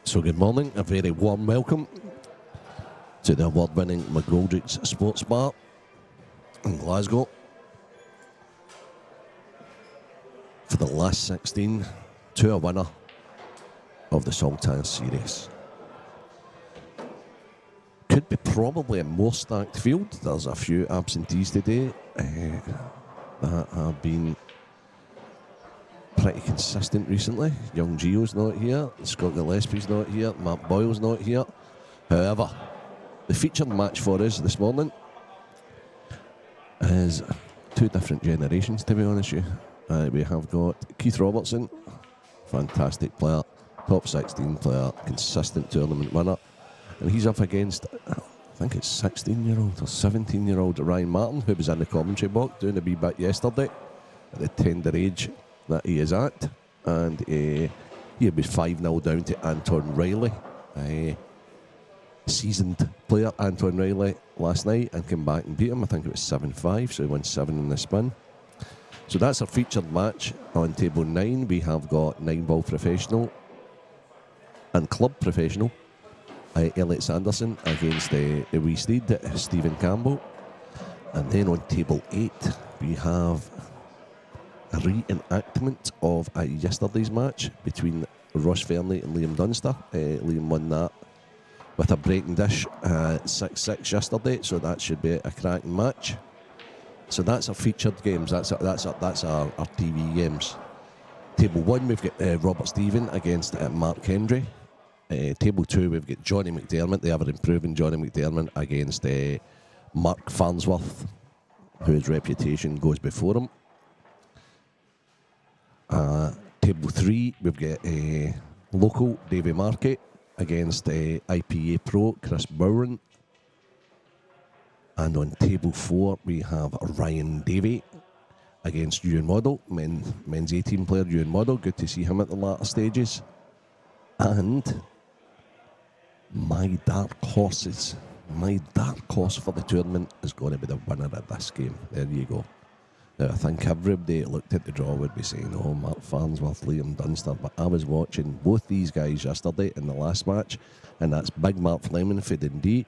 So good morning, a very warm welcome to the award-winning McGoldrick's Sports Bar in Glasgow for the last 16 to a winner of the Saltire series. Could be probably a more stacked field. There's a few absentees today that have been pretty consistent recently. Young Gio's not here, Scott Gillespie's not here, Matt Boyle's not here. However, the featured match for us this morning is two different generations, to be honest with you. We have got Keith Robertson, fantastic player, top 16 player, consistent tournament winner, and he's up against, I think it's 16-year-old or 17-year-old Ryan Martin, who was in the commentary box doing a wee bit yesterday at the tender age that he is at, and he was 5-0 down to Anton Riley, seasoned player Anton Riley, last night, and came back and beat him. I think it was 7-5, so he won 7 in the spin. So that's our featured match. On table 9 we have got 9-ball professional and club professional Elliot Sanderson against the wee steed Stephen Campbell, and then on table 8 we have a reenactment of yesterday's match between Ross Fernie and Liam Dunster. Liam won that with a breaking dish 6-6 yesterday, so that should be a cracking match. So that's our featured games, that's our TV games. Table 1 we've got Robert Stephen against Mark Hendry. Table 2 we've got Johnny McDermott, the ever-improving Johnny McDermott, against Mark Farnsworth, whose reputation goes before him. Table 3 we've got local Davy Markey against IPA Pro Chris Bowen. And on table 4 we have Ryan Davey against Ewan Waddle, men's 18 player Ewan Waddle. Good to see him at the latter stages. And my dark horse for the tournament is going to be the winner of this game. There you go. Now, I think everybody that looked at the draw would be saying, oh, Mark Farnsworth, Liam Dunster, but I was watching both these guys yesterday in the last match, and that's big Mark Fleming for Dundee,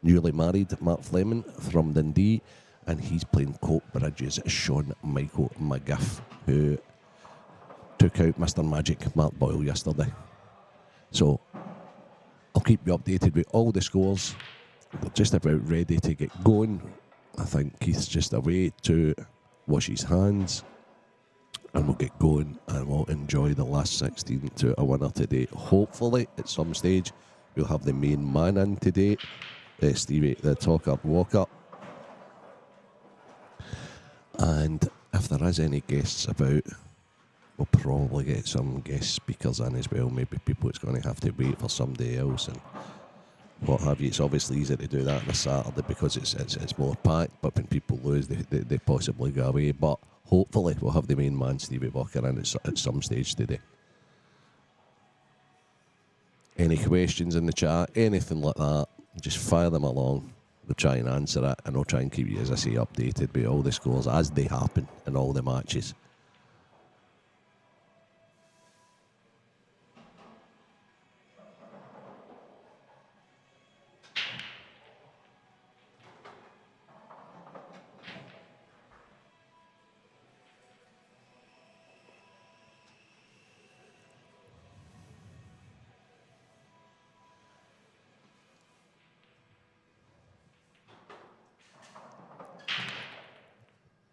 newly married Mark Fleming from Dundee, and he's playing Coatbridge's Sean Michael McGiff, who took out Mr. Magic Mark Boyle yesterday. So I'll keep you updated with all the scores. We're just about ready to get going. I think Keith's just away to wash his hands, and we'll get going and we'll enjoy the last 16 to a winner today. Hopefully at some stage we'll have the main man in today, Stevie the Talk Up Walker, and if there is any guests about, we'll probably get some guest speakers in as well. Maybe people it's going to have to wait for somebody else and what have you. It's obviously easy to do that on a Saturday because it's more packed, but when people lose they possibly go away. But hopefully we'll have the main man Stevie Walker in at some stage today. Any questions in the chat, anything like that, just fire them along. We'll try and answer it, and I'll try and keep you, as I say, updated with all the scores as they happen in all the matches.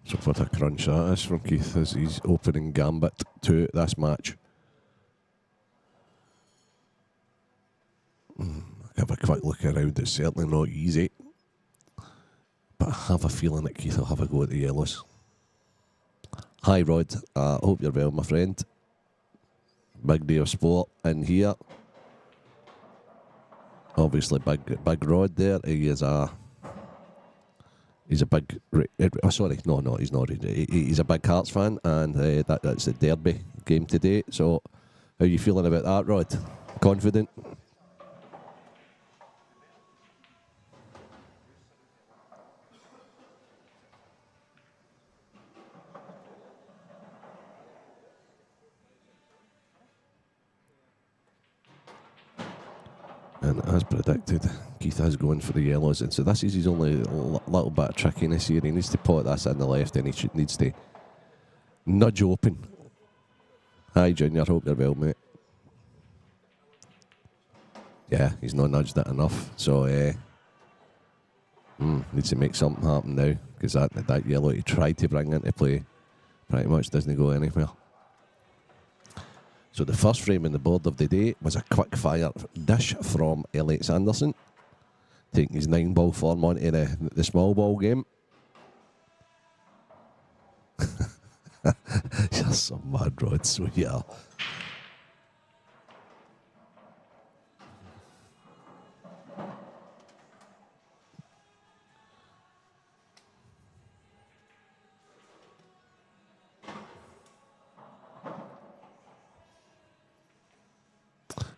So what a crunch that is from Keith as he's opening gambit to this match. Have a quick look around, it's certainly not easy, but I have a feeling that Keith will have a go at the yellows. Hi Rod, hope you're well my friend. Big day of sport in here. Obviously big Rod there, he's a big, sorry, no, he's not. He's a big Hearts fan, and that's the derby game today. So, how are you feeling about that, Rod? Confident? And as predicted, Keith has gone for the yellows. And so this is his only little bit of trickiness here. He needs to pot this in the left and he needs to nudge open. Hi, Junior. Hope you're well, mate. Yeah, he's not nudged it enough. So, needs to make something happen now. Because that yellow he tried to bring into play pretty much doesn't go anywhere. So the first frame on the board of the day was a quick fire dish from Elliot Sanderson, taking his 9-ball form onto the small ball game. You're some mad rods, so yeah.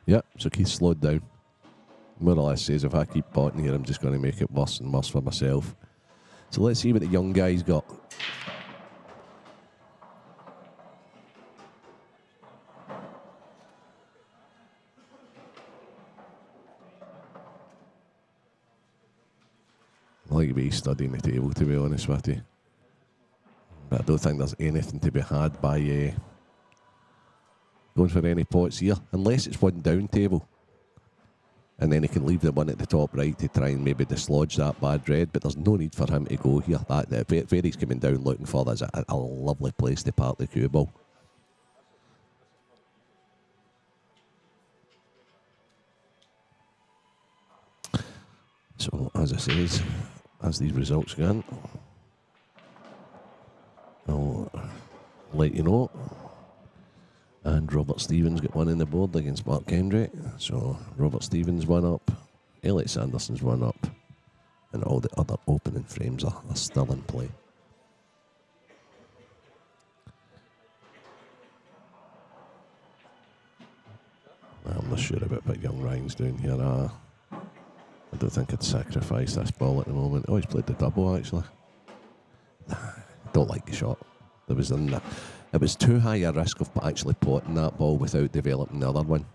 Yep, so Keith slowed down. More or less says, if I keep potting here, I'm just going to make it worse and worse for myself. So let's see what the young guy's got. I like to be studying the table, to be honest with you. But I don't think there's anything to be had by going for any pots here, unless it's one down table. And then he can leave the one at the top right to try and maybe dislodge that bad red, but there's no need for him to go here. Where he's coming down looking for, there's a lovely place to park the cue ball. So, as I says, as these results go in, I'll let you know. And Robert Stevens got one in the board against Mark Kendrick. So Robert Stevens one up, Elliot Sanderson's one up, and all the other opening frames are still in play. I'm not sure about what young Ryan's doing here. I don't think I'd sacrifice this ball at the moment. Oh, he's played the double actually. Don't like the shot. It was too high a risk of actually potting that ball without developing the other one.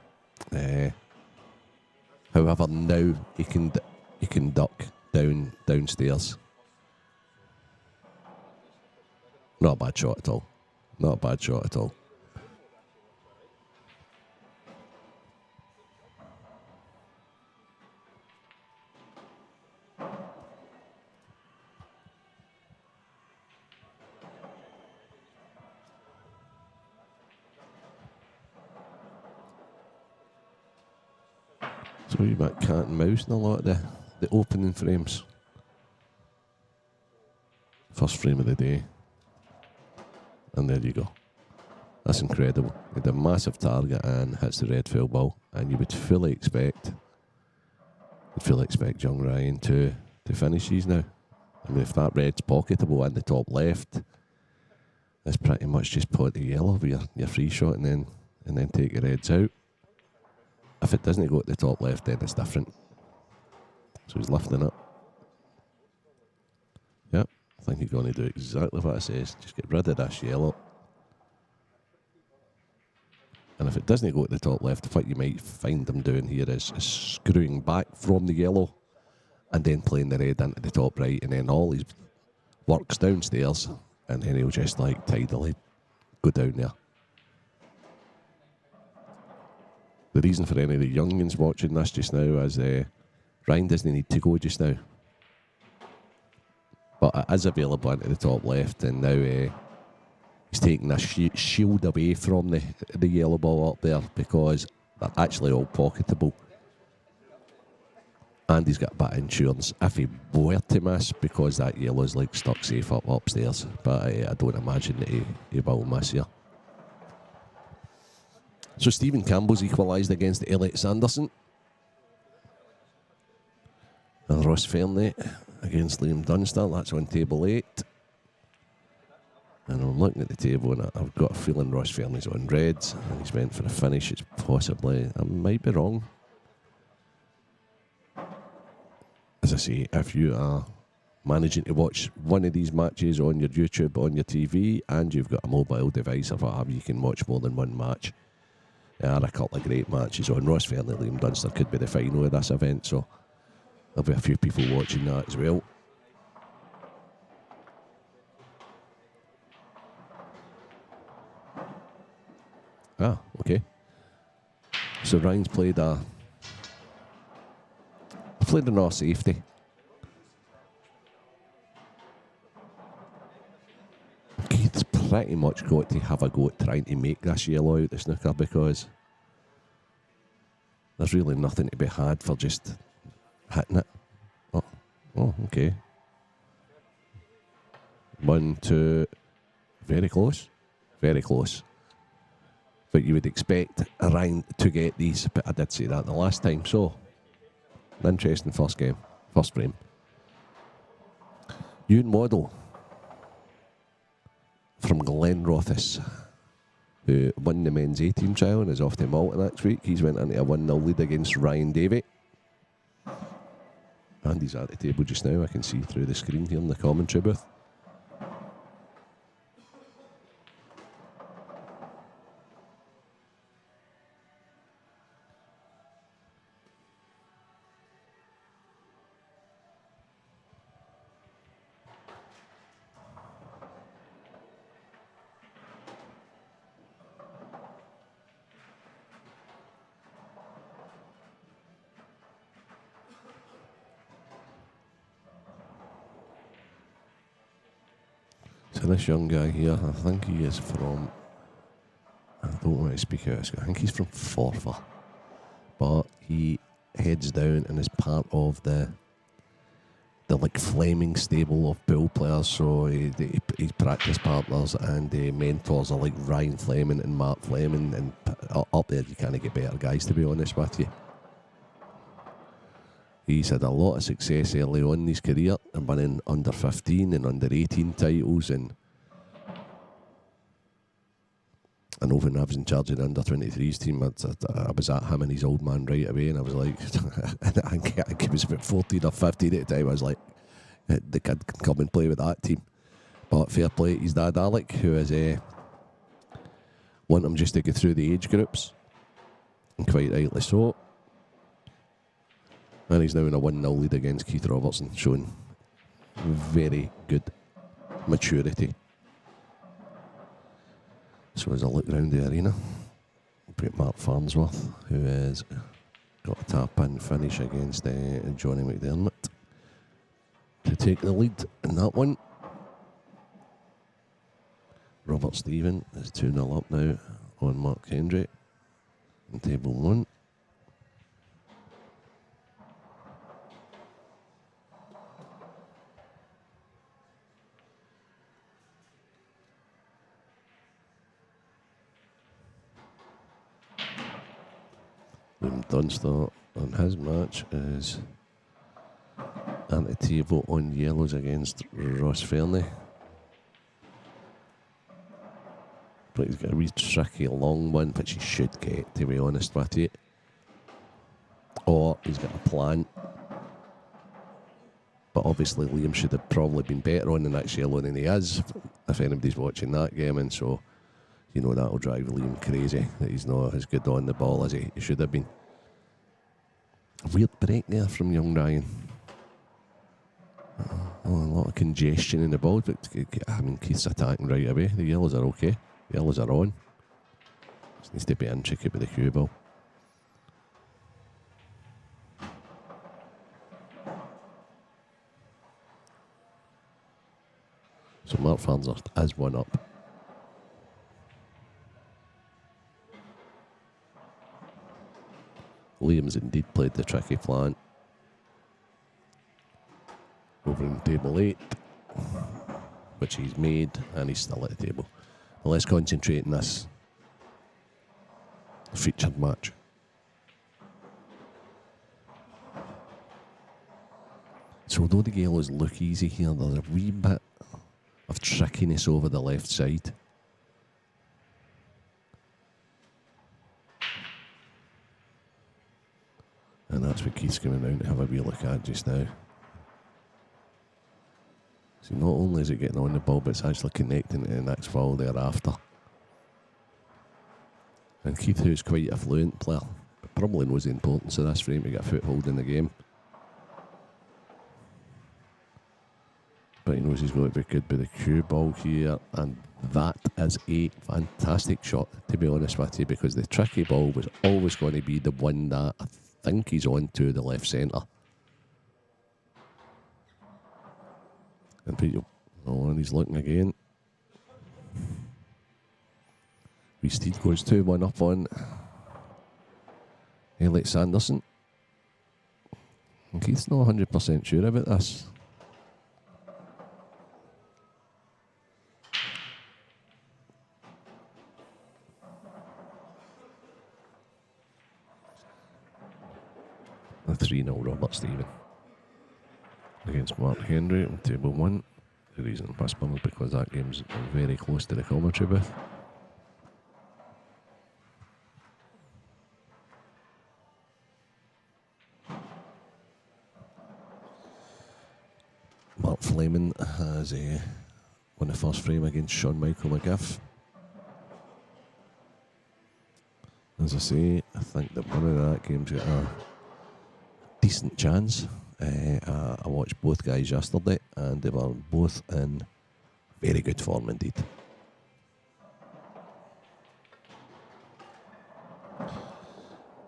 However, now he can duck downstairs. Not a bad shot at all. Not a bad shot at all. So we've got cat and mouse in a lot of the opening frames. First frame of the day. And there you go. That's incredible. He had a massive target and hits the red foul ball. And you would fully expect young Ryan to finish these now. I mean, if that red's pocketable in the top left, that's pretty much just pot the yellow with your free shot and then take your reds out. If it doesn't go at the top left, then it's different. So he's lifting it. Yep, I think he's going to do exactly what it says. Just get rid of this yellow. And if it doesn't go at the top left, what you might find him doing here is screwing back from the yellow and then playing the red into the top right, and then all his work's downstairs, and then he'll just like tidily go down there. The reason for any of the youngins watching this just now is Ryan doesn't need to go just now. But it is available into the top left, and now he's taking a shield away from the yellow ball up there because they're actually all pocketable. And he's got a bit of insurance if he were to miss, because that yellow's like stuck safe up upstairs. But I don't imagine that he will miss here. So Stephen Campbell's equalised against Elliot Sanderson. And Ross Fernie against Liam Dunster. That's on table 8. And I'm looking at the table and I've got a feeling Ross Fernie's on reds and he's meant for a finish. It's possibly, I might be wrong. As I say, if you are managing to watch one of these matches on your YouTube, on your TV, and you've got a mobile device or whatever, you can watch more than one match. There are a couple of great matches on. Ross Fairley, Liam Dunster could be the final of this event, so there'll be a few people watching that as well. Ah, okay. So Ryan's played a North safety. Keith's pretty much got to have a go at trying to make this yellow out the snooker, because there's really nothing to be had for just hitting it. Oh, okay. 1, 2, very close. Very close. But you would expect Ryan to get these, but I did say that the last time. So, an interesting first frame. Ewan Waddle from Glenrothes, who won the men's A-team trial and is off to Malta next week. He's went into a 1-0 lead against Ryan Davey. And he's at the table just now. I can see through the screen here in the commentary booth. So this young guy here, I think he is from, I don't want to speak out, I think he's from Forfar, but he heads down and is part of the like Fleming stable of bull players. So his practice partners and mentors are like Ryan Fleming and Mark Fleming, and up there you can't get better guys, to be honest with you. He's had a lot of success early on in his career and winning under 15 and under 18 titles, and I know when I was in charge of the under 23s team, I was at him and his old man right away, and I was like, I think he was about 14 or 15 at the time. I was like, the kid can come and play with that team. But fair play to his dad Alec, who is want him just to go through the age groups, and quite rightly so. And he's now in a 1-0 lead against Keith Robertson, showing very good maturity. So as I look around the arena, we've got Mark Farnsworth, who has got a tap-in finish against Johnny McDermott to take the lead in that one. Robert Stephen is 2-0 up now on Mark Hendry in table 1. Liam Dunster on his match is at the table on yellows against Ross Fairley. But he's got a wee tricky long one, which he should get, to be honest with you. Or he's got a plan. But obviously Liam should have probably been better on the next yellow than he is, if anybody's watching that game, and so you know that'll drive Liam crazy that he's not as good on the ball as he should have been. A weird break there from young Ryan. A lot of congestion in the ball, but I mean Keith's attacking right away. The yellows are okay. The yellows are on. Just needs to be intricate with the cue ball. So Mark Farnsworth is 1 up. Liam's indeed played the tricky plan. Over in table 8, which he's made, and he's still at the table. But let's concentrate on this featured match. So although the yellows look easy here, there's a wee bit of trickiness over the left side. And that's what Keith's coming down to have a wee look at just now. So not only is it getting on the ball, but it's actually connecting to the next ball thereafter. And Keith, who's quite a fluent player, probably knows the importance of this for him to get a foothold in the game. But he knows he's got to be good with the cue ball here, and that is a fantastic shot, to be honest with you, because the tricky ball was always going to be the one that I think he's on to the left centre. And Peter, and he's looking again. Steed goes 2-1 up on Elliot Sanderson. And Keith's not 100% sure about this. A 3-0 Robert Stephen against Mark Henry on table 1. The reason I'm whispering is because that game's very close to the commentary booth. Mark Fleming has won the first frame against Sean Michael McGiff. As I say, I think that one of that game's got a decent chance. I watched both guys yesterday and they were both in very good form indeed.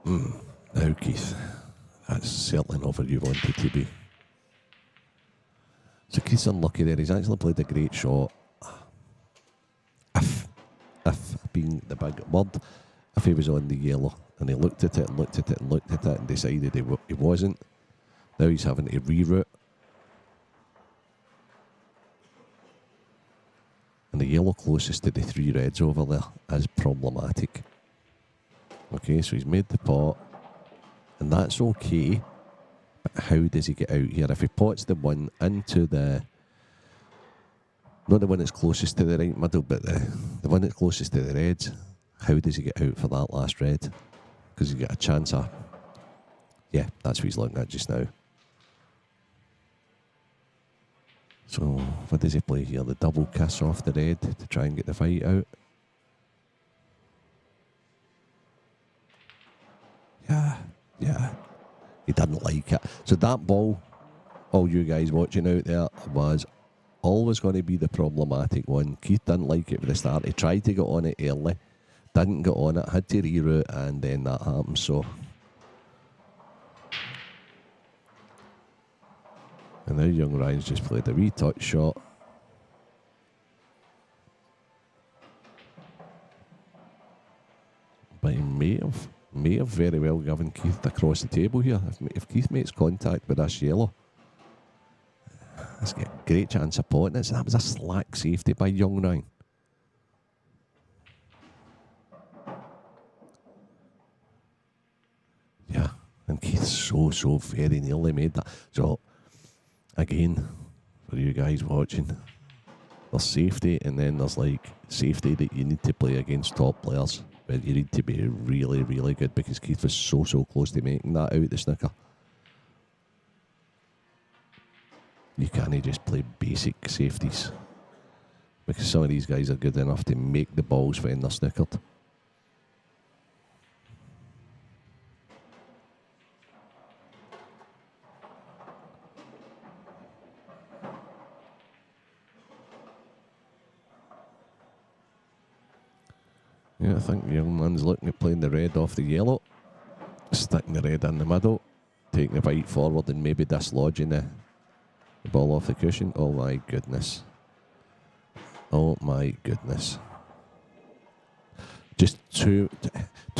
Now Keith, that's certainly not where you wanted to be. So Keith's unlucky there. He's actually played a great shot. If being the big word, if he was on the yellow and he looked at it and looked at it and looked at it and decided he wasn't, now he's having to reroute. And the yellow closest to the 3 reds over there is problematic. Okay, so he's made the pot, and that's okay. But how does he get out here? If he pots the one into not the one that's closest to the right middle, but the one that's closest to the reds, how does he get out for that last red? Because he's got a chance of... Yeah, that's what he's looking at just now. So, what does he play here? The double kiss off the red to try and get the fight out. Yeah. He didn't like it. So that ball, all you guys watching out there, was always going to be the problematic one. Keith didn't like it at the start. He tried to get on it early, didn't get on it, had to reroute, and then that happened. So, and now young Ryan's just played a wee touch shot. But he may have very well given Keith across the table here. If Keith makes contact with this yellow, that's got a great chance of potting it. So that was a slack safety by young Ryan. Yeah, and Keith so very nearly made that. So, again, for you guys watching, there's safety, and then there's like safety that you need to play against top players, but you need to be really, really good, because Keith was so close to making that out the snooker. You can't just play basic safeties, because some of these guys are good enough to make the balls when they're snookered. Yeah, I think the young man's looking at playing the red off the yellow, sticking the red in the middle, taking the bite forward and maybe dislodging the ball off the cushion. Oh my goodness. Oh my goodness. Just too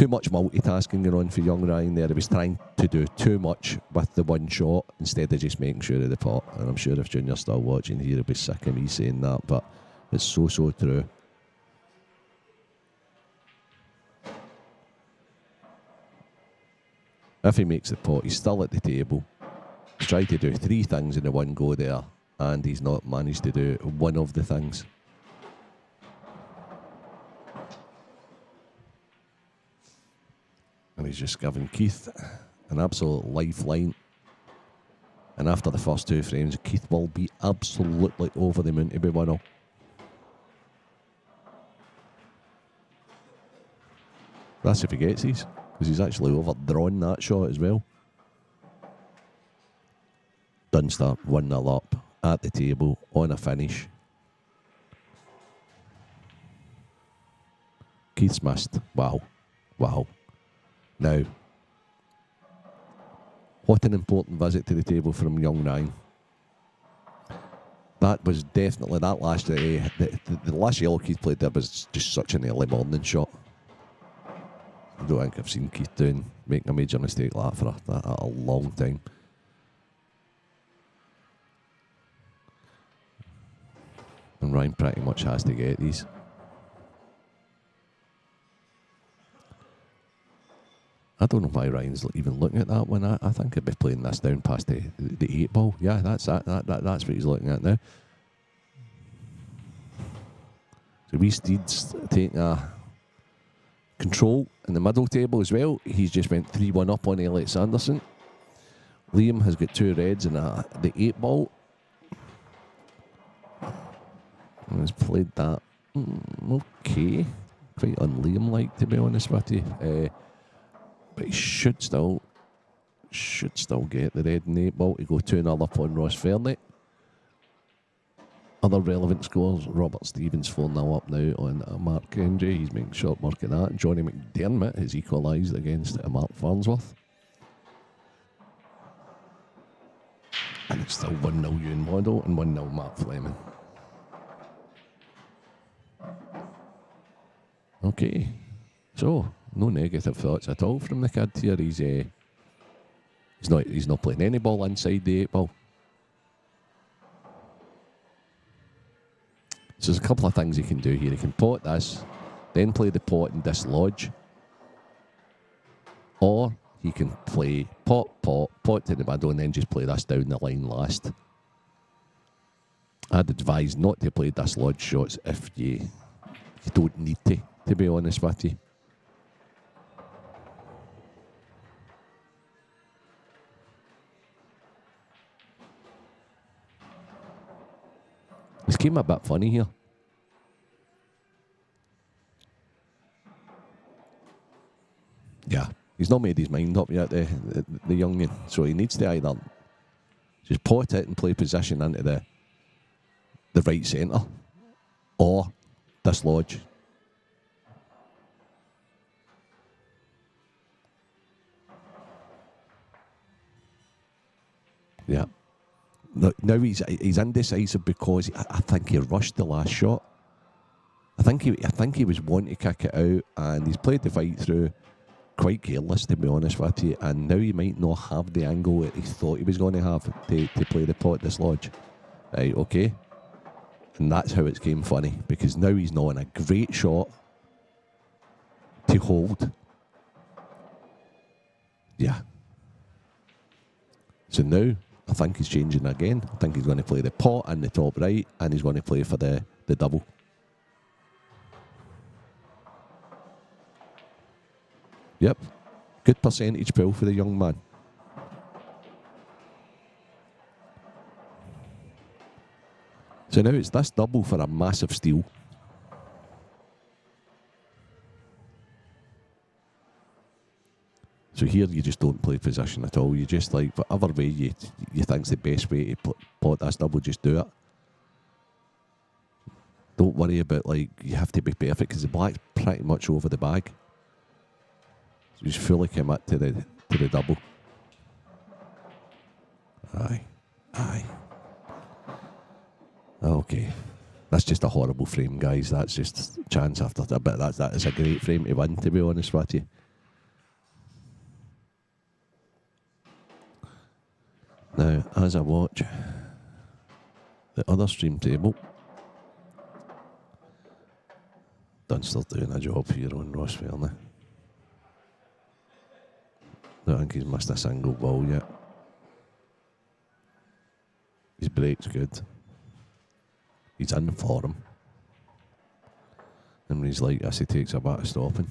much multitasking going on for young Ryan there. He was trying to do too much with the one shot instead of just making sure of the pot. And I'm sure if Junior's still watching here, he'll be sick of me saying that, but it's so true. If he makes the pot, he's still at the table. He's tried to do 3 things in the one go there, and he's not managed to do one of the things. And he's just given Keith an absolute lifeline. And after the first 2 frames, Keith will be absolutely over the moon to be 1-0. That's if he gets these, because he's actually overdrawn that shot as well. Dunster 1-0 up at the table on a finish. Keith's missed. Wow. Wow. Now, what an important visit to the table from young Ryan. That was definitely that last the last yellow Keith played there was just such an early morning shot. I don't think I've seen Keith making a major mistake like that for a long time. And Ryan pretty much has to get these. I don't know why Ryan's even looking at that one. I think he'd be playing this down past the 8 ball. Yeah, that's what he's looking at now. So Reece Deeds taking a control in the middle table as well. He's just went 3-1 up on Elliot Sanderson. Liam has got 2 reds and the 8 ball. And he's played that okay. Quite un-Liam-like, to be honest with you. But he should still get the red and 8 ball to go 2-0 up on Ross Fairley. Other relevant scores, Robert Stevens 4-0 up now on Mark Kendry. He's making short work of that. Johnny McDermott has equalised against Mark Farnsworth. And it's still 1-0 Ewan Waddle and 1-0 Mark Fleming. Okay, so no negative thoughts at all from the kid here. He's not playing any ball inside the 8 ball. So there's a couple of things he can do here. He can pot this, then play the pot and dislodge. Or he can play pot to the middle and then just play this down the line last. I'd advise not to play dislodge shots if you don't need to be honest with you. This came a bit funny here. Yeah, he's not made his mind up yet, the youngin. So he needs to either just pot it and play position into the right centre, or dislodge. Yeah. Now he's indecisive because I think he rushed the last shot. I think he was wanting to kick it out, and he's played the fight through quite careless, to be honest with you. And now he might not have the angle that he thought he was going to have to play the pot dislodge. Right, okay. And that's how it's game funny, because now he's not in a great shot to hold. Yeah. So now I think he's changing again. I think he's going to play the pot in the top right, and he's going to play for the double. Yep. Good percentage pull for the young man. So now it's this double for a massive steal. So here you just don't play position at all. You just, like, whatever way you think's the best way to pot this double, just do it. Don't worry about, like, you have to be perfect, because the black's pretty much over the bag. So just fully commit to the double. Aye. Okay. That's just a horrible frame, guys. That's just chance after a bit. That is a great frame to win, to be honest with you. Now, as I watch the other stream table, Dunster's doing a job here on Ross Fairley. Don't think he's missed a single ball yet. His break's good. He's in form. And when he's like this, he takes a bit of stopping.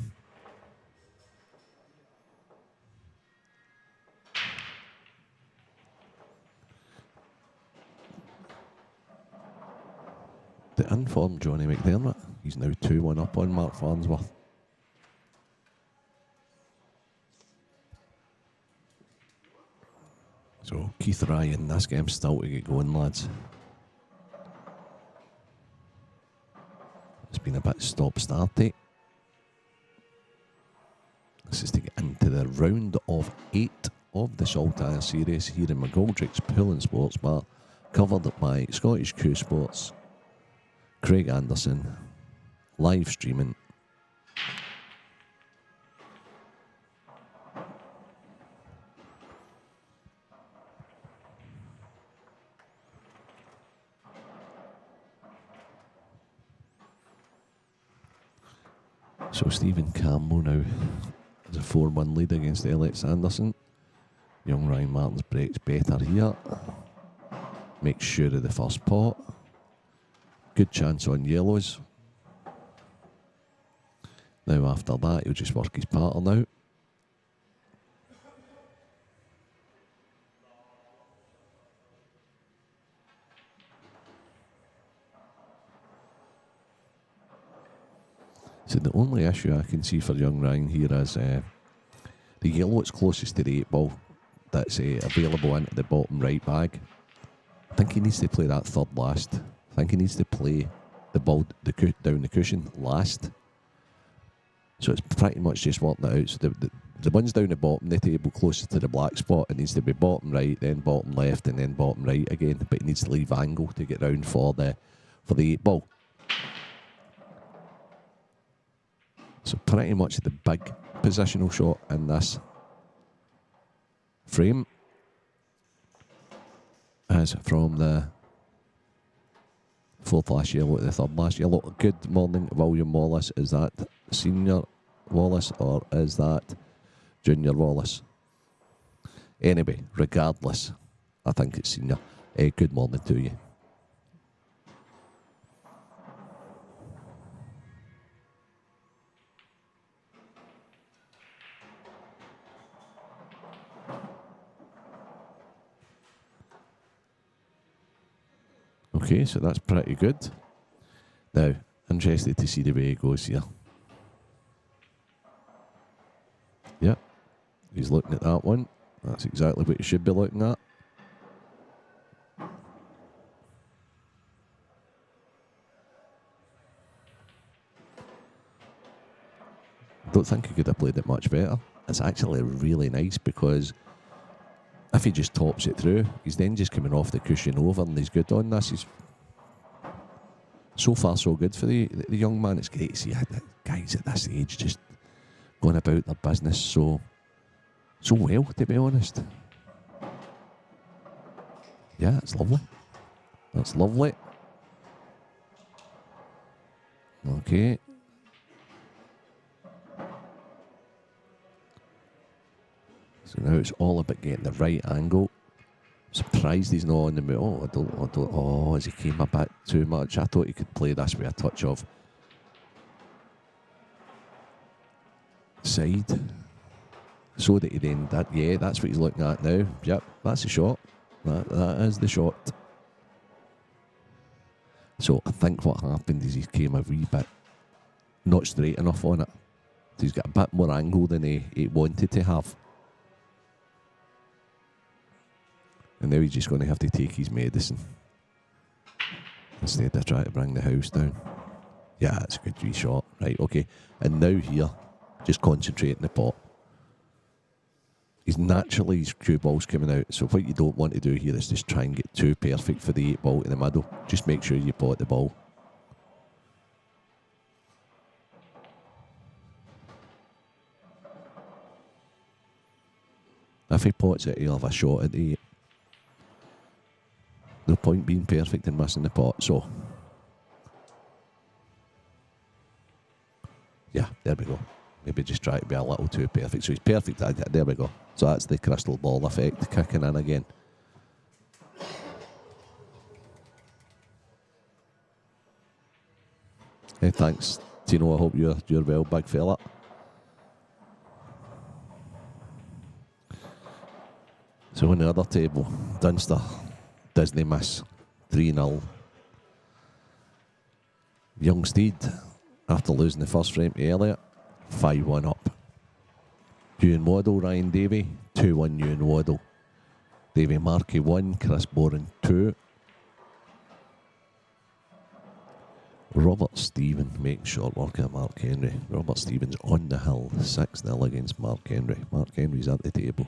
The informed Johnny McDermott, he's now 2-1 up on Mark Farnsworth. So Keith Ryan, this game's still to get going, lads. It's been a bit stop-starty. This is to get into the round of 8 of the Saltire series here in McGoldrick's Pool and Sports Bar, covered by Scottish Cuesports, Craig Anderson, live streaming. So Stephen Campbell now has a 4-1 lead against Alex Anderson. Young Ryan Martins breaks better here. Makes sure of the first pot. Good chance on yellows. Now after that, he'll just work his pattern out. So the only issue I can see for young Ryan here is the yellow that's closest to the 8 ball that's available into the bottom right bag. I think he needs to play that third last. I think he needs to play the ball down the cushion last. So it's pretty much just working it out. So the ones down the bottom, the table closest to the black spot, it needs to be bottom right, then bottom left, and then bottom right again. But he needs to leave angle to get round for the 8 ball. So pretty much the big positional shot in this frame is from the 4th last yellow to the 3rd last yellow. Good morning, William Wallace. Is that Senior Wallace or is that Junior Wallace? Anyway, regardless, I think it's Senior. Good morning to you. Okay, so that's pretty good. Now, interested to see the way it goes here. Yep, he's looking at that one. That's exactly what he should be looking at. Don't think he could have played it much better. It's actually really nice because if he just tops it through, he's then just coming off the cushion over and he's good on this. He's so far so good for the young man. It's great to see guys at this age just going about their business so well, to be honest. Yeah, it's lovely. That's lovely. Okay. So now it's all about getting the right angle. Surprised he's not on the middle. Oh, as he came a bit too much. I thought he could play this with a touch of side. So that he then yeah, that's what he's looking at now. Yep, that's the shot. That is the shot. So I think what happened is he came a wee bit not straight enough on it. So he's got a bit more angle than he wanted to have. And now he's just going to have to take his medicine instead of trying to bring the house down. Yeah, that's a good wee shot. Right, okay. And now here, just concentrating the pot. His cue ball's coming out. So what you don't want to do here is just try and get too perfect for the 8 ball in the middle. Just make sure you pot the ball. If he pots it, he'll have a shot at the 8. No point being perfect and missing the pot, so. Yeah, there we go. Maybe just try to be a little too perfect. So he's perfect. There we go. So that's the crystal ball effect kicking in again. Hey, thanks, Tino. I hope you're well, big fella. So on the other table, Dunster, Disney miss, 3-0. Young Steed, after losing the first frame to Elliott, 5-1 up. Ewan Waddle, Ryan Davey, 2-1 Ewan Waddle. Davy Markey 1, Chris Boren 2. Robert Stephen making short work of Mark Henry. Robert Stephen's on the hill, 6-0 against Mark Henry. Mark Henry's at the table.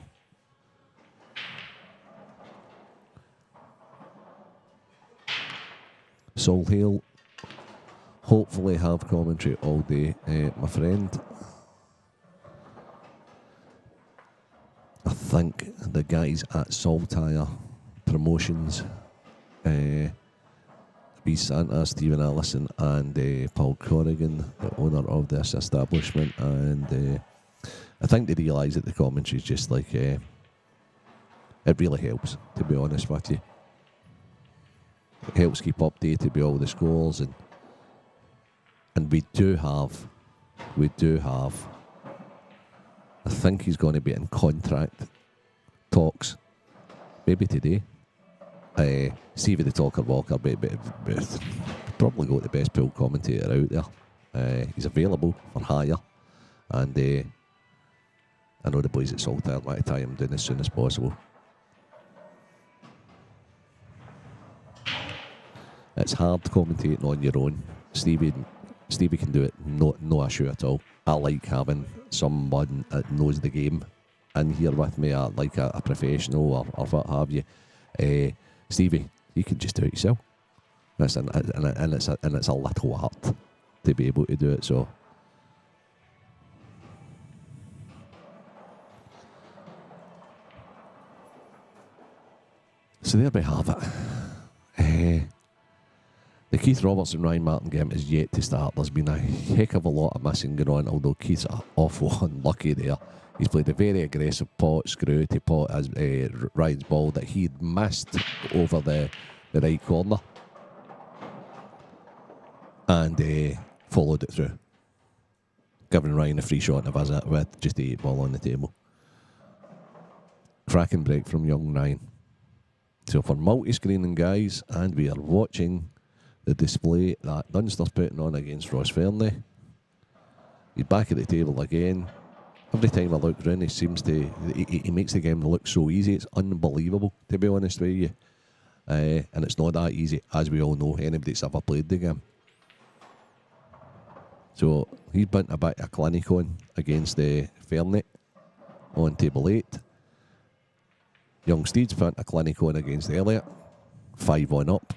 Solhale hopefully have commentary all day. My friend, I think the guys at Saltire Promotions, B. Santa, Stephen Allison, and Paul Corrigan, the owner of this establishment, and I think they realise that the commentary is just like, it really helps, to be honest with you. It helps keep updated with all the scores, and we do have, I think he's going to be in contract talks, maybe today. Stevie the Talker Walker, probably got the best pool commentator out there. He's available for hire, and I know the boys at Saltire want to tie him down as soon as possible. It's hard commentating on your own. Stevie can do it, no issue at all. I like having someone that knows the game in here with me, like a professional or what have you. Stevie, you can just do it yourself. And it's a little art to be able to do it. So there we have it. The Keith Robertson Ryan Martin game is yet to start. There's been a heck of a lot of missing going on, although Keith's awful unlucky there. He's played a very aggressive pot, screw to pot as Ryan's ball that he'd missed over the right corner, and followed it through, giving Ryan a free shot in a visit with just the 8 ball on the table. Cracking break from young Ryan. So for multi-screening guys, and we are watching the display that Dunster's putting on against Ross Fernley. He's back at the table again. Every time I look round, he makes the game look so easy. It's unbelievable, to be honest with you. And it's not that easy, as we all know, anybody that's ever played the game. So he's been a bit of clinic on against Fernley on table 8. Young Steed's put a clinic on against Elliot, 5-1 up.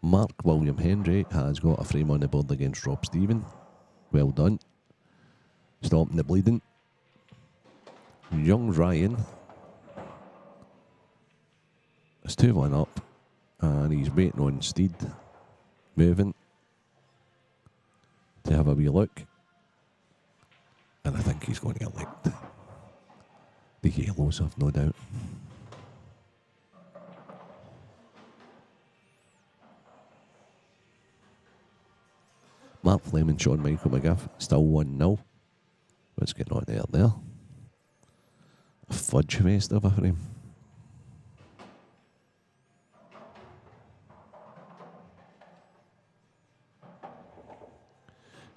Mark William Hendry has got a frame on the board against Rob Stephen. Well done. Stopping the bleeding. Young Ryan is 2-1 up, and he's waiting on Steed moving to have a wee look. And I think he's going to get licked. The yellows, I've no doubt. Mark Fleming, Sean Michael McGiff, still 1-0. What's going on there? A fudge fest of a frame.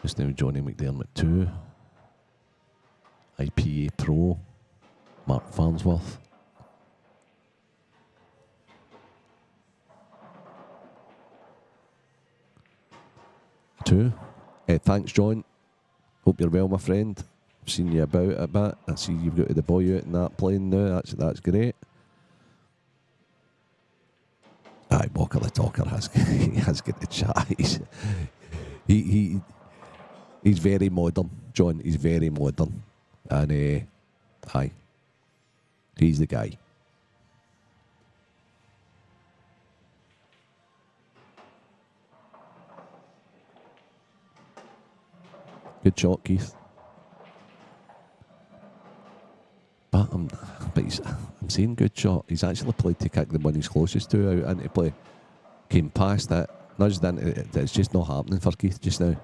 Just now Johnny McDermott 2. IPA Pro, Mark Farnsworth. Thanks, John. Hope you're well, my friend. I've seen you about a bit. I see you've got the boy out in that plane now. That's great. Aye, Walker the Talker has got the chat. He's very modern, John. He's very modern, and aye, he's the guy. Good shot, Keith. But I'm saying good shot. He's actually played to kick the one he's closest to out into play. Came past it, nudged into it. It's just not happening for Keith just now.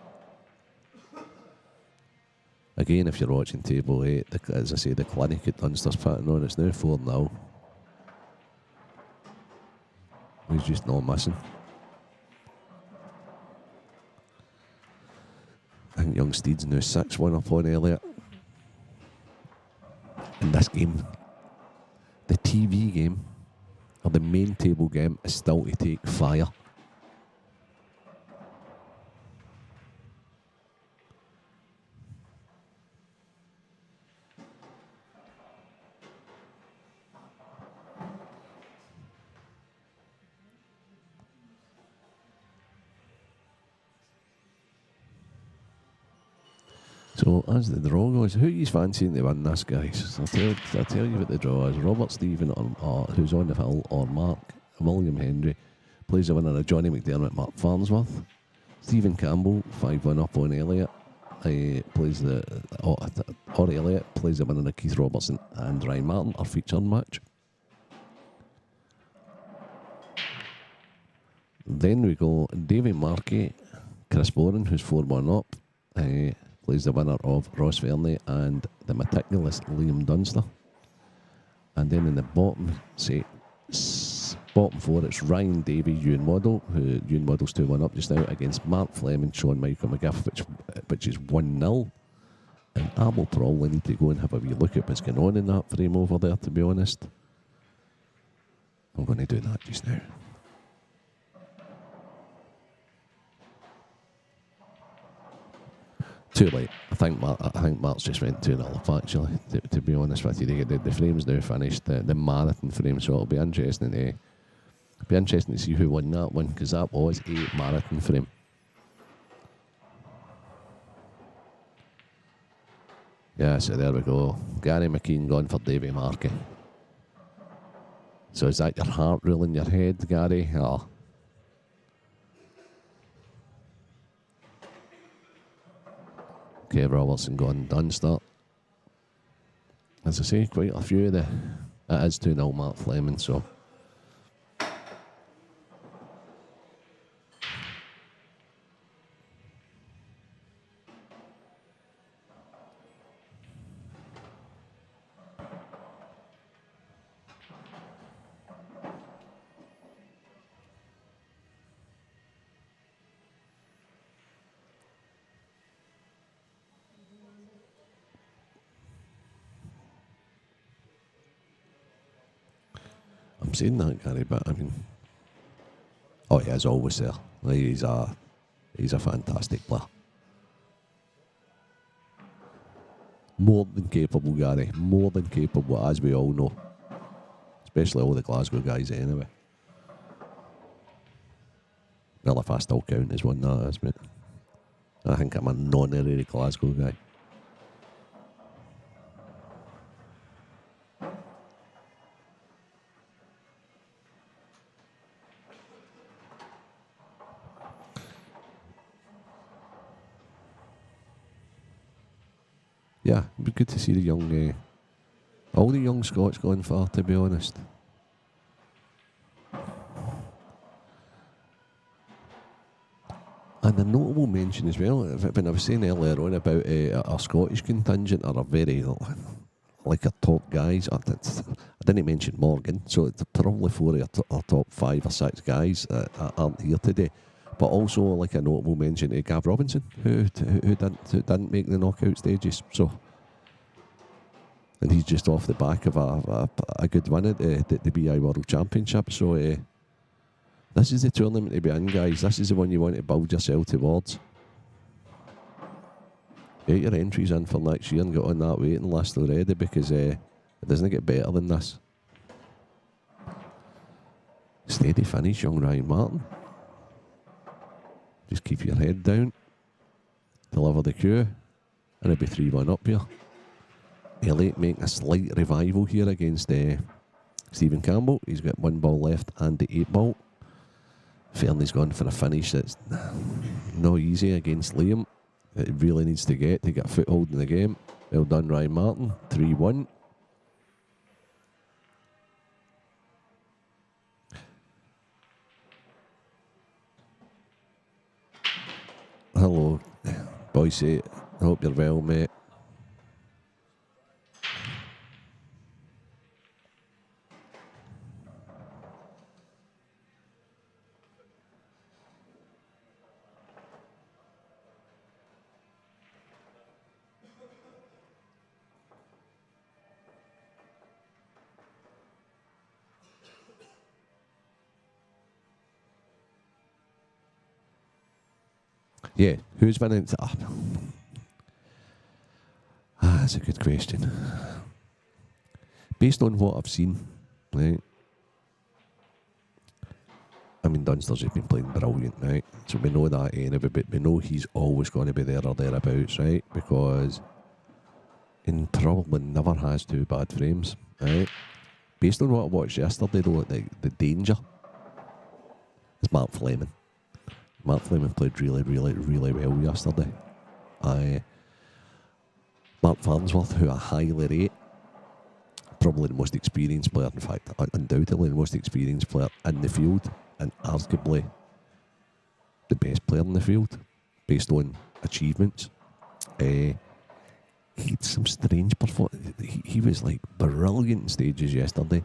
Again, if you're watching table 8, as I say, the clinic at Dunster's putting on, it's now 4-0. He's just not missing. I think young Steed's now 6-1 up on Elliot. In this game, the key game, or the main table game, is still to take fire. So as the draw goes, who are you fancying to win this, guys? I'll tell you what the draw is. Robert Stephen, or who's on the hill, or Mark William Henry, plays the winner of Johnny McDermott, Mark Farnsworth. Stephen Campbell, 5-1 up on Elliott, plays or Elliott plays the winner of Keith Robertson and Ryan Martin, our featured match. Then we go Davy Markey, Chris Boren, who's 4-1 up, plays the winner of Ross Verney and the meticulous Liam Dunster. And then in the bottom four, it's Ryan Davey, Ewan Waddle, who Ewan Waddle's 2-1 up just now, against Mark Fleming, Sean Michael McGiff, which is 1-0. And I will probably need to go and have a wee look at what's going on in that frame over there, to be honest. I'm going to do that just now. Too late. I think Mark's just went 2-0 up, actually, to be honest with you. The frame's now finished, the marathon frame, so it'll be interesting to see who won that one, because that was a marathon frame. Yeah, so there we go. Gary McKean gone for Davy Markey. So is that your heart ruling your head, Gary? Or Kev Robertson gone Dunster. As I say, quite a few of it is 2-0 Mark Fleming, so I'm saying that, Gary, but I mean, oh, he is always there. He's a fantastic player. More than capable, Gary. More than capable, as we all know. Especially all the Glasgow guys, anyway. Well, if I still count as one, that is, but I think I'm an honorary Glasgow guy. Yeah, it'd be good to see the young, all the young Scots going far, to be honest. And a notable mention as well, when I was saying earlier on about our Scottish contingent are a very, like our top guys. I didn't mention Morgan, so it's probably 4 of our top 5 or 6 guys aren't here today. But also, like a notable mention to Gav Robinson, who didn't make the knockout stages. So, and he's just off the back of a good win at the BI World Championship. So, this is the tournament to be in, guys. This is the one you want to build yourself towards. Get your entries in for next year and get on that waiting list already, because it doesn't get better than this. Steady finish, young Ryan Martin. Just keep your head down. Deliver the cue. And it'll be 3-1 up here. Elliott making a slight revival here against Stephen Campbell. He's got 1 ball left and the 8 ball. Fernie's gone for a finish that's not easy against Liam. It really needs to get a foothold in the game. Well done, Ryan Martin. 3-1. Hello, Boise. I hope you're well, mate. Yeah, who's winning? That's a good question. Based on what I've seen, right? I mean, Dunster's just been playing brilliant, right? So we know that anyway, but we know he's always going to be there or thereabouts, right? Because he probably never has two bad frames, right? Based on what I watched yesterday, though, the danger is Mark Fleming. Mark Fleming played really, really, really well yesterday. Mark Farnsworth, who I highly rate, probably the most experienced player, in fact, undoubtedly the most experienced player in the field, and arguably the best player in the field, based on achievements. He had some strange performance. He was like brilliant in stages yesterday,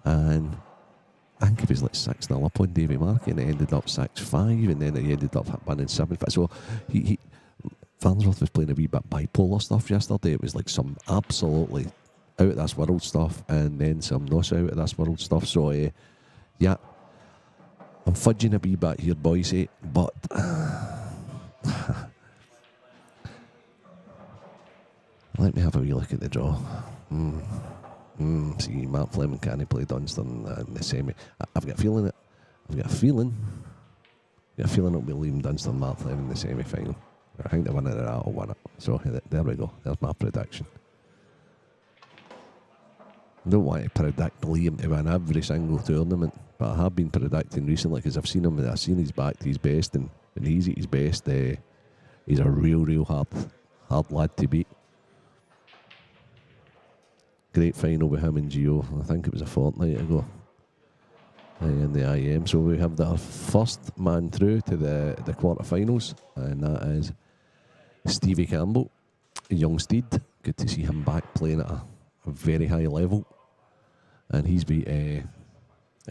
and I think he was like 6-0 up on Davy Markey, and it ended up 6-5, and then he ended up winning 7-5. So Farnsworth was playing a wee bit bipolar stuff yesterday. It was like some absolutely out of this world stuff, and then some not so out of this world stuff. So yeah, I'm fudging a wee bit here, boys, but let me have a wee look at the draw. See, Matt Fleming can't play Dunster in the semi. I've got a feeling it'll be Liam Dunster and Matt Fleming in the semi-final. I think the winner of that will win it. So there we go. There's my prediction. I don't want to predict Liam to win every single tournament, but I have been predicting recently because I've seen him. I've seen his back to his best, and when he's at his best, he's a real hard lad to beat. Great final with him and Gio. I think it was a fortnight ago in the IM. So we have the first man through to the quarterfinals, and that is Stevie Campbell, young steed. Good to see him back playing at a very high level, and he's beat a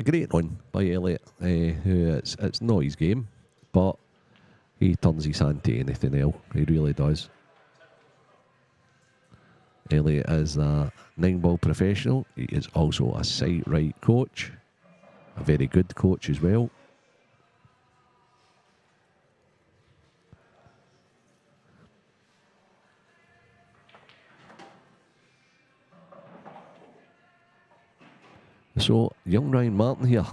great run by Elliot, who it's not his game, but he turns his hand to anything else. He really does. Elliot is a 9-ball professional. He is also a sight right coach, a very good coach as well. So, young Ryan Martin here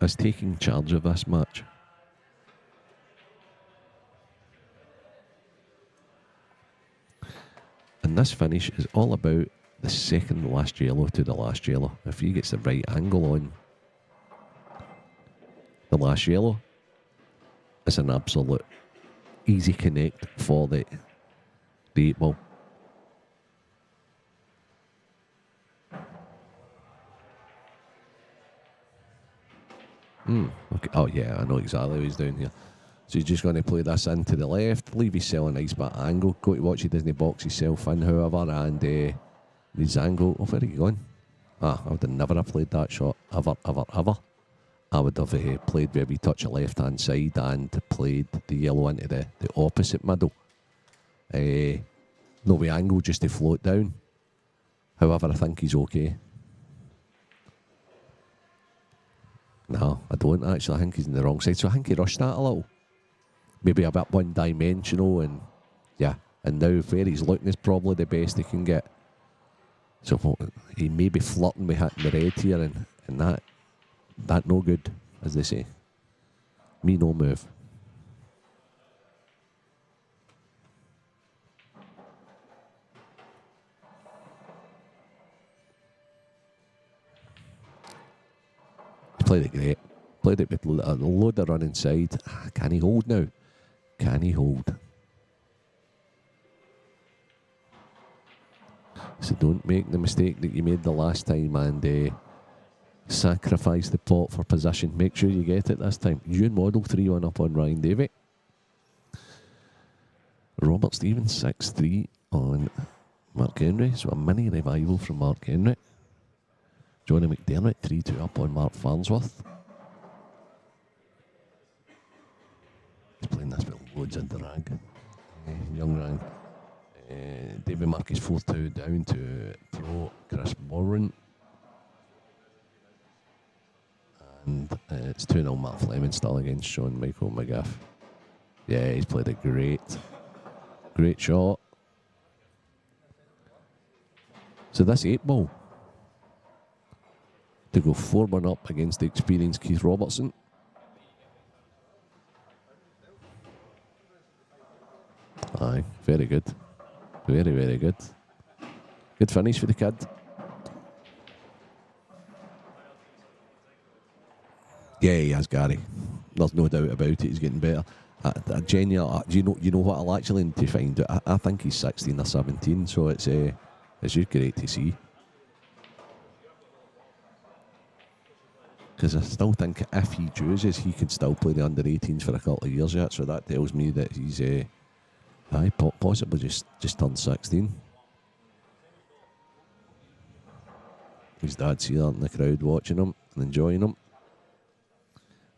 is taking charge of this match. And this finish is all about the second last yellow to the last yellow. If he gets the right angle on the last yellow, it's an absolute easy connect for the 8-ball. Okay. Oh yeah, I know exactly what he's doing here. So he's just going to play this into the left, leave himself a nice bit of angle. Go to watch, he doesn't box himself in, however, and his angle. Oh, where are you going? I would have never have played that shot, ever. I would have played where we touch the left-hand side and played the yellow into the opposite middle. No way angle just to float down. However, I think he's okay. No, I don't actually. I think he's in the wrong side. So I think he rushed that a little. Maybe a bit one-dimensional, and yeah. And now where he's looking is probably the best he can get. So he may be flirting with hitting the red here, and that no good, as they say. Me no move. He played it great. Played it with a load of run inside. Can he hold now? Can he hold? So don't make the mistake that you made the last time and sacrifice the pot for position. Make sure you get it this time. Ewan Model 3-1 up on Ryan Davey. Robert Stevens 6-3 on Mark Henry. So a mini revival from Mark Henry. Johnny McDermott 3-2 up on Mark Farnsworth. He's playing this with loads of drag. Young Ryan. David Markey's 4-2 down to pro Chris Warren. And it's 2-0 Matt Fleming still against Sean Michael McGiff. Yeah, he's played a great shot. So this 8-ball to go 4-1 up against the experienced Keith Robertson. Aye, very good. Very, very good. Good finish for the kid. Yeah, he has, Gary. There's no doubt about it. He's getting better. Genuinely, you know what I'll actually need to find out. I think he's 16 or 17, so it's just great to see. Because I still think if he chooses, he could still play the under-18s for a couple of years yet. So that tells me that he's possibly just turned 16. His dad's here in the crowd watching him and enjoying him.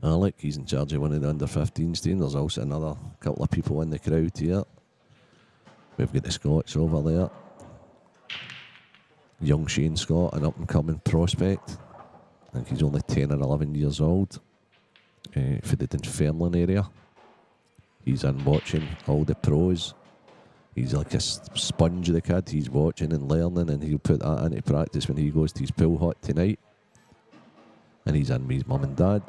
Alec, he's in charge of one of the under-15s team. There's also another couple of people in the crowd here. We've got the Scots over there. Young Shane Scott, an up-and-coming prospect. I think he's only 10 or 11 years old. For the Dunfermline area. He's in watching all the pros. He's like a sponge, the kid. He's watching and learning, and he'll put that into practice when he goes to his pool hut tonight. And he's in with his mum and dad.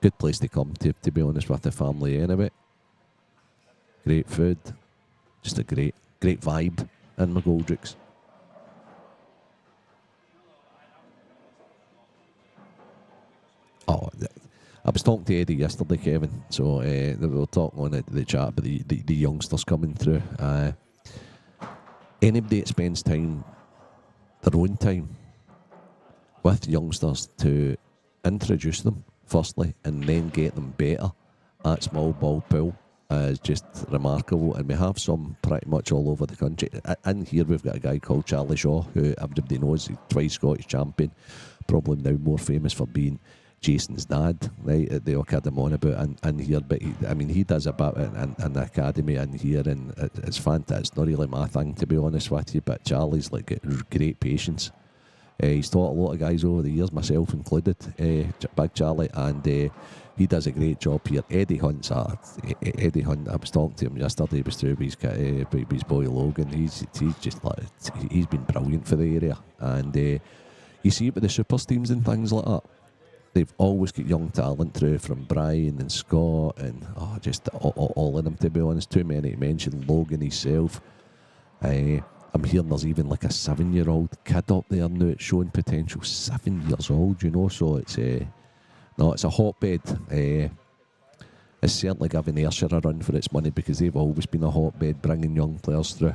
Good place to come to be honest, with the family anyway. Great food. Just a great vibe in McGoldrick's. Oh, I was talking to Eddie yesterday, Kevin, so we were talking on the chat about the youngsters coming through. Anybody that spends time, their own time, with youngsters to introduce them, firstly, and then get them better at small ball pool is just remarkable. And we have some pretty much all over the country. In here we've got a guy called Charlie Shaw, who everybody knows, he's twice Scottish champion, probably now more famous for being Jason's dad, right, at the academy on about in here, but he does a bit in the academy in here, and it's fantastic. It's not really my thing, to be honest with you, but Charlie's like got great patience. He's taught a lot of guys over the years, myself included, Big Charlie, and he does a great job here. Eddie Hunt, I was talking to him yesterday, he was through with his boy Logan. He's just like, he's been brilliant for the area, and you see it with the super teams and things like that. They've always got young talent through, from Brian and Scott and just all of them, to be honest. Too many to mention. Logan himself. I'm hearing there's even like a 7-year-old kid up there now showing potential. 7 years old, you know. So it's it's a hotbed. It's certainly giving Ayrshire a run for its money, because they've always been a hotbed bringing young players through.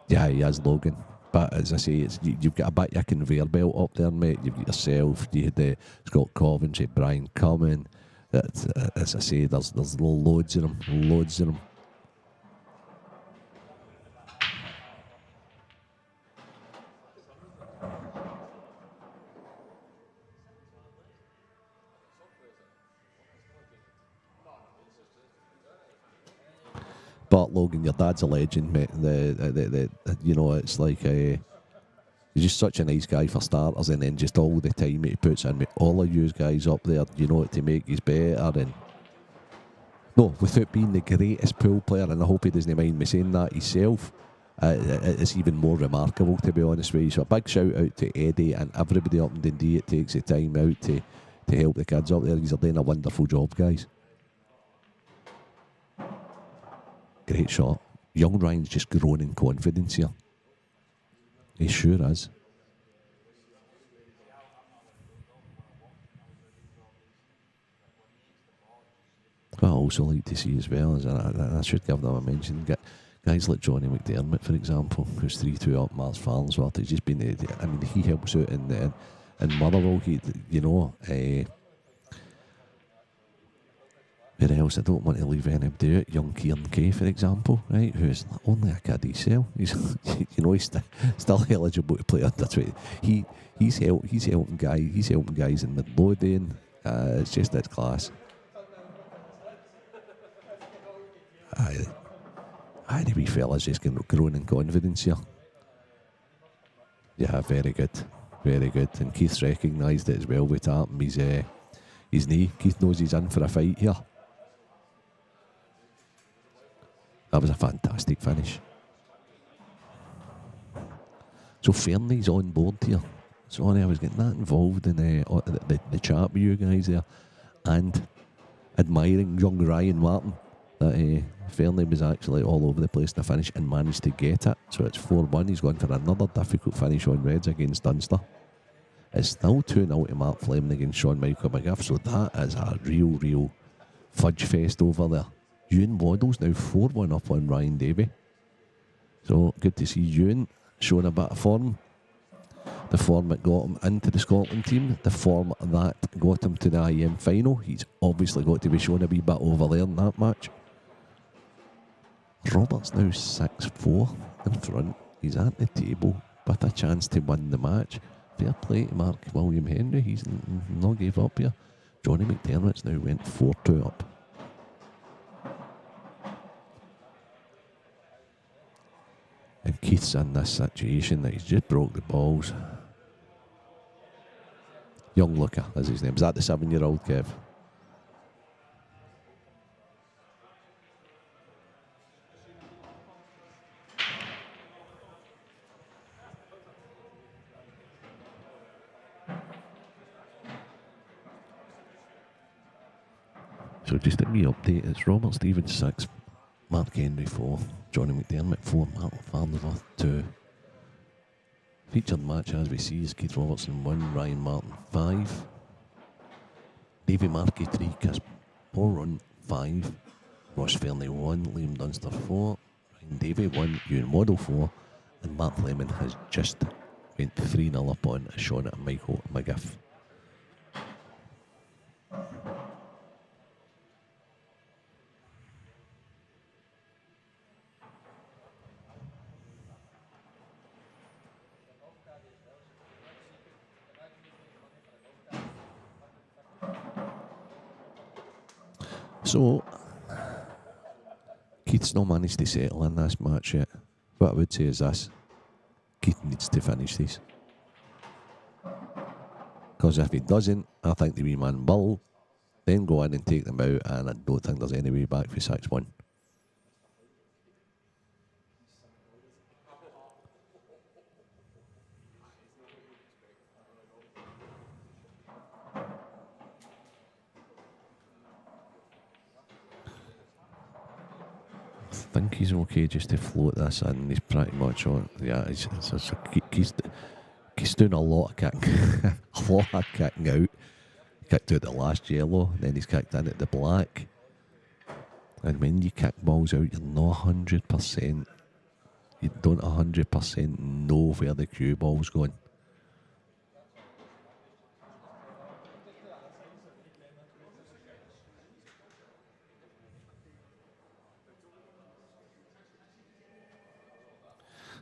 Yeah, he has, Logan. But as I say, you've got a bit of a conveyor belt up there, mate. You've got yourself, you had Scott Coventry, Brian Cumming. As I say, there's loads of them. But Logan, your dad's a legend, mate. It's like he's just such a nice guy for starters, and then just all the time he puts in with all of you guys up there, to make you better. And no, without being the greatest pool player, and I hope he doesn't mind me saying that himself, it's even more remarkable, to be honest with you. So a big shout out to Eddie and everybody up in Dundee that takes the time out to help the kids up there. You're doing a wonderful job, guys. Great shot. Young Ryan's just grown in confidence here. He sure is. What I also like to see as well is, I should give them a mention, guys like Johnny McDermott, for example, who's 3-2 up Mars Farnsworth. He's just been, he helps out in Motherwell. Where else? I don't want to leave anybody out. Young Kieran Kay, for example, right, who's only a kid himself. He's, he's still eligible to play under 20. He's helping guys in Midlothian. It's class. The wee fella's just growing in confidence here. Yeah, very good. And Keith's recognised it as well with that. his knee. Keith knows he's in for a fight here. That was a fantastic finish. So Fernie's on board here. Sorry, I was getting that involved in the chat with you guys there, and admiring young Ryan Martin. That Fernie was actually all over the place in the finish and managed to get it. So it's 4-1. He's gone for another difficult finish on Reds against Dunster. It's still 2-0 to Mark Fleming against Sean Michael McGiff. So that is a real fudge fest over there. Ewan Waddle's now 4-1 up on Ryan Davey. So good to see Ewan showing a bit of form. The form that got him into the Scotland team, the form that got him to the IM final. He's obviously got to be shown a wee bit over there in that match. Robert's now 6-4 in front. He's at the table with a chance to win the match. Fair play to Mark William Henry. He's not gave up here. Johnny McDermott's now went 4-2 up. And Keith's in this situation that he's just broke the balls. Young Looker is his name. Is that the 7-year-old, Kev? So just a wee update. It's Robert Stevens 6, Mark Henry 4, Johnny McDermott 4, Martin Farnsworth 2. Featured match as we see is Keith Robertson 1, Ryan Martin 5, Davy Markey 3, Cuesports 5, Ross Fernie 1, Liam Dunster 4, Ryan Davy 1, Ewan Waddle 4, and Mark Fleming has just went 3-0 up on Sean Michael McGiff. So, Keith's not managed to settle in this match yet. What I would say is this: Keith needs to finish these. Because if he doesn't, I think the wee man will then go in and take them out, and I don't think there's any way back for 6-1. I think he's okay just to float this in. He's pretty much on. Yeah, he's doing a lot of kicking. A lot of kicking out. He kicked out the last yellow, then he's kicked in at the black. And when you kick balls out, you're not 100%. You don't 100% know where the cue ball's going.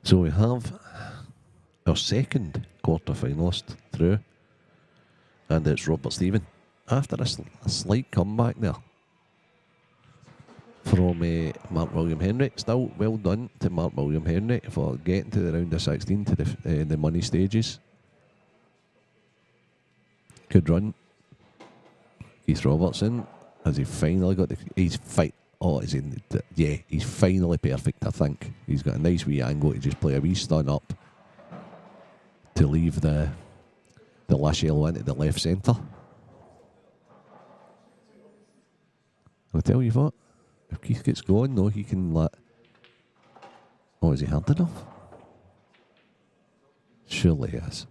So we have our second quarter-finalist through, and it's Robert Stephen. After a slight comeback there from Mark William Henry. Still well done to Mark William Henry for getting to the round of 16 to the money stages. Good run. Keith Robertson, has he finally got he's fight. Oh, is he? Yeah, he's finally perfect, I think. He's got a nice wee angle to just play a wee stun up to leave the last yellow into the left centre. I'll tell you what, if Keith gets going, though, he can let... Oh, is he hard enough? Surely he is.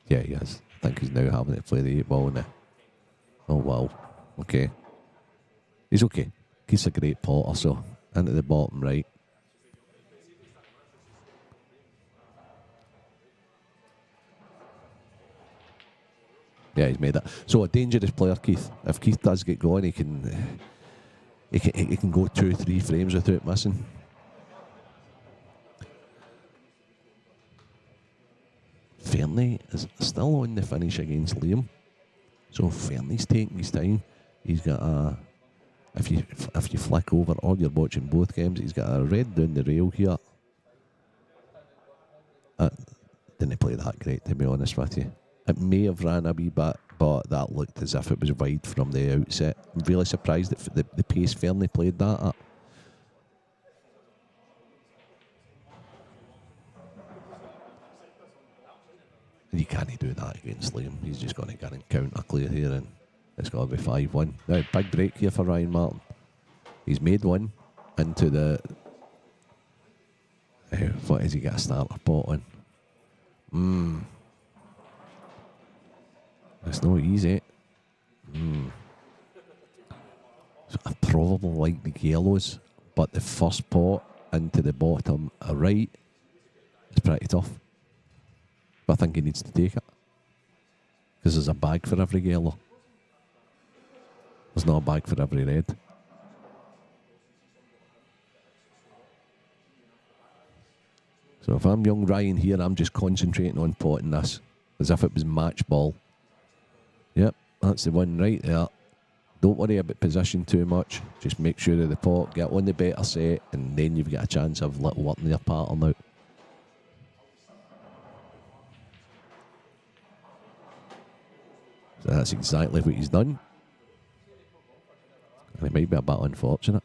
Yeah, he is. I think he's now having to play the 8-ball now. Oh, wow. Okay. He's okay. He's a great potter, so into the bottom right. Yeah, he's made it. So a dangerous player, Keith. If Keith does get going, he can go 2-3 frames without missing. Fernie is still on the finish against Liam. So Fernie's taking his time. He's got a... If you flick over or you're watching both games, he's got a red down the rail here. Didn't play that great, to be honest with you. It may have ran a wee bit, but that looked as if it was wide from the outset. I'm really surprised that the pace Fernie played that at. You can't do that against Liam. He's just going to get and counter clear here, and it's got to be 5-1. Now, big break here for Ryan Martin. He's made one into the... what has he got a starter pot on? It's not easy. So I probably like the yellows, but the first pot into the bottom right is pretty tough. But I think he needs to take it, because there's a bag for every yellow. There's not a bag for every red. So if I'm young Ryan here, I'm just concentrating on potting this as if it was match ball. Yep, that's the one right there. Don't worry about position too much. Just make sure of the pot, get on the better set, and then you've got a chance of little working their pattern out. So that's exactly what he's done. And it might be a bit unfortunate.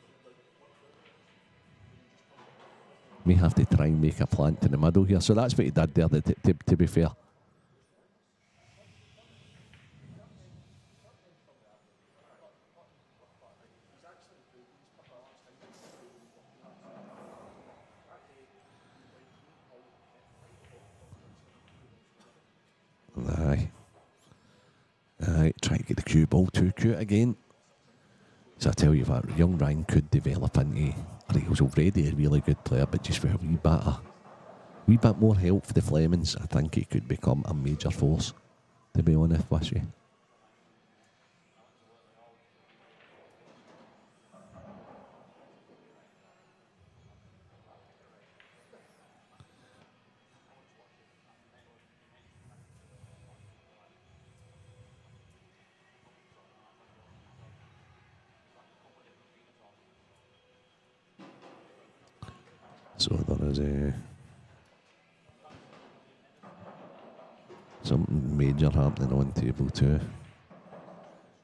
May have to try and make a plant in the middle here. So that's what he did there, to be fair. Aye, try to get the cue ball too cute again. So I tell you what, young Ryan could develop into... I think he was already a really good player, but just with a wee bit more help for the Flemings, I think he could become a major force, to be honest with you. So there is something major happening on table 2.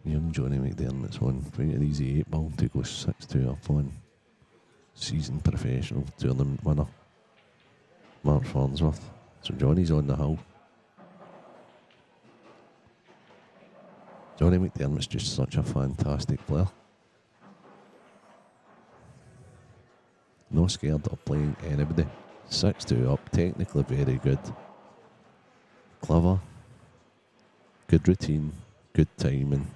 Young Johnny McDermott's on quite an easy 8-ball to go 6-2 up on seasoned professional tournament winner Mark Farnsworth. So Johnny's on the hill. Johnny McDermott's just such a fantastic player. No scared of playing anybody. 6-2 up, technically very good. Clever. Good routine. Good timing.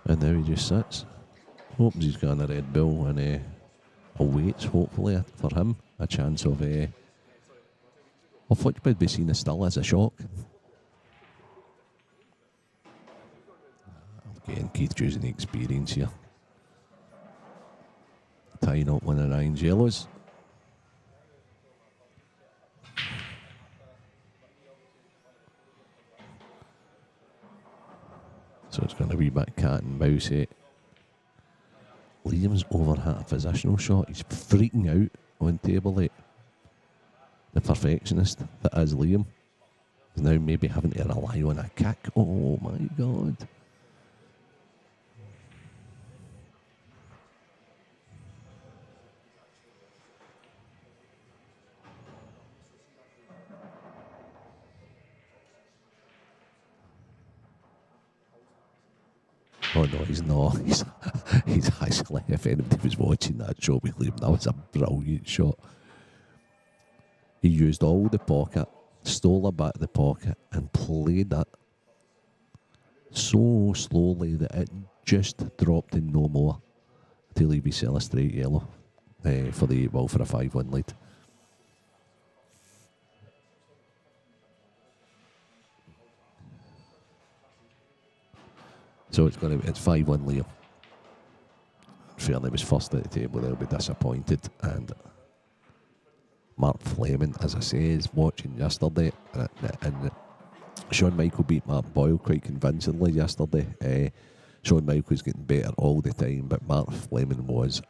And now he just sits. Hopes he's got a Red Bull and awaits, hopefully, for him a chance of what would be seen as still as a shock. Again, Keith choosing the experience here. Tying up one of Ryan's yellows. So it's going to be a bit cat and mouse. Liam's overhit a positional shot. He's freaking out on table 8. The perfectionist that is Liam is now maybe having to rely on a kick. Oh my God. Oh no, he's not. He's actually, if anybody was watching that shot with Liam, that was a brilliant shot. He used all the pocket, stole a bit of the pocket, and played that so slowly that it just dropped in no more to leave his cell a straight yellow for the 8-ball for a 5-1 lead. So it's 5-1 Liam. Fairley was first at the table, they'll be disappointed. And Mark Fleming, as I say, is watching yesterday. And Shawn Michael beat Mark Boyle quite convincingly yesterday. Shawn Michael's getting better all the time, but Mark Fleming was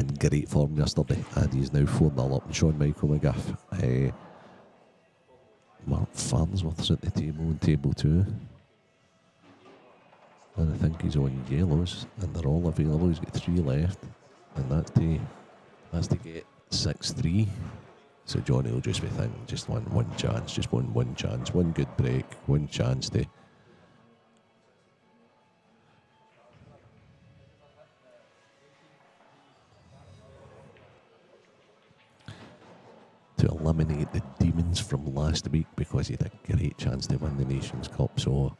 in great form yesterday, and he's now 4-0 up on Sean Michael McGough. Mark Farnsworth's at the table in table 2. And I think he's on yellows, and they're all available. He's got 3 left, and that's to get 6-3. So Johnny will just be thinking, just one chance, just one chance, one good break, one chance to eliminate the demons from last week, because he had a great chance to win the Nations Cup. So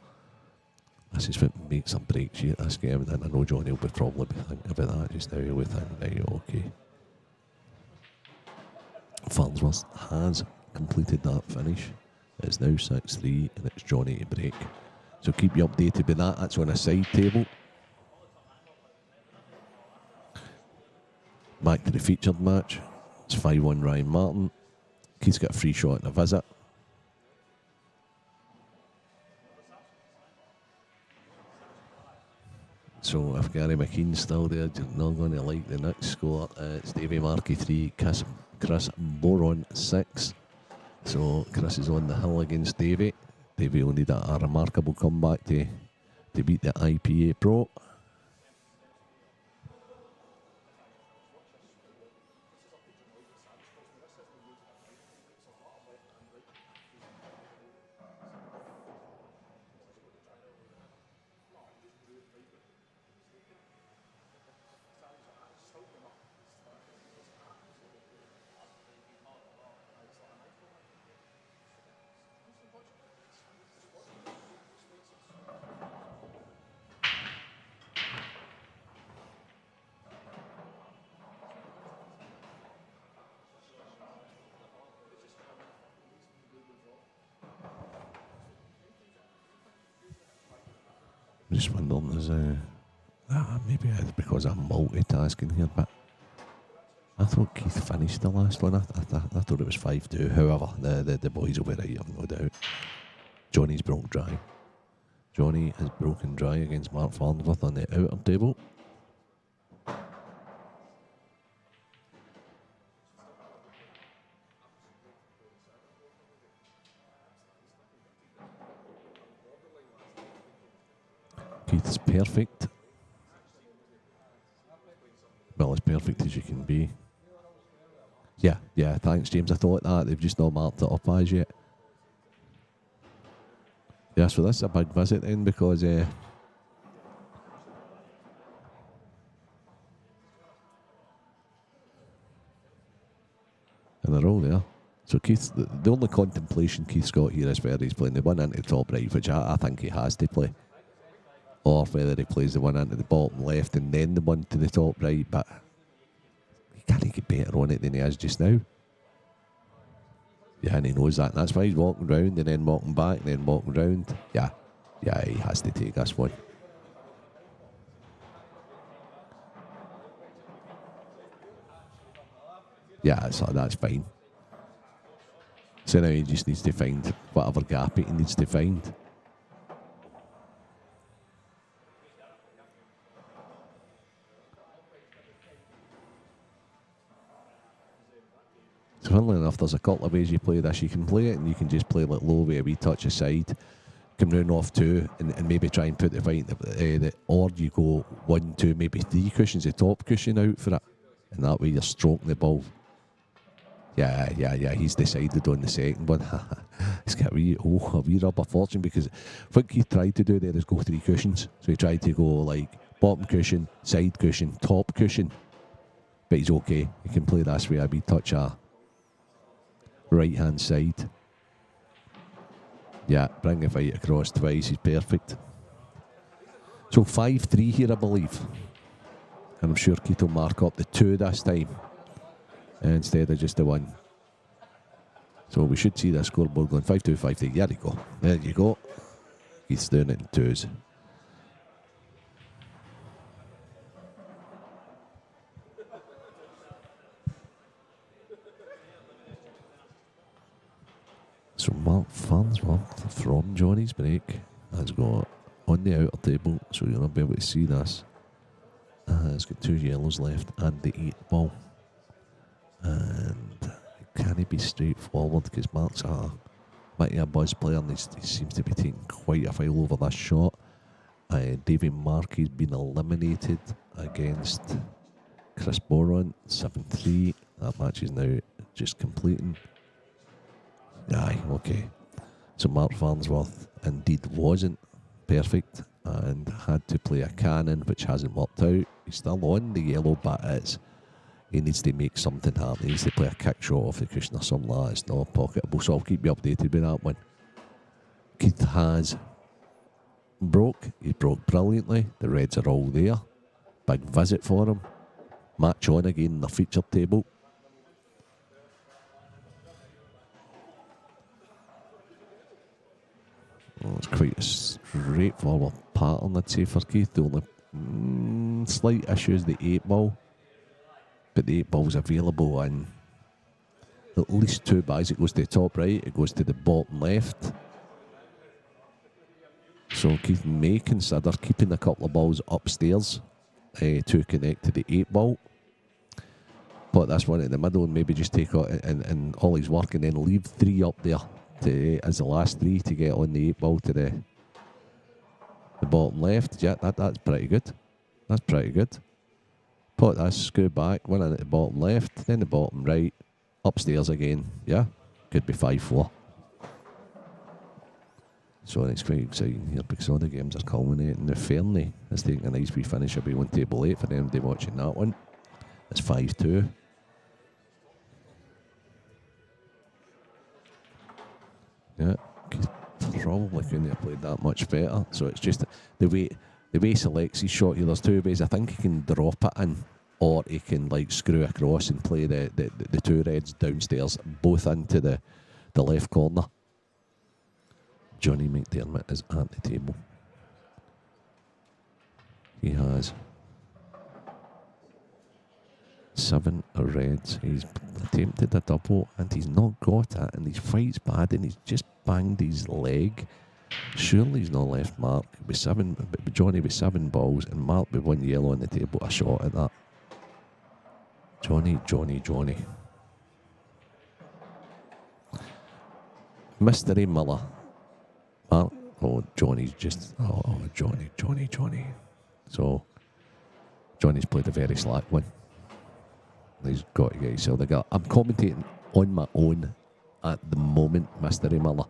this is what makes or breaks you at this game, and I know Johnny will probably be thinking about that just now. He'll be thinking, right, okay. Farnsworth has completed that finish. It's now 6-3, and it's Johnny to break. So keep you updated with that. That's on a side table. Back to the featured match. It's 5-1 Ryan Martin. Keith's got a free shot and a visit. So if Gary McKean's still there, you're not going to like the next score. It's Davy Markey 3, Chris Boron 6. So Chris is on the hill against Davy. Davy will need a remarkable comeback to beat the IPA Pro. Just wondering, maybe it's because I'm multitasking here, but I thought Keith finished the last one. I thought it was 5-2. However, the boys will be right, I've no doubt. Johnny's broke dry. Johnny is broken dry against Mark Farnsworth on the outer table. Keith's perfect. Well, as perfect as you can be. Yeah, thanks James. I thought that. They've just not marked it up as yet. Yeah, so this is a big visit then, because and they're all there. So Keith, the only contemplation Keith's got here is whether he's playing the one into the top right, which I think he has to play, or whether he plays the one into the bottom left and then the one to the top right. But he can't get better on it than he is just now. Yeah, and he knows that, and that's why he's walking round and then walking back and then walking round. Yeah, he has to take this one. Yeah, so that's fine. So now he just needs to find whatever gap he needs to find. So funnily enough, there's a couple of ways you play this. You can play it and you can just play like low with a wee touch aside, come round off 2 and maybe try and put the fight, or you go 1, 2, maybe 3 cushions, the top cushion out for it, and that way you're stroking the ball. Yeah, he's decided on the second one. He's got a wee rubber fortune, because what Keith tried to do there is go 3 cushions. So he tried to go like bottom cushion, side cushion, top cushion. But he's okay. He can play this way a wee touch right hand side. Yeah, bring the fight across twice. He's perfect. So 5-3 here, I believe. And I'm sure Keith will mark up the 2 this time instead of just the 1. So we should see the scoreboard going 5-2, 5-3. There you go. There you go. He's doing it in 2s. So Mark Farnsworth from Johnny's break has got on the outer table, so you'll not be able to see this, It's got 2 yellows left and the 8 ball. And can he be straightforward? Because Mark's a bit of a buzz player and he seems to be taking quite a while over this shot. David Markey's been eliminated against Chris Boron, 7-3. That match is now just completing. Aye, okay. So Mark Farnsworth indeed wasn't perfect and had to play a cannon, which hasn't worked out. He's still on the yellow, but he needs to make something happen. He needs to play a kick shot off the cushion or something like that. It's not pocketable, so I'll keep you updated with that one. Keith has broke. He broke brilliantly. The Reds are all there. Big visit for him. Match on again in the feature table. Oh, it's quite a straightforward pattern, I'd say, for Keith. The only slight issue is the 8 ball. But the 8 ball's available in at least 2 bags. It goes to the top right, it goes to the bottom left. So Keith may consider keeping a couple of balls upstairs to connect to the 8 ball. Put this one in the middle and maybe just take and all his work and then leave 3 up there as the last 3 to get on the 8 ball to the bottom left. Yeah, that's pretty good. That's pretty good. Put this, screw back, one in at the bottom left, then the bottom right, upstairs again. Yeah, could be 5-4. So it's quite exciting here because all the games are culminating. The Fernie is taking a nice wee finish. I'll be on table 8 for anybody watching that one. It's 5-2. Yeah, probably couldn't have played that much better. So it's just the way he selects his shot here. There's 2 ways. I think he can drop it in, or he can like screw across and play the 2 Reds downstairs, both into the left corner. Johnny McDermott is at the table. He has 7 Reds. He's attempted a double and he's not got it, and his fight's bad and he's just banged his leg. Surely he's not left Mark with 7, but Johnny with 7 balls and Mark with 1 yellow on the table. A shot at that. Johnny. Mystery Miller. Mark. Oh, Johnny's just. Oh, Johnny. So, Johnny's played a very slack one. He's got to get himself together. I'm commentating on my own at the moment, Mystery Miller.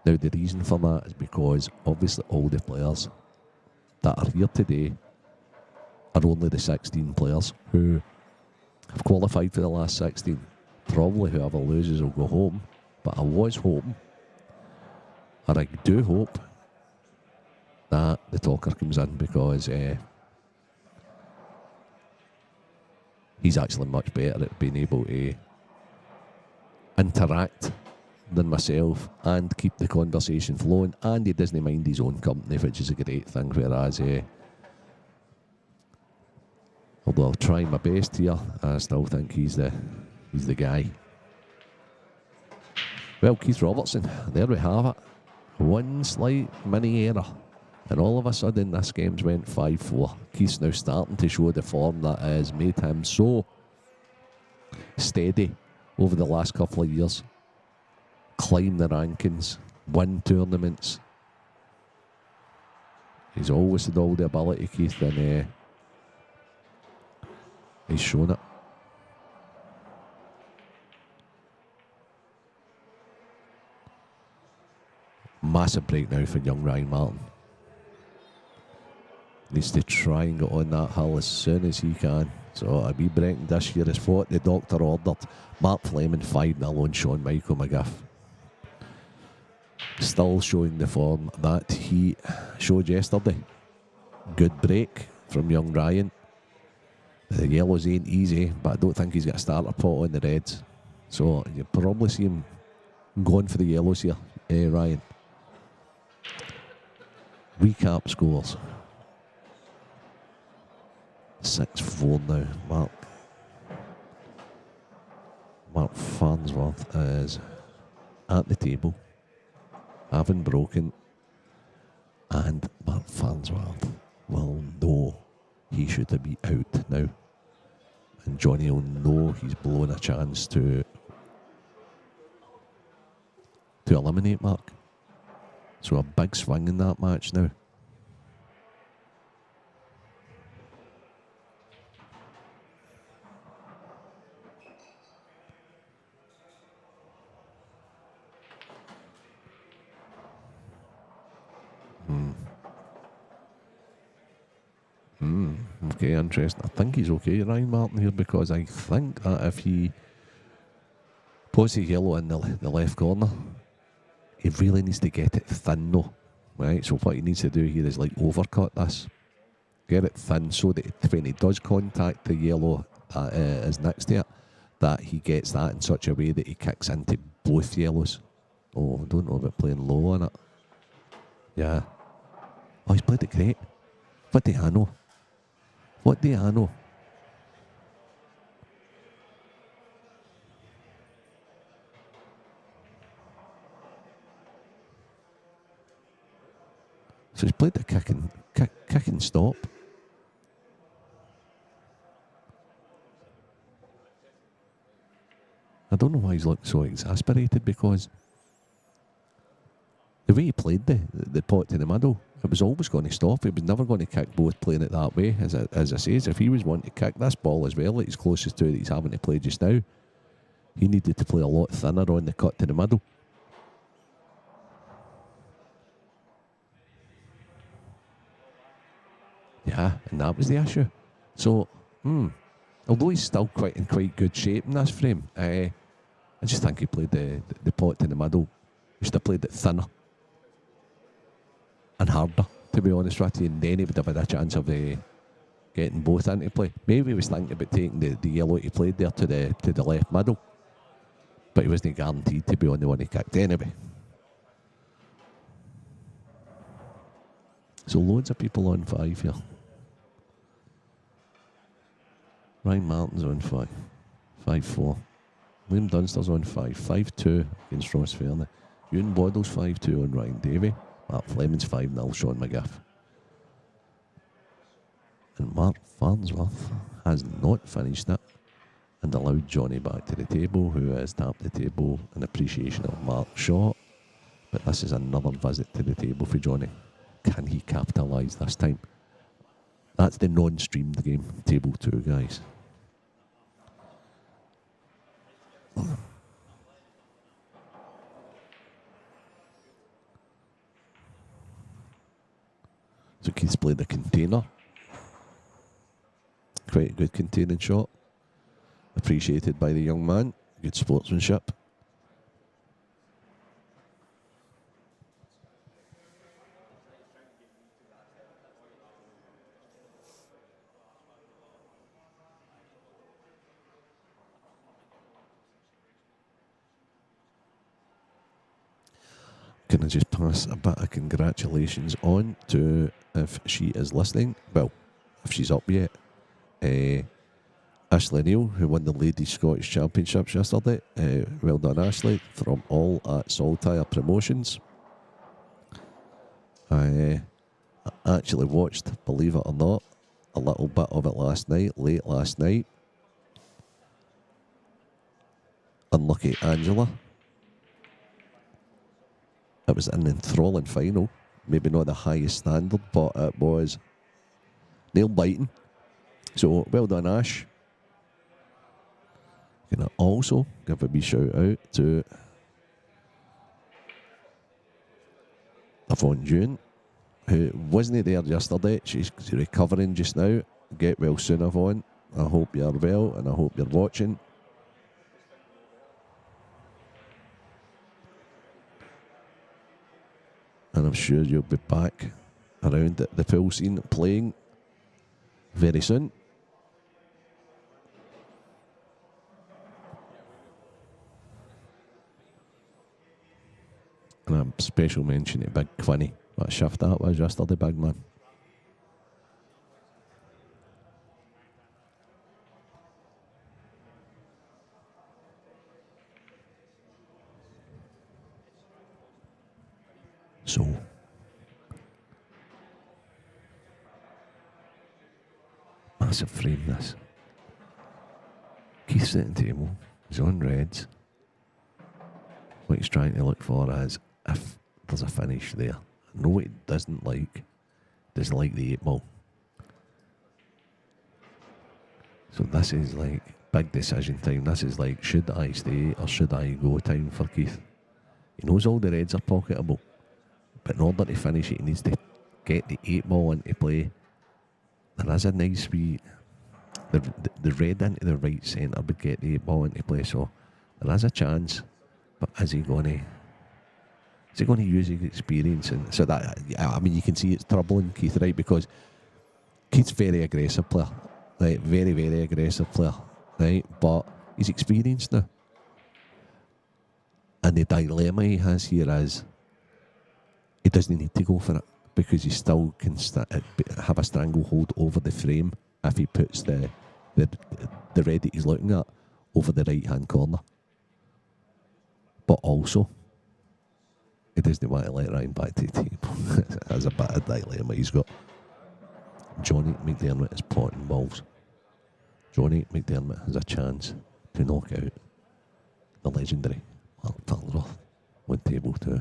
Now, the reason for that is because obviously all the players that are here today are only the 16 players who have qualified for the last 16. Probably whoever loses will go home. But I was hoping, or I do hope, that the talker comes in because he's actually much better at being able to interact than myself and keep the conversation flowing, and he doesn't mind his own company, which is a great thing. Whereas although I'll try my best here, I still think he's the guy. Well, Keith Robertson, there we have it. 1 slight mini error, and all of a sudden this game's went 5-4. Keith's now starting to show the form that has made him so steady over the last couple of years. Climb the rankings, win tournaments. He's always had all the ability, Keith, and he's shown it. Massive break now for young Ryan Martin. Needs to try and get on that hill as soon as he can. So a wee break this year is what the doctor ordered. Mark Fleming 5-0 on Sean Michael McGiff. Still showing the form that he showed yesterday. Good break from young Ryan. The yellows ain't easy, but I don't think he's got a starter pot on the Reds. So you probably see him going for the yellows here, Ryan. Recap scores. 6-4 now. Mark Farnsworth is at the table, having broken, and Mark Farnsworth will know he should be out now. And Johnny will know he's blown a chance to eliminate Mark. So a big swing in that match now. Okay, interesting. I think he's okay, Ryan Martin, here, because I think that if he puts a yellow in the left corner, he really needs to get it thin though. Right? So what he needs to do here is like overcut this. Get it thin so that when he does contact the yellow that is next to it, that he gets that in such a way that he kicks into both yellows. Oh, I don't know about playing low on it. Yeah. Oh, he's played it great. What do I know? What do I know? So he's played the kick and stop. I don't know why he's looking so exasperated, because the way he played the pot to the middle, it was always going to stop. He was never going to kick both, playing it that way. As I say, if he was wanting to kick this ball as well, like he's closest to that he's having to play just now, he needed to play a lot thinner on the cut to the middle. Yeah, and that was the issue. So, although he's still quite in quite good shape in this frame, I just think he played the pot in the middle. He should have played it thinner and harder, to be honest with you, and then he would have had a chance of getting both into play. Maybe he was thinking about taking the yellow he played there to the left middle, but he wasn't guaranteed to be on the one he kicked anyway. So loads of people on 5 here. Ryan Martin's on 5. 5-4. Liam Dunster's on 5. 5-2 against Ross Fairney. Ewan Waddle's 5-2 on Ryan Davey. Mark Fleming's 5-0 Sean McGiff. And Mark Farnsworth has not finished it and allowed Johnny back to the table, who has tapped the table in appreciation of Mark's shot. But this is another visit to the table for Johnny. Can he capitalise this time? That's the non-streamed game, table 2, guys. So Keith's played the container. Quite a good containing shot. Appreciated by the young man. Good sportsmanship. Can I just pass a bit of congratulations on to, if she is listening, well, if she's up yet, Ashley Neal, who won the Ladies Scottish Championships yesterday. Well done, Ashley, from all at Saltire Promotions. I actually watched, believe it or not, a little bit of it late last night. Unlucky Angela. It was an enthralling final. Maybe not the highest standard, but it was nail-biting. So, well done, Ash. Can I also give a wee shout out to Yvonne June, who wasn't there yesterday. She's recovering just now. Get well soon, Yvonne. I hope you're well and I hope you're watching. And I'm sure you'll be back around the pool scene playing very soon. And a special mention to Big Quinny. What a shift that was yesterday, big man. So, Massive frame, this. Keith's setting table. He's on reds. What he's trying to look for is if there's a finish there. I know what he doesn't like. Doesn't like the 8 ball. So this is like big decision time. This is like, should I stay or should I go time for Keith? He knows all the reds are pocketable, but in order to finish it, he needs to get the 8 ball into play. There is a nice wee... The red into the right centre would get the 8 ball into play, so there is a chance. But is he going to use his experience? And so that, I mean, you can see it's troubling Keith, right? Because Keith's very aggressive player, right? Very, very aggressive player, right? But he's experienced now. And the dilemma he has here is he doesn't need to go for it because he still can have a stranglehold over the frame if he puts the red that he's looking at over the right-hand corner. But also, he doesn't want to let Ryan back to the table. That's a bit of dilemma he's got. Johnny McDermott is potting balls. Johnny McDermott has a chance to knock out the legendary Mark Farnroth on table 2.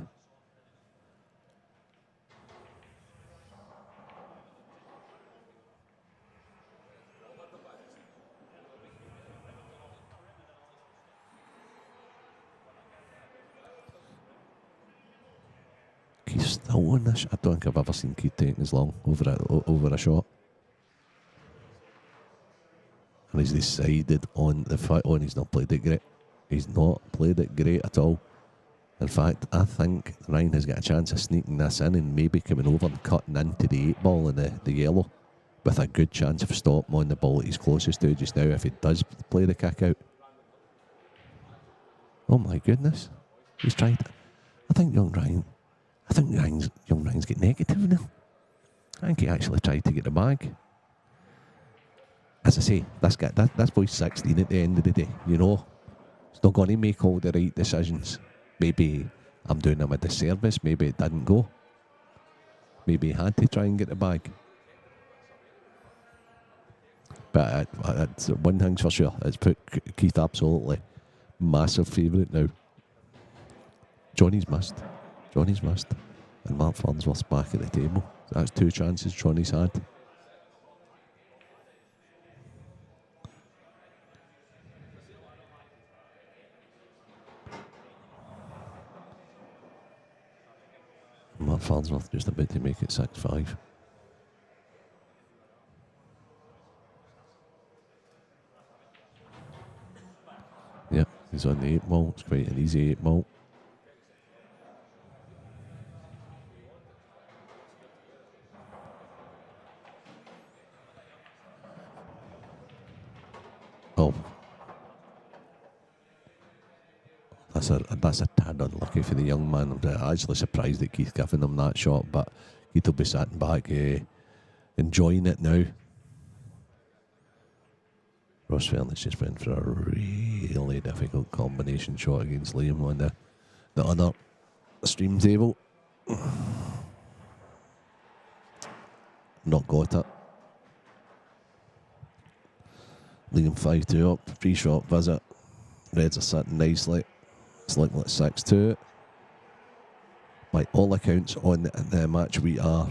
Keith's still on this. I don't think I've ever seen Keith taking as long over a shot. And he's decided on the fact, and he's not played it great. He's not played it great at all. In fact, I think Ryan has got a chance of sneaking this in and maybe coming over and cutting into the 8 ball and the yellow with a good chance of stopping on the ball that he's closest to just now if he does play the kick out. Oh my goodness. He's tried it. I think young Ryan's getting negative now. I think he actually tried to get the bag. As I say, this boy's 16 at the end of the day, you know. He's not going to make all the right decisions. Maybe I'm doing him a disservice. Maybe it didn't go. Maybe he had to try and get the bag. But one thing's for sure, it's put Keith absolutely massive favourite now. Johnny's missed. And Mark Farnsworth's back at the table. That's 2 chances Johnny's had. Mark Farnsworth just about to make it 6-5. Yeah, he's on the 8 ball. It's quite an easy 8 ball. Oh. That's a tad unlucky for the young man. I'm actually surprised that Keith giving him that shot, but Keith will be sitting back enjoying it now. Ross Furness just went for a really difficult combination shot against Liam on the other stream table. Not got it. Liam 5-2 up, 3-shot visit. Reds are sitting nicely. It's looking like 6-2. By all accounts on the match we are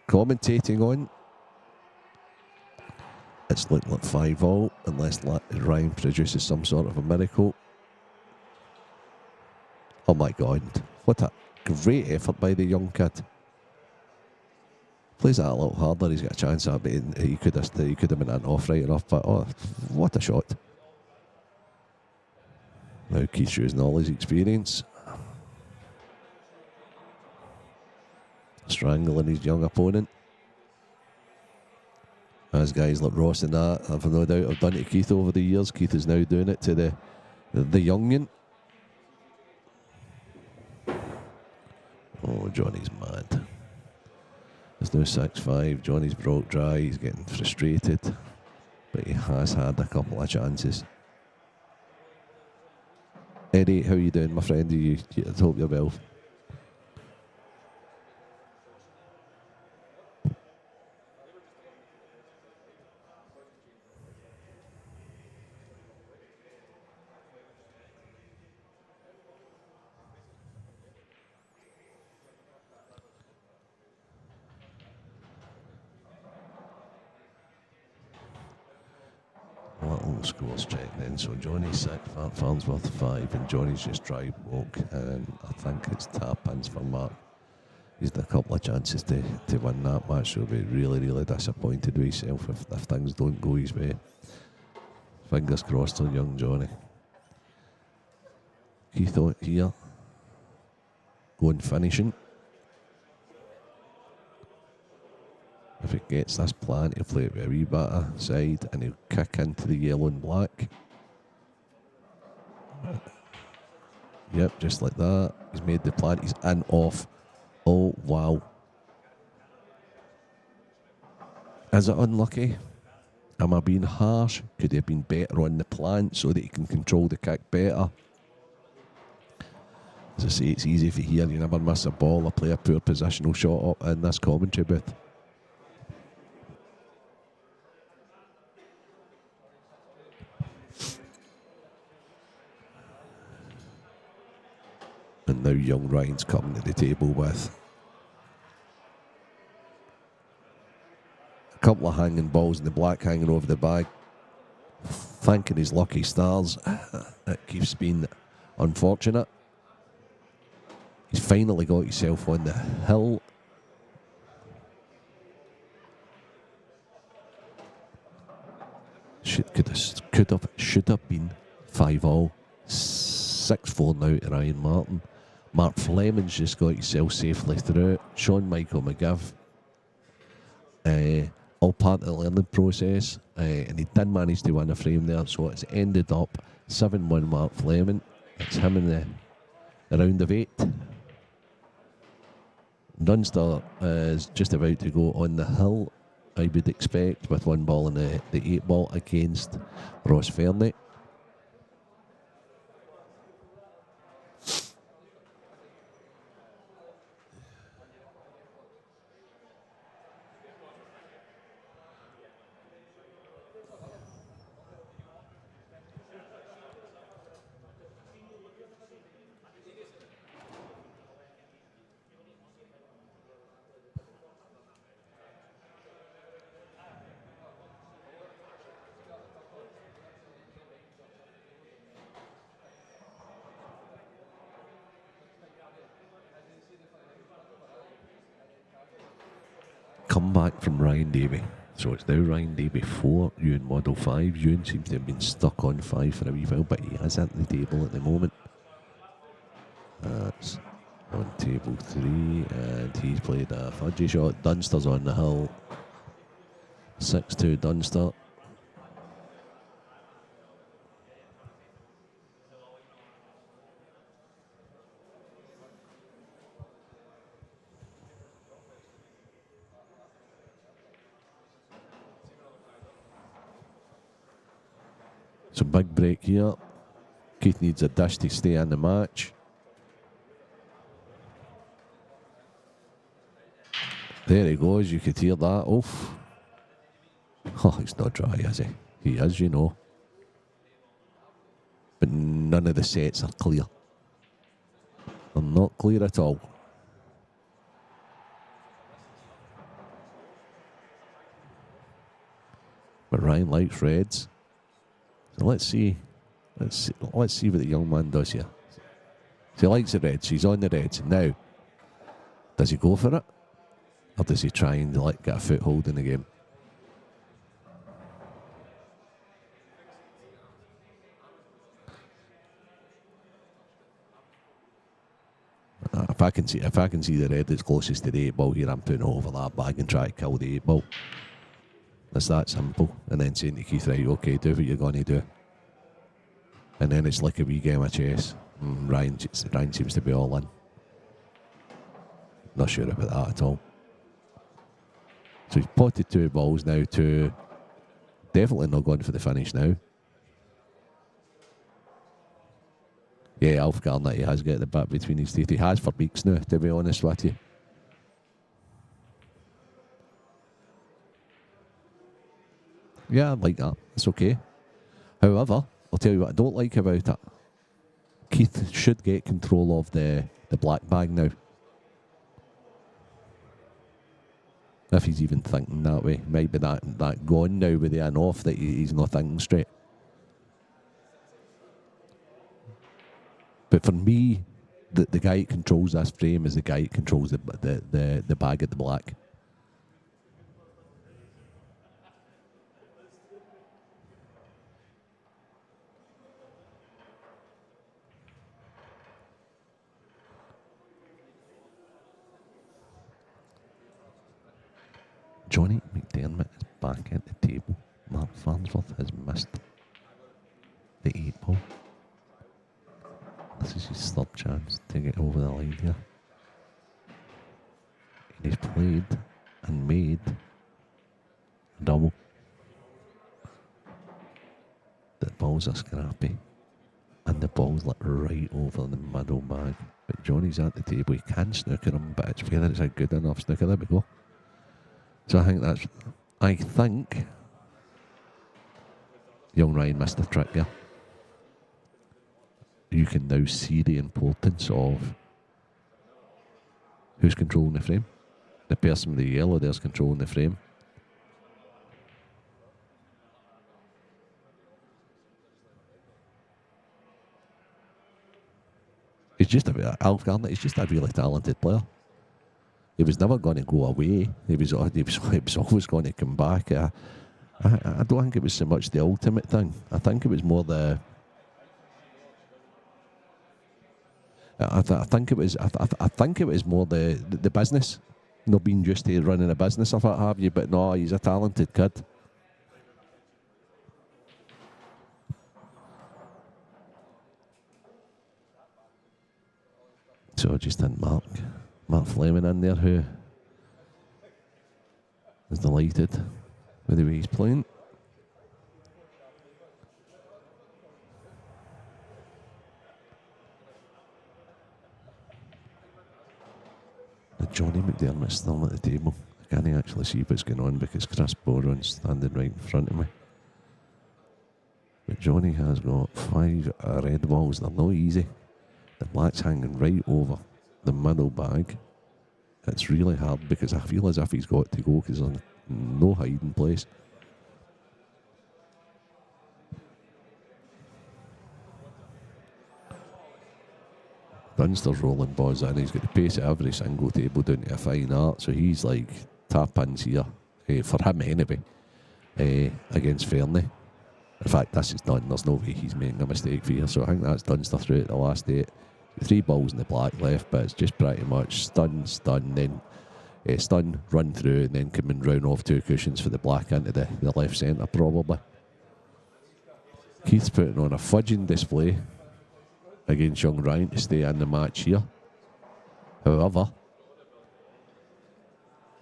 commentating on, it's looking like 5-all, unless Ryan produces some sort of a miracle. Oh my God, what a great effort by the young kid. Plays that a little harder, he's got a chance at it, but he could have been an off right enough, but oh, what a shot. Now Keith's using all his experience. Strangling his young opponent. As guys like Ross and that, I've no doubt, have done it to Keith over the years. Keith is now doing it to the youngin. Oh, Johnny's mad. There's no 6-5. Johnny's broke dry. He's getting frustrated. But he has had a couple of chances. Eddie, how are you doing, my friend? I hope you're well. scores check then. So Johnny's 6, Farnsworth 5, and Johnny's just drive walk, and I think it's tap-ins for Mark. He's had a couple of chances to win that match, so he'll be really, really disappointed with himself if things don't go his way. Fingers crossed on young Johnny. He thought here, going finishing. If he gets this plan, he'll play it with a wee bit of side, and he'll kick into the yellow and black. Yep, just like that. He's made the plan. He's in off. Oh, wow. Is it unlucky? Am I being harsh? Could he have been better on the plant so that he can control the kick better? As I say, it's easy for here. You never miss a ball or play a poor positional shot up in this commentary booth. And now young Ryan's coming to the table with a couple of hanging balls in the black hanging over the bag. Thanking his lucky stars. It keeps being unfortunate. He's finally got himself on the hill. Should have been 5-all. 6-4 now to Ryan Martin. Mark Fleming's just got himself safely through it. Sean Michael McGill. All part of the learning process. And he did manage to win a frame there, so it's ended up 7-1 Mark Fleming. It's him in the round of 8. Dunster is just about to go on the hill, I would expect, with one ball in the 8 ball against Ross Fernie. Comeback from Ryan Davey. So it's now Ryan Davey 4, Ewan Waddle 5. Ewan seems to have been stuck on 5 for a wee while, but he is at the table at the moment. That's on table 3, and he's played a fudgy shot. Dunster's on the hill. 6-2 Dunster. So big break here. Keith needs a dish to stay in the match. There he goes, you could hear that. Oof. Oh, he's not dry, is he? He is, you know. But none of the sets are clear. They're not clear at all. But Ryan likes reds. So let's see what the young man does here. So he likes the reds. He's on the reds. Now, does he go for it? Or does he try and get a foothold in the game? If I can see the red that's closest to the 8 ball here, I'm putting it over that bag and try to kill the 8 ball. It's that simple. And then saying to Keith, right, okay, do what you're going to do. And then it's like a wee game of chess. Ryan seems to be all in. Not sure about that at all. So he's potted 2 balls now to definitely not going for the finish now. Yeah, Alf Garnett, he has got the bat between his teeth. He has for weeks now, to be honest with you. Yeah, I like that. It's okay. However, I'll tell you what I don't like about it. Keith should get control of the black bag now. If he's even thinking that way. Maybe that gone now with the on off that he's not thinking straight. But for me, the guy that controls this frame is the guy that controls the bag at the black. Johnny McDermott is back at the table. Mark Farnsworth has missed the 8 ball. This is his third chance to get over the line here. And he's played and made a double. The balls are scrappy. And the ball's like right over the middle bag. But Johnny's at the table. He can snooker him, but it's whether it's a good enough snooker. There we go. So I think young Ryan missed a trick there. You can now see the importance of who's controlling the frame. The person with the yellow there's controlling the frame. Alf Garnett, he's just a really talented player. He was never going to go away. He was always going to come back. I don't think it was so much the ultimate thing. I think it was more the. I think it was more the business, not being used to running a business or what have you. But no, he's a talented kid. So just in Mark Fleming in there, who is delighted with the way he's playing. Johnny McDermott's still at the table. I can't actually see what's going on because Chris Boron's standing right in front of me. But Johnny has got 5 red balls. They're not easy. The black's hanging right over the middle bag. It's really hard because I feel as if he's got to go because there's no hiding place. Dunster's rolling balls in. He's got to pace at every single table down to a fine art. So he's like tap-ins here, for him anyway, against Fernie. In fact, this is done. There's no way he's making a mistake here. So I think that's Dunster through at the last 8. 3 balls in the black left, but it's just pretty much stun, then stun, run through, and then coming round off 2 cushions for the black into the left centre, probably. Keith's putting on a fudging display against young Ryan to stay in the match here. However,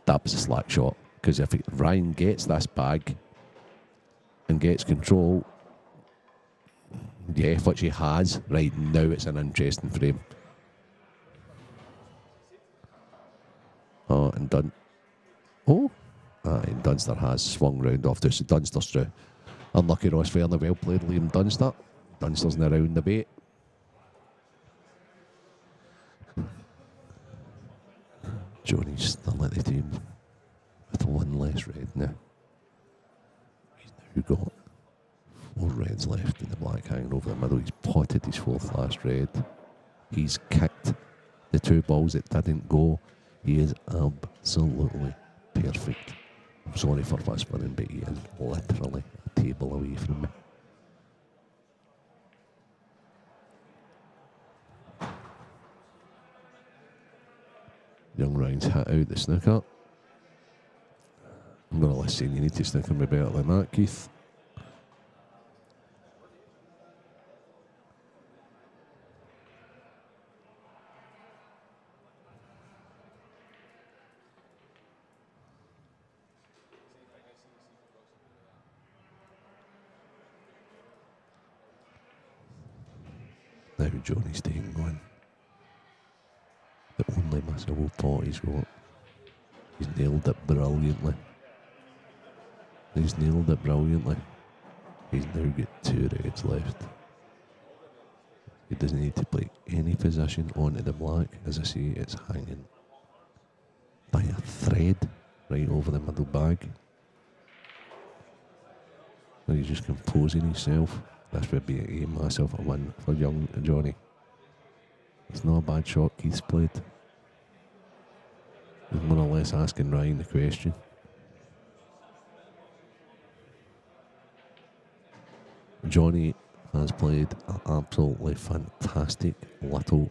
that was a slack shot, because if Ryan gets this bag and gets control, yeah, which he has, right now it's an interesting frame. Oh, and and Dunster has swung round off to, so Dunster's through. Unlucky Ross Fernie, well played Liam Dunster. Dunster's in around the bait. Johnny's still at the team with 1 less red now. He's now got 4 reds left in the black hanging over the middle. He's potted his 4th last red. He's kicked the 2 balls that didn't go. He is absolutely perfect. I'm sorry for whispering, but he is literally a table away from me. Young Ryan's hit out the snooker. I'm going to listen. You need to snooker me better than that, Keith. Now Johnny's taking one. The only missable pot he's got. He's nailed it brilliantly. He's nailed it brilliantly. He's now got 2 reds left. He doesn't need to play any position onto the black. As I say, it's hanging by a thread right over the middle bag. And he's just composing himself. This would be a massive win for young Johnny. It's not a bad shot Keith's played. He's more or less asking Ryan the question. Johnny has played an absolutely fantastic little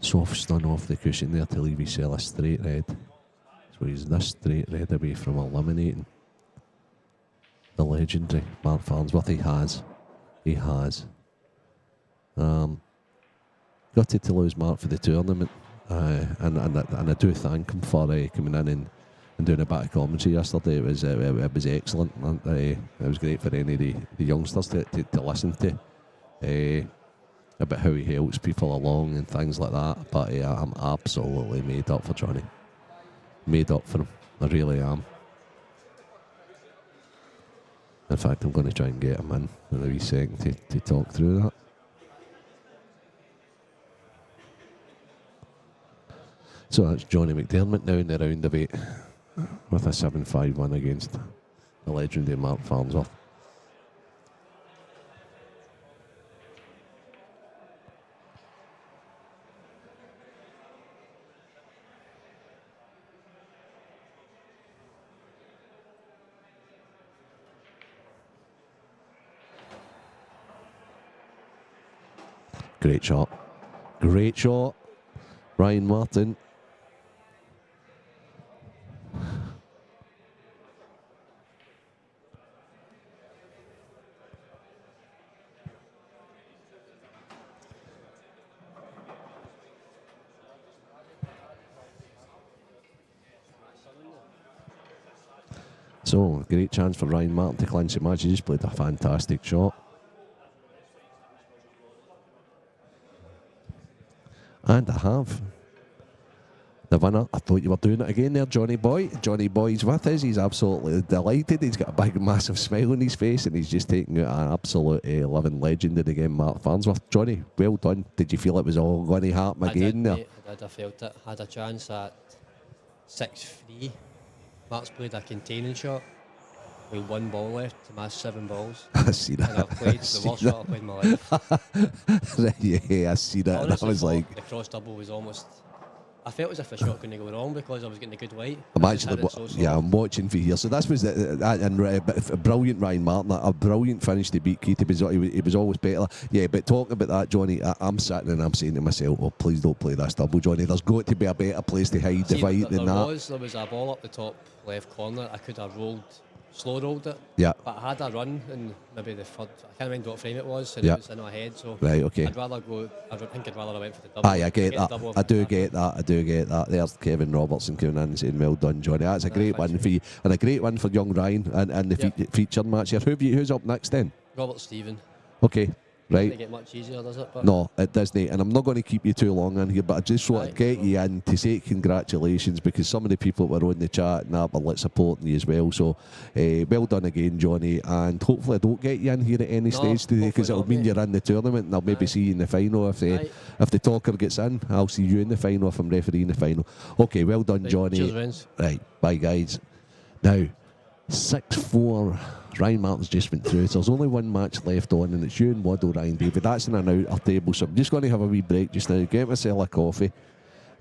soft stun off the cushion there to leave himself a straight red. So he's this straight red away from eliminating the legendary Mark Farnsworth. He has. Gutted to lose Mark for the tournament, and I do thank him for coming in and doing a bit of commentary yesterday. It was excellent. And, it was great for any of the youngsters to listen to about how he helps people along and things like that. But I'm absolutely made up for Johnny. Made up for him. I really am. In fact, I'm going to try and get him in a wee second to talk through that. So that's Johnny McDermott now in the round of 8 with a 7-5 win against the legendary Mark Farnsworth. Great shot. Great shot. Ryan Martin. So, great chance for Ryan Martin to clinch the match. He just played a fantastic shot. And I have the winner. I thought you were doing it again there, Johnny Boy. Johnny Boy's with us. He's absolutely delighted. He's got a big, massive smile on his face, and he's just taking out an absolute living legend in the game, Mark Farnsworth. Johnny, well done. Did you feel it was all going to happen again there? I did. I felt it. Had a chance at 6-3. Mark's played a containing shot with 1 ball left to my 7 balls. I see that. And I've played the worst shot I've played in my life. Yeah, I see that. Honestly, That was like... the cross double was almost... I felt as if the shot couldn't go wrong because I was getting a good light. I'm watching for here. So this was a brilliant Ryan Martin, a brilliant finish to beat Keith. He was always better. Yeah, but talking about that, Johnny, I'm sitting and I'm saying to myself, oh, please don't play this double, Johnny. There's got to be a better place to hide the fight than that. There was a ball up the top left corner. I could have slow rolled it. Yeah. But I had a run in maybe the third, I can't remember what frame it was, and yeah. it was in my head, so right, okay. I'd rather go, I think I'd rather have went for the double. I get that. I do get that. There's Kevin Robertson coming in and saying, well done, Johnny. That's a great win for you, and a great win for young Ryan and the featured match here. Who's up next then? Robert Stephen. Okay. Right. Doesn't get much easier, does it? But no, it doesn't. And I'm not going to keep you too long in here, but I just want to get you in to say congratulations, because some of the people that were on the chat and that were supporting you as well. So, well done again, Johnny. And hopefully I don't get you in here at any stage today, because it'll mean you're in the tournament, and I'll maybe see you in the final. If the talker gets in, I'll see you in the final if I'm refereeing the final. Okay, well done, Johnny. Cheers, Vince. Right, bye, guys. Now, 6-4. Ryan Martin's just went through. So there's only one match left on, and it's you and Waddle, Ryan David. That's in and out our table. So I'm just going to have a wee break just now, get myself a coffee.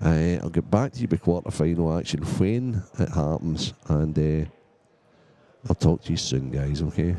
I'll get back to you with quarter-final action when it happens, and I'll talk to you soon, guys, okay?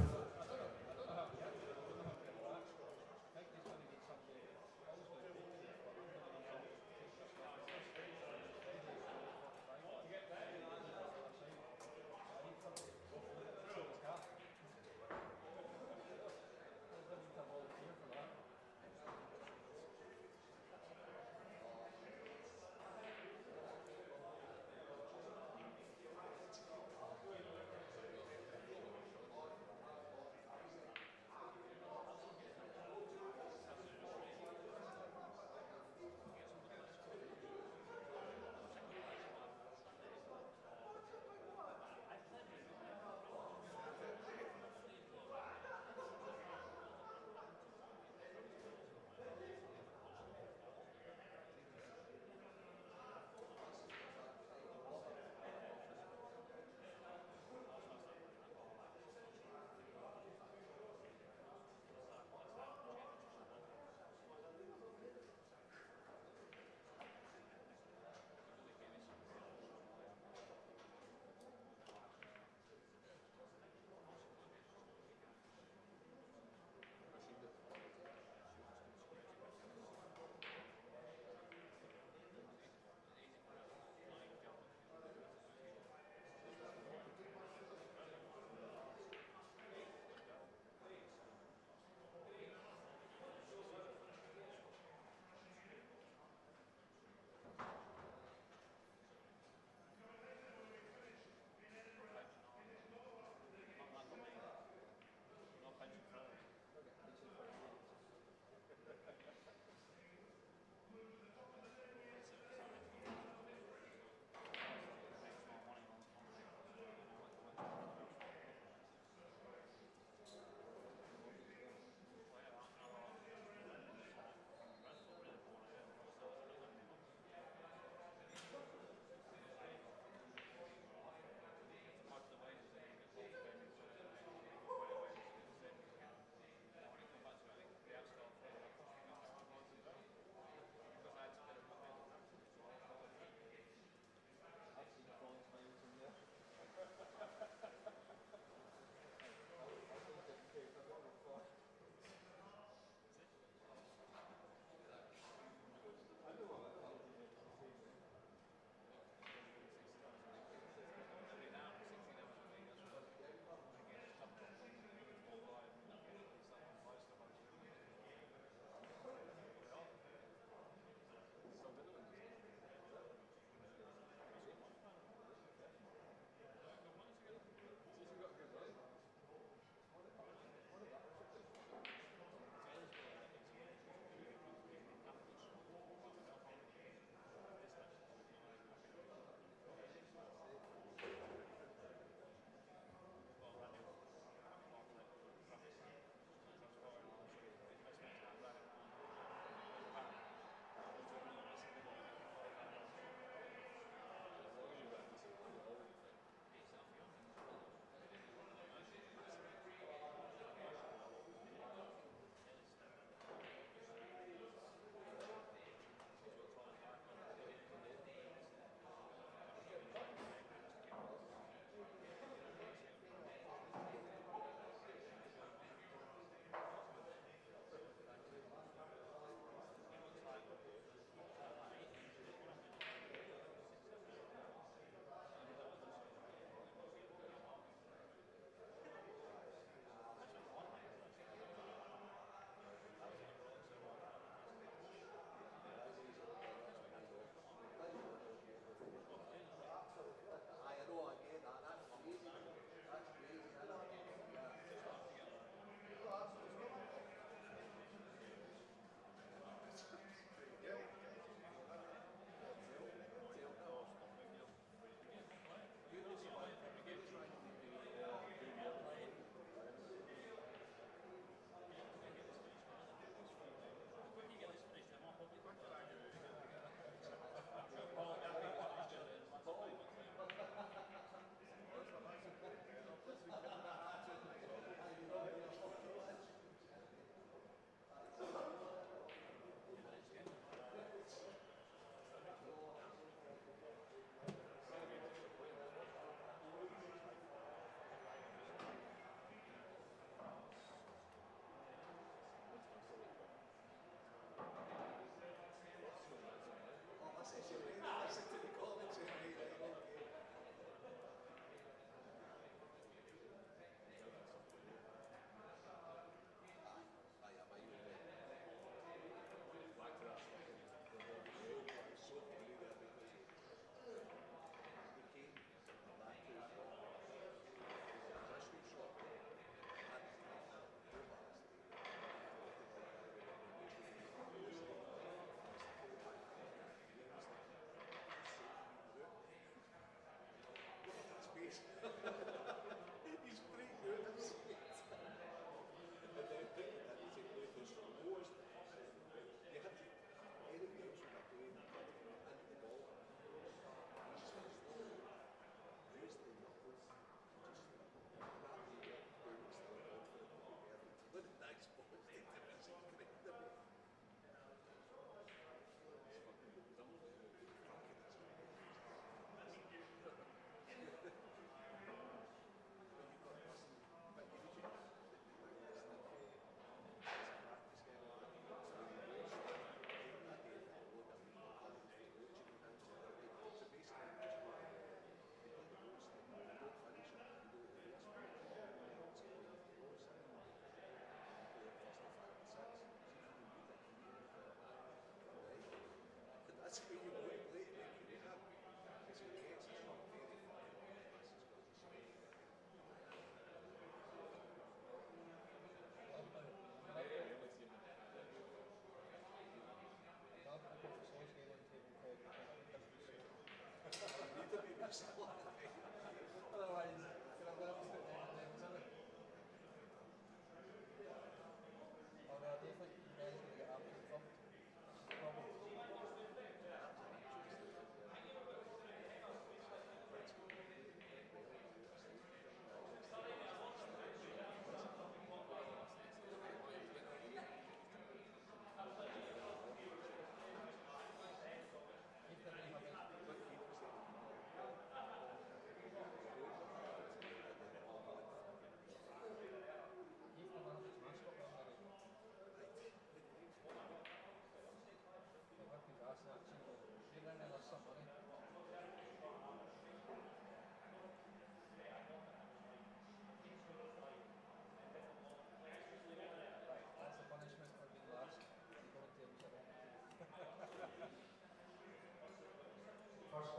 First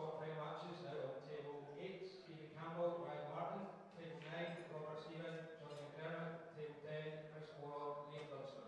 qualifying matches out of table 8, Stephen Campbell, Ryan Martin. Table 9, Robert Stephen, Johnny McDermott. Table 10, Chris Moron, Liam Dunster.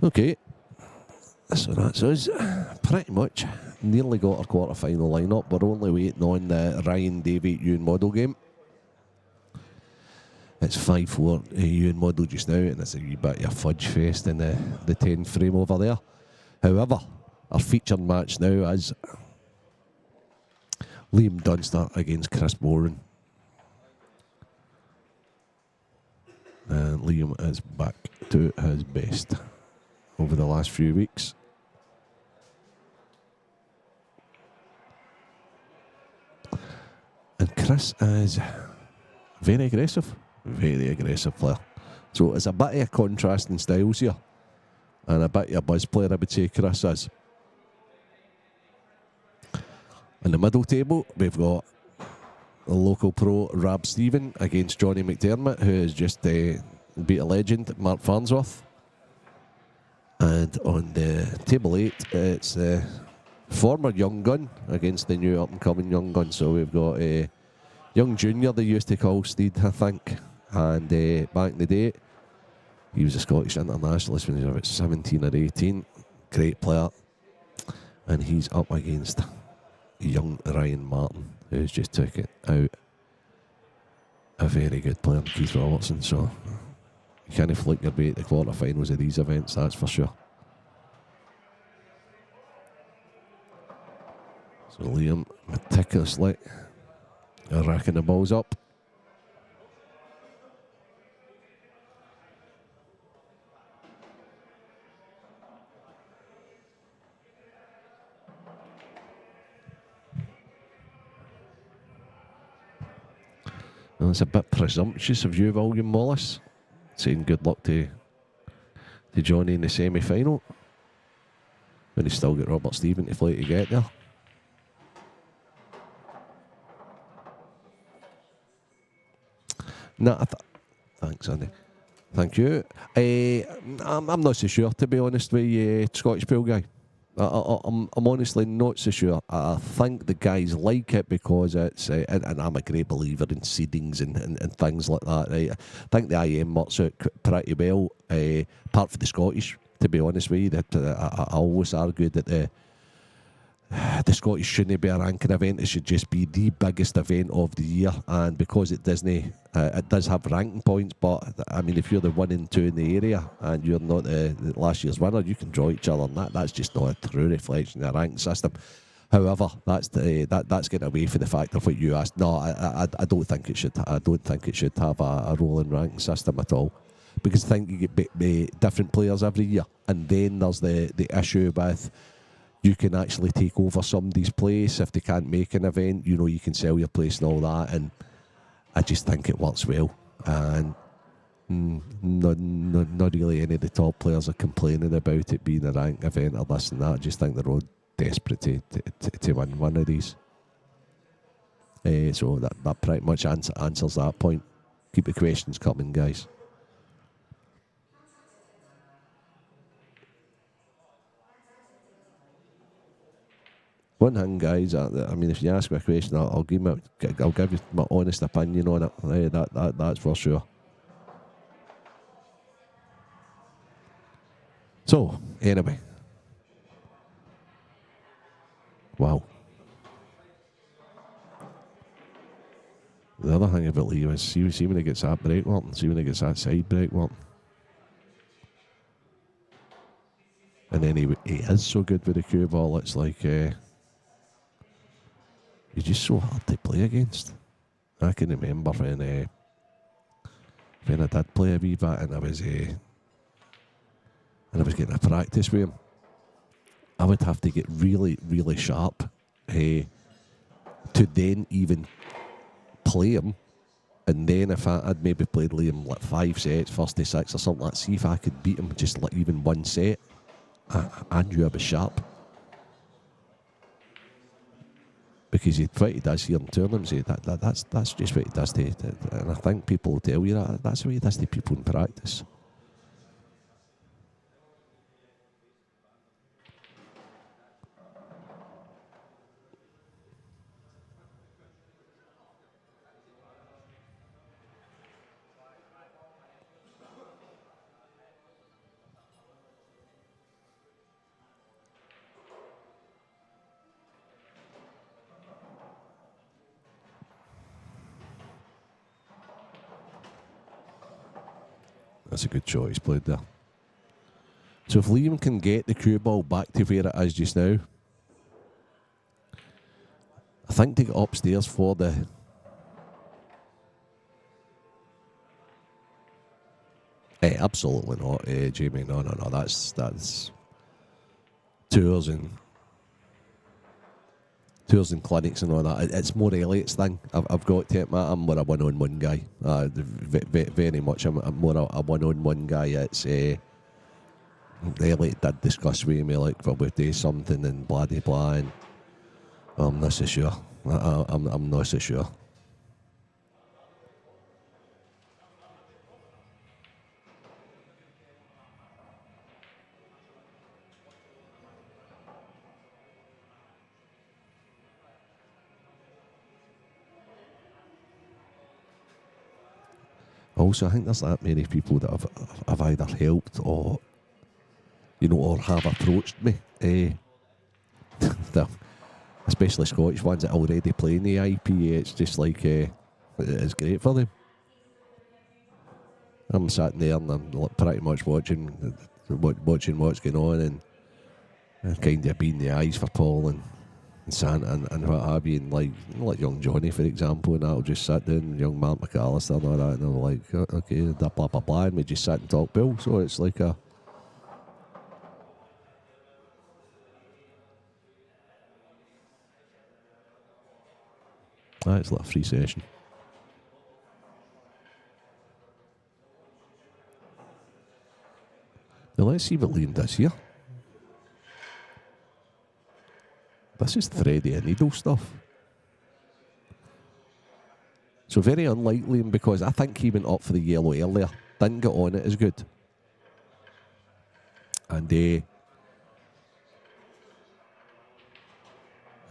Okay, so that's us. Pretty much nearly got our quarter-final lineup. We're only waiting on the Ryan Davey Ewan Model game. It's 5-4 Ewan Model just now, and it's a wee bit of a fudge fest in the 10 frame over there. However, our featured match now is Liam Dunster against Chris Moran. And Liam is back to his best over the last few weeks. And Chris is very aggressive player. So it's a bit of a contrast in styles here, and a bit of a buzz player, I would say Chris is. In the middle table, we've got the local pro Rab Stephen against Johnny McDermott, who has just beat a legend, Mark Farnsworth. And on the table 8, it's former young gun against the new up-and-coming young gun. So we've got a young junior they used to call Steed, I think. And back in the day, he was a Scottish internationalist when he was about 17 or 18. Great player. And he's up against young Ryan Martin, who's just took it out. A very good player, Keith Robertson. So you can't flick your way at the quarterfinals of these events, that's for sure. So Liam meticulously racking the balls up. Well, it's a bit presumptuous of you, William Wallace, saying good luck to Johnny in the semi-final, when he's still got Robert Stephen to play to get there. Nah, thanks, Andy. Thank you. I'm not so sure, to be honest with you, Scottish Pool guy. I'm honestly not so sure. I think the guys like it because it's, and I'm a great believer in seedings and things like that. Right? I think the IM works out pretty well, apart from the Scottish, to be honest with you. That I always argued that the Scottish shouldn't be a ranking event. It should just be the biggest event of the year. And because it doesn't, it does have ranking points. But I mean, if you're the 1 and 2 in the area and you're not the last year's winner, you can draw each other. And that's just not a true reflection of the ranking system. However, that's getting away from the fact of what you asked. No, I don't think it should. I don't think it should have a rolling ranking system at all. Because I think you get different players every year, and then there's the issue with, you can actually take over somebody's place if they can't make an event. You know, you can sell your place and all that. And I just think it works well. And not really any of the top players are complaining about it being a ranked event or this and that. I just think they're all desperate to win one of these. So that pretty much answers that point. Keep the questions coming, guys. One thing, guys, I mean, if you ask me a question, I'll give you my honest opinion on it. That's for sure. So, anyway. Wow. The other thing about Leo is, see when he gets that break working, see when he gets that side break working. And then he is so good with the cue ball, it's like, he's just so hard to play against. I can remember when I did play a wee bit and I was getting a practice with him, I would have to get really, really sharp to then even play him. And then if I'd maybe played Liam like 5 sets, first to 6 or something like that, see if I could beat him just like even one set, I knew I was sharp. Because what he does here in tournaments, that's just what he does and I think people will tell you that's what he does to people in practice. That's a good shot he's played there. So if Liam can get the cue ball back to where it is just now, I think to get upstairs for the... absolutely not, Jamie. No. That's tours and clinics and all that. It's more Elliot's thing. I've got to admit, I'm more a one-on-one guy. Very much. I'm more a one-on-one guy. It's Elliot did discuss with me like, well, we do something and blah de blah, and I'm not so sure. I'm not so sure. Also, I think there's that many people that have either helped or, or have approached me. Especially Scottish ones that already play in the IPA. It's just like, it's great for them. I'm sitting there and I'm pretty much watching what's going on and kind of being the eyes for Paul and Santa and what have you, and like young Johnny, for example, and I'll just sit down, and young Mark McAllister and all that, and I'm like, okay, blah blah blah, and we just sit and talk Bill. So it's like it's like a free session. Now let's see what Liam does here. This is thready and needle stuff. So very unlike Liam, because I think he went up for the yellow earlier. Didn't get on it as good. And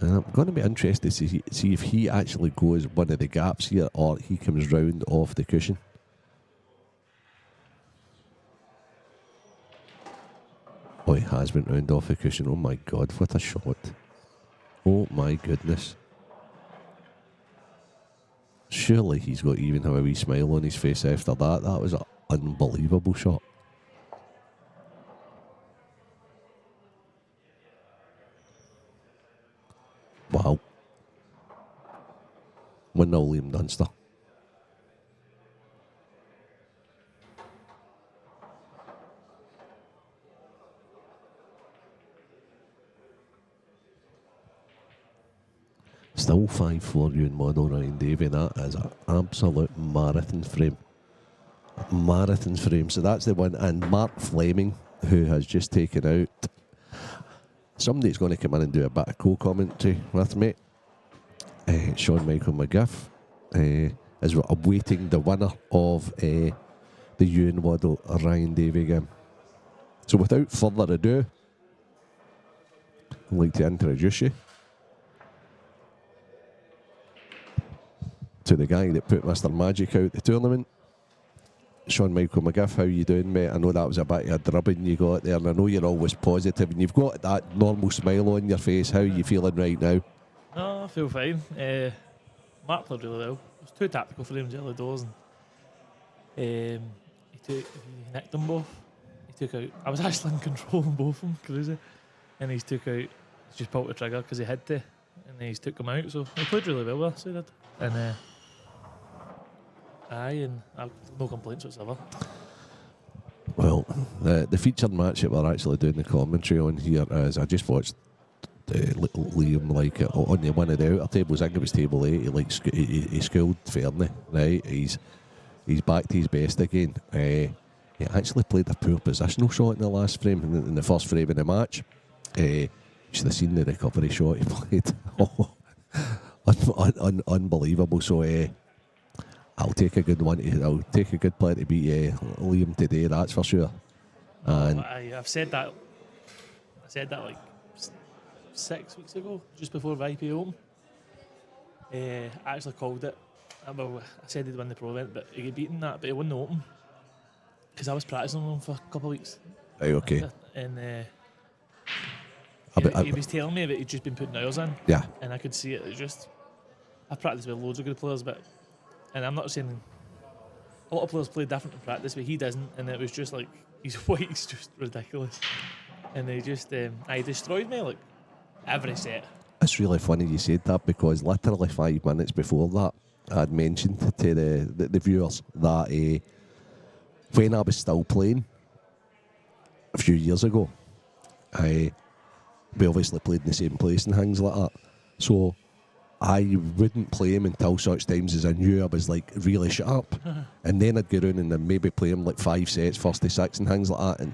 I'm going to be interested to see if he actually goes one of the gaps here or he comes round off the cushion. Oh, he has went round off the cushion. Oh my God, what a shot. Oh my goodness. Surely he's got to even have a wee smile on his face after that. That was an unbelievable shot. Wow. 1-0 Liam Dunster. Still 5-4 you in model, Ryan Davey. That is an absolute marathon frame. Marathon frame. So that's the one. And Mark Fleming, who has just taken out. Somebody's going to come in and do a bit of co-commentary with me. Sean Michael McGiff is awaiting the winner of the Ewan Waddle Ryan Davey game. So without further ado, I'd like to introduce you to the guy that put Mr. Magic out the tournament. Sean Michael McGiff, how you doing, mate? I know that was a bit of a drubbing you got there, and I know you're always positive, and you've got that normal smile on your face. How are you feeling right now? No, I feel fine. Mark played really well. It was too tactical for him to early doors, and he nicked them both. He took out. I was actually in control of both of them, cruising, and he just pulled the trigger because he had to, and then he took them out. So he played really well with us, so he did. And and I've no complaints whatsoever. Well, the featured match that we're actually doing the commentary on here is, I just watched little Liam on one of the outer tables. I think it was table 8. He schooled Fernie, right? He's back to his best again. He actually played a poor positional shot in the last frame, in the first frame of the match. You should have seen the recovery shot he played. Unbelievable. So I'll take a good one. I'll take a good player to beat Liam today, that's for sure. And I've said that. I said that like 6 weeks ago, just before VIP Open. I actually called it. I said he'd win the pro event, but he got beaten that, but he won the Open. Because I was practicing on him for a couple of weeks. Right, okay. And he I was telling me that he'd just been putting hours in. Yeah. And I could see it. It's just, I've practiced with loads of good players, and I'm not saying a lot of players play different in practice, but he doesn't. And it was just like, his weight's just ridiculous. And they just, he destroyed me like every set. It's really funny you said that, because literally 5 minutes before that, I'd mentioned to the viewers that when I was still playing a few years ago, we obviously played in the same place and things like that. So I wouldn't play him until such times as I knew I was like really sharp. And then I'd go around and then maybe play him like 5 sets, first to 6 and things like that.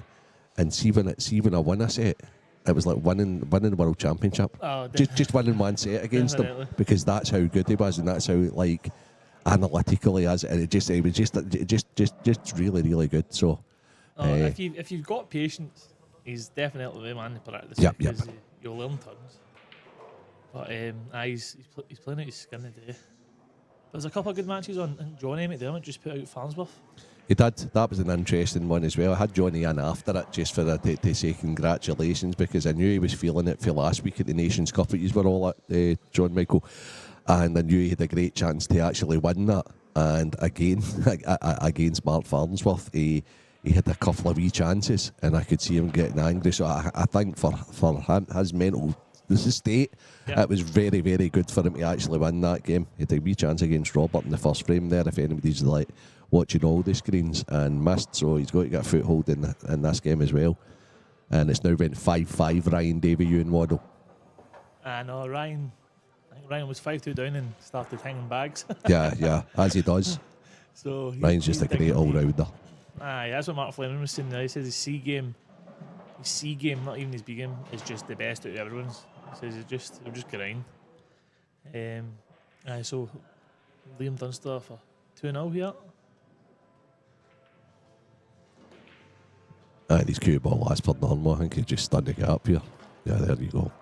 And see when I won a set, it was like winning the world championship. Oh, just winning one set against him, because that's how good he was, and that's how like analytical he is, and it was just really, really good. So if you've got patience, he's definitely the man to practice. Yep. Because you'll learn tons. But he's playing out his skin today. There's a couple of good matches on. I think Johnny McDermott just put out Farnsworth. He did. That was an interesting one as well. I had Johnny in after it just for to say congratulations, because I knew he was feeling it for last week at the Nations Cup that you were all at, John Michael, and I knew he had a great chance to actually win that. And again, against Mark Farnsworth, he had a couple of wee chances, and I could see him getting angry. So I think for him, his mental state, it was very, very good for him to actually win that game. He had a wee chance against Robert in the first frame there, if anybody's like watching all the screens, and missed, so he's got to get a foothold in this game as well. And it's now been 5-5 Ryan Davey, Ewan Waddle. I know I think Ryan was 5-2 down and started hanging bags. yeah, as he does. So Ryan's just a great all-rounder. Aye, that's what Mark Fleming was saying there. He says his C game, not even his B game, is just the best out of everyone's. He says he'll just grind. Aye, so Liam Dunster for 2-0 here. Aye, he's cue ball last for normal. I think he's just standing it up here. Yeah, there you go.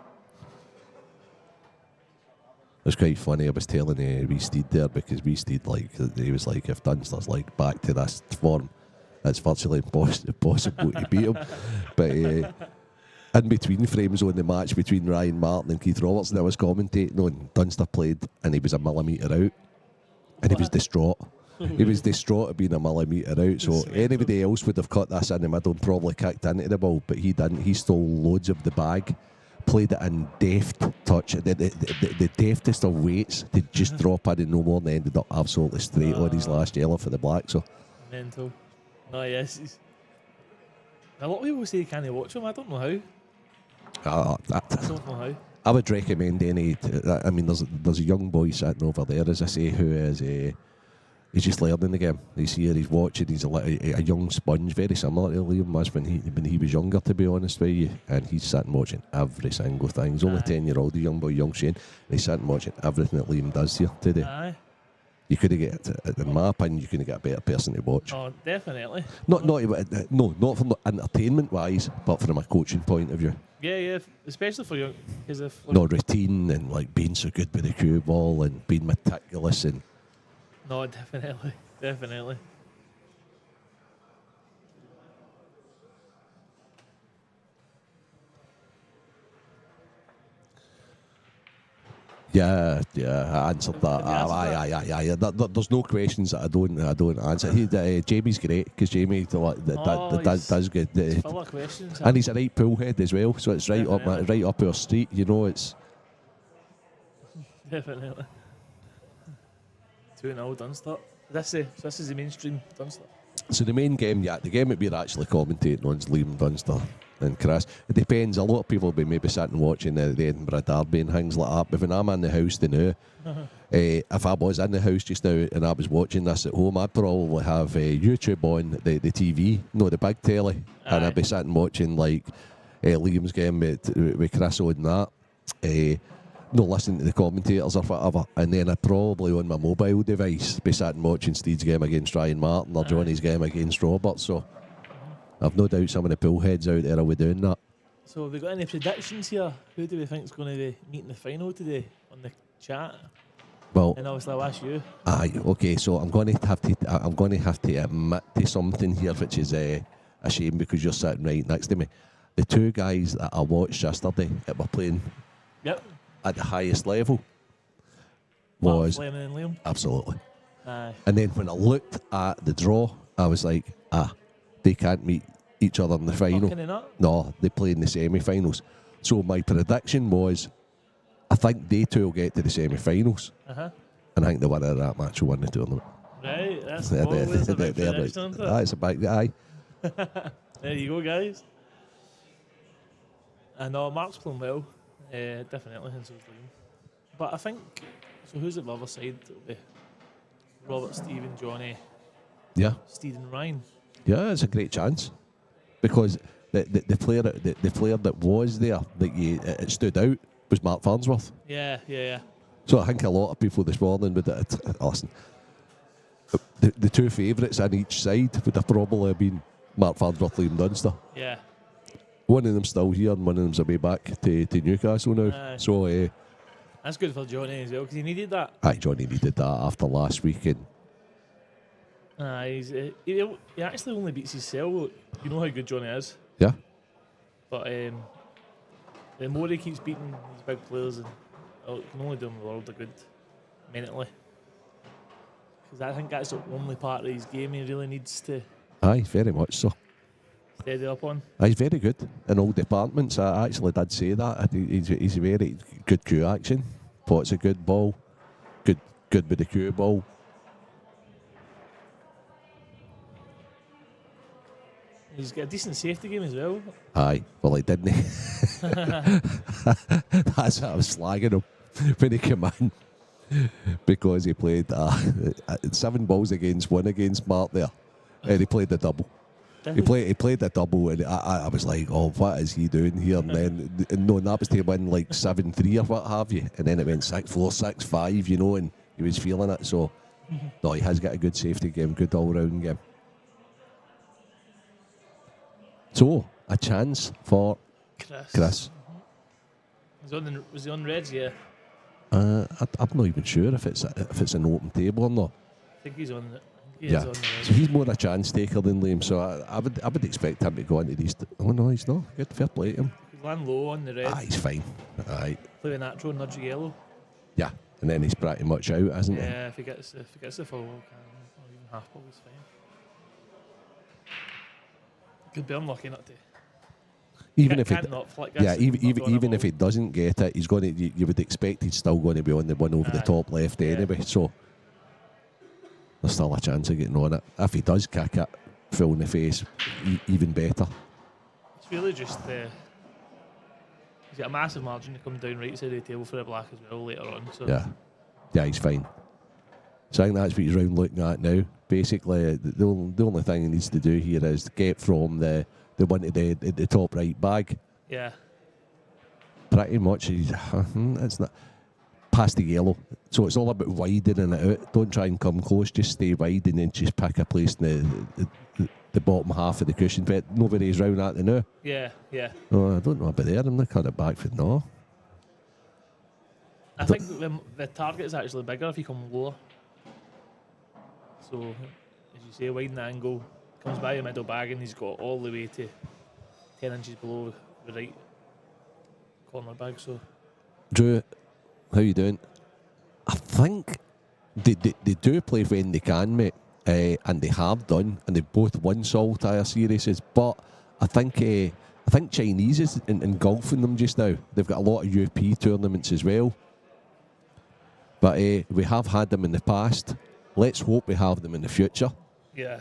It's quite funny. I was telling Wee Steed there, because Wee Steed, like, he was like, if Dunster's like back to this form, it's virtually impossible to beat him. But in between frames on the match between Ryan Martin and Keith Robertson, I was commentating on, Dunster played and he was a millimetre out, and he was distraught. He was distraught at being a millimetre out. So anybody else would have cut this in the middle and probably kicked into the ball, but he didn't. He stole loads of the bag, played it in deft touch, the deftest of weights to just drop in and no more, and ended up absolutely straight on his last yellow for the Black. So mental. Oh yes. A lot of people say you can't watch him. I don't know how. I don't know how. I would recommend any. I mean, there's a young boy sitting over there, as I say, who is he's just learning the game. He's here, he's watching. He's a young sponge, very similar to Liam was when he was younger, to be honest with you. And he's sitting watching every single thing. He's only 10-year-old, a young boy, young Shane, and he's sitting watching everything that Liam does here today. Aye. You could have get, in my opinion, you couldn't get a better person to watch. Oh, definitely. Not from entertainment wise, but from a coaching point of view. Yeah, especially for young. No routine and like being so good with the cue ball and being meticulous and. No, definitely. Yeah, I answered that. Aye. There's no questions that I don't answer. Jamie's great, because Jamie does good. Full of questions. And he's a right pool head as well, so it's right up our street. You know, it's definitely 2-0 Dunster. This is the mainstream Dunster. So the main game, the game that we're actually commentating on is Liam Dunster and Chris. It depends. A lot of people will be maybe sitting watching the Edinburgh Derby and things like that. But when I'm in the house now, if I was in the house just now and I was watching this at home, I'd probably have YouTube on the TV, the big telly, and I'd be sitting watching like Liam's game with Chris on that. No listening to the commentators or whatever, and then I'd probably on my mobile device be sitting watching Steed's game against Ryan Martin or Johnny's game against Robert. So I've no doubt some of the pool heads out there are doing that. So have we got any predictions here? Who do we think is going to be meeting the final today on the chat? Well, and obviously I'll ask you. Aye, okay. So I'm going to have to admit to something here, which is a shame because you're sitting right next to me. The two guys that I watched yesterday that were playing. Yep. At the highest level was Fleming and Liam. Absolutely. Aye. And then when I looked at the draw, I was like, they can't meet each other in the final. Can they not? No, they play in the semi-finals. So my prediction was, I think they two will get to the semi-finals, and I think the winner of that match will win the tournament. Right, that's always a big prediction, isn't it? That's a big aye. There you go, guys. I know Mark's playing well. Definitely, and so is Liam. But I think, so who's at the other side? It'll be Robert, Stephen, Johnny, Steed and Ryan. Yeah, it's a great chance. Because the player that was there, it stood out, was Mark Farnsworth. Yeah. So I think a lot of people this morning would listen. The two favourites on each side would have probably been Mark Farnsworth, Liam Dunster. Yeah. One of them's still here and one of them's away back to Newcastle now. So that's good for Johnny as well because he needed that. Aye, Johnny needed that after last weekend. He actually only beats his cell. You know how good Johnny is. Yeah. But the more he keeps beating these big players, it can only do him the world of good mentally. Because I think that's the only part of his game he really needs to. Aye, very much so. Steady up on. He's very good in all departments. I actually did say that. He's a very good cue action. Pots a good ball. Good with the cue ball. He's got a decent safety game as well. Aye, well he didn't. That's what I was slagging him when he came in. Because he played 7 balls against 1 against Mark there. He played the double. He played the double, and I was like, oh, what is he doing here? And then, no, that was to win like 7-3 or what have you. And then it went 6-4, 6-5, you know, and he was feeling it. So, no, he has got a good safety game, good all-round game. So, a chance for Chris. Was he on Reds? Yeah. I'm not even sure if it's an open table or not. I think he's on it. Yeah, so he's more a chance taker than Liam. So I would expect him to go into these. Oh no, he's not. Good, fair play to him. He's land low on the red. He's fine. Aye. Play with natural, nudge the yellow. Yeah, and then he's pretty much out, isn't he? Yeah, if he gets the full or even half ball, he's fine. Could be unlucky not to. Even if he doesn't get it, he's going to. You would expect he's still going to be on the one over the top left anyway. So there's still a chance of getting on it. If he does kick it full in the face, even better. It's really just he's got a massive margin to come down right side of the table for the black as well later on. So yeah, he's fine. So I think that's what he's round looking at now. Basically, the only thing he needs to do here is get from the one to the top right bag. Yeah. Pretty much, it's not past the yellow. So it's all about widening it out. Don't try and come close. Just stay wide and then just pick a place in the bottom half of the cushion. But nobody's round that now. Yeah. Oh, I don't know about there. I'm not cut it back for no. I think the target is actually bigger if you come lower. So, as you say, widen the angle, comes by the middle bag, and he's got all the way to 10 inches below the right corner bag. So, Drew, how you doing? I think they do play when they can, mate, and they have done, and they've both won Saltire series. But I think Chinese is engulfing them just now. They've got a lot of UP tournaments as well. But we have had them in the past. Let's hope we have them in the future. yeah.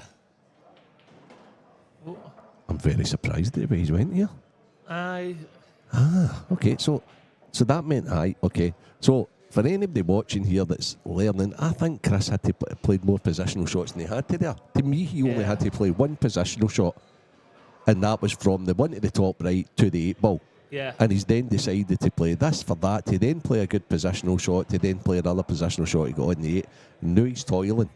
Oh. I'm very surprised at the way he's went here. Aye. Okay, so that meant okay. So for anybody watching here that's learning, I think Chris had to played more positional shots than he had to there. To me, he only had to play one positional shot, and that was from the one to the top right to the 8 ball. Yeah. And he's then decided to play this for that, to then play a good positional shot, to then play another positional shot to go on the 8. And now he's toiling.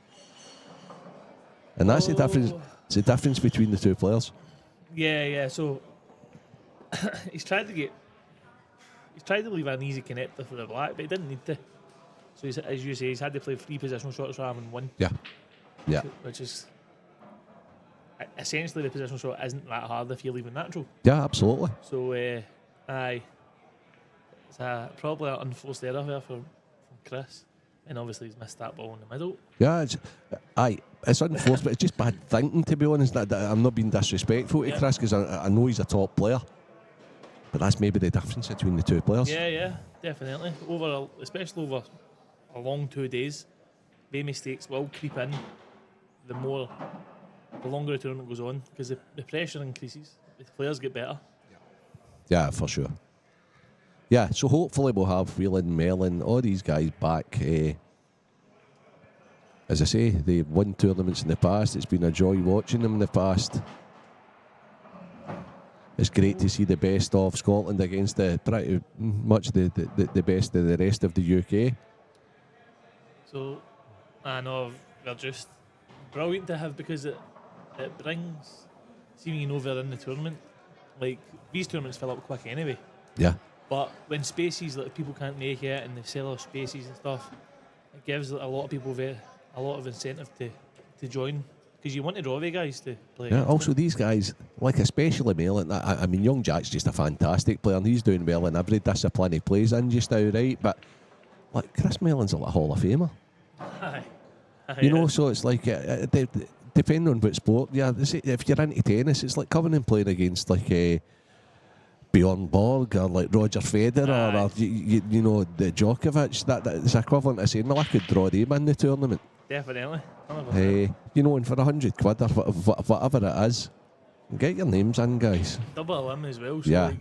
And that's the difference. It's the difference between the two players. Yeah. So he's tried to leave an easy connector for the black, but he didn't need to. So he's, as you say, he's had to play 3 positional shots rather than 1. Yeah. Which is essentially the positional shot isn't that hard if you're leaving natural. Yeah, absolutely. So aye, it's probably an unforced error there from Chris, and obviously he's missed that ball in the middle. Yeah, it's unforced, but it's just bad thinking, to be honest. That I'm not being disrespectful to Chris, because I know he's a top player, but that's maybe the difference between the two players. Yeah, definitely. Especially over a long 2 days, their mistakes will creep in. The longer the tournament goes on, because the pressure increases, the players get better. Yeah, for sure. Yeah, so hopefully we'll have Whelan, Mellon, all these guys back. As I say, they've won tournaments in the past. It's been a joy watching them in the past. It's great to see the best of Scotland against pretty much the best of the rest of the UK. So, I know they're just brilliant to have, because it brings, seeing over in the tournament, like these tournaments fill up quick anyway. Yeah. But when spaces, like people can't make it and they sell off spaces and stuff, it gives a lot of people a lot of incentive to join, because you want to draw the guys to play. Yeah. Also, these guys, like especially Mellon. I mean, young Jack's just a fantastic player, and he's doing well in every discipline he plays in just now, right? But like Chris Mellon's a Hall of Famer. Aye. You know, so it's like depending on what sport. Yeah, if you're into tennis, it's like coming and playing against like Bjorn Borg or like Roger Federer or you know the Djokovic. That it's equivalent to saying, well, I could draw them in the tournament. Definitely. 100%. You know, and for £100 or whatever it is, get your names in, guys. Double limb as well. So Yeah. like,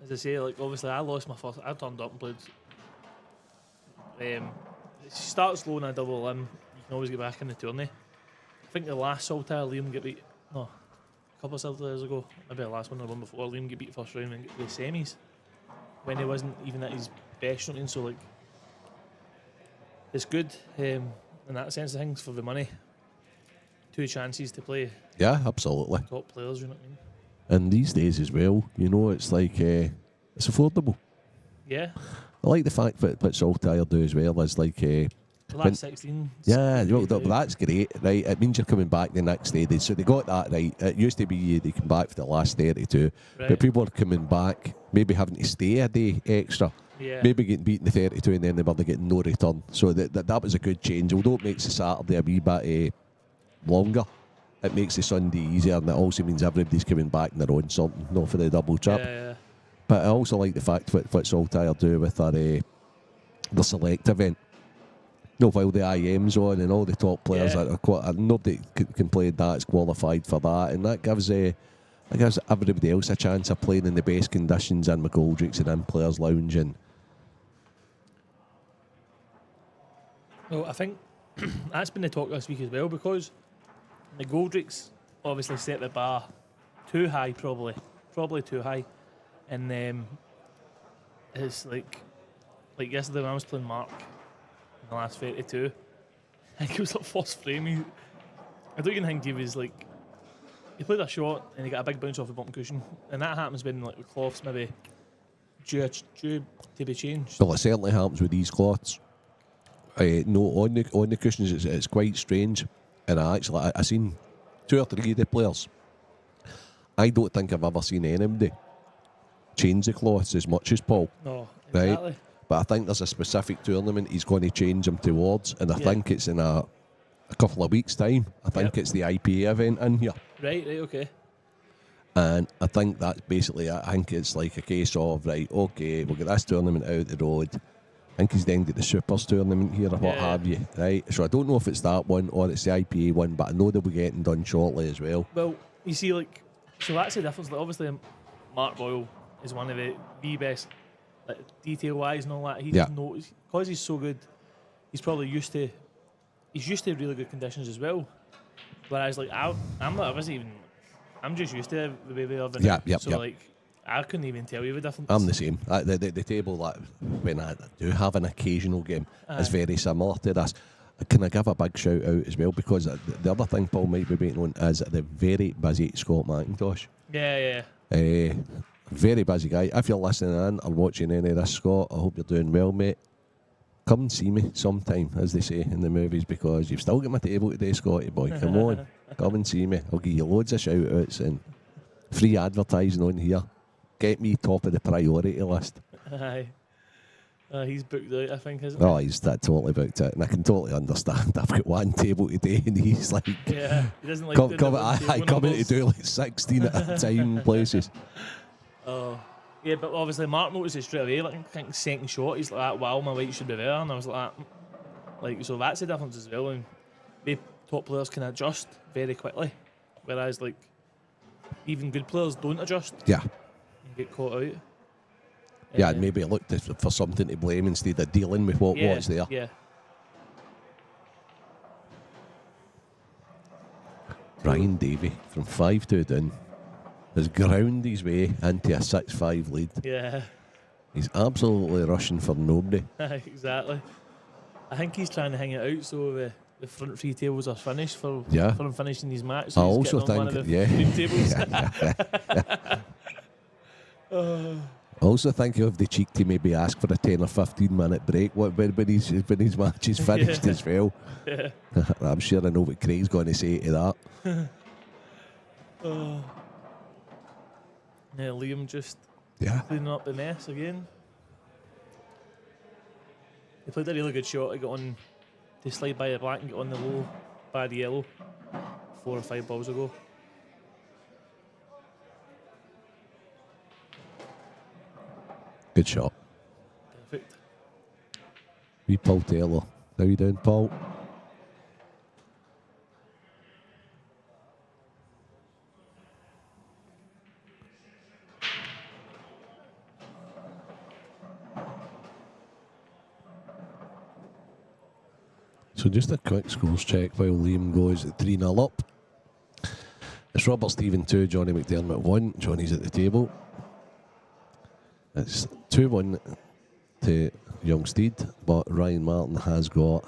as I say, like obviously I lost my first. I turned up and played. Start slow in a double limb. You can always get back in the tourney. I think the last Saltire, Liam get beat. No, a couple of Saltires ago, maybe the last one or the one before, Liam get beat first round and get to the semis when he wasn't even at his best. You know what I mean? So like, it's good in that sense of things for the money. 2 chances to play Yeah, absolutely. top players. You know what I mean? And these days as well, you know, it's like it's affordable. Yeah. I like the fact that what Saltire do as well is like The when- last 16. yeah, well, 16, that's great, right? It means you're coming back the next day. So they got that right. It used to be they come back for the last 32, Right. but people are coming back, maybe having to stay a day extra, Yeah. maybe getting beaten the 32, and then they were getting no return. So that was a good change. Although it makes the Saturday a wee bit longer, it makes the Sunday easier, and it also means everybody's coming back in their own something, not for the double trip. Yeah. But I also like the fact what Saltire do with their select event. No, while the IM's on and all the top players Yeah. are nobody can play that's qualified for that, and that gives everybody else a chance of playing in the best conditions in McGoldrick's and in Players Lounge. And Well, I think that's been the talk this week as well, because McGoldrick's obviously set the bar too high, probably too high, and it's like yesterday when I was playing Mark in the last 32, I think it was like first frame. I don't even think he was like, he played a shot and he got a big bounce off the bottom cushion, and that happens when like the cloths maybe due to be changed. well, it certainly happens with these cloths. No, on the cushions, it's quite strange. And I seen 2 or 3 of the players. I don't think I've ever seen anybody change the cloths as much as Paul. No, Right. exactly. But I think there's a specific tournament he's going to change them towards, and I Yeah. think it's in a couple of weeks' time. I think Yep. it's the IPA event in here. Right, okay. And I think that's basically it. I think it's like a case of, right, okay, we'll get this tournament out the road. I think he's then got the Supers tournament here or what Yeah. have you, right? So I don't know if it's that one or it's the IPA one, but I know they'll be getting done shortly as well. Well, you see, like, so that's the difference. Like, obviously, Mark Boyle is one of the best, like, detail-wise and all that. He just knows, because he's so good, he's probably used to really good conditions as well. Whereas, like, I'm just used to the way they are. So, like, I couldn't even tell you the difference. I'm the same. The table that when I do have an occasional game is very similar to this. Can I give a big shout out as well, because the other thing Paul might be waiting on is the very busy Scott McIntosh. Yeah. Very busy guy. If you're listening in or watching any of this, Scott, I hope you're doing well, mate. Come and see me sometime, as they say in the movies, because you've still got my table today, Scotty boy. Come on, come and see me. I'll give you loads of shout outs and free advertising on here. Get me top of the priority list. Aye. He's booked out, I think, isn't Oh, he's totally booked it, and I can totally understand. I've got one table today, and he's like, he? Yeah, he doesn't like come doing the in one-table to numbers. do like 16 at a time places. Oh. Yeah, but obviously Mark noticed it straight away. Like, I think second shot, he's like, wow, my weight should be there. And I was like, so that's the difference as well. And the top players can adjust very quickly, whereas, like, even good players don't adjust Yeah. and get caught out. Yeah, and maybe look for something to blame instead of dealing with what's there. Yeah. Ryan Davey from 5-2 down has ground his way into a 6-5 lead. Yeah. He's absolutely rushing for nobody. Exactly. I think he's trying to hang it out so the front 3 tables are finished for him finishing his match. So I he's also getting on one think, of the green tables. I also think he'll have the cheek to maybe ask for a 10 or 15 minute break when his match is finished as well. Yeah. I'm sure I know what Craig's going to say to that. Yeah, Liam just Yeah. cleaning up the mess again. He played a really good shot. He got on to slide by the black and get on the low by the yellow 4 or 5 balls ago. Good shot. Perfect. Wee Paul Taylor. How you doing, Paul? So just a quick scores check while Liam goes 3-0 up. It's Robert Stephen 2, Johnny McDermott 1. Johnny's at the table. It's 2-1 to Youngsteed, but Ryan Martin has got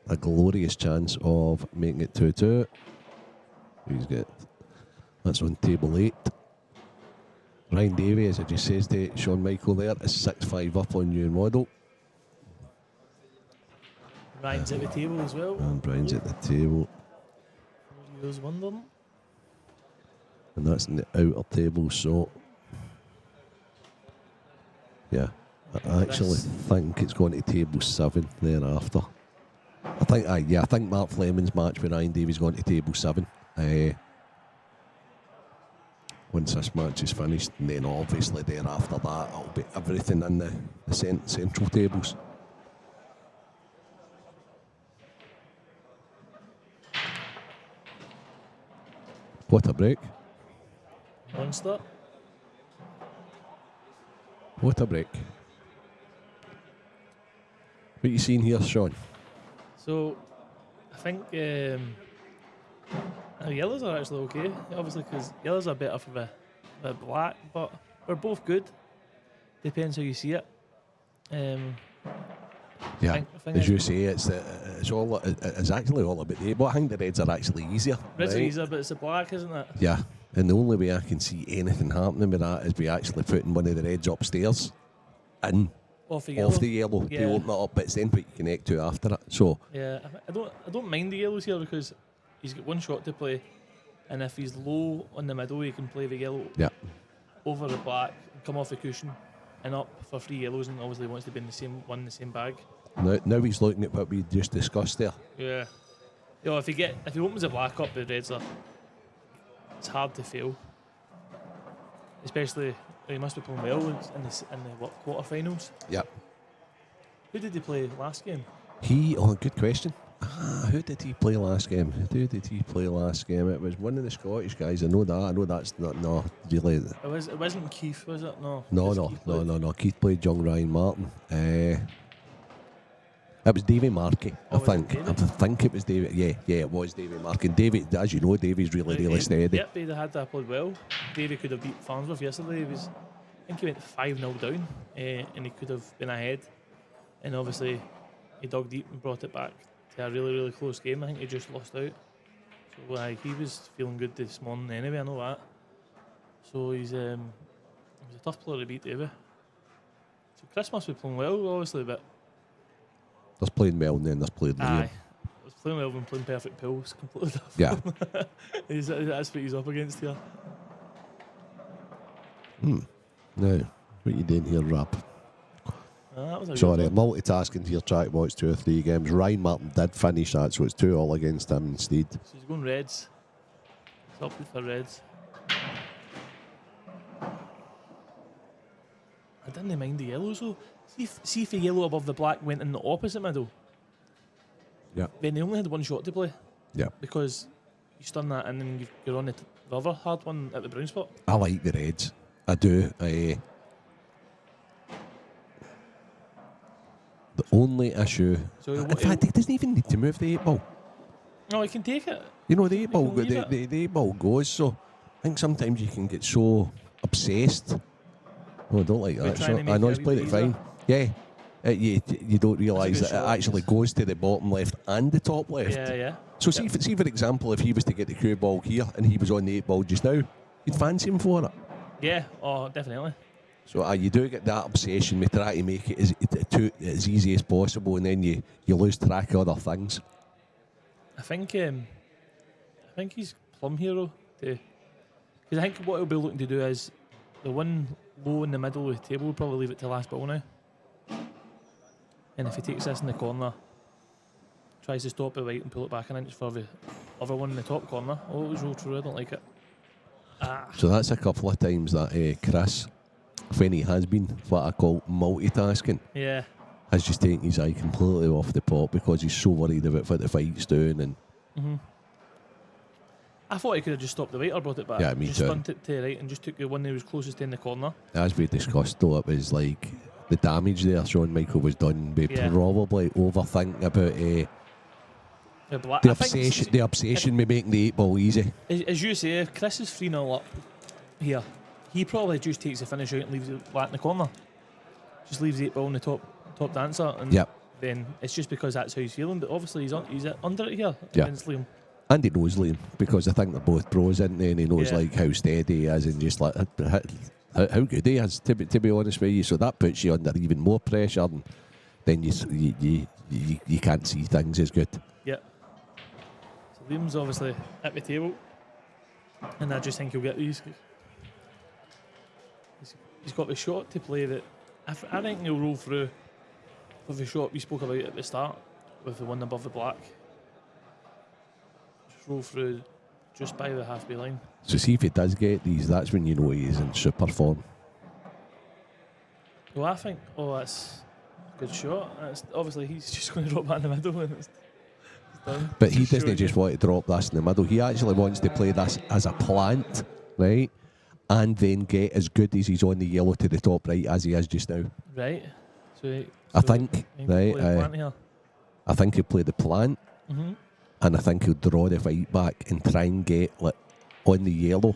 a glorious chance of making it 2-2. That's on table 8. Ryan Davey, as I just says to Sean Michael there, is 6-5 up on Ewan Waddle. Ryan's at the table as well. And Brian's at the table. Yours wondering. And that's in the outer table, so yeah. I actually think it's going to table 7 thereafter. I think Mark Fleming's match with Ryan Davies going to table 7. Once this match is finished, and then obviously thereafter that it'll be everything in the central tables. What a break. Monster. What a break. What are you seeing here, Sean? So, I think the yellows are actually okay, obviously, because yellows are better for the black, but we're both good. Depends how you see it. Yeah, I think as you say, it's actually all about the. But I think the reds are actually easier. Reds are right? easier, but it's the black, isn't it? Yeah, and the only way I can see anything happening with that is by actually putting one of the reds upstairs in Off the yellow Yeah. to open it up. It's then what you connect to after it. So Yeah, I don't mind the yellows here because he's got one shot to play, and if he's low on the middle, he can play the yellow yeah, over the black, come off the cushion, and up for 3 yellows, and obviously wants to be in the same bag. now he's looking at what we just discussed there. Yeah. You know, if he opens the black up, the reds it's hard to fail. Especially he must be playing well in the quarterfinals. Yeah. Who did he play last game? Good question. Who did he play last game? It was one of the Scottish guys. I know that's not really. It wasn't Keith, was it? No. No. Keith played young Ryan Martin. It was Davy Markey, I think. I think it was Davy. Yeah, it was Davy Markey. Davy, as you know, Davy's really steady. Yep, they had that played well. Davy could have beat Farnsworth yesterday. I think he went 5-0 down, and he could have been ahead. And obviously, he dug deep and brought it back to a really, really close game. I think he just lost out. So he was feeling good this morning anyway, I know that. So he was a tough player to beat, Davy. So Chris must be playing well, obviously, but There's playing well and then there's playing Liam. I was playing well and playing perfect pills, completely different. Yeah. That's what he's up against here. Now, what you doing here, Rap? That was a Sorry, good one. multitasking here, trying to watch 2 or 3 games. Ryan Martin did finish that, so it's 2-2 against him instead. So he's going reds. He's opted for reds. I didn't mind the yellows though. See if the yellow above the black went in the opposite middle. Yeah. Then they only had one shot to play. Yeah. Because you stun that and then you're on the other hard one at the brown spot. I like the reds. I do. The only issue... So in fact, he doesn't even need to move the 8 ball. No, he can take it. You know, the 8 ball, can leave the 8 ball goes, so I think sometimes you can get so obsessed. Oh, I don't like We're that. trying to So, make I know it he's a played wee it bit fine. Yeah. You don't realise good that it shot, actually yes. goes to the bottom left and the top left. Yeah. So see, for example, if he was to get the cue ball here and he was on the 8 ball just now, you'd fancy him for it. Yeah, oh, definitely. So you do get that obsession with trying to make it as easy as possible, and then you lose track of other things. I think he's plum hero too. Because I think what he'll be looking to do is the one low in the middle of the table will probably leave it to last ball now. And if he takes this in the corner, tries to stop it right and pull it back an inch for the other one in the top corner. Oh, it was rolled through, I don't like it. So that's a couple of times that Chris, when he has been what I call multitasking, Yeah. has just taken his eye completely off the pot because he's so worried about what the fight's doing. And I thought he could have just stopped the right or brought it back. Yeah, me just too. stunt it to the right and just took the one that was closest in the corner. as we discussed, though, it was like the damage there Shawn Michael was done by Yeah. probably overthinking about Yeah, but The I think obsession with making the 8 ball easy. as you say, if Chris is 3-0 up here, he probably just takes the finish out and leaves it flat in the corner. Just leaves the 8 ball in the top dancer, and Yep. then it's just because that's how he's feeling. But obviously he's under it here Yeah. against Liam. And he knows Liam, because I think they're both pros, isn't they? And he knows Yeah. like how steady he is and just like how good he is, to be honest with you. So that puts you under even more pressure, and then you can't see things as good. Yeah. So Liam's obviously at the table, and I just think he'll get these. He's got the shot to play that I think he'll roll through with the shot we spoke about at the start, with the one above the black. Just roll through just by the halfway line. So see if he does get these, that's when you know he is in super form. Well, I think, that's a good shot. Obviously, he's just going to drop that in the middle, and it's done. But he doesn't just want to drop this in the middle. He actually wants to play this as a plant, right? And then get as good as he's on the yellow to the top right as he is just now. Right. So I think, right? I think he'll play the plant, Mm-hmm. and I think he'll draw the fight back and try and get like on the yellow,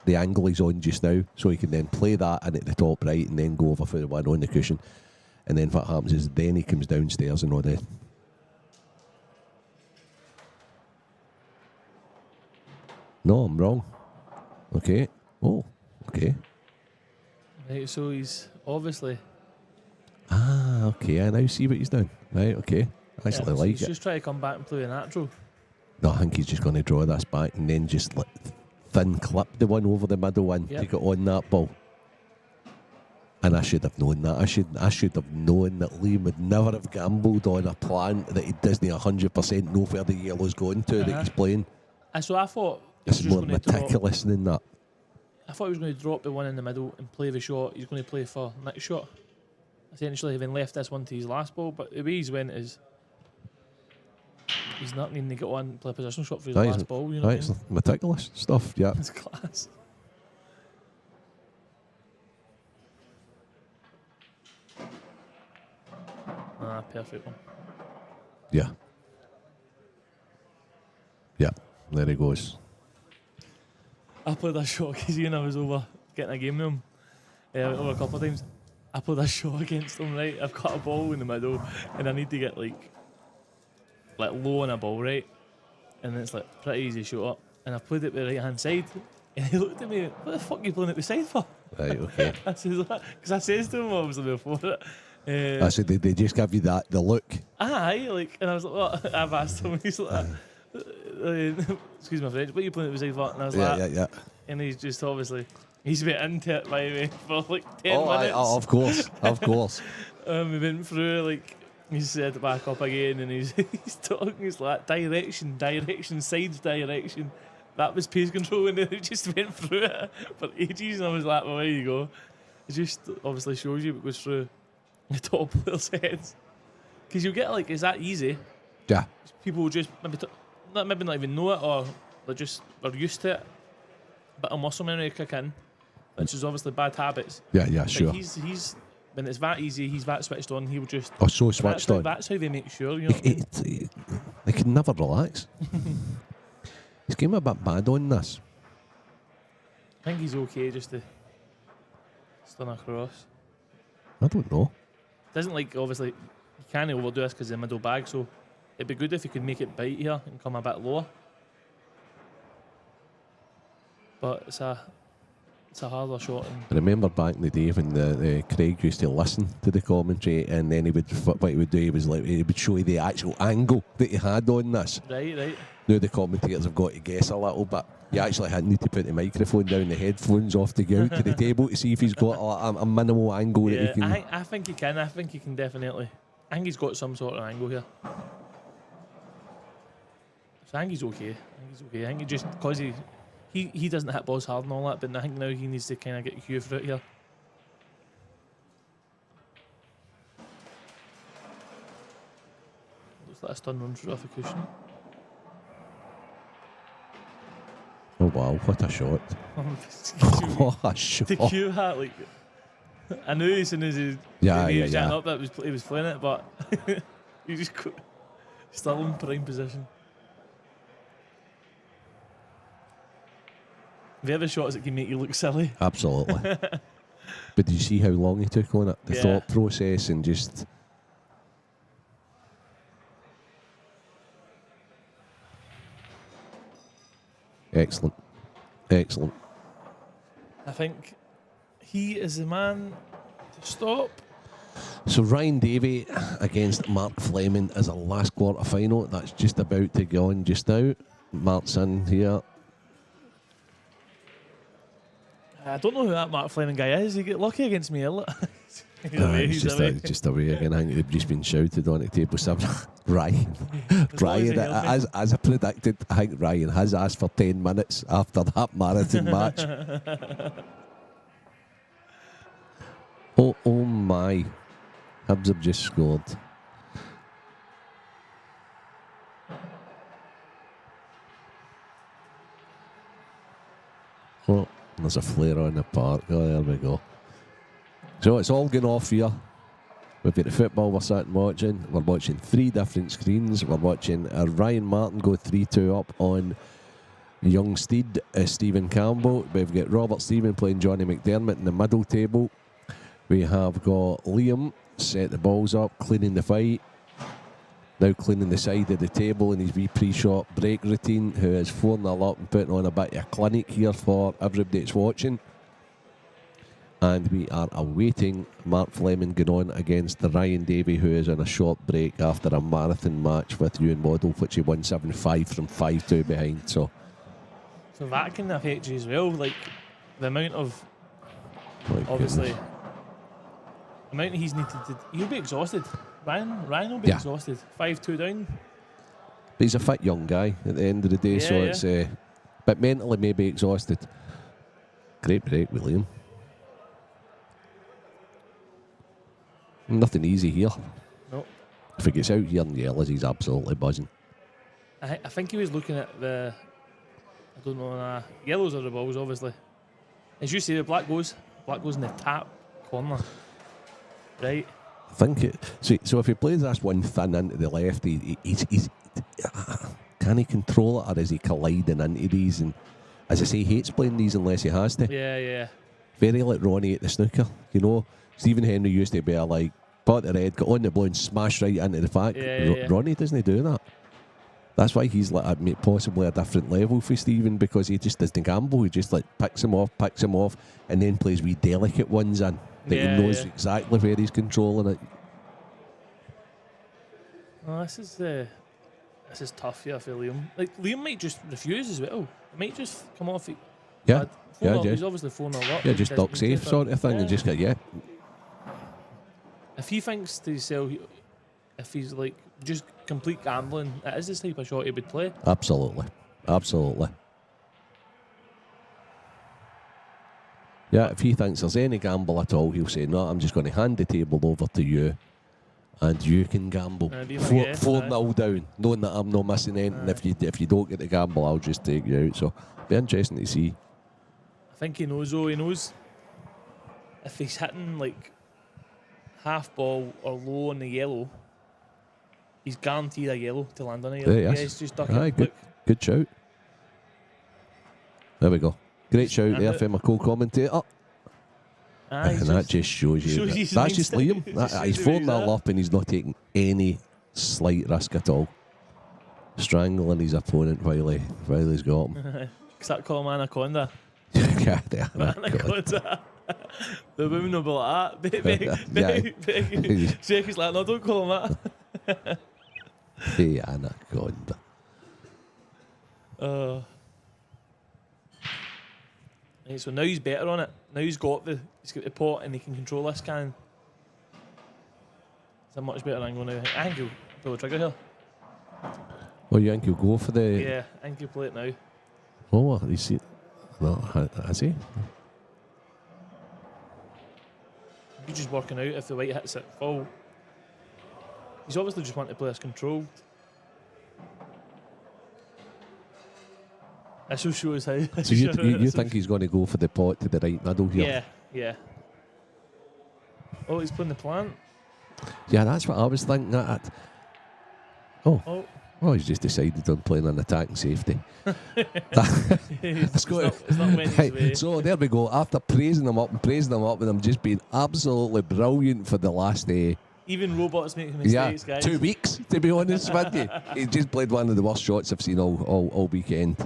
the angle he's on just now, so he can then play that in at the top right and then go over for the one on the cushion. And then what happens is then he comes downstairs and all that. No, I'm wrong. Okay. Oh, okay. Right, so he's obviously... Okay, I now see what he's done. Right, okay. I actually so like he's it. just trying to come back and play a natural. No, I think he's just going to draw this back and then just thin clip the one over the middle and take it on that ball. And I should have known that. I should have known that Liam would never have gambled on a plant that he doesn't 100% know where the yellow's going to that he's playing. So I thought... This is more meticulous than that. I thought he was going to drop the one in the middle and play the shot. He's going to play for next shot. Essentially, having left this one to his last ball, but the way he's went is he's not needing to get on and play a positional shot for his last ball. You know, it's meticulous stuff. Yeah, it's class. Perfect one. Yeah. There he goes. I played that shot because Ian, I was over getting a game with him over a couple of times. I played that shot against him, right? I've got a ball in the middle and I need to get like low on a ball, right? And it's like pretty easy shot up. And I played it the right hand side and he looked at me, what the fuck are you playing at the side for? Right, okay. I says that because I says to him obviously before it. So they just give you the look. Aye, and I was like, what? I've asked him, he's like, excuse my French, what are you playing at the side for? And I was Yeah. And he's just obviously, he's been into it by the way for like 10 minutes. Of course. We went through, he said back up again, and he's talking, he's like, direction, sides direction. That was pace control, and then it just went through it for ages, and I was like, well, there you go. It just obviously shows you what goes through the top players' heads. Because you get is that easy? Yeah. People will just maybe not even know it, or they're used to it. But a muscle memory kick in, which is obviously bad habits. Yeah, sure. But he's when it's that easy, he's that switched on. He will just. Oh, so switched on. That's how they make sure. You know. They can never relax. He's getting a bit bad on this. I think he's okay just to stun across. I don't know. Doesn't obviously you can't overdo this because of the middle bag. So it'd be good if you could make it bite here and come a bit lower. But it's a harder shot. I remember back in the day when the Craig used to listen to the commentary, and then what he would do, he would show you the actual angle that he had on this. Right. Now the commentators have got to guess a little bit. You actually need to put the microphone down, the headphones off to go out to the table to see if he's got a minimal angle that he can. I think he can. I think he can definitely. I think he's got some sort of angle here. So I think he's okay. I think he just because he doesn't hit balls hard and all that, but I think now he needs to kind of get a cue for it here. Looks like a stun run through off a cushion. Oh wow, what a shot. What a shot. The cue hat, I knew as soon as he was getting up that he was playing it, but he just still in prime position. They're the shots that can make you look silly. Absolutely. But did you see how long he took on it? The Yeah. thought process and just... Excellent. Excellent. I think he is the man to stop. So Ryan Davey against Mark Fleming is a last quarter final. That's just about to go on just now. Mark's in here. I don't know who that Mark Fleming guy is. He get lucky against me. He's Ah, away. he's He's away. just away again. I think they've just been shouted on at table 7. Ryan, Ryan, as I predicted, I think Ryan has asked for 10 minutes after that marathon match. Oh my. Hibs have just scored. Oh, there's a flare on the park. Oh, there we go. So it's all going off here. We've got the football we're sitting watching. We're watching 3 different screens. We're watching Ryan Martin go 3-2 up on young Steed, Stephen Campbell. We've got Robert Stephen playing Johnny McDermott in the middle table. We have got Liam set the balls up, cleaning the fight. Now cleaning the side of the table in his wee pre-shot break routine, who is 4-0 up and putting on a bit of a clinic here for everybody that's watching. And we are awaiting Mark Fleming going on against the Ryan Davey, who is on a short break after a marathon match with Ewan Waddle, which he won 7-5 from 5-2 behind. So that can affect you as well. Like the amount of, my obviously, goodness. the amount he's needed to. He'll be exhausted. Ryan will be exhausted. 5-2 down. But he's a fit young guy at the end of the day, so it's but mentally maybe exhausted. Great break, William. Nothing easy here. No. If he gets out here in the yellows, he's absolutely buzzing. I think he was looking at the. I don't know. Yellows are the balls, obviously. As you say, the black goes in the tap corner. Right. I think it. So if he plays this one thin into the left, he's can he control it, or is he colliding into these? And as I say, he hates playing these unless he has to. Yeah. Very like Ronnie at the snooker, you know. Stephen Henry used to be like, pot the red, got on the blue and smash right into the back. Yeah. Ronnie doesn't do that. That's why he's like possibly a different level for Stephen, because he just doesn't gamble. He just like picks him off, and then plays wee delicate ones in that he knows exactly where he's controlling it. Oh, this is tough here for Liam. Like Liam might just refuse as well. He might just come off it. Yeah. He's obviously 4-0 up. Yeah, just duck safe sort of thing, and just get If he thinks to himself, if he's like just complete gambling, it is this type of shot he would play. Absolutely. Yeah, if he thinks there's any gamble at all, he'll say, no, I'm just going to hand the table over to you, and you can gamble. 4-0 down, knowing that I'm not missing anything. If you don't get the gamble, I'll just take you out. So it'll be interesting to see. I think he knows though. He knows if he's hitting like half ball or low on the yellow, he's guaranteed a yellow to land on it. There he is. He's just ducking. Good shout. There we go. Great shout there from my co-commentator. And that just shows you. That's just Liam. He's 4-0 up and he's not taking any slight risk at all. Strangling his opponent while he's got him. Is that call him Anaconda? Yeah, the Anaconda. The women will be like that. Jackie's like, no, don't call him that. Hey, Anaconda. Right, so now he's better on it. Now he's got the pot and he can control this can. It's a much better angle now. I think he'll pull the trigger here. Oh, you think he'll go for the... Yeah, I think he'll play it now. Oh, what? You see... No, has he? He's just working out if the white hits it full. He's obviously just wanting to play this controlled. This will show us how. So you think he's going to go for the pot to the right middle here? Yeah. Oh, he's playing the plant. Yeah, that's what I was thinking. Oh, Oh, he's just decided on playing an attacking safety. It's not winning his way. So there we go. After praising him up and them just being absolutely brilliant for the last Even robots make mistakes, guys. 2 weeks, to be honest with you. He just played one of the worst shots I've seen all weekend.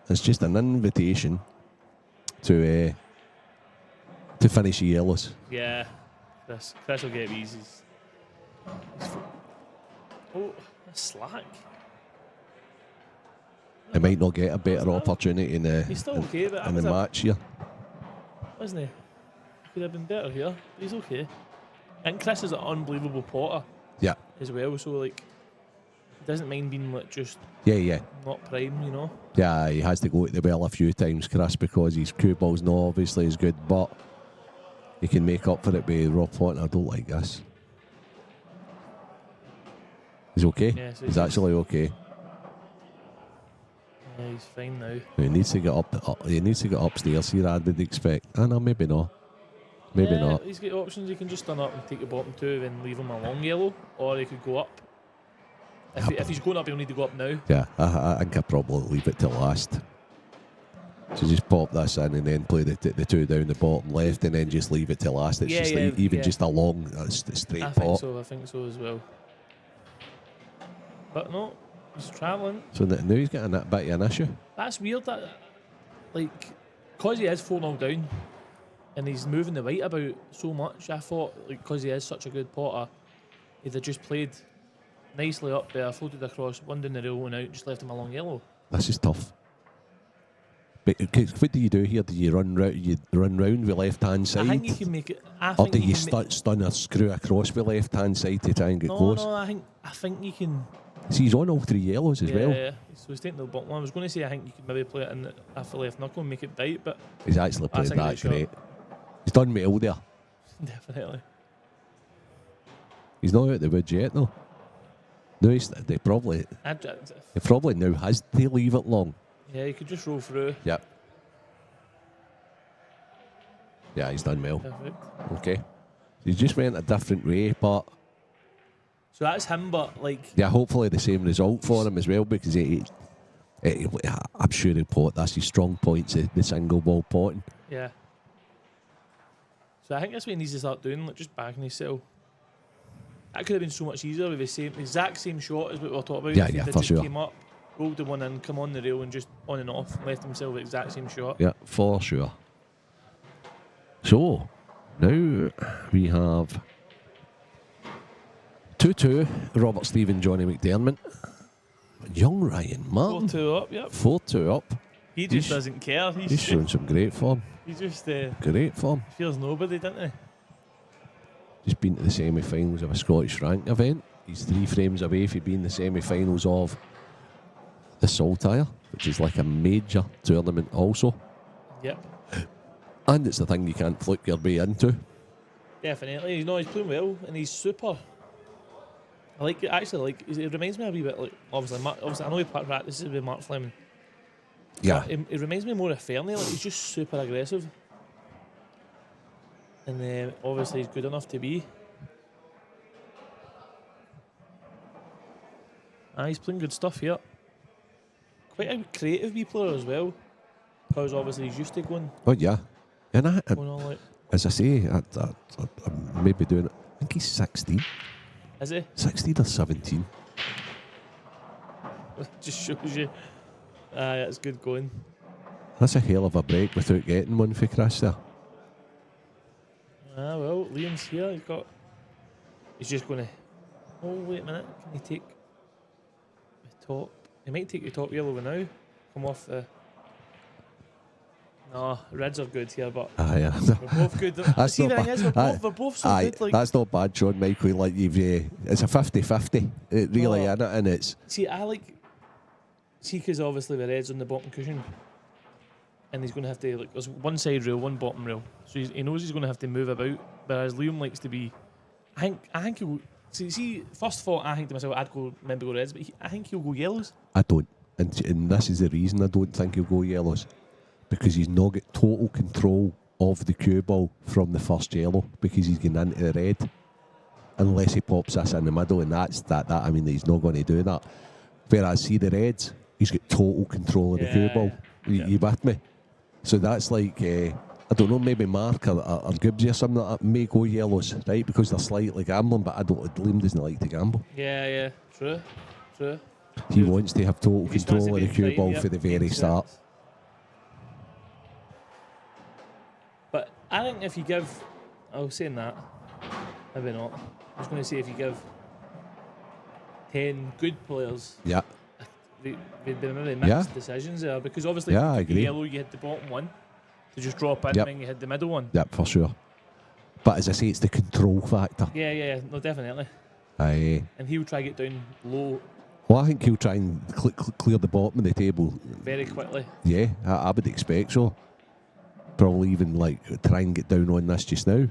It's just an invitation to finish the yellows. Yeah, Chris will get these. Oh, that's slack. He might not get a better opportunity in the, He's still okay, but in the match here. Wasn't he? Could have been better here, but he's okay. And Chris is an unbelievable potter. Yeah. As well, so like, he doesn't mind being like just not prime, you know. Yeah, he has to go to the well a few times, Chris, because his cue ball's not obviously as good, but he can make up for it with raw pot. I don't like this. He's okay. Yeah, so he's actually okay. Yeah, he's fine now. He needs to get up. He needs to get upstairs here. I would expect. No, maybe not. Maybe not. He's got options. He can just turn up and take the bottom two and leave him a long yellow, or he could go up. If he's going up, he'll need to go up now. Yeah, I think I'd probably leave it till last. So just pop this in and then play the two down the bottom left and then just leave it till last. It's just a long, straight pot. I think so as well. But no, he's travelling. So now he's getting that bit of an issue. That's weird. That, like, because he is 4-0 down and he's moving the weight about so much, I thought, like, because he is such a good potter, he'd have just played nicely up there, floated across, one down the rail and out, just left him a long yellow. This is tough. But what do you do here? Do you run round with left hand side? I think you can make it. Or do you stun or screw across with left hand side to try and get close? No, I think you can. See, he's on all 3 yellows as well. Yeah, so he's taking the bottom one. I was going to say I think you can maybe play it in off the left knuckle and make it bite, but he's actually played that great. He's done well there. Definitely. He's not out the woods yet, though. No, they probably now has to leave it long. Yeah, you could just roll through. Yep. Yeah, he's done well. Perfect. Okay. He just went a different way, but... So that's him, but like... Yeah, hopefully the same result for him as well, because I'm sure he'll pot. That's his strong points, the single ball potting. Yeah. So I think that's what he needs to start doing, like just backing himself. That could have been so much easier with the exact same shot as what we were talking about. Yeah, if yeah, he for just sure. Came up, rolled the one in, come on the rail and just on and off, and left himself the exact same shot. Yeah, for sure. So, now we have 2-2, Robert Stephen, Johnny McDermott. Young Ryan Martin. 4-2 up, yep. 4-2 up. He just doesn't care. He's showing some great form. He just Great form. feels nobody, doesn't he? Just been to the semi-finals of a Scottish rank event. He's 3 frames away from being the semi-finals of the Saltire, which is like a major tournament also. Yep. And it's the thing you can't fluke your way into. Definitely. He's playing well and he's super. I like it. Actually, it reminds me a wee bit like obviously I know he practices with Mark Fleming. Yeah. It reminds me more of Fernie. Like he's just super aggressive. And obviously he's good enough to be. He's playing good stuff here. Quite a creative wee player as well. Because obviously he's used to going. Oh, yeah. And going all out. as I say, I'm maybe doing it. I think he's 16. Is he? 16 or 17. Just shows you. That's good going. That's a hell of a break without getting one for Chris there. Well, Liam's here. He's just going to. Oh, wait a minute. Can he take the top? He might take the top yellow now. Come off the. No, reds are good here, but yeah. we're both good. That's See, not the thing is, we're both so good. Like, that's not bad, John Michael. Like it's a 50-50. It really is, and it's. See, because obviously the red's on the bottom cushion, and he's going to have to there's one side rail, one bottom rail, so he knows he's going to have to move about. Whereas Liam likes to be. I think he'll. See, first of all, I think to myself, I'd go reds, but I think he'll go yellows. I don't, and this is the reason I don't think he'll go yellows, because he's not got total control of the cue ball from the first yellow because he's getting into the red. Unless he pops us in the middle, and that's that. I mean, he's not going to do that. Whereas, see the reds, he's got total control of the cue ball. You with me? So that's like, I don't know, maybe Mark or Gibbsy or something like that may go yellows, right? Because they're slightly gambling, but Liam doesn't like to gamble. Yeah, true. He wants to have total If he starts control of to the get cue time, ball yep, for the very makes start. sense. But I think if you give, I was saying that, maybe not. I was going to say if you give 10 good players, Yeah. they'd be maybe mixed decisions there, because obviously Yeah, if I you do agree. yellow, you hit the bottom one to just drop in, Yep. then you hit the middle one. Yep, for sure. But as I say, it's the control factor. Yeah, no, definitely. Aye. And he'll try to get down low Well, I think he'll try and clear the bottom of the table. very quickly. Yeah, I would expect so. Probably even like try and get down on this just now.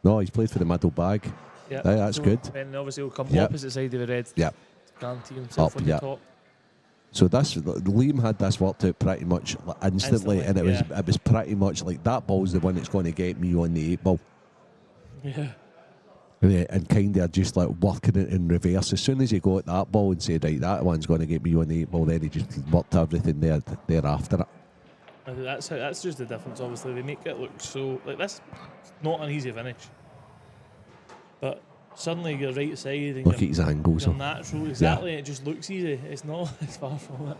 No, he's played for the middle bag. Yeah, Aye, that's good. And obviously he'll come Yep. opposite side of the red. Yep. Guarantee himself Up, on yep. the top. So this Liam had this worked out pretty much like instantly, and it Instantly, was pretty much like that ball's the one that's going to get me on the 8 ball. Yeah. And kind of just like working it in reverse. As soon as he got that ball and said, right, that one's going to get me on the 8 ball, then he just worked everything there after it. And that's just the difference. Obviously, they make it look so like this. It's not an easy finish, but suddenly you're right side and Look at his angles. you're natural. Exactly, it just looks easy. It's not. It's far from it.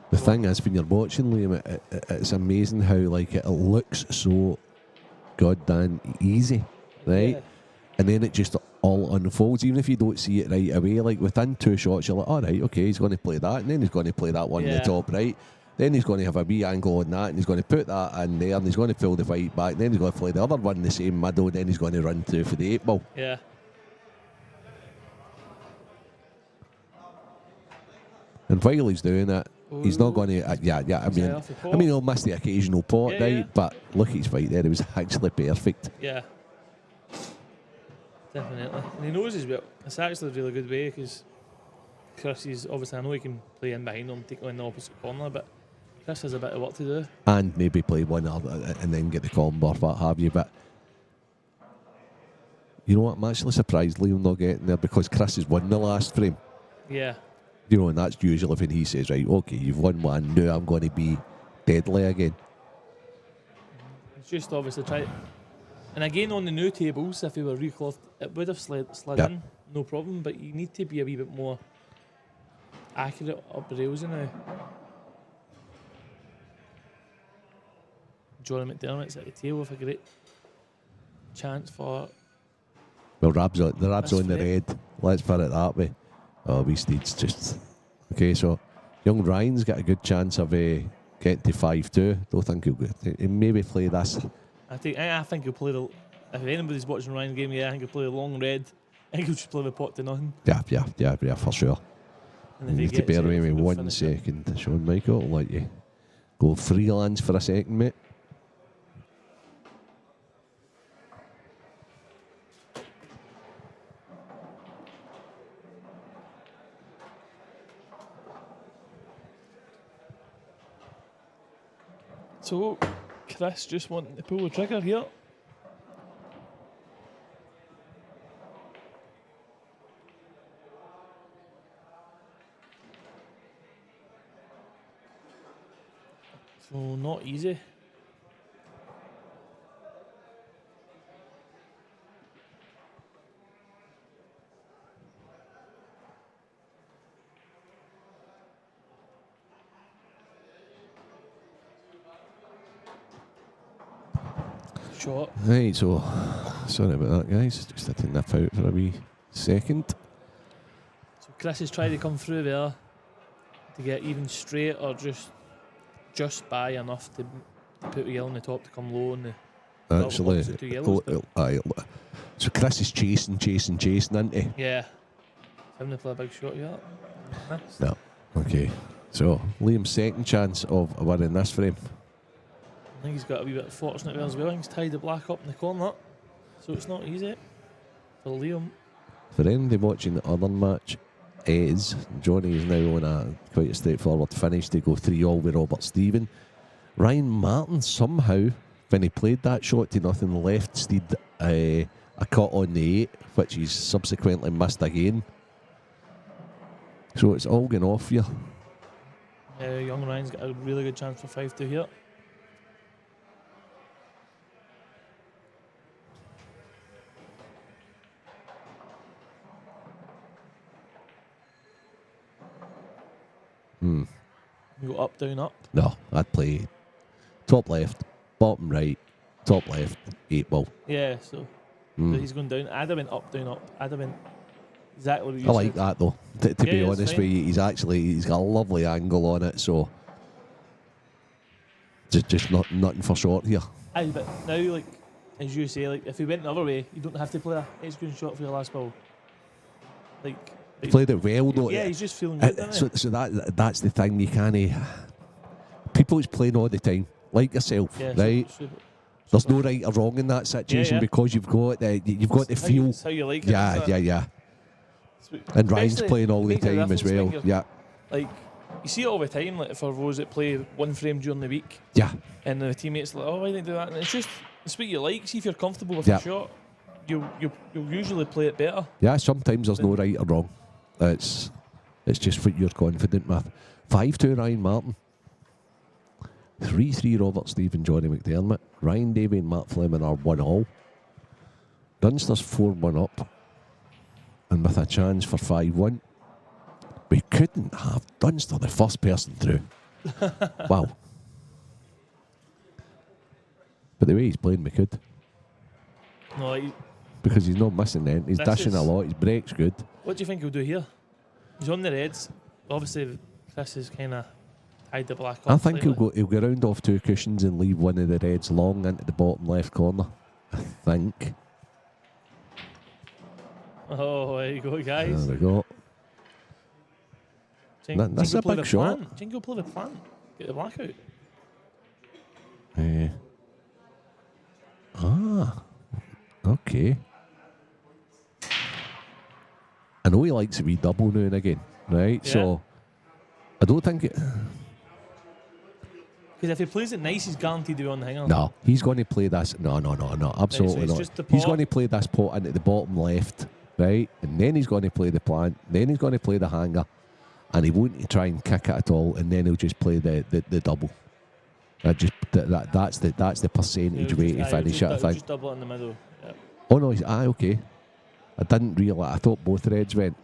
The thing is, when you're watching Liam, it's amazing how like it looks so goddamn easy, right? Yeah. And then it just all unfolds, even if you don't see it right away. Like within 2 shots, you're like, all right, okay, he's going to play that, and then he's going to play that one in the top right. Then he's going to have a wee angle on that, and he's going to put that in there, and he's going to pull the fight back. Then he's going to play the other one in the same middle, and then he's going to run through for the 8 ball. Yeah. And while he's doing it, he's not going to. I mean, he'll miss the occasional pot, Yeah, right? yeah. But look at his fight there; it was actually perfect. Yeah. Definitely. And he knows as well. It's actually a really good way because Chris is obviously, I know he can play in behind him, take on the opposite corner, but Chris has a bit of work to do. And maybe play one other and then get the combo or what have you. But you know what? I'm actually surprised Liam not getting there because Chris has won the last frame. Yeah. You know, and that's usually when he says, right, okay, you've won one, now I'm going to be deadly again. It's just obviously try. And again, on the new tables, if he were reclothed, it would have slid Yep. in, no problem, but you need to be a wee bit more accurate up the rails now. Johnny McDermott's at the tail with a great chance for. Well, the Rab's That's on the fair. red. Let's put it that way. Oh, we Steed's just... Okay, so young Ryan's got a good chance of getting to 5-2. Don't think he'll maybe play this. I think he'll play the. If anybody's watching Ryan's game, I think he'll play the long red. I think he'll just play the pot to nothing. Yeah, for sure. And You if he need to gets bear it, with me he'll 1 finish it. second. Sean Michael, I'll let you go freelance for a second, mate. So, Chris just wanting to pull the trigger here. So, not easy. Shot. Right, so sorry about that, guys. Just had to nip out for a wee second. So Chris has tried to come through there to get even straight or just by enough to put the yellow on the top to come low on actually. opposite 2 yellows, but- Aye. So Chris is chasing, isn't he? Yeah. Having to play a big shot here. Missed. No. Okay. So Liam's second chance of winning this frame. I think he's got a wee bit fortunate there as well. He's tied the black up in the corner, so it's not easy for Liam. For anybody watching the other match, is Johnny is now on quite a straightforward finish to go 3-all with Robert Stephen. Ryan Martin somehow, when he played that shot to nothing left, steed a cut on the 8, which he's subsequently missed again. So it's all going off here. Young Ryan's got a really good chance for 5-2 here. You go up, down, up. No, I'd play top left, bottom right, top left, 8-ball. Yeah, so he's going down. I'd have been up, down, up. I'd have been exactly what you I like said. that though. To be Yeah, it's honest fine. with you, he's got a lovely angle on it, so just nothing for short here. Aye, but now, like, as you say, like, if he went the other way, you don't have to play a edge-gun shot for your last ball. Like, Played it well though. yeah, he's just feeling good, isn't So that's the thing. You can't. People who's playing all the time, like yourself, he? Yeah, right? There's no right or wrong in that situation Yeah. because you've got the feel. It's how you like it. Yeah. And Ryan's Especially, playing all it the makes a time as difference when well. you're- Yeah, Like, you see it all the time, like, for those that play one frame during the week, yeah. and the teammates are like, oh, why didn't do that? And it's what you like. See if you're comfortable with Yeah. your shot, you'll usually play it better. Yeah, sometimes there's no right or wrong. It's just what you're confident with. 5-2 Ryan Martin. 3-3 Robert Stephen, Johnny McDermott. Ryan Davey and Matt Fleming are 1-all. Dunster's 4-1 up. And with a chance for 5-1. We couldn't have Dunster the first person through. Wow. But the way he's playing, we could. No, like, Because he's not missing anything. He's This dashing a is- lot. His break's good. what do you think he'll do here? He's on the reds. Obviously, Chris has kind of tied the black up. I think slightly. he'll go round off 2 cushions and leave one of the reds long into the bottom left corner. I think. Oh, there you go, guys. There we go. That's a big shot. Do you think he'll play the plan? Get the black out? Okay. I know he likes a wee double now and again, right? Yeah. So I don't think it. Because if he plays it nice, he's guaranteed to be on the hanger. No, he's going to play this. No, absolutely it's not. just the He's pot. going to play this pot into the bottom left, right? And then he's going to play the plant. Then he's going to play the hanger, and he won't try and kick it at all. And then he'll just play the double. That's the percentage way to finish it. I think. Just double it in the middle. Yeah. Oh no, okay. I didn't realise. I thought both reds went.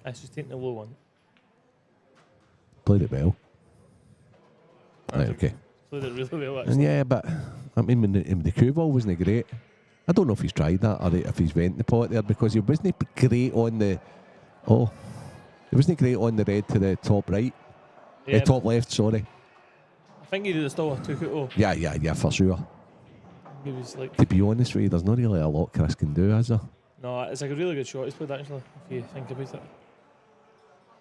That's just taking the low one. Played it well. Right, okay. Played it really well, actually. And yeah, but I mean, when the cue ball wasn't great. I don't know if he's tried that or if he's went the pot there because he wasn't great on the. Oh, he wasn't great on the red to the top right. Yeah, Top left, sorry. I think he still took it off. Yeah, for sure. He was like, To be honest with you, there's not really a lot Chris can do, is there? no, it's like a really good shot he's played, actually, if you think about it.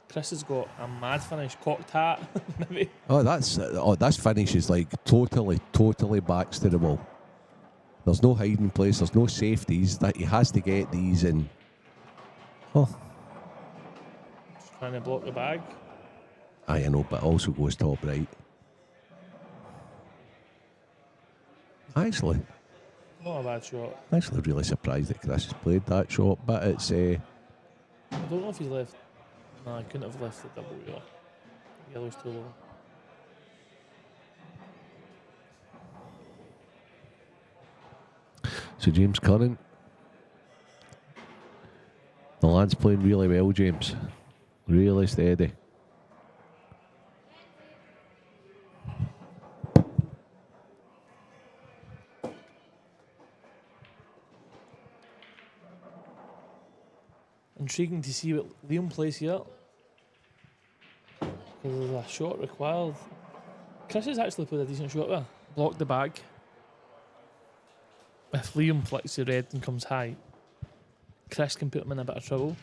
Chris has got a mad finish, cocked hat, maybe. This finish is like totally backs to the wall. There's no hiding place, there's no safeties. That he has to get these in. Just trying to block the bag. I know, but also goes top right. Actually, Not a bad shot. really surprised that Chris has played that shot, but it's I don't know if he's left. No, he couldn't have left the double yellow. Yellow's too low. so James Curran. The lad's playing really well, James. Really steady. Intriguing to see what Liam plays here. Because there's a shot required. Chris has actually played a decent shot there. block the bag. If Liam flicks the red and comes high, Chris can put him in a bit of trouble.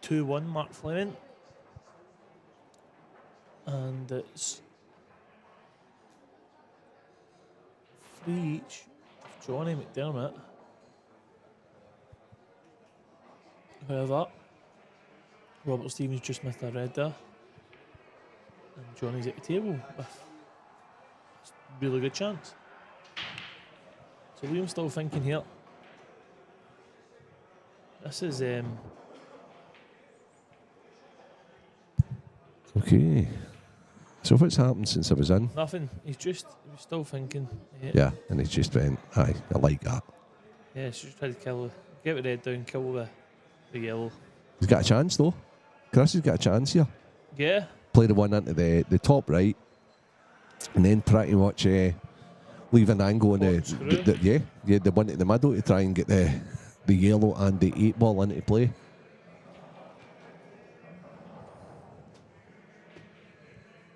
2-1 Mark Fleming. And it's 3 each of Johnny McDermott. However, Robert Stevens just missed a red there. And Johnny's at the table with a really good chance. So Liam's still thinking here. This is Okay. So what's happened since I was in? nothing. He was still thinking. Yeah, and he's just went, aye, I like that. Yeah, he's just tried to get the red down, kill the yellow. He's got a chance though. Chris has got a chance here. Yeah. Play the one into the top right, and then pretty much leave an angle on the one in the middle to try and get the yellow and the 8 ball into play.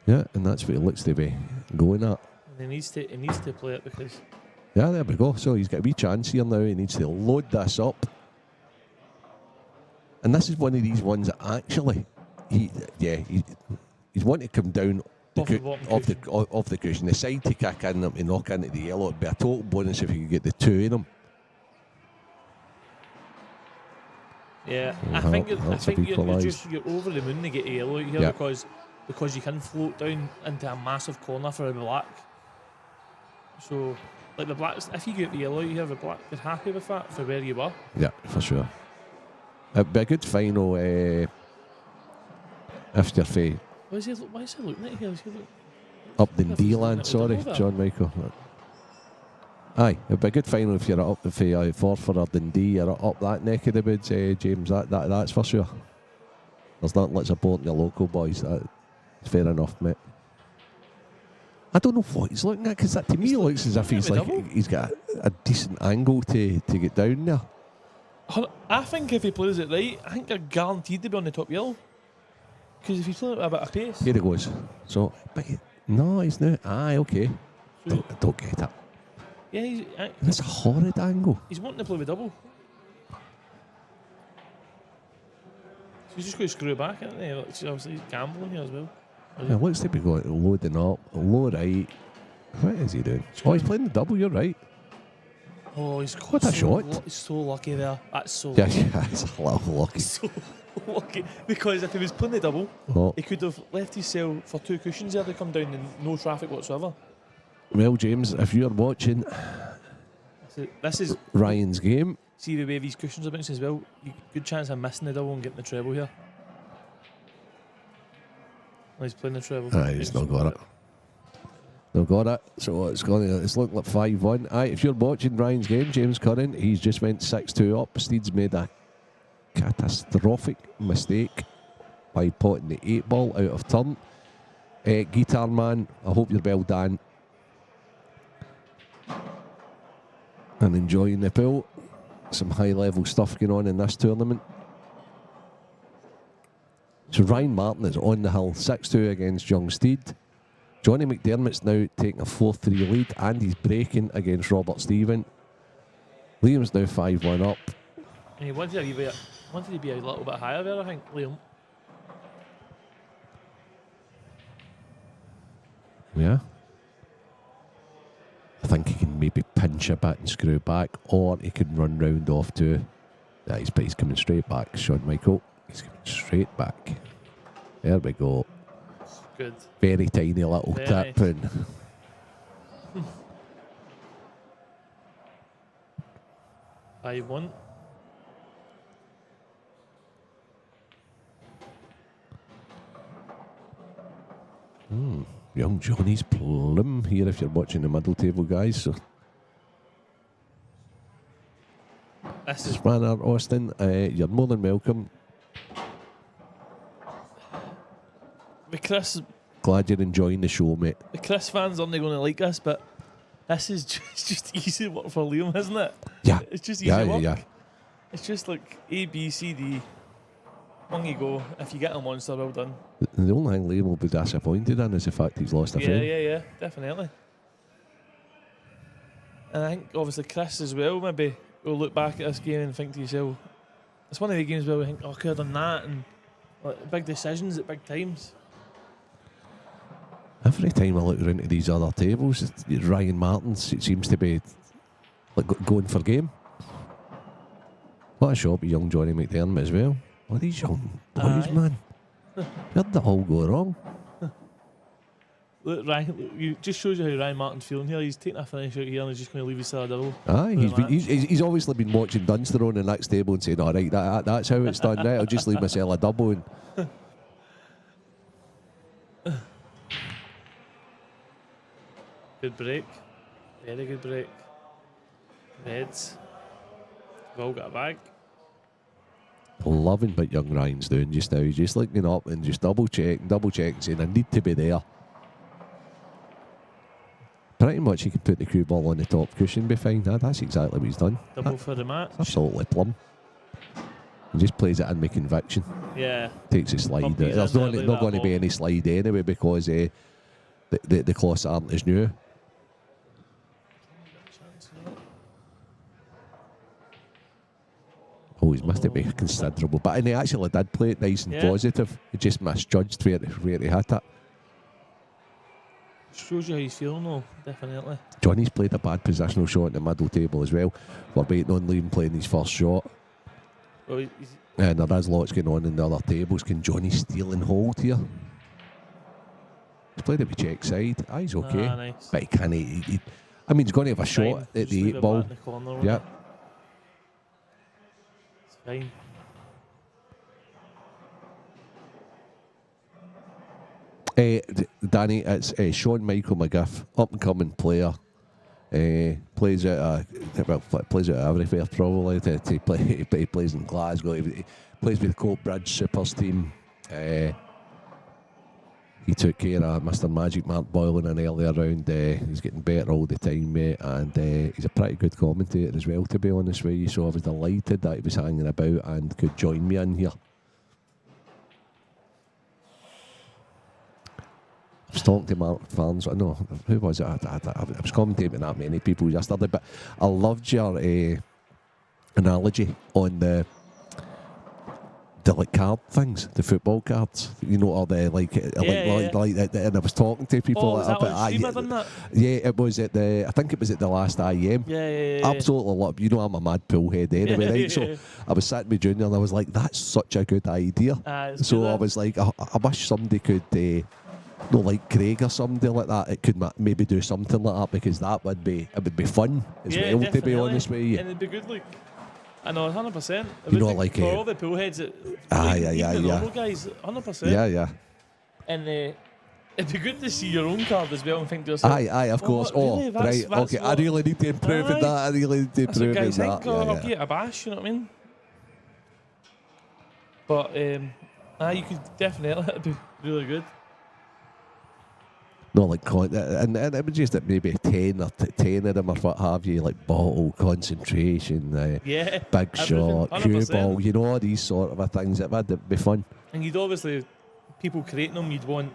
Yeah, and that's what he looks to be going at. And he needs to play it because. Yeah, there we go. So he's got a wee chance here now. He needs to load this up. And this is one of these ones that actually, he's wanting to come down off the cushion. The side to kick in to knock into the yellow. It'd be a total bonus if you could get the 2 in them. Yeah, I think you're over the moon to get a yellow out here because you can float down into a massive corner for a black. So, like the blacks, if you get the yellow out here, the black, they're happy with that for where you were. Yeah, for sure. It'd be a good final if you're fair. Why is he looking at here? Up Dundee land, sorry, John Michael. Aye, it'd be a good final if you're up for Forfar or Dundee, you're up that neck of the woods, James. That's for sure. There's nothing like supporting your local boys. That's fair enough, mate. I don't know what he's looking at because that to me looks as if he's got a decent angle to get down there. I think if he plays it right, I think you're guaranteed to be on the top yellow. Because if he's playing it a bit of pace. Here he goes. So, but no, he's not. Aye, okay. Don't get it. Yeah, that's a horrid angle. He's wanting to play with double. So he's just going to screw it back, isn't he? Obviously, he's gambling here as well. Yeah, looks like we're going loading up, low right. What is he doing? Oh, he's playing the double, you're right. Oh, he's got a shot. He's so lucky there. That's so lucky. Yeah, it's a little lucky. So lucky. Because if he was playing the double, he could have left his cell for 2 cushions there to come down and no traffic whatsoever. Well, James, if you're watching this is Ryan's game. See the way these cushions are bouncing as well. Good chance of missing the double and getting the treble here. Oh, he's playing the treble. Aye, he's not got it. Not got it. So it's looking like 5-1. Aye, if you're watching Ryan's game, James Curran, he's just went 6-2 up. Steed's made a catastrophic mistake by potting the 8 ball out of turn. Guitar man, I hope you're well done and enjoying the pool. Some high level stuff going on in this tournament. So Ryan Martin is on the hill, 6-2 against Young Steed. Johnny McDermott's now taking a 4-3 lead and he's breaking against Robert Stephen. Liam's now 5-1 up. And he wanted to be a little bit higher there, I think, Liam. Yeah. I think he can maybe pinch a bit and screw back, or he can run round off to. Yeah, he's coming straight back, Sean Michael. He's coming straight back. There we go. Good. Very tiny little tip. Nice. 5-1. Young Johnny's plum here if you're watching the middle table, guys. So, This is Spanner, Austin, you're more than welcome. the Chris. Glad you're enjoying the show, mate. The Chris fans aren't going to like this, but this is just easy work for Liam, isn't it? Yeah. It's just easy work. Yeah. It's just like A, B, C, D. On you go. If you get a monster, well done. The only thing Liam will be disappointed in is the fact he's lost a friend. Yeah, definitely. And I think obviously Chris as well maybe will look back at this game and think to yourself, it's one of the games where we think, oh, I could have done that, and like, big decisions at big times. Every time I look around to these other tables, Ryan Martin seems to be like going for game. What a shot with young Johnny McDermott as well. Oh, these young boys, Aye. man. Where did it all go wrong? Look, Ryan, you just shows you how Ryan Martin's feeling here. He's taking a finish out here and he's just going to leave his side double. Aye, he's obviously been watching Dunster on the next table and saying, all right, that's how it's done, right? I'll just leave myself a double. And Good break. Very good break. Reds. We've all got a bag. loving what young Ryan's doing just now. He's just looking up and just double checking, saying, I need to be there. Pretty much he can put the cue ball on the top cushion, be fine. That's exactly what he's done. Double for the match. Absolutely plumb. He just plays it in with conviction. Yeah. Takes a slide. Pump There's it in there, not going to that be ball. any slide anyway because the cloths aren't as new. Oh, he's missed it by considerable. But and he actually did play it nice and positive. He just misjudged where he had it. Shows you how he's feeling though, definitely. Johnny's played a bad positional shot in the middle table as well. We're waiting on Liam playing his first shot. Well, And there is lots going on in the other tables. Can Johnny steal and hold here? He's played it with check side. He's okay. Nice. But he can't. I mean, he's going to have a shot at Just the leave 8 it ball. back in the corner, won't Yeah. it? It's fine. Danny, it's Sean Michael McGiff, up and coming player. Plays out everywhere probably. He plays in Glasgow. He plays with the Coatbridge Supers team. He took care of Mr. Magic Mark Boyle in an earlier round. He's getting better all the time, mate, and he's a pretty good commentator as well, to be honest with you. So I was delighted that he was hanging about and could join me in here. I was talking to Mark Farns. I know who was it? I was commentating that many people yesterday, but I loved your analogy on the like card things, the football cards. You know, or the like and I was talking to people. Was that on stream, I done that? Yeah, it was at the. I think it was at the last IM. Yeah. Absolutely love. You know, I'm a mad pool head anyway, right? So I was sitting with Junior and I was like, "That's such a good idea." So I was like, I wish somebody could. Like Craig or somebody like that, it could maybe do something like that because it would be fun as well. Definitely. To be honest with you, And it'd be good, like I know, 100%. You know, like for all the pool heads, yeah. the normal guys, 100%. Yeah. And it'd be good to see your own card as well and think to yourself, Aye, of course. Really? That's Okay. I really need to improve in that. I really need to That's what improve in guys that. think. I'll get a bash, you know what I mean? But you could definitely. It'd be really good. No, like, and it was just that maybe 10 of them or what have you, like bottle, concentration, big shot, cue ball, you know, all these sort of things. It'd be fun. And you'd obviously, people creating them, you'd want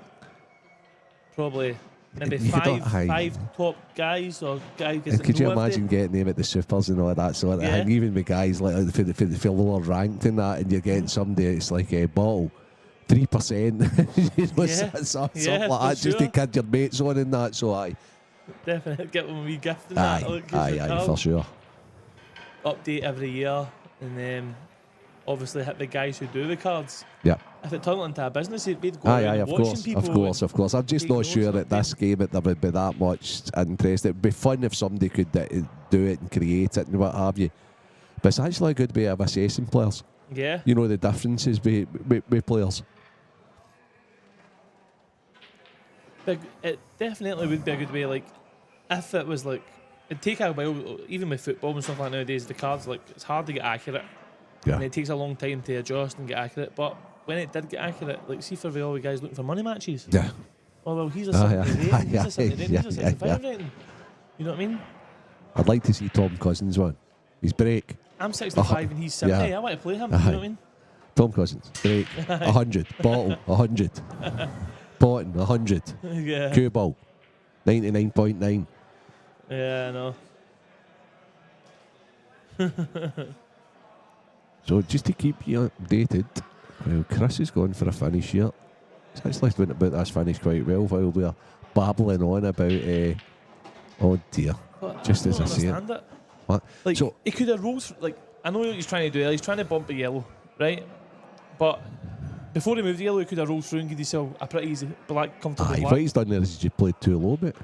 probably maybe You don't- five top guys or guys. Could you imagine getting them at the supers and all that sort of thing? Even with guys like for lower ranked and that, and you're getting somebody that's like a bottle. 3%, you know, something like that, just to kid your mates on and that. So aye, definitely get them a wee gift and aye, for sure. Update every year, and then obviously hit the guys who do the cards. Yeah. If it turned into a business, it'd be go Aye, of watching course, people. of course. I'm just not sure at this game that there would be that much interest. It'd be fun if somebody could do it and create it and what have you. But it's actually a good way of assessing players. Yeah. You know the differences with players. It definitely would be a good way. Like, if it was like, it'd take a while, even with football and stuff like nowadays, the cards, like, it's hard to get accurate. Yeah. And it takes a long time to adjust and get accurate. But when it did get accurate, like, see for all the guys looking for money matches. Yeah. Oh, well, he's a yeah. 70 rating, he's a 70 rating, Yeah, he's a yeah, 65 rating. You know what I mean? I'd like to see Tom Cousins one. His break. I'm 65 and he's 70. Yeah. I want to play him. You know what I mean? Tom Cousins, break, 100. Bottle, 100. Bottom, 100. Yeah. Cue ball, 99.9. Yeah, I know. So just to keep you updated, well, Chris is going for a finish here. He's actually went about this finish quite well while we're babbling on about, oh dear, But just I as don't I say it. understand it. What? Like, So, he could have rolled, like, I know what he's trying to do. He's trying to bump a yellow, right? But before he moved the yellow, he could have rolled through and give himself a pretty easy black, comfortable aye, black. what he's done there is he's just played too low, but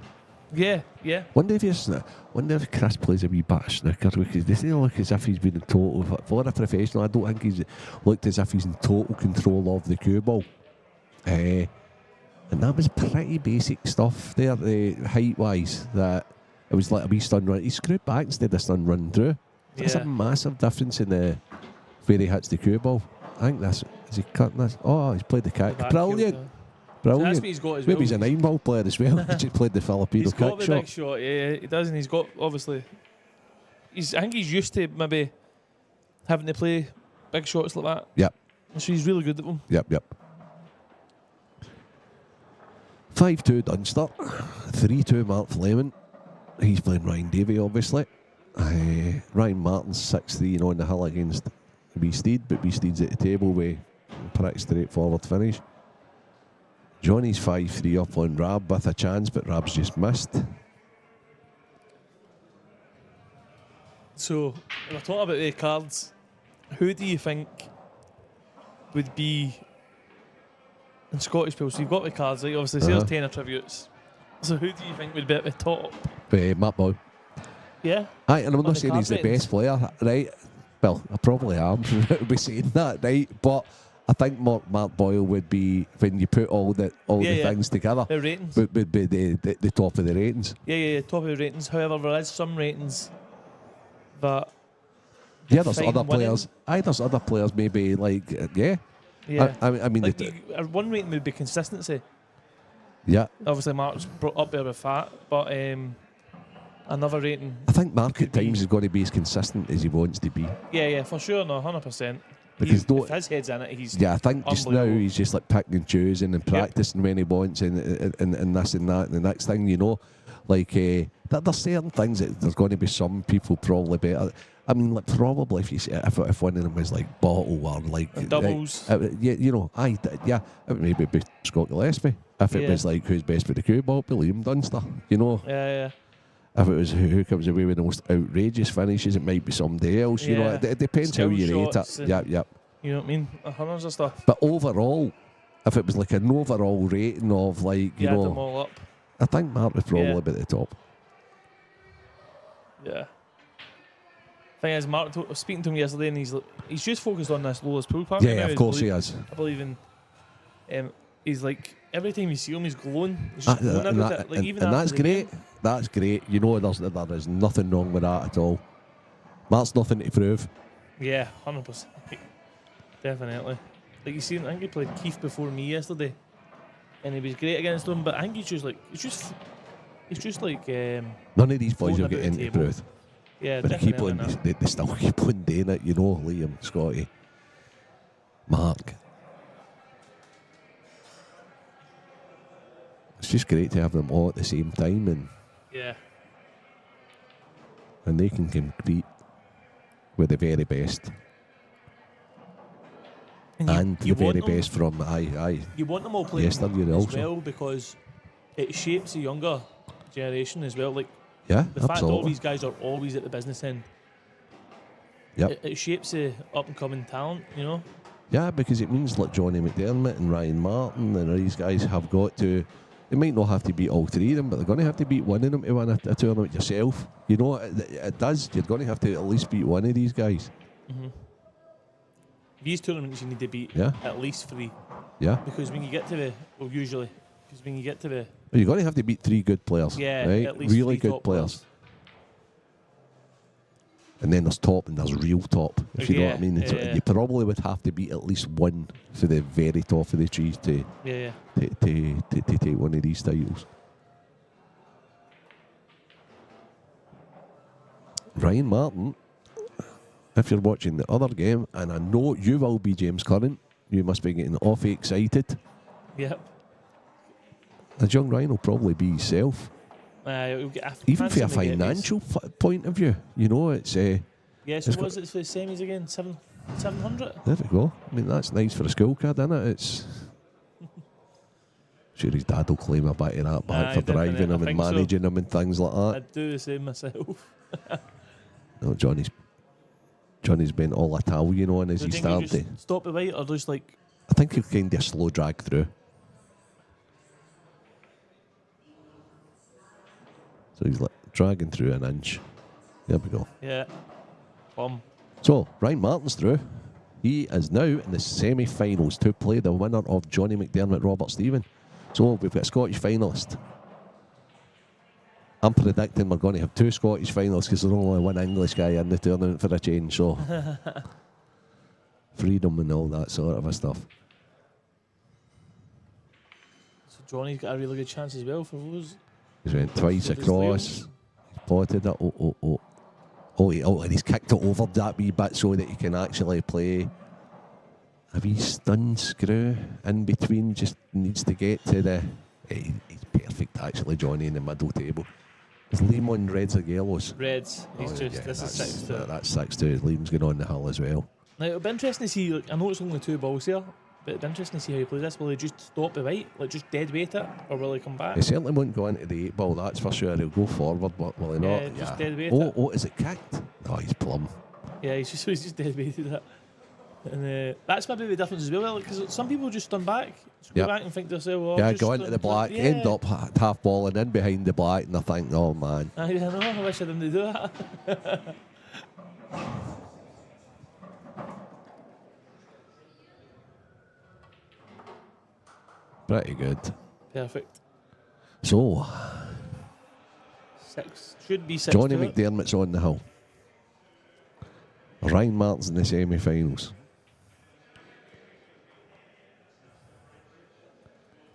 Yeah, yeah. wonder if Chris plays a wee bit of snooker, because it doesn't look as if he's been in total, for a professional, I don't think he's looked as if he's in total control of the cue ball. And that was pretty basic stuff there, height-wise, that it was like a wee stun run. He screwed back instead of stun run through. That's Yeah. a massive difference in where he hits the cue ball. I think is he cutting this? Oh, he's played the kick. Back Brilliant. heel, so Brilliant. that's what he's got as Maybe well. he's a 9-ball player as well. He just played the Filipino He's kick got the shot. big shot, yeah, he does, and he's got, obviously, I think he's used to maybe having to play big shots like that. Yep. So he's really good at them. Yep. 5-2 Dunster. 3-2 Mark Fleming. He's playing Ryan Davey, obviously. Ryan Martin's 6-3 on the hill against Wee Steed, but Wee Steed's at the table with a pretty straightforward finish. Johnny's 5-3 up on Rab with a chance, but Rab's just missed. So, when we're talking about the cards, who do you think would be in Scottish Pool? So you've got the cards, right? Obviously, there's 10 attributes. So who do you think would be at the top? Matt Boyle. Yeah? Aye, and I'm On not the saying he's the card ratings? best player, right? Well, I probably am, to be saying that, right? But I think Mark Boyle would be, when you put all the Yeah. things together, The ratings? would be the top of the ratings. Yeah, top of the ratings. However, there is some ratings that Yeah, there's fine other winning. players. Aye, there's other players maybe like, yeah. Yeah. I mean, Like one rating would be consistency. yeah. Obviously, Mark's brought up there with fat, but another rating. I think Mark Could at be- times is going to be as consistent as he wants to be. Yeah, for sure, no, 100%. Because If his head's in it, he's Yeah, I think just now unbelievable. he's just like picking and choosing and practicing when he wants and this and that. And the next thing you know, like there's certain things that there's going to be some people probably better. I mean, like probably if you say, if one of them was like bottle or like doubles. yeah, you know, it would maybe be Scott Gillespie. If it Yeah. was like who's best with the cue ball, it'd be Liam Dunster. You know, Yeah. if it was who comes away with the most outrageous finishes, it might be somebody else. You know, Yeah. it depends Skill how you rate shots it. and- Yep. You know what I mean? Hundreds of stuff. But overall, if it was like an overall rating of like, you Add them know, all up. I think Mark was probably Yeah. a bit at the top. Yeah. Thing is, Mark, I was speaking to him yesterday, and he's just focused on this lowest pool park. Yeah, of course he is. I believe in. He's like every time you see him, he's glowing. He's just glowing And, about it. Like even and after that's the great. game. That's great. You know, there is nothing wrong with that at all. Mark's nothing to prove. Yeah, 100%. Definitely. Like you see, I think he played Keith before me yesterday, and he was great against him. But I think he's just like None of these boys Floating will about get the into table. proof. yeah, But they keep definitely on, not. they still keep on doing it, you know, Liam, Scotty, Mark. It's just great to have them all at the same time Yeah, and they can compete with the very best. And the want very them- best from You want them all playing yesterday as also. well because it shapes the younger generation as well. Like Yeah, the fact all absolutely. these guys are always at the business end, Yep. it shapes the up and coming talent. You know. Yeah, because it means like Johnny McDermott and Ryan Martin and these guys have got to They might not have to beat all three of them, but they're going to have to beat one of them to win a tournament yourself. You know, it does. You're going to have to at least beat one of these guys. Mm-hmm. These tournaments you need to beat at least 3. Yeah. Because when you get to the, usually, because when you get to the... Well, you're going to have to beat 3 good players. Yeah, right? at least really 3 good top players. And then there's top and there's real top, if you know what I mean. You probably would have to beat at least one for the very top of the trees to take one of these titles. Ryan Martin, if you're watching the other game, and I know you will be, James Curran, you must be getting awfully excited. Yep. The young Ryan will probably be himself. Even from a financial point of view, you know, it's... so what was it for the semis again? 700? There we go. I mean, that's nice for a school kid, isn't it? It's... sure his dad will claim a bit of that back for driving him and managing him and things like that. I'd do the same myself. No, Johnny's been all Italian on as he's starting to... Stop the weight or just like... I think he'll kind of slow drag through. So he's like dragging through an inch. There we go. Yeah. So, Ryan Martin's through. He is now in the semi-finals to play the winner of Johnny McDermott, Robert Stephen. So, we've got a Scottish finalist. I'm predicting we're going to have 2 Scottish finalists because there's only one English guy in the tournament for a change. So, freedom and all that sort of stuff. So, Johnny's got a really good chance as well for those. He's went twice across. He's plotted it. And he's kicked it over that wee bit so that he can actually play a wee stun screw in between. Just needs to get to the... He's perfect, actually, Johnny, in the middle table. Is Liam on reds or yellows? Reds. This is 6-2. That's 6-2. Liam's going on the hull as well. Now, it'll be interesting to see... I know it's only 2 balls here, but it'll be interesting to see how he plays this. Will he just stop the weight, like just dead weight it, or will he come back? He certainly won't go into the 8 ball, that's for sure. He'll go forward, but will he not? Just dead weight it. Oh, is it kicked? No, he's plumb. Yeah, he's just dead weighted it. And that's maybe the difference as well, because some people just turn back, go back and think to themselves, go into the black, end up half balling in behind the black, and I think, oh man. I know, I wish I didn't do that. Pretty good. Perfect. So, 6 should be 6. Johnny McDermott's on the hill. Ryan Martin's in the semi-finals.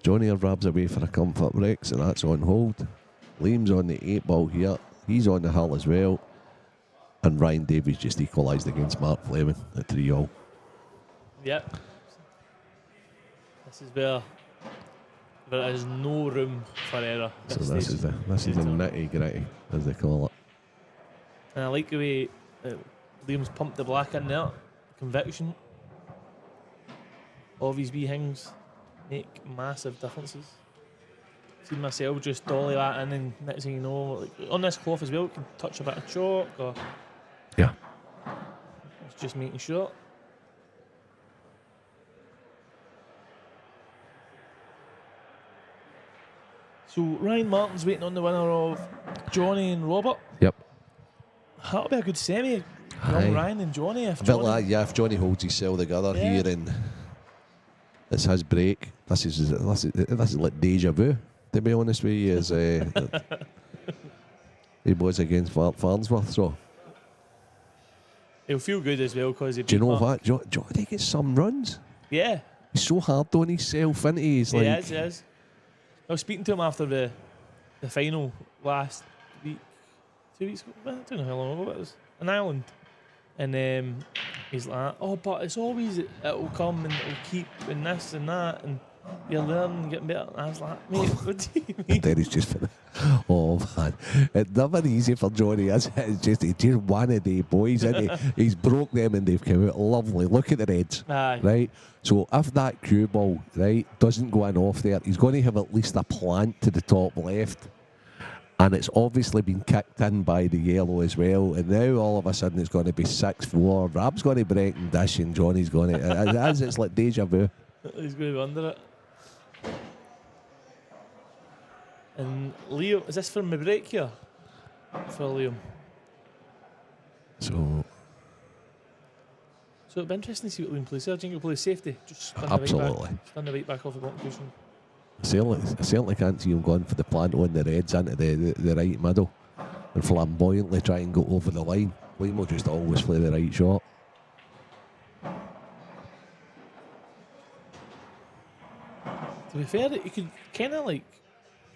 Johnny grabs away for a comfort break, so that's on hold. Liam's on the 8 ball here. He's on the hill as well. And Ryan Davies just equalised against Mark Fleming at 3-all. Yep. This is where there is no room for error. So this is the nitty gritty, as they call it. And I like the way Liam's pumped the black in there. Conviction. All these wee things make massive differences. Seen myself just dolly that in, and next thing you know, like on this cloth as well, it can touch a bit of chalk or it's just making sure. So Ryan Martin's waiting on the winner of Johnny and Robert. Yep. That'll be a good semi. Young Ryan and Johnny. If Johnny holds his cell together here and it's his break. This is like deja vu, to be honest with you, as he was against Farnsworth. So he'll feel good as well because he. Do you know what? Johnny gets some runs. Yeah. He's so hard on himself, isn't he? He is. I was speaking to him after the final last week, 2 weeks ago. I don't know how long ago it was. In Ireland. And he's like, oh, but it's always, it'll come and it'll keep and this and that, and you're learning and getting better. And I was like, mate, what do you mean? Then he's just, oh man, it's never easy for Johnny, is it? He's just one of the boys, isn't he? He's broke them and they've come out lovely. Look at the Reds, right? So if that cue ball, right, doesn't go in off there, he's going to have at least a plant to the top left. And it's obviously been kicked in by the yellow as well. And now all of a sudden it's going to be 6-4. Rab's going to break and dish and Johnny's going to... it's like deja vu. He's going to be under it. And Liam, is this for my break here? For Liam. So it'll be interesting to see what Liam plays here. Do you think he'll play safety? Just stand absolutely. The right back off the competition. I certainly can't see him going for the plant on the Reds into the right middle and flamboyantly try and go over the line. Liam will just always play the right shot. To be fair, you could kind of like,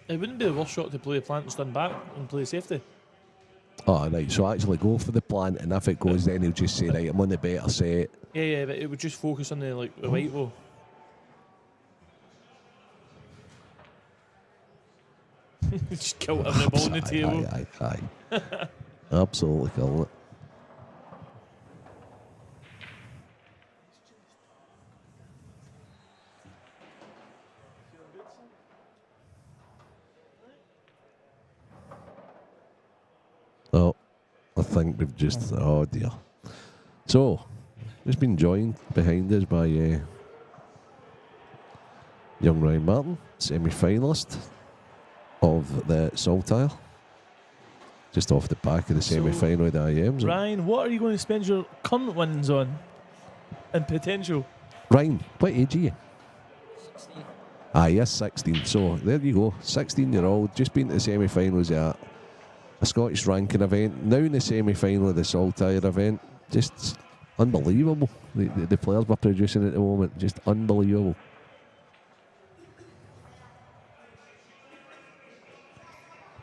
it wouldn't be the worst shot to play a plant and stand back and play safety. Oh, right, so actually go for the plant, and if it goes, then he'll just say, right, I'm on the better set. Yeah, but it would just focus on the white ball. Just kill every ball on the table. Aye. Absolutely kill it. Oh, I think we've just... Oh, dear. So, we've been joined behind us by young Ryan Martin, semi-finalist of the Saltire. Just off the back of the semi-final of the IMs. Ryan, what are you going to spend your current wins on? And potential? Ryan, what age are you? 16. Yes, 16. So, there you go. 16-year-old, just been to the semi-finals at a Scottish ranking event, now in the semi-final of the Saltire event. Just unbelievable. The players we're producing at the moment, just unbelievable.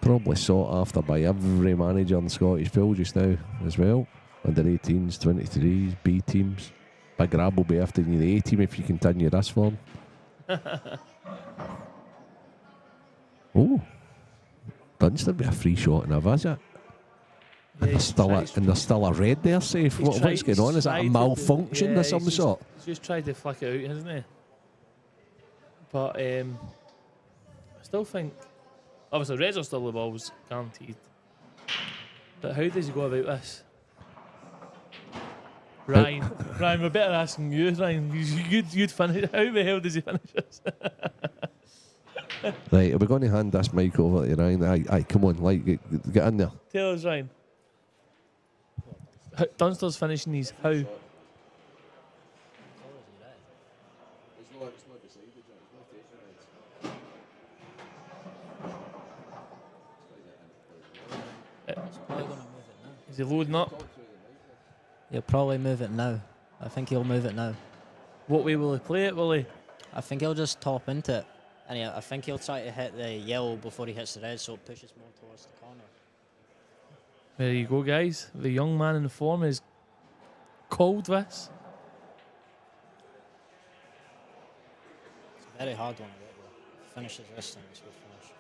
Probably sought after by every manager in the Scottish pool just now as well. Under 18s, 23s, B teams. Big Rab will be after you in the A team if you continue this form. Oh. Dunster be a free shot and a visit. And there's still a red there, safe. What's going on? Is that a malfunction of some sort? He's just tried to flick it out, hasn't he? But I still think, obviously, Reds are still the balls, guaranteed. But how does he go about this? Ryan, we're better asking you, Ryan. You'd finish. How the hell does he finish this? Right, are we going to hand this mic over to you, Ryan? Aye, come on, get in there. Tell us, Ryan. Dunster's finishing these. How? Is he loading up? He'll probably move it now. I think he'll move it now. What way will he play it, will he? I think he'll just top into it. And I think he'll try to hit the yellow before he hits the red, so it pushes more towards the corner. There you go, guys. The young man in the form is called this. It's a very hard one to get though. Finishes this thing, it's a good finish.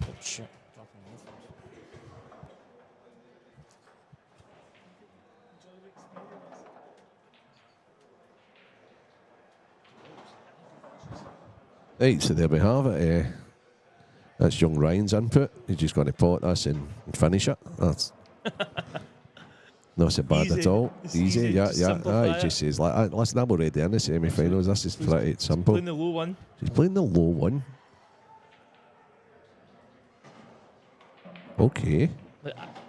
Oh shit, dropping the influence. Right, so there we have it. That's young Ryan's input. He's just going to pot this and finish it. That's not so bad Easy. at all. It's Easy, yeah. simplify He just says, like, listen, I'm already in the semi-finals. This is pretty simple. Playing the low one. He's playing the low one. Okay.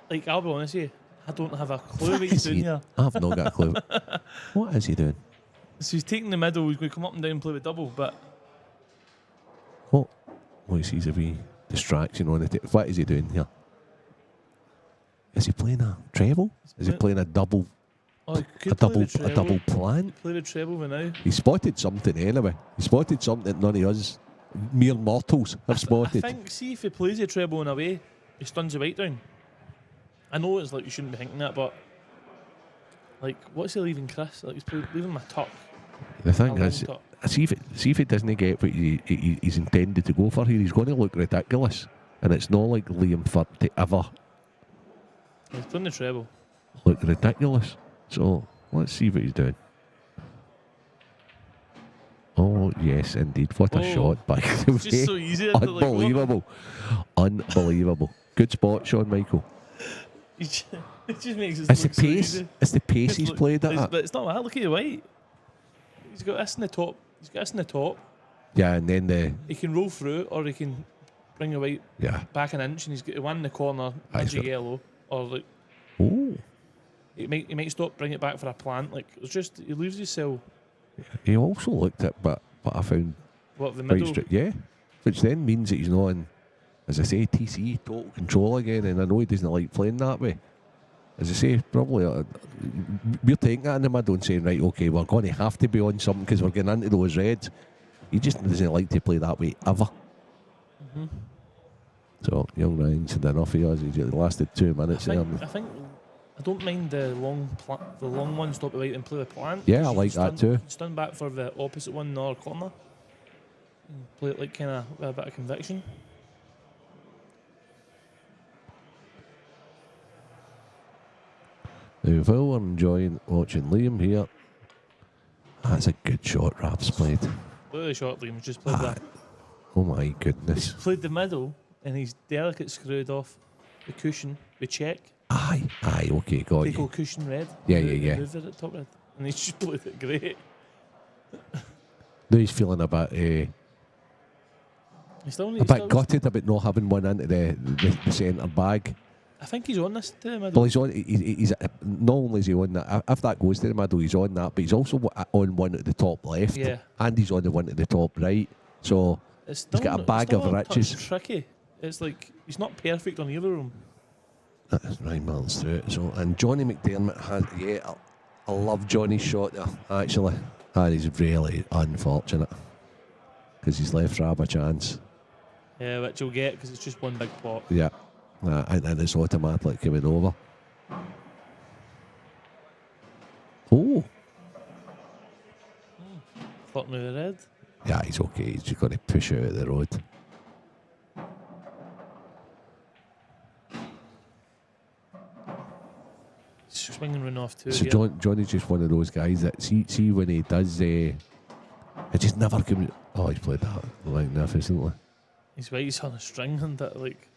Like I'll be honest with you, I don't have a clue what he's doing here. I've not got a clue. What is he doing? So he's taking the middle, he's going to come up and down and play with double, but What? Well, he sees a wee distraction on it. What is he doing here? Is he playing a treble? Is he playing a double? he could A play double, the treble. a double plan? Play the treble with now. He spotted something anyway. He spotted something that none of us mere mortals have spotted. I think, see if he plays the treble in a way, he stuns the white down. I know it's like you shouldn't be thinking that, but like, what's he leaving Chris? Like he's leaving my tuck. The thing A is, long tuck. see if he doesn't get what he's intended to go for here, he's going to look ridiculous. And it's not like Liam Firth to ever He's playing the treble. look ridiculous. So, let's see what he's doing. Oh, yes, indeed. What a shot by the It's just so way. easy. Unbelievable. Unbelievable. Good spot, Shawn Michael. It just makes it It's the look so pace. easy. It's the pace he's played at. But it's not that. Look at the white. He's got this in the top. He's got this in the top. Yeah, and then He can roll through, or he can bring the white back an inch, and he's got to one in the corner, edge of yellow, or like. Oh. He might stop, bring it back for a plant. Like it's just he leaves himself. He also looked at, but I found What the quite middle? which then means that he's not in, as I say, TC total control again, and I know he doesn't like playing that way. As I say, probably we're taking that in the middle and saying, right, okay, we're going to have to be on something because we're getting into those reds. He just doesn't like to play that way ever. Mm-hmm. So young Ryan's had enough of us. He lasted 2 minutes I there. think I don't mind the long one, stop it right and play the plant. Yeah, I like that too. Stand back for the opposite one in the other corner. And play it like kind of with a bit of conviction. Now, while we're enjoying watching Liam here, that's a good shot Rap's played. Look at the shot Liam's just played that. Oh my He's goodness. played the middle and he's delicate screwed off the cushion with check. Aye, okay, got Take you. all cushion red. Yeah. Move it at top red. And he's just played it great. Now he's feeling a bit gutted about not having one into the centre bag. I think he's on this to the middle. Well, he's on. He's not only is he on that. If that goes to the middle, he's on that. But he's also on one at the top left. Yeah. And he's on the one at the top right. So It's still, he's got a bag of riches. It's tricky. It's like he's not perfect on either of them. That's Ryan Martin's through it. So and Johnny McDermott has. Yeah, I love Johnny's shot there. Actually, that is really unfortunate because he's left Rab a chance. Yeah, which he'll get because it's just one big pot. Yeah. And it's automatic coming over. Oh. Flirting with the red. Yeah, he's okay. He's just got to push out of the road. Swinging run off too. So Johnny's just one of those guys that see when he does, it just never comes. Oh, he's played that magnificently. He's right. He's on a string and that like.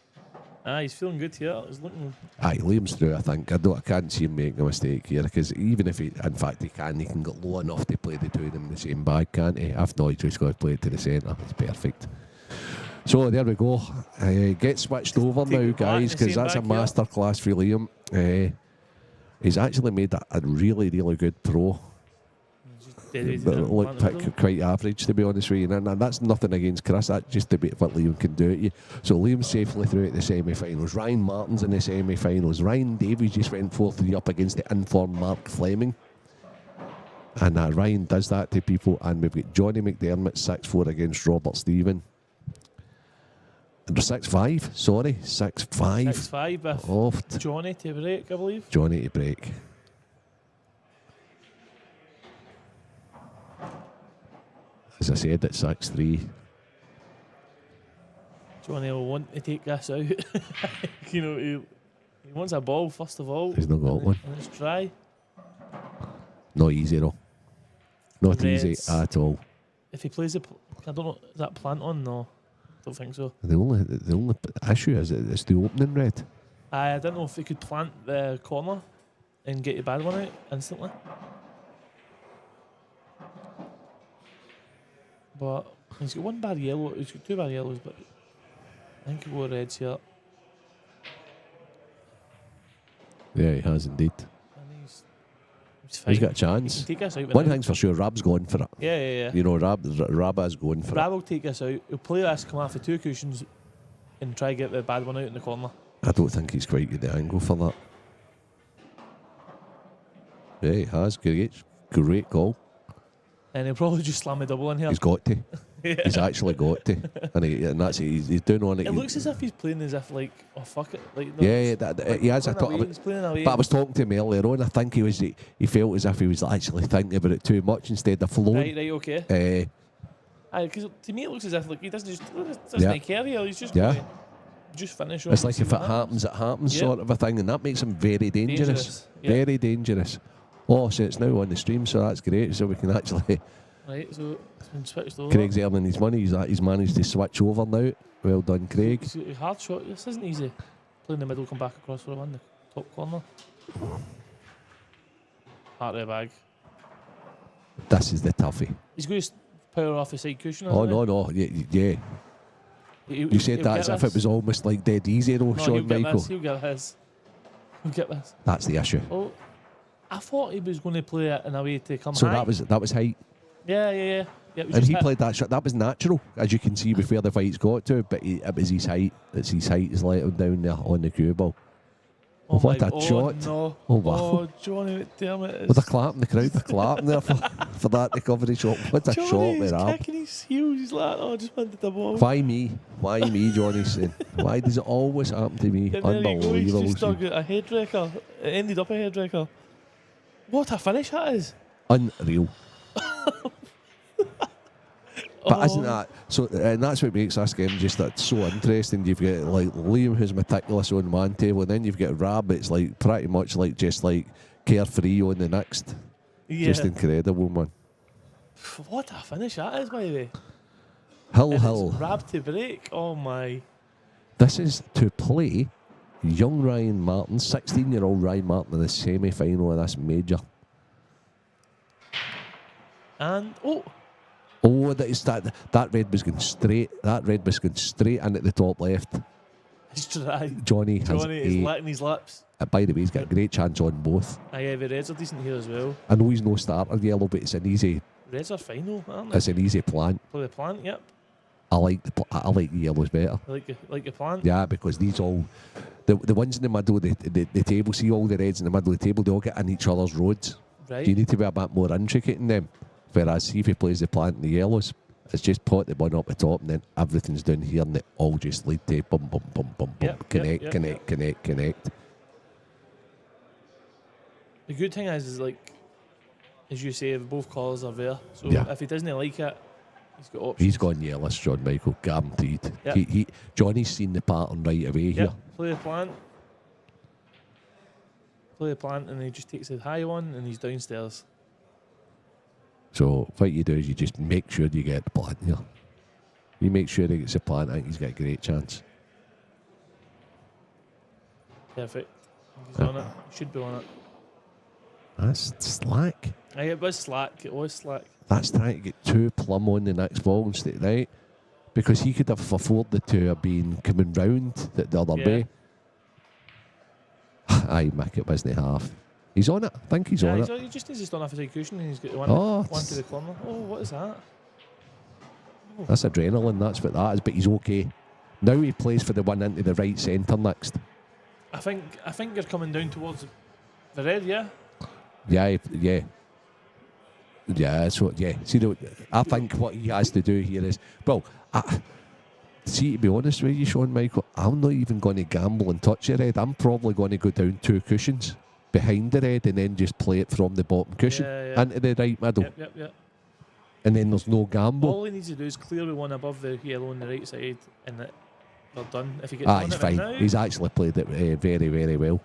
He's feeling good here. He's looking. Liam's through. I think I can't see him making a mistake here because even if he, in fact, he can get low enough to play the two of them in the same bag, can't he? If not, he's just got to play it to the centre. It's perfect. So there we go. Get switched over now, guys, because that's a masterclass for Liam. He's actually made a really, really good pro. But looked quite average, to be honest with you. And that's nothing against Chris. That's just about what Liam can do at you. So Liam's safely through at the semi-finals. Ryan Martin's in the semi-finals. Ryan Davies just went 4-3 up against the informed Mark Fleming. And Ryan does that to people. And we've got Johnny McDermott 6-4 against Robert Stephen. And 6-5, sorry. 6-5. 6-5 with Johnny to break, I believe. Johnny to break. As I said, it's 6-3. Johnny will want to take this out. You know, he wants a ball first of all. He's not got one. And let's try. Not easy though. Not Reds. easy at all. If he plays I don't know, is that plant on? No, don't think so. The only issue is it's the opening red. I don't know if he could plant the corner and get the bad one out instantly. But he's got one bad yellow. He's got two bad yellows, but I think he'll go reds here. Yeah, he has indeed. And he's fine. He's got a chance. He can take us out. One thing's for sure, Rab's going for it. Yeah. You know, Rab is going for Rab will take us out. He'll play this, come off the two cushions, and try to get the bad one out in the corner. it. I don't think he's quite got the angle for that. Yeah, he has. Great goal. And he'll probably just slam a double in here. He's got to. He's actually got to. And that's it. He's doing on it. It looks as if he's playing as if like, oh fuck it. Like, He has a talk. He's playing away. But I was talking to him earlier on. I think he felt as if he was actually thinking about it too much instead of flowing. Right, okay. Because to me it looks as if like he doesn't care here. He's just just finish off. It's like if it happens, it happens sort of a thing, and that makes him very dangerous. Very dangerous. Oh, so it's now on the stream, so that's great. So we can actually. Right, so it's been switched over. Craig's earning his money. He's managed to switch over now. Well done, Craig. It's a hard shot. This isn't easy. Play in the middle, come back across for a one, the top corner. Heart of the bag. This is the toughie. He's going to power off the side cushion. Oh no. Yeah. You said that as if it was almost like dead easy, though, No, Shawn he'll get Michael. this. He'll get this. He'll get this. That's the issue. Oh, I thought he was going to play it in a way to come So high. that was height. Yeah. It was And just he hit. played that shot. That was natural, as you can see before the fight's got to. But it was his height. It's his height. He's let him down there on the cue ball. Oh what my, a shot! No. Oh wow! Oh, Johnny McDermott With is. a clap in the crowd, a clapping there for that recovery shot. What a shot Johnny with is that. kicking his heels. He's like, oh, I just wanted the ball. Why me? Why me, Johnny saying? Why does it always happen to me? And there you go, he's Unbelievable. just dug out a head wrecker. It ended up a head wrecker. What a finish that is. Unreal. But Oh. isn't that so? And that's what makes this game just that so interesting. You've got like Liam, who's meticulous on one table, and then you've got Rab. It's like pretty much like just like carefree on the next. Yeah. Just incredible, man. What a finish that is, by the way. Hill, And Hill. it's Rab to break. Oh my. This is to play young Ryan Martin, 16-year-old Ryan Martin, in the semi-final of this major. And Oh, that red was going straight. That red was going straight into the top left. he's trying. Johnny has Johnny is licking his lips. by the way, he's got a great chance on both. Aye, the Reds are decent here as well. I know he's no starter yellow, but it's an easy Reds are final, aren't they? it's an easy plant. Play the plant, yep. I like the yellows better. Like the plant. Yeah, because these all the ones in the middle of the table, see all the reds in the middle of the table, they all get in each other's roads. Right. You need to be a bit more intricate in them. Whereas see if he plays the plant in the yellows, it's just pot the one up the top and then everything's down here and they all just lead to bum bum bum bum bum Yep, connect, yep, connect, yep. connect, connect. The good thing is like, as you say, both colours are there. So Yeah. if he doesn't like it, he's got options. He's gone yellows, John Michael, guaranteed. Yep. He Johnny's seen the pattern right away here. Yep. Play the plant. Play the plant, and he just takes the high one, and he's downstairs. So what you do is you just make sure you get the plant here. You make sure he gets the plant, I think he's got a great chance. Perfect. He's on it. He should be on it. That's slack. Aye, it was slack. It was slack. That's trying to get two plumb on the next ball instead, right? Because he could have afforded to have been coming round the other Yeah. way. Aye, Mick, it wasn't half. He's on it. I think he's on it. He just needs to stand off his cushion, and he's got one, Oh, one to the corner. Oh, what is that? That's adrenaline, that's what that is, but he's okay. Now he plays for the one into the right centre next. I think you're coming down towards the red, yeah? Yeah. So, yeah. See, I think what he has to do here is, well, see, to be honest with you, Shawn Michael, I'm not even going to gamble and touch the red. I'm probably going to go down two cushions behind the red and then just play it from the bottom cushion Yeah. into the right middle. Yep. And then there's no gamble. All he needs to do is clear the one above the yellow on the right side, and they're done. If he gets on He's it fine. right now, He's actually played it very, very well.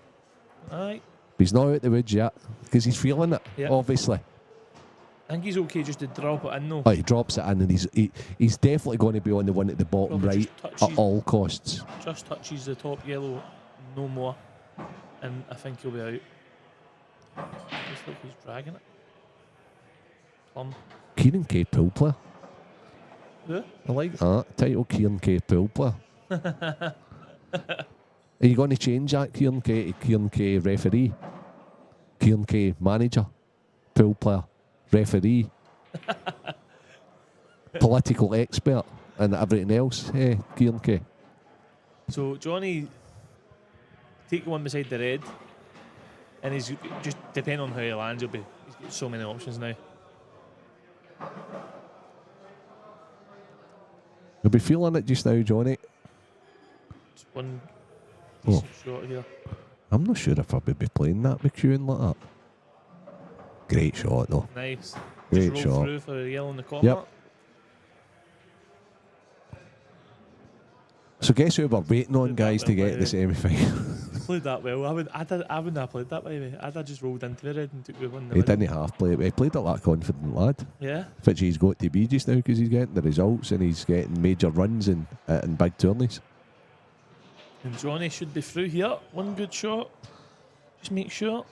aye. But he's not out the woods yet because he's feeling it, Yeah. obviously. I think he's okay just to drop it in though. Oh, he drops it in and he's definitely going to be on the one at the bottom Probably right just at touches- all costs. Just touches the top yellow, no more, and I think he'll be out. Looks like he's dragging it. Plum. Kieran K. pool player. Yeah. I like that. Title Kieran K. pool player. Are you going to change that Kieran K. to Kieran K. referee? Kieran K. manager, pool player, referee, political expert, and everything else. Hey, Kieran K. So Johnny take the one beside the red, and he's just depending on how he lands, he's got so many options now. You'll be feeling it just now, Johnny. Just one Oh. decent shot here. I'm not sure if I would be playing that McEwen like that. Great shot, though. Nice. Great Just roll shot. through for a yellow in the corner. Yep. So guess who we're waiting on, guys, to get to the semi-final? Played that well. I wouldn't have played that by the way. I'd have just rolled into the red and took the one in the He middle. didn't half play it. He played it like a confident lad, Yeah. which he's got to be just now because he's getting the results and he's getting major runs in big tourneys. And Johnny should be through here. One good shot. Just make sure.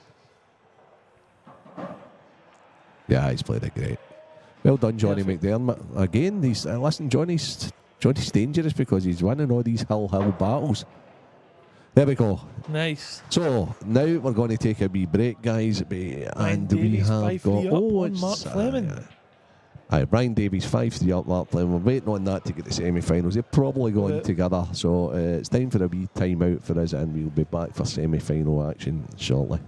Yeah, he's played it great. Well done, Johnny Perfect. McDermott. Again, listen, Johnny's Johnny's dangerous because he's winning all these hill battles. There we go. Nice. So now we're going to take a wee break, guys, and we Davies have 5-3 got up on it's Mark Fleming. Brian Davies 5-3 up Mark Fleming. We're waiting on that to get the semi-finals. They're probably going Yeah. together, so it's time for a wee time out for us, and we'll be back for semi-final action shortly.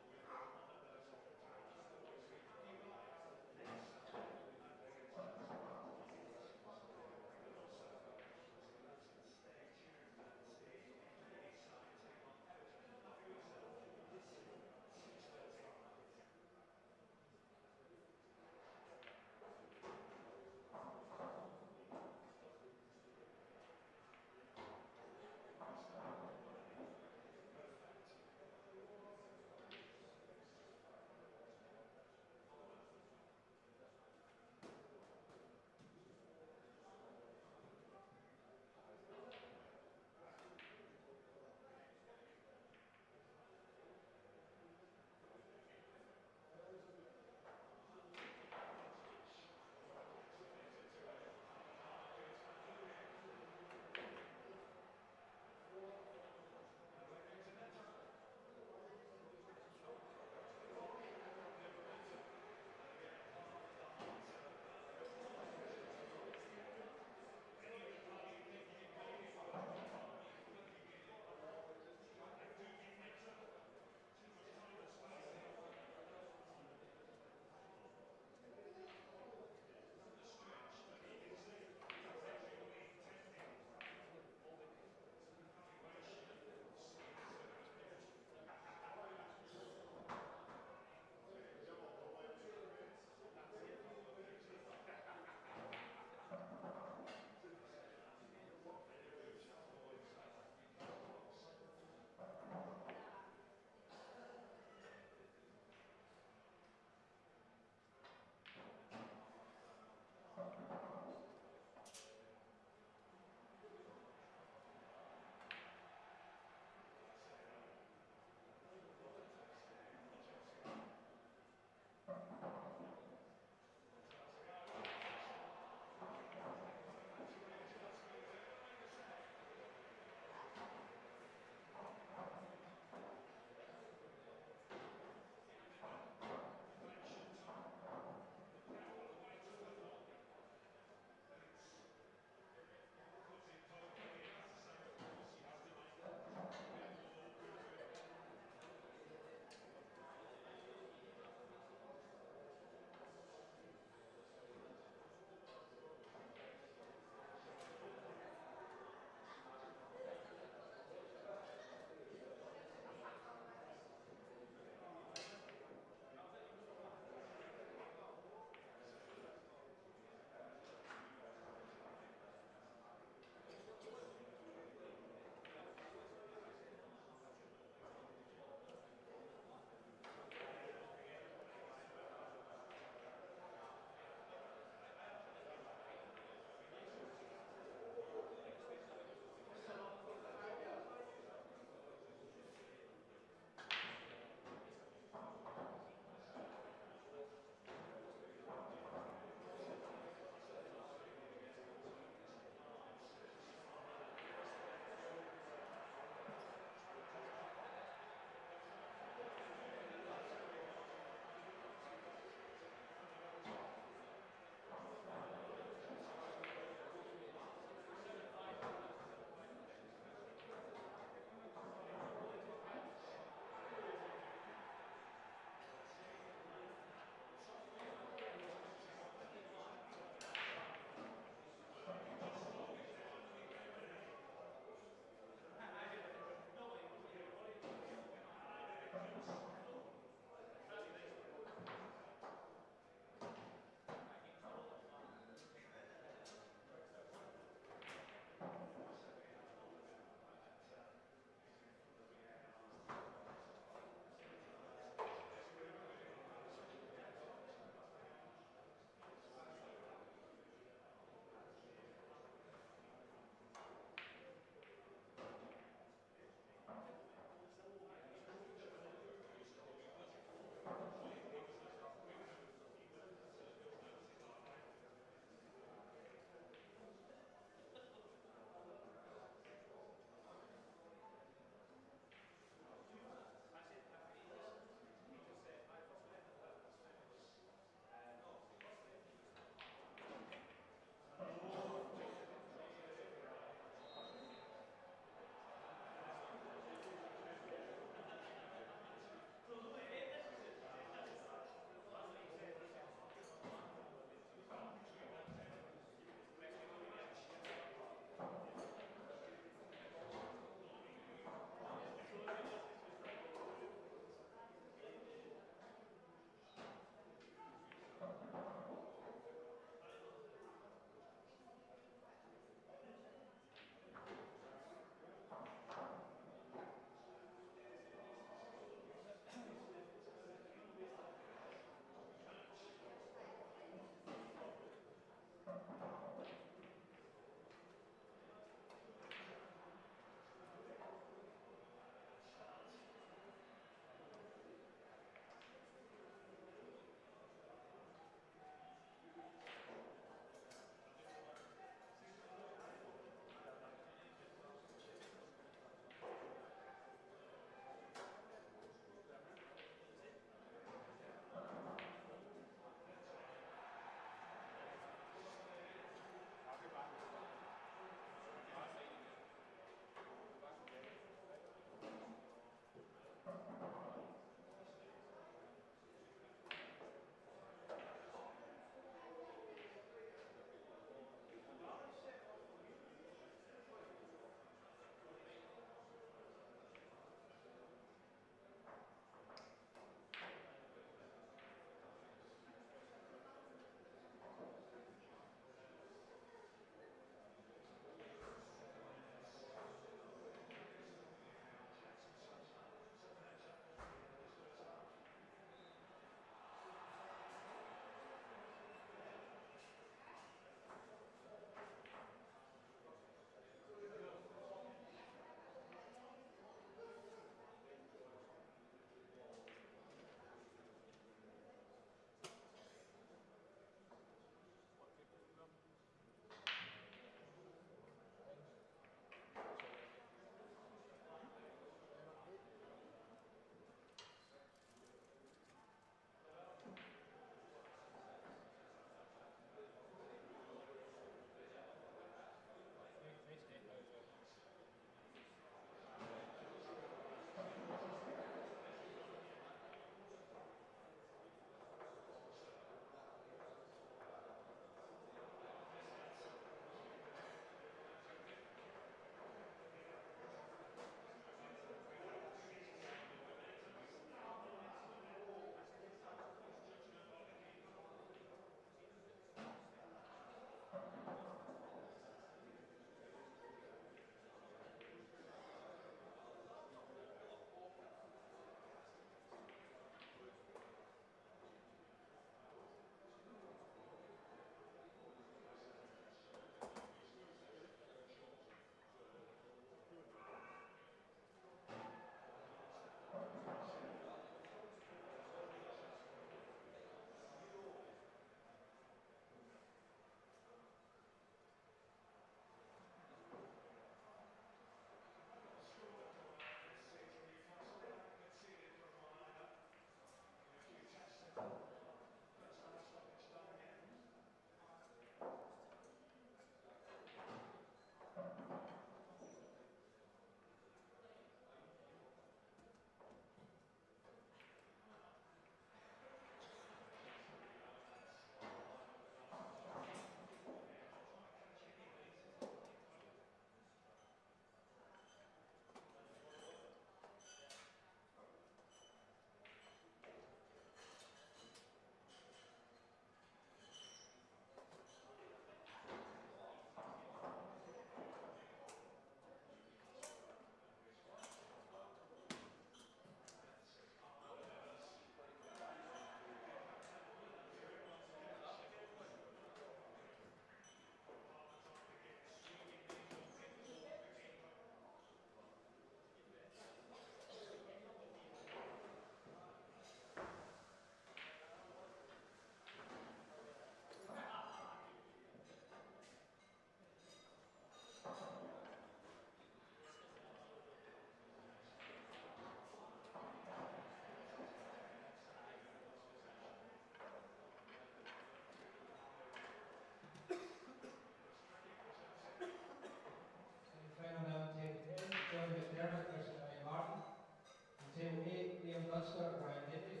Sir Ryan Davey.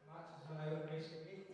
Matches are now in racing 8.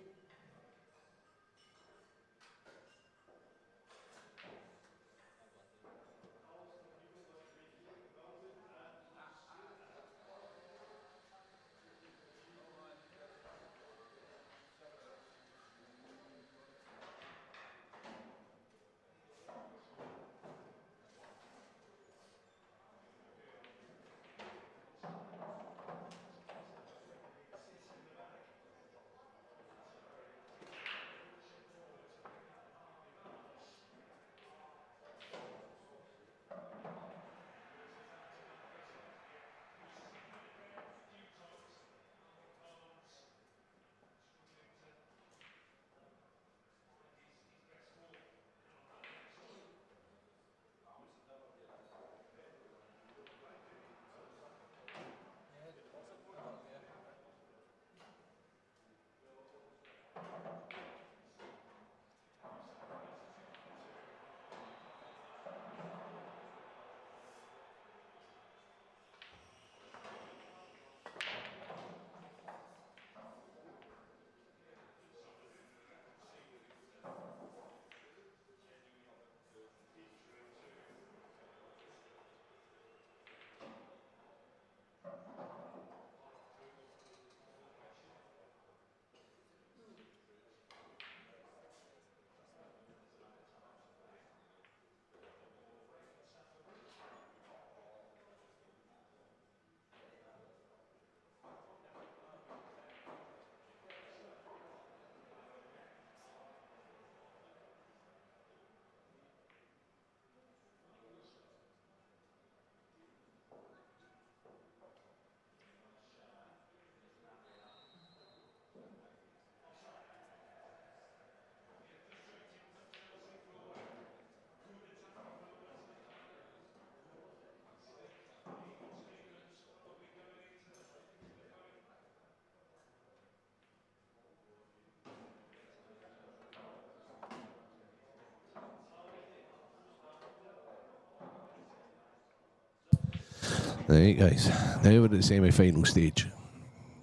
Right, guys. Now we're at the semi-final stage.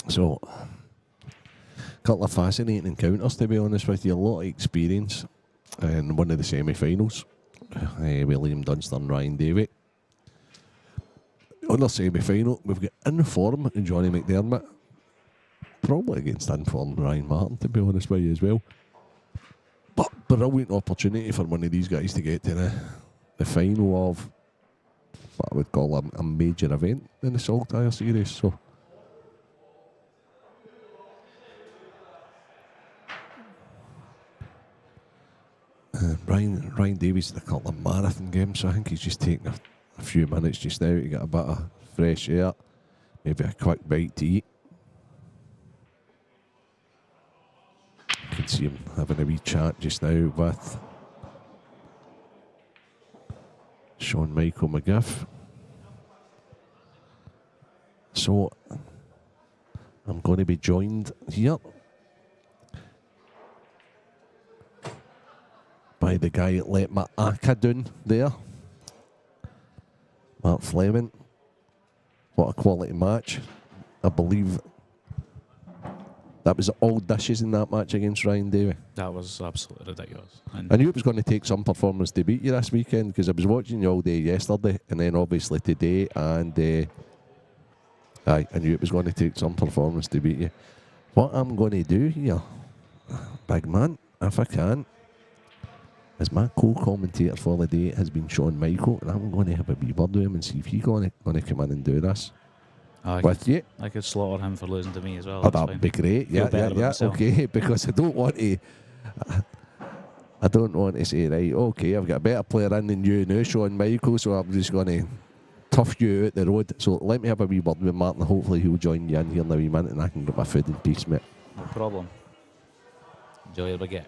So, a couple of fascinating encounters, to be honest with you. A lot of experience in one of the semi-finals. William Dunster and Ryan Davey. On the semi-final, we've got in-form Johnny McDermott. Probably against in-form Ryan Martin, to be honest with you as well. But brilliant opportunity for one of these guys to get to the final of what I would call a major event in the Saltire series. So, Ryan Davies had a couple of marathon games, so I think he's just taking a few minutes just now to get a bit of fresh air, maybe a quick bite to eat. You can see him having a wee chat just now with Sean Michael McGiff. So, I'm going to be joined here by the guy that let my ACA down there, Mark Fleming. What a quality match. I believe that was all dishes in that match against Ryan Davey. That was absolutely ridiculous. And I knew it was going to take some performance to beat you this weekend because I was watching you all day yesterday and then obviously today, and I knew it was going to take some performance to beat you. What I'm going to do here, big man, if I can, is my co-commentator for the day has been Sean Michael, and I'm going to have a wee word with him and see if he's going to come in and do this with you. I could slaughter him for losing to me as well. Oh, that's that'd fine. be great. Feel Yeah, better about myself. okay, because I don't want to say, right, okay, I've got a better player in than you now, Sean Michael, so I'm just going to tough you out the road. So let me have a wee word with Martin. Hopefully he'll join you in here in a wee minute and I can get my food in peace, mate. No problem. Enjoy your baguette.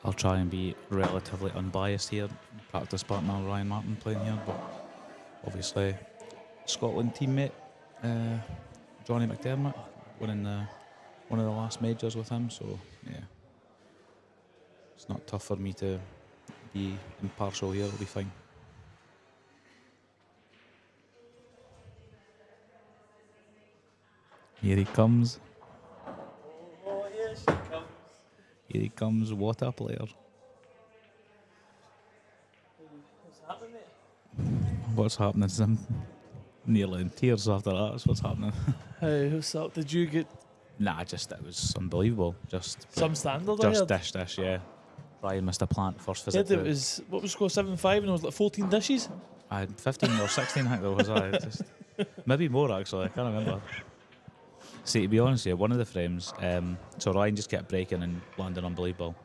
I'll try and be relatively unbiased here. Practice partner Ryan Martin playing here, but obviously Scotland teammate Johnny McDermott winning one of the last majors with him. So yeah, it's not tough for me to be impartial here. It'll be fine. Here he comes. Oh, yes, he comes. Here he comes. What a player. What's happening, mate? What's happening? I'm nearly in tears after that. That's what's happening. Hey, what's up? Did you get Nah, it was unbelievable. Just some standard? I just heard? dish, yeah. Brian missed a plant first Said visit. it was, what was the score, 7-5, and it was like 14 dishes? I had 15 or 16, I think there was. Maybe more, actually. I can't remember. See, to be honest here, one of the frames, so Ryan just kept breaking and landing unbelievable,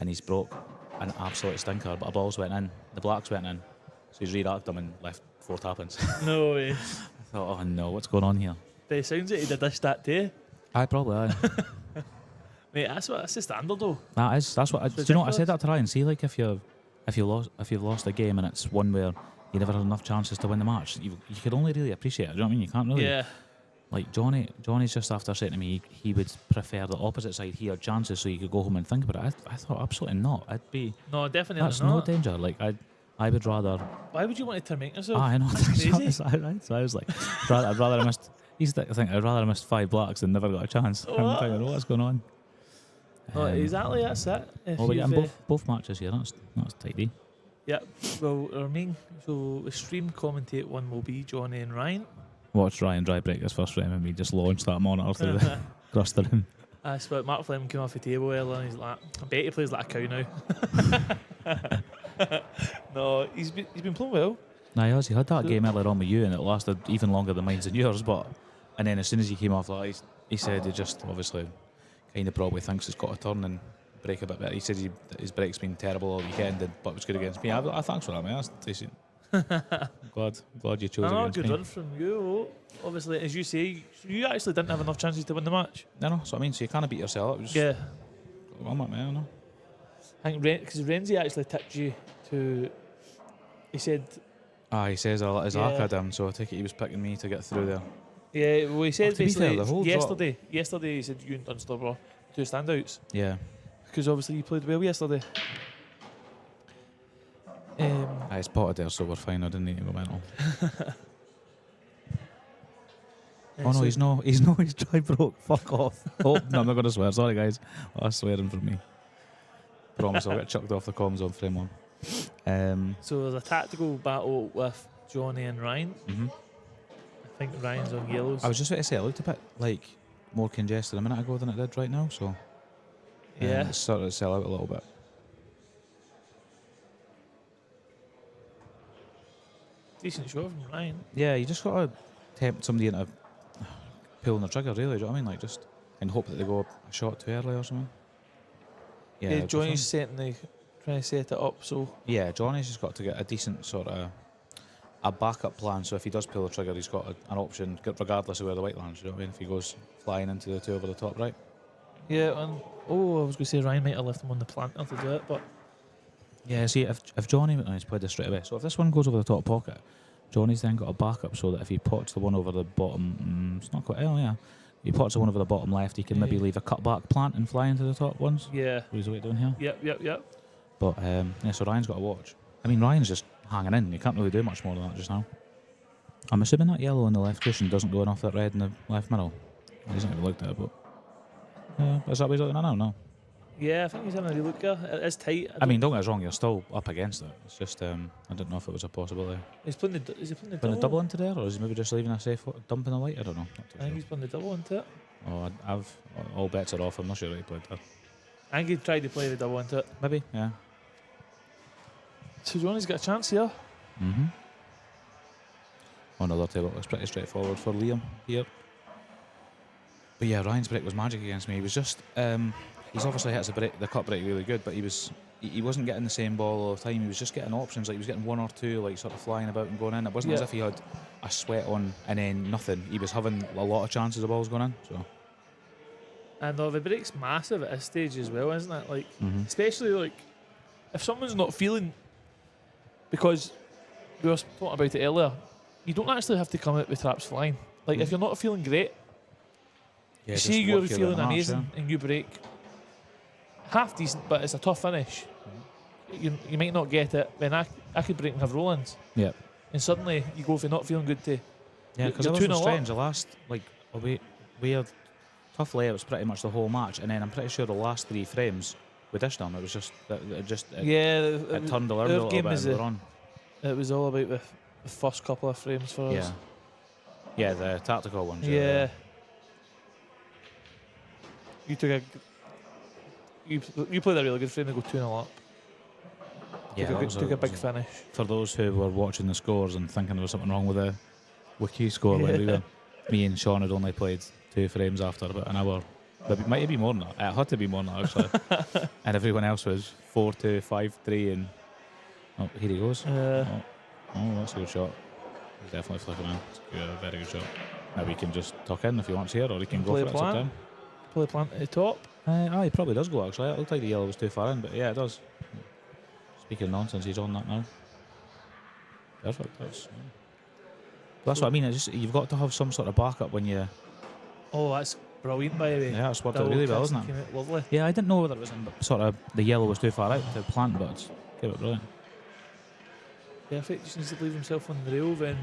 and he's broke an absolute stinker, but a balls went in, the blacks went in, so he's re-racked them and left 4 tap-ins. No way. I thought, oh no, what's going on here? But it sounds like he did dish that day. I probably, aye. Mate, that's the standard though. That's what. Do you know what I said that to Ryan? See, like if you've lost a game and it's one where you never had enough chances to win the match, you can only really appreciate it. Do you know what I mean? You can't really. Yeah. Like Johnny's just after saying to me he would prefer the opposite side. He had chances so you could go home and think about it. I thought absolutely not. I'd be. No, definitely That's not. no danger. Like I would rather. Why would you want to torment yourself? I know. That's crazy. So I was like, I'd rather have missed. I'd rather have missed 5 blacks than never got a chance. I'm thinking, oh, what's going on? Oh, exactly, that's it. If Oh, we're you've, getting both matches here. That's tidy. Yeah, well, the stream commentate one will be Johnny and Ryan. Watched Ryan dry break his first frame and we just launched that monitor through the across the room. That's what Mark Fleming came off the table earlier and he's like, I bet he plays like a cow now. No, he's been playing well. Nah, he had that game earlier on with you and it lasted even longer than mine's and yours, and then as soon as he came off that, he said he just obviously kind of probably thinks it's got to turn and break a bit better. He said his break's been terrible all weekend, but it was good against me. I thanks for that, mate. That's decent. glad you chose against Good me. run from you. Obviously, as you say, you actually didn't have enough chances to win the match. No, that's what I mean. So you can't beat yourself. It was Yeah. Well, mate, I know. I think because Renzi actually tipped you to. He said. He says I'll let his Yeah. arc had him, so I take it he was picking me to get through there. Yeah, well, he said To be basically fair, the whole yesterday he said you and Dunster were 2 standouts Yeah. because obviously you played well yesterday. I spotted there, so we're fine. I didn't need to go mental. Oh no, he's dry broke. Fuck off. Oh, no, I'm not going to swear. Sorry, guys. Oh, that's swearing from me. Promise, I'll get chucked off the comms on frame 1. So there's a tactical battle with Johnny and Ryan. Mhm. I think Ryan's on yellows. I was just about to say, it looked a bit like more congested a minute ago than it did right now, so Yeah. it's started to sell out a little bit. Decent show from Ryan. Yeah, you just got to tempt somebody into pulling the trigger, really, do you know what I mean? Like, just and hope that they go a shot too early or something. Yeah, Johnny's trying to set it up, so Yeah, Johnny's just got to get a decent sort of a backup plan, so if he does pull the trigger, he's got an option regardless of where the white lands, you know what I mean? If he goes flying into the 2 over the top right. yeah. And I was going to say Ryan might have left him on the planter to do it, but Yeah, see, if Johnny, he's played this straight away, so if this one goes over the top pocket, Johnny's then got a backup so that if he pots the one over the bottom, it's not quite, yeah, he pots the one over the bottom left, he can maybe leave a cut back plant and fly into the top ones. yeah. What he's doing here. Yep. But yeah, so Ryan's got to watch. I mean, Ryan's just hanging in. You can't really do much more than that just now. I'm assuming that yellow on the left cushion doesn't go in off that red in the left middle. He hasn't even looked at it, but is that what he's looking at now? No. Yeah, I think he's having a look there. It is tight. I mean, don't get us wrong, you're still up against it. It's just I didn't know if it was a possibility. He's playing the. Is he playing the Putting double? the double into there, or is he maybe just leaving a safe dump in the light? I don't know. Not too I think sure. he's playing the double into it. Oh, I've all bets are off. I'm not sure that he played that. I think he tried to play the double into it. Maybe, yeah. So Johnny's got a chance here. Mm-hmm. On another table, it's pretty straightforward for Liam here. But yeah, Ryan's break was magic against me. He was just, he's obviously hit the cut break really good, but he wasn't getting the same ball all the time. He was just getting options, like he was getting 1 or 2, like sort of flying about and going in. It wasn't as if he had a sweat on and then nothing. He was having a lot of chances of balls going in. So. And the break's massive at this stage as well, isn't it? Like, Mhm. especially like if someone's not feeling, because we were talking about it earlier, you don't actually have to come out with traps flying. Like if you're not feeling great, Yeah, say just you're work your feeling match, amazing and you break, half decent, but it's a tough finish. You might not get it. Then I could break and have roll-ins. Yeah. And suddenly you go for not feeling good to. Yeah, because it you're was 2-0 strange. up. The last, like, we had tough layouts pretty much the whole match, and then I'm pretty sure the last 3 frames we dished them. It was just, it turned a little bit and we were on. It was all about the first couple of frames for us. Yeah, the tactical ones. Yeah. You took you played a really good frame to go 2-0 up. Took a big finish. For those who were watching the scores and thinking there was something wrong with the wiki score, me and Sean had only played 2 frames after about an hour. But it might be more than that. It had to be more than that, actually. And everyone else was 4-2, 5-3, and oh, here he goes. Oh, that's a good shot. He's definitely flicking in. It's a very good shot. Now we can just tuck in if he wants here, or he can go for it. Play plant at the top. He probably does go, actually. It looked like the yellow was too far in, but yeah, it does. Speaking of nonsense, he's on that now. Perfect. That's what I mean. It's just, you've got to have some sort of backup when you. Oh, that's brilliant, by the way. Yeah, it's worked out really well, isn't it? Lovely. Yeah, I didn't know whether it was sort of the yellow was too far out to plant, but it gave it brilliant. Perfect. Just needs to leave himself on the rail then.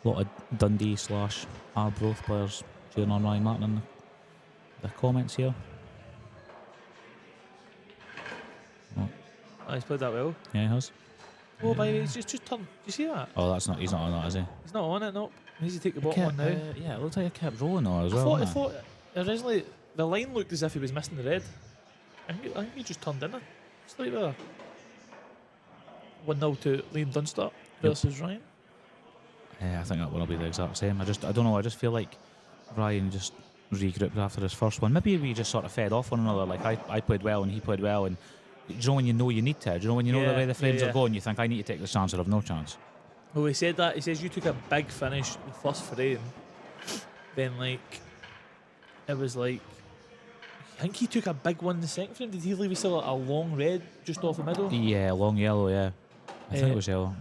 A lot of Dundee / Arbroath players cheering on Ryan Martin in the comments here. Oh, he's played that well. Yeah, he has. Oh, by the way, he's just turned. Do you see that? Oh, he's not on that, is he? He's not on it, no. He needs to take the bottom one now. Yeah, it looked like he kept rolling on as I well. thought originally the line looked as if he was missing the red. I think he just turned in it. Just like that. 1-0 to Liam Dunster versus Ryan. Yeah, I think that will be the exact same. I don't know. I just feel like Ryan just regrouped after his first one. Maybe we just sort of fed off one another. Like I played well and he played well, and do you know when you need to? Do you know when you know the way the frames are going? You think I need to take this chance or have no chance. Well, he said that. He says you took a big finish the first frame. Then it was like, I think he took a big one the second frame. Did he leave still a long red just off the middle? Yeah, long yellow. Yeah, I think it was yellow.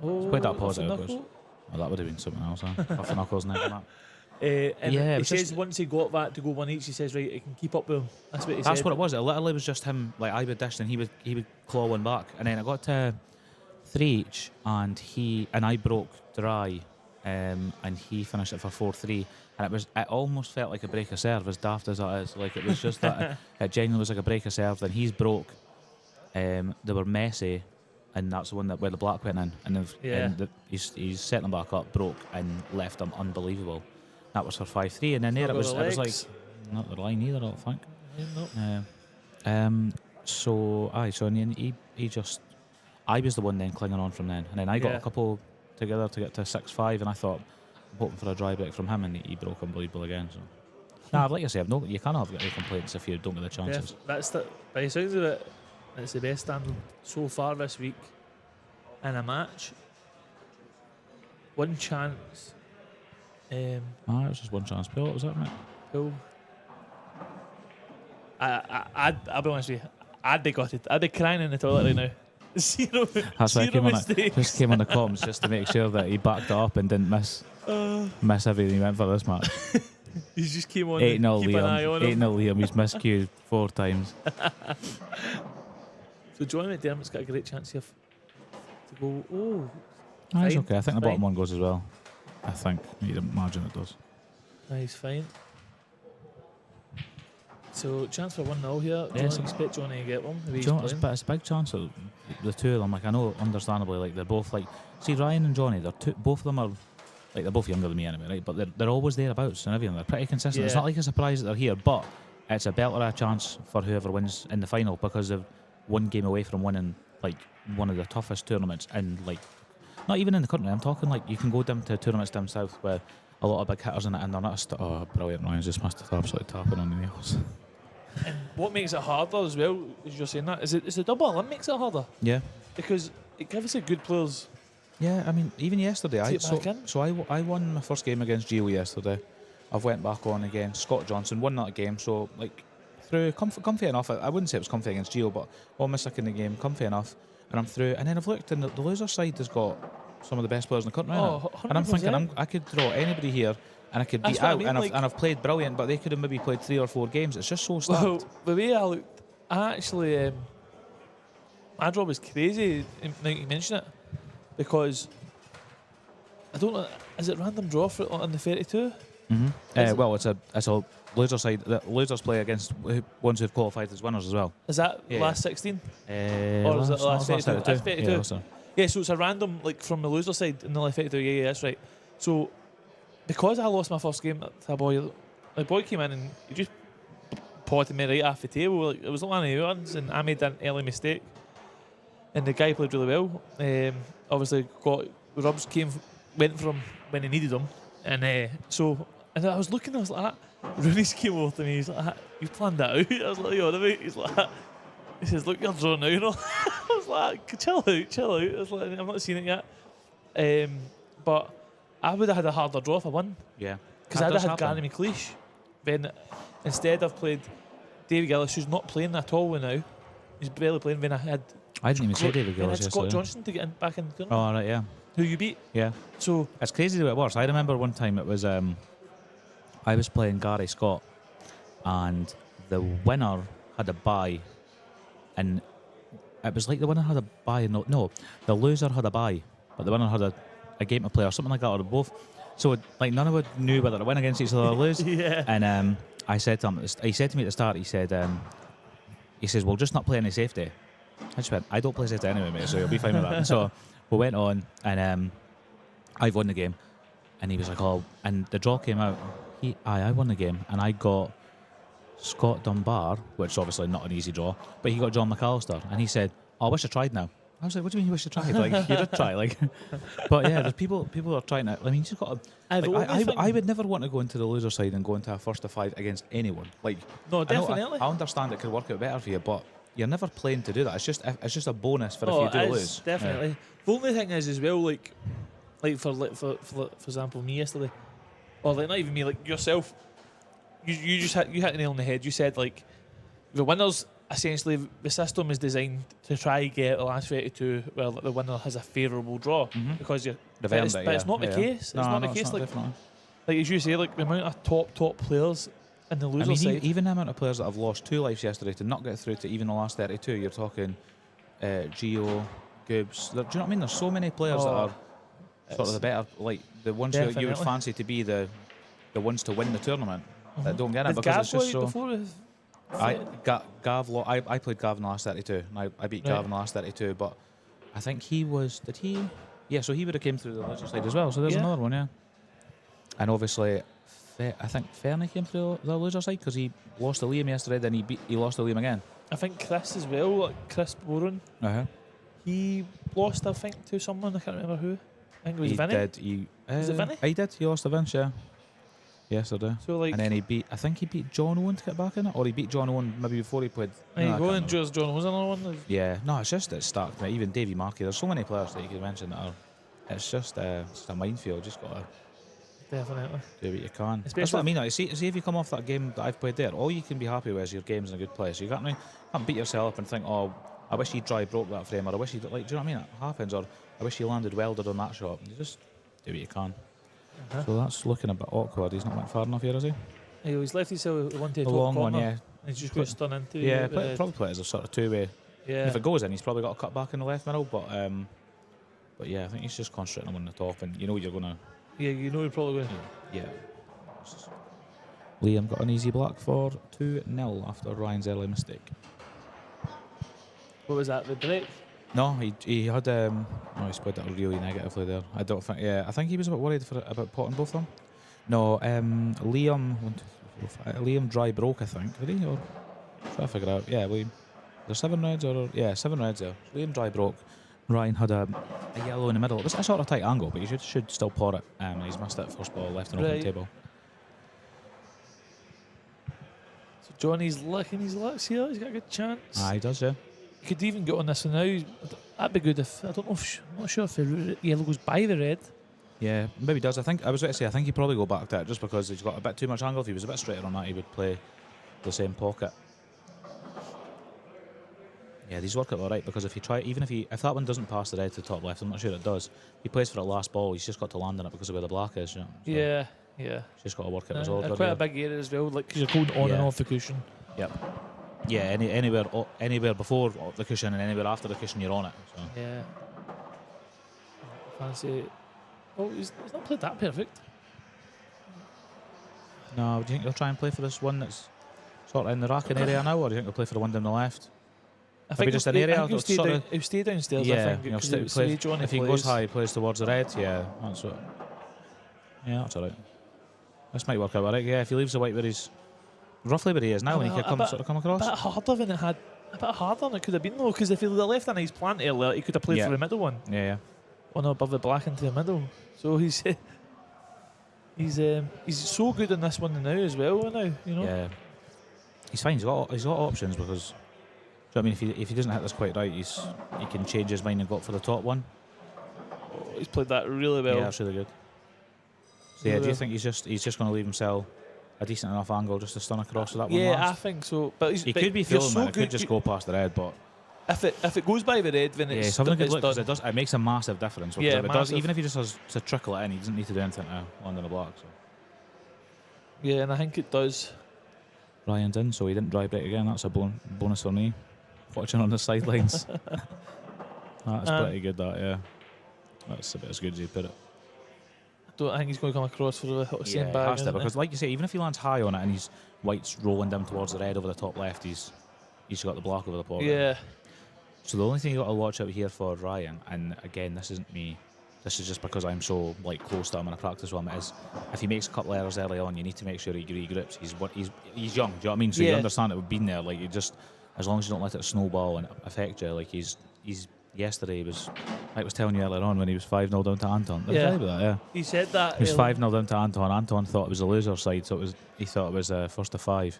It's quite that off the positive. knuckle? Oh, that would have been something else. Off the knuckles and that. And Yeah, he it says was once he got that to go one each, he says right, he can keep up with him. That's what he said. That's what it was. It literally was just him. Like I would dish and he would claw one back, and then I got to 3 each, and I broke dry, and he finished it for 4-3, and it almost felt like a break of serve, as daft as that is. Like it was just that it genuinely was like a break of serve. Then he's broke. They were messy, and that's the one where the black went in, and he's set them back up, broke, and left them unbelievable. That was for 5-3, and then there it was like not the line either, I don't think. No. So in the end, I was the one then clinging on from then, and then I got a couple together to get to 6-5, and I thought I'm hoping for a dry break from him, and he broke unbelievable again. So like I say, you cannot have any complaints if you don't get the chances. That's by the sounds of it, it's the best standing so far this week in a match. One chance. It was just one chance. Pill, was that, mate? Pill. I'll be honest with you. I'd be gutted. I'd be crying in the toilet right now. That's why I came on the comms just to make sure that he backed it up and didn't miss everything he went for this match. He just came on. 8-0 keep an eye on him. 8-0 Liam. He's miscued 4 times. So John McDermott's got a great chance here to go. Oh, It's okay. I think the bottom one goes as well. I think. You'd imagine it does. He's fine. So chance for 1-0 here. Do you expect Johnny to get one? It's a big chance of the two of them. Like I know, understandably, like they're both like. See, Ryan and Johnny, both of them are like they're both younger than me anyway, right? But they're always thereabouts and everything. They're pretty consistent. It's not like a surprise that they're here, but it's a belter a chance for whoever wins in the final because they've one game away from winning like one of the toughest tournaments in like. Not even in the country. I'm talking like you can go down to tournaments down south where a lot of big hitters in it, and they're not. Brilliant! Ryan's just missed it. Absolutely tapping on the nails. And what makes it harder as well, as you're saying that, is the double limb makes it harder. Yeah. Because it gives you good players. Yeah, I mean, even yesterday, I won my first game against Gio yesterday. I've went back on against Scott Johnson, won that game. So like through comfy enough. I wouldn't say it was comfy against Gio, but on my second game, comfy enough. And I'm through, and then I've looked, and the loser side has got some of the best players in the country. And I'm thinking, I could draw anybody here, and I could beat out. And I've played brilliant, but they could have maybe played 3 or 4 games. It's just so stacked. Well, the way I looked I actually, my draw was crazy. Now you mention it, because I don't know. Is it random draw for on the 32? Mm-hmm. Well, it's a loser side. The losers play against ones who've qualified as winners as well. Is that Yeah. last 16? Or Or is it the last 32? That's 32. Yeah, last 32. Yeah, so it's a random, like, from the loser side in the last 32. Yeah, that's right. So, because I lost my first game to a boy, the boy came in and he just potted me right off the table. Like, it was one of the ones, and I made an early mistake. And the guy played really well. Obviously, Rubs went from when he needed them. And so, and I was looking, I was like, Rooney's came over to me, he's like, you planned that out? I was like, you know, he's like, he says, look, you're drawn now, you know. I was like, chill out. I was like, I've not seen it yet. But I would have had a harder draw if I won. Yeah. Because I'd have had Gary McLeish. Then instead I've played David Gillis, who's not playing at all now. He's barely playing. Then I didn't even say David then I Gillis had Scott yesterday. Johnson to get back in the tournament. Oh, right, yeah. Who you beat. Yeah. So It's crazy the way it works. I remember one time it was I was playing Gary Scott, and the winner had a bye, and it was like the winner had a bye. No, the loser had a bye, but the winner had a game to play or something like that, or both. So like none of us knew whether to win against each other or lose. yeah. And I said to him, he said to me at the start, he says, "Well, just not play any safety." I just went, "I don't play safety anyway, mate, so you'll be fine with that." And so we went on, and I've won the game, and he was like, "Oh," and the draw came out. I won the game, and I got Scott Dunbar, which is obviously not an easy draw, but he got John McAllister, and he said, "Oh, I wish I tried now." I was like, "What do you mean you wish you tried? Like, you did try, like." But yeah, there's people are trying to. I mean, you just got to. I would never want to go into the loser side and go into a first of 5 against anyone. Like, No, definitely. I understand it could work out better for you, but you're never playing to do that. It's just a bonus for if you do lose. Definitely. Yeah. The only thing is as well, like for example, me yesterday, or like not even me, like yourself, you hit the nail on the head. You said like the winners. Essentially, the system is designed to try and get the last 32 where the winner has a favourable draw because you're. But it's not the case. It's not the case. Like as you say, like the amount of top players in the loser side. Even the amount of players that have lost 2 lives yesterday to not get through to even the last 32. You're talking Gio, Goobs. Do you know what I mean? There's so many players that are sort of the better, like the ones who you would fancy to be the ones to win the tournament that don't get it because it's just so. Before? Gav, I played Gav in the last 32, and I beat Gav in the last 32, but I think he was, did he? Yeah, so he would have came through the loser side as well, so there's another one, yeah. And obviously, I think Fernie came through the loser side because he lost to Liam yesterday, then he lost to Liam again. I think Chris as well, like Chris Boren, he lost, I think, to someone, I can't remember who. I think it was Vinny. Was it Vinny? He did, he lost to Vince, yeah. Yesterday. So like, and then he beat John Owen to get back in it, or he beat John Owen maybe before he played. There you go, and John Owen's another one. Yeah, no, it's stacked, mate. Even Davy Markey, there's so many players that you could mention that are. It's just a minefield. Just got to definitely do what you can. Especially That's what I mean. Like, see if you come off that game that I've played there, all you can be happy with is your game's in a good place. You can't beat yourself up and think, oh, I wish he dry broke that frame, or I wish he, like, do you know what I mean? It happens, or I wish he landed welded on that shot. You just do what you can. So that's looking a bit awkward. He's not went far enough here, is he? He's left himself one to the long one, yeah. He's just got stunned into. Yeah, probably play it as a sort of 2-way. Yeah. If it goes in, he's probably got a cut back in the left middle, but yeah, I think he's just concentrating on the top, and you know you're gonna. Yeah, you know you're probably gonna. Yeah. Liam got an easy black for 2-0 after Ryan's early mistake. What was that? The break? No, he had he played that really negatively there. I don't think. Yeah, I think he was a bit worried about potting both of them. No, Liam dry broke, I think. Did he? Or try to figure out. Yeah, there's 7 reds or 7 reds there. Liam dry broke. Ryan had a yellow in the middle. It was a sort of tight angle, but you should still pot it. He's missed it first ball, left an open table. So Johnny's licking his lucks here. He's got a good chance. He does, yeah. You could even get on this one now. That'd be good if, I don't know if, I'm not sure if the yellow goes by the red. Yeah, maybe does. I was going to say, I think he'd probably go back to it just because he's got a bit too much angle. If he was a bit straighter on that, he would play the same pocket. Yeah, these work out all right because if that one doesn't pass the red to the top left, I'm not sure it does. He plays for the last ball. He's just got to land on it because of where the black is. You know? So yeah. He's just got to work it as well. Quite a big area as well, like because you're going on and off the cushion. Yep. Yeah, anywhere before the cushion and anywhere after the cushion, you're on it. So. Yeah. Fancy. Oh, he's not played that perfect. No, do you think he'll try and play for this one that's sort of in the racking area now, or do you think he'll play for the one down the left? I Maybe just an area. He'll stay downstairs. Yeah, I think. you know, 'Cause it's play, Ray John if he goes high, he plays towards the red. Yeah, that's what. Yeah, that's all right. This might work out all right. Yeah, if he leaves the white where he's roughly where he is now, when he could come across. A bit harder than it had. A bit harder than it could have been though, because if he had left a nice plant earlier, he could have played for the middle one. Yeah. Oh no, above the black into the middle. So he's so good in this one now as well. Now you know. Yeah. He's fine. He's got options because. Do you know what I mean? If he doesn't hit this quite right, he can change his mind and go up for the top one. Oh, he's played that really well. Yeah, that's really good. So yeah, do you think he's just going to leave himself a decent enough angle just to stun across with that one? Yeah, last? I think so. But he could be filming. so It could just go past the red, but if it goes by the red, then it's he's having a good look done. because it makes a massive difference. Because Yeah, if it does, even if he just has to trickle it in, he doesn't need to do anything to land on the block. So. Yeah, and I think it does. Ryan's in, so he didn't dry break again. That's a bonus for me. Watching on the sidelines. That's pretty good, that, yeah. That's about as good as you put it. I don't think he's going to come across for the same bag. Has to, because like you say, even if he lands high on it and he's white's rolling down towards the red over the top left, he's got the block over the pocket. Yeah. So the only thing you got to watch out here for Ryan, and again, this isn't me, this is just because I'm so close to him and I practice with him, is if he makes a couple errors early on, you need to make sure he regrips. He's young, do you know what I mean? So you understand it would be there, you just, as long as you don't let it snowball and affect you, he's yesterday was, I was telling you earlier on when he was 5-0 down to Anton. Did I tell you about that? Yeah. He said that. He was 5-0 down to Anton. Anton thought it was the loser side, so he thought it was first to 5.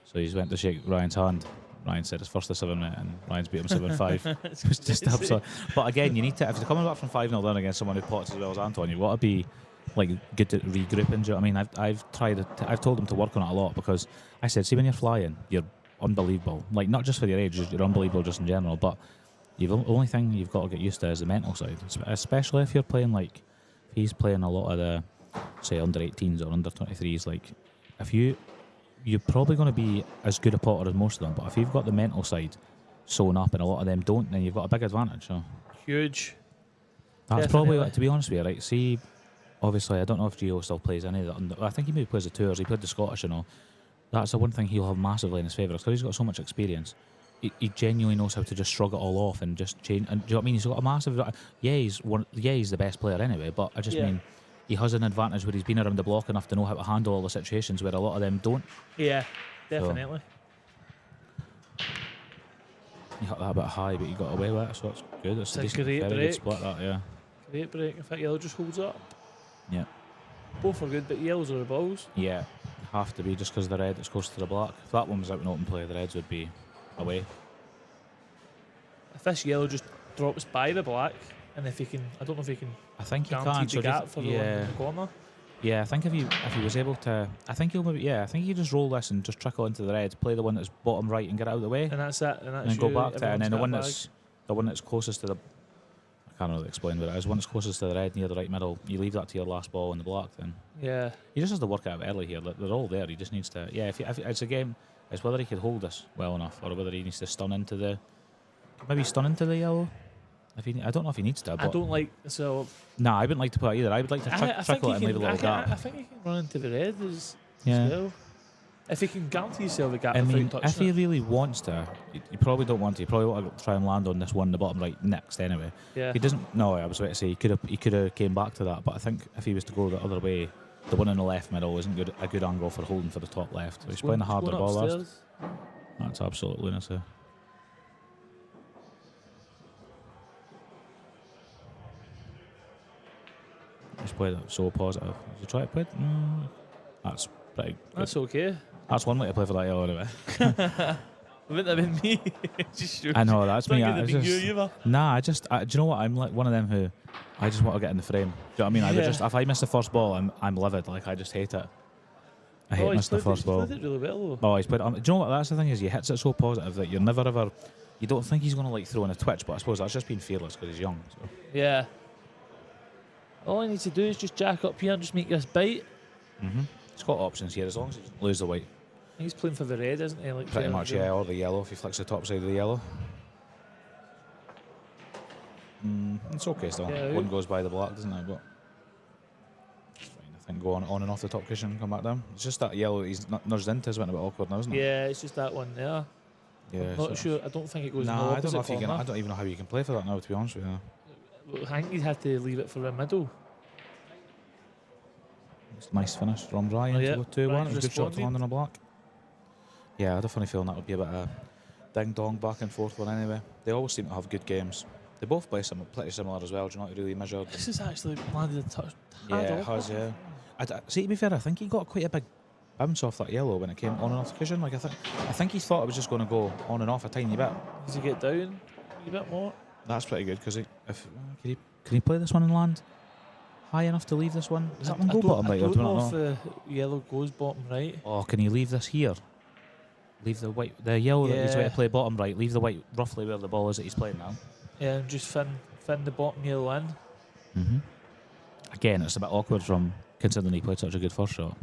So he went to shake Ryan's hand. Ryan said it's first to 7, mate, and Ryan's beat him 7-5. It was just absurd. But again, you need to, if you're coming back from 5-0 down against someone who pots as well as Anton, you've got to be good at regrouping. Do you know what I mean? I've told him to work on it a lot because I said, see, when you're flying, you're unbelievable. Not just for your age, you're unbelievable just in general. But the only thing you've got to get used to is the mental side, especially if you're playing if he's playing a lot of the, say, under 18s or under 23s. You're probably going to be as good a potter as most of them. But if you've got the mental side sewn up and a lot of them don't, then you've got a big advantage. So Huge. that's Definitely. probably, to be honest with you, right? See, obviously, I don't know if Gio still plays any of that. I think he maybe plays the tours. He played the Scottish, That's the one thing he'll have massively in his favour because he's got so much experience. He genuinely knows how to just shrug it all off and just change. And do you know what I mean? He's got a massive. He's the best player anyway. But I just mean he has an advantage where he's been around the block enough to know how to handle all the situations where a lot of them don't. Yeah, definitely. So, he hit that a bit high, but he got away with it, so it's good. It's a decent, great very break. good split, that, yeah. Great break. In fact, yellow just holds up. Yeah. Both are good, but yellows are the balls. Yeah, have to be just because the red is close to the black. If that one was out in open play, the reds would be away. If this yellow just drops by the black, and if he can, I don't know if he can. I think he guarantee can. the So gap for the one in the corner. Yeah, I think if he was able to, I think he'll maybe. Yeah, I think he just roll this and just trickle into the red, play the one that's bottom right and get it out of the way, And that's it. And, then go back to it, and then the one that's closest to the. I can't really explain what it is. One that's closest to the red near the right middle. You leave that to your last ball in the black. Then he just has to work out early here. They're all there. He just needs to. Yeah, if it's a game, it's whether he could hold this well enough or whether he needs to stun into the yellow. I don't know if he needs to. But I don't like so. Nah, I wouldn't like to put it either. I would like to trickle it and leave a little gap. I think he can run into the red as Yeah. well. If he can guarantee himself a gap I mean, without if touching he it. really wants to, you probably don't want to. You probably want to try and land on this one, the bottom right next anyway. Yeah. He doesn't. No, I was about to say he could have came back to that, but I think if he was to go the other way, the one in the left middle isn't a good angle for holding for the top left. So he's playing a harder ball last. upstairs. That's absolute lunacy. He's played it so positive. Did you try to play it? That's pretty good. That's okay. That's one way to play for that yellow anyway. It wouldn't have been me. Just I know, that's me. Think I it'd have been just- you either. Nah, do you know what? I'm like one of them who I just want to get in the frame. Do you know what I mean? I would just, if I miss the first ball, I'm livid. I just hate it. I hate missing the first ball. He's played it really well though. Oh, he's played. Do you know what? That's the thing is, he hits it so positive that you're never ever. You don't think he's going to throw in a twitch, but I suppose that's just being fearless because he's young. So. Yeah. All I need to do is just jack up here and just make this bite. He's got options here as long as he doesn't lose the white. He's playing for the red, isn't he? Like Pretty much, yeah, or the yellow if he flicks the top side of the yellow. It's okay still. Yeah, One goes by the black, doesn't it? But it's fine. I think go on and off the top cushion and come back down. It's just that yellow he's nudged into is a bit awkward now, isn't it? Yeah, it's just that one there. Yeah. I'm not sure. I don't think it goes in the Nah, I don't know opposite if you can. corner. I don't even know how you can play for that now, to be honest with you. I think you'd have to leave it for the middle. It's a nice finish from Ryan Yeah, to go 2-1. Ryan's It was a good shot to responded. land on a black. Yeah, I had a funny feeling that would be a bit of a ding-dong back and forth one anyway. They always seem to have good games. They both play pretty similar as well. Do you not really measure? This has actually landed a touch. Yeah, it has, yeah. See, to be fair, I think he got quite a big bounce off that yellow when it came on and off the cushion. Like I think he thought it was just going to go on and off a tiny bit. Does he get down a bit more? That's pretty good because can he play this one and land high enough to leave this one? Does that one go bottom right? I Or don't do you not know if know? the yellow goes bottom right. Oh, can he leave this here? Leave the white, the yellow that he's Yeah. going to play bottom right. Leave the white roughly where the ball is that he's playing now. Yeah, and just fin the bottom yellow in. Again, it's a bit awkward from considering he played such a good first shot.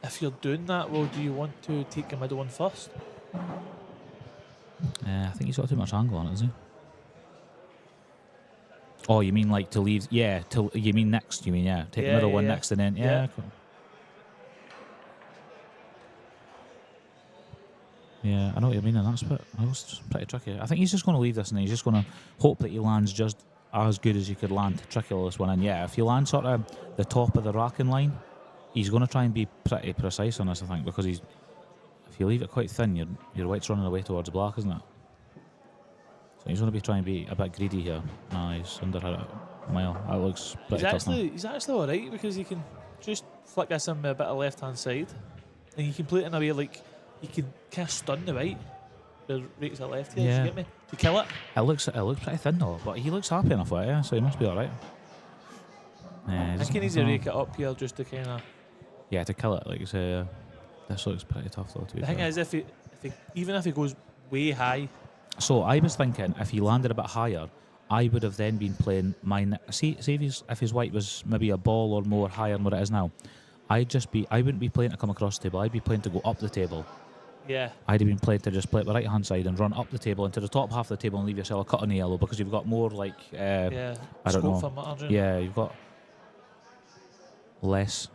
If you're doing that, well, do you want to take the middle one first? I think he's got too much angle on it, doesn't he? Oh, you mean like to leave? Yeah, you mean next? You mean take the middle one yeah. next and then Yeah. Cool. Yeah, I know what you mean, and that's pretty tricky. I think he's just going to leave this and he's just going to hope that he lands just as good as he could land to trickle this one in. Yeah, if he lands sort of the top of the racking line, he's going to try and be pretty precise on this, I think, because if you leave it quite thin, your white's running away towards black, isn't it? So he's going to be trying to be a bit greedy here. He's under a mile. That looks pretty tough now. He's actually alright because he can just flick this in with a bit of left hand side, and you can play it in a way like you can kind of stun the right. The right's the left here, Yeah. you get me? To kill it. It looks pretty thin though, but he looks happy enough with it, yeah, so he must be alright. I think he needs to rake it up here just to kind of. Yeah, to kill it, like you say. This looks pretty tough though, to be The thing fair. is, even if he goes way high, So I was thinking if he landed a bit higher, I would have then been playing mine. See if his white was maybe a ball or more higher than what it is now. I wouldn't be playing to come across the table. I'd be playing to go up the table. yeah, I'd have been playing to just play it the right hand side and run up the table into the top half of the table and leave yourself a cut on the yellow because you've got more like yeah, I don't scope know. for margin. Yeah, you've got less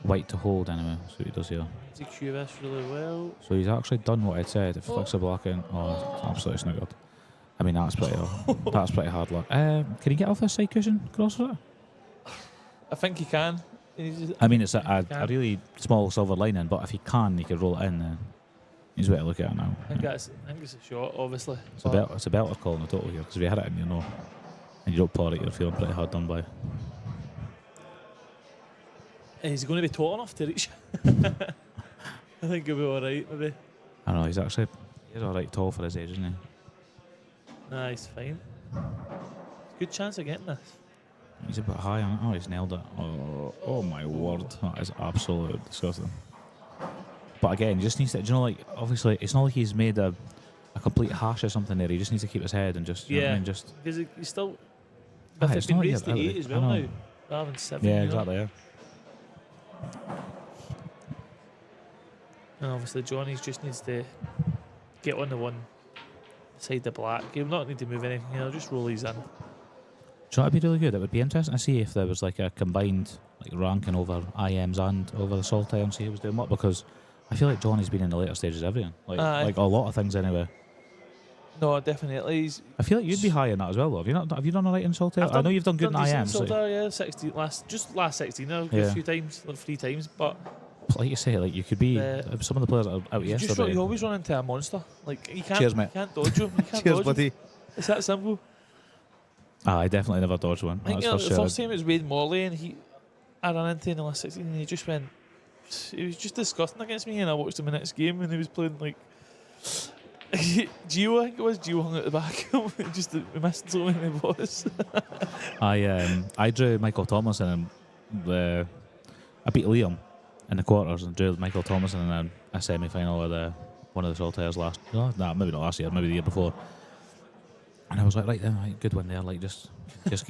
white to hold anyway. So he does here. He cue this really well. So he's actually done what I'd said. If flicks the black in, it's absolutely snookered. I mean that's pretty hard luck. Can he get off this side cushion cross for it? I think he can. I mean it's a really small silver lining, but if he can, he could roll it in. Then he's way to look at it now. I think it's a shot, obviously. It's a belter call in the total here because if you hit it and you know, and you don't pour it, you're feeling pretty hard done by. Is he going to be tall enough to reach? I think he'll be alright, maybe. I don't know. He's alright tall for his age, isn't he? Nah, he's fine. Good chance of getting this. He's a bit high on it. Oh, he's nailed it. Oh my word. That is absolutely disgusting. But again, he just needs to, do you know, like, obviously, it's not like he's made a complete hash or something there. He just needs to keep his head and just, you know what I mean? Just, because he's still. Aye, But it's it's been not raised to like 8 as well I know. now, rather than 7. yeah, you know? exactly, yeah. And obviously, Johnny's just needs to get on the one side the black. He'll not need to move anything, he'll just roll these in. So that'd be really good. It would be interesting to see if there was like a combined like ranking over IMs and over the Saltire and see who was doing what, because I feel like Johnny's been in the later stages of everything. Like a lot of things anyway. No, definitely. I feel like you'd be high in that as well though. Have you done alright in Saltire? I know you've done good in decent IMs. Saltire, yeah, 16 last 16. I've Yeah. a few times, like 3 times, but Like you say, like you could be some of the players that are out yesterday. you always run into a monster. Like you can't, Cheers, mate. You can't dodge him. You can't Cheers, dodge buddy. him. It's that simple. I definitely never dodged one. I think That's the for sure. first time it was Wade Morley, and I ran into in the last 16, and he just went. He was just disgusting against me, and I watched him in the next game, and he was playing like. Gio, I think it was. Gio hung at the back. Just we missed so many balls. I drew Michael Thomason and I beat Liam in the quarters and drew Michael Thomason in a semi-final with one of the Saltires maybe not last year, maybe the year before. And I was like, right then, right, good one there. Like just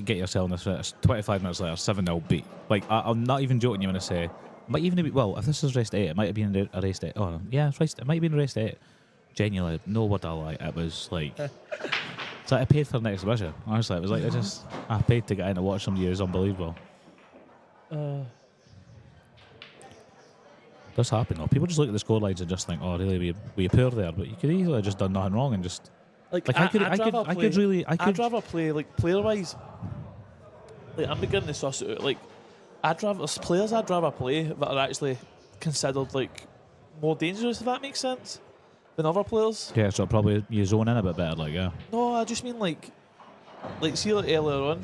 get yourself in this. 25 minutes later, 7-0 beat. Like I'm not even joking you when I say Might even be, well, if this is race 8, it might have been a race 8. Oh, yeah, it might have been a race 8. Genuinely, no word I lie. It was like, it's like I paid for an exhibition. Honestly, it was like I paid to get in to watch somebody who's unbelievable. Does happen though. People just look at the scorelines and just think, "Oh, really, we poor there." But you could easily have just done nothing wrong and just Like I could I'd rather play like player wise. Like I'm beginning to suss it out. Like there's players I'd rather play that are actually considered like more dangerous, if that makes sense, than other players. Yeah, so probably you zone in a bit better, like No, I just mean like see like earlier on,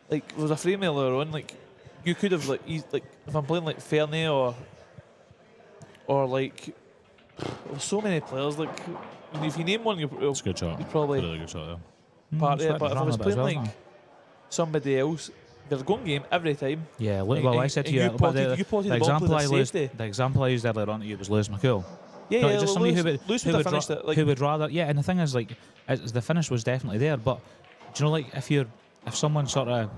like there was a frame earlier on, like you could have like if I'm playing like Fernie or like there's so many players like if you name one it's a good shot. you'd probably Really good shot, yeah. part of it. But if I was playing well, like somebody else, there's a going game every time. yeah, well, I said to you, you potted the ball the example I used earlier on to you was Lewis McCool. Yeah, No, yeah, just somebody Lewis would have finished it. Like, who would rather, yeah. And the thing is, like, the finish was definitely there. But do you know, like, if someone's sort of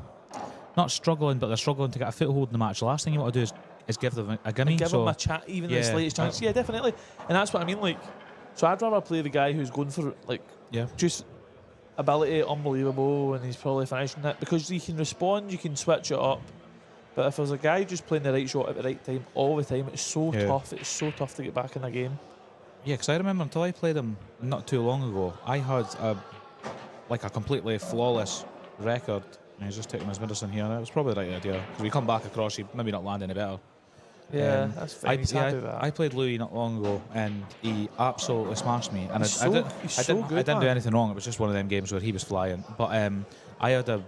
not struggling, but they're struggling to get a foothold in the match, the last thing you want to do is give them a gimme. give them a chat, even the slightest chance. Yeah, definitely. And that's what I mean. Like, so I'd rather play the guy who's going for like, just ability, unbelievable, and he's probably finishing it because he can respond, you can switch it up. But if there's a guy just playing the right shot at the right time all the time, it's so tough. It's so tough to get back in a game. Yeah, because I remember until I played him not too long ago, I had a completely flawless record. And he's just taking his medicine here. And it was probably the right idea because we come back across, he maybe not land any better. Yeah, that's fine. I played Louis not long ago, and he absolutely smashed me. And I didn't do anything wrong. It was just one of them games where he was flying. But I had a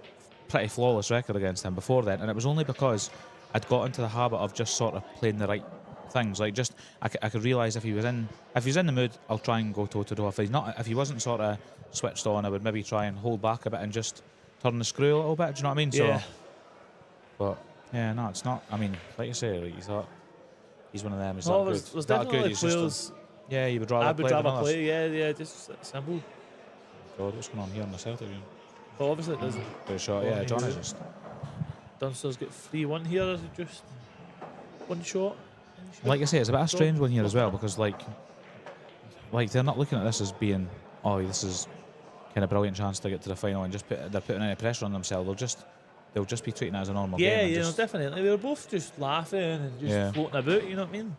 pretty flawless record against him before then, and it was only because I'd got into the habit of just sort of playing the right things. Like just I could realise if he was in the mood, I'll try and go toe to toe. If he wasn't sort of switched on, I would maybe try and hold back a bit and just turn the screw a little bit. Do you know what I mean? Yeah. So, but yeah, no, it's not. I mean, like you say, like, he's one of them. He's not good. There's that good. He's players. Yeah, you would rather. I would play rather than play. Yeah, just simple. God, what's going on here in the Celtic game? But obviously it doesn't. Good shot. Yeah, Johnny's just. Dunster's got 3-1 here. Is it just one shot? Like I say, it's a bit of a strange one here as well because like they're not looking at this as being, oh, this is kind of brilliant chance to get to the final and just they're putting any pressure on themselves. They'll just be treating it as a normal game. Yeah, definitely. They were both just laughing and just floating about. You know what I mean?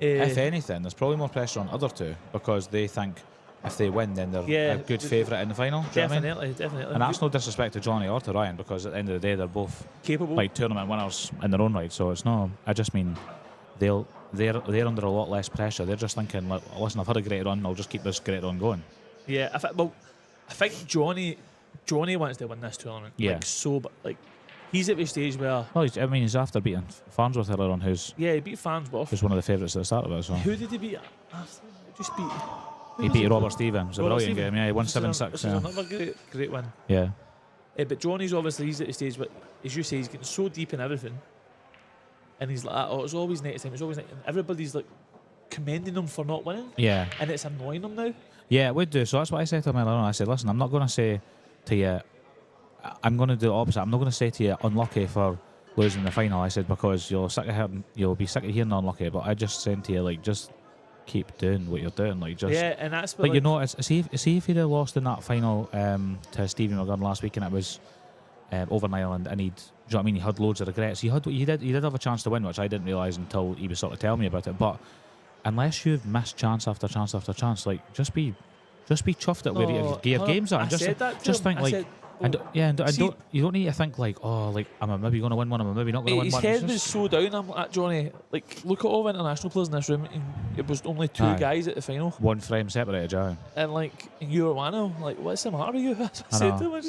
If anything, there's probably more pressure on other two because they think if they win, then they're a good favourite in the final. Definitely. And that's no disrespect to Johnny or to Ryan because at the end of the day, they're both capable, like tournament winners in their own right. So it's no. I just mean they're under a lot less pressure. They're just thinking, like, listen, I've had a great run. I'll just keep this great run going. Yeah. I think Johnny wants to win this tournament. Yeah. He's at the stage where. Well, he's after beating Farnsworth earlier on, he beat Farnsworth. Who's one of the favourites at the start of it. So. Who did he beat after? He beat Robert Stevens. A brilliant game. Yeah, he won 7-6. This is another great win. Yeah. But Johnny's obviously he's at the stage where, as you say, he's getting so deep in everything, and he's like, oh, it's always next time. It's always next, and everybody's like commending him for not winning. Yeah. And it's annoying him now. Yeah, it would do. So that's what I said to him earlier on. I said, listen, I'm not going to say to you, I'm going to do the opposite. I'm not going to say to you, unlucky for losing the final. I said, because you'll be sick of hearing unlucky. But I just said to you, like, just keep doing what you're doing. Like, just and that's what, see if he'd have lost in that final to Stevie McGoldrick last week, and it was over in Ireland, and do you know what I mean? He had loads of regrets. He did have a chance to win, which I didn't realise until he was sort of telling me about it. But unless you've missed chance after chance after chance, like just be chuffed at where your games are. Just think like. You don't need to think like, oh, like am I maybe going to win one? Am I maybe not going to win one? His head was so down. I'm like, Johnny, like look at all the international players in this room. And it was only two guys at the final. One frame separated, Joe. And like you were one of them. Like, what's the matter with you?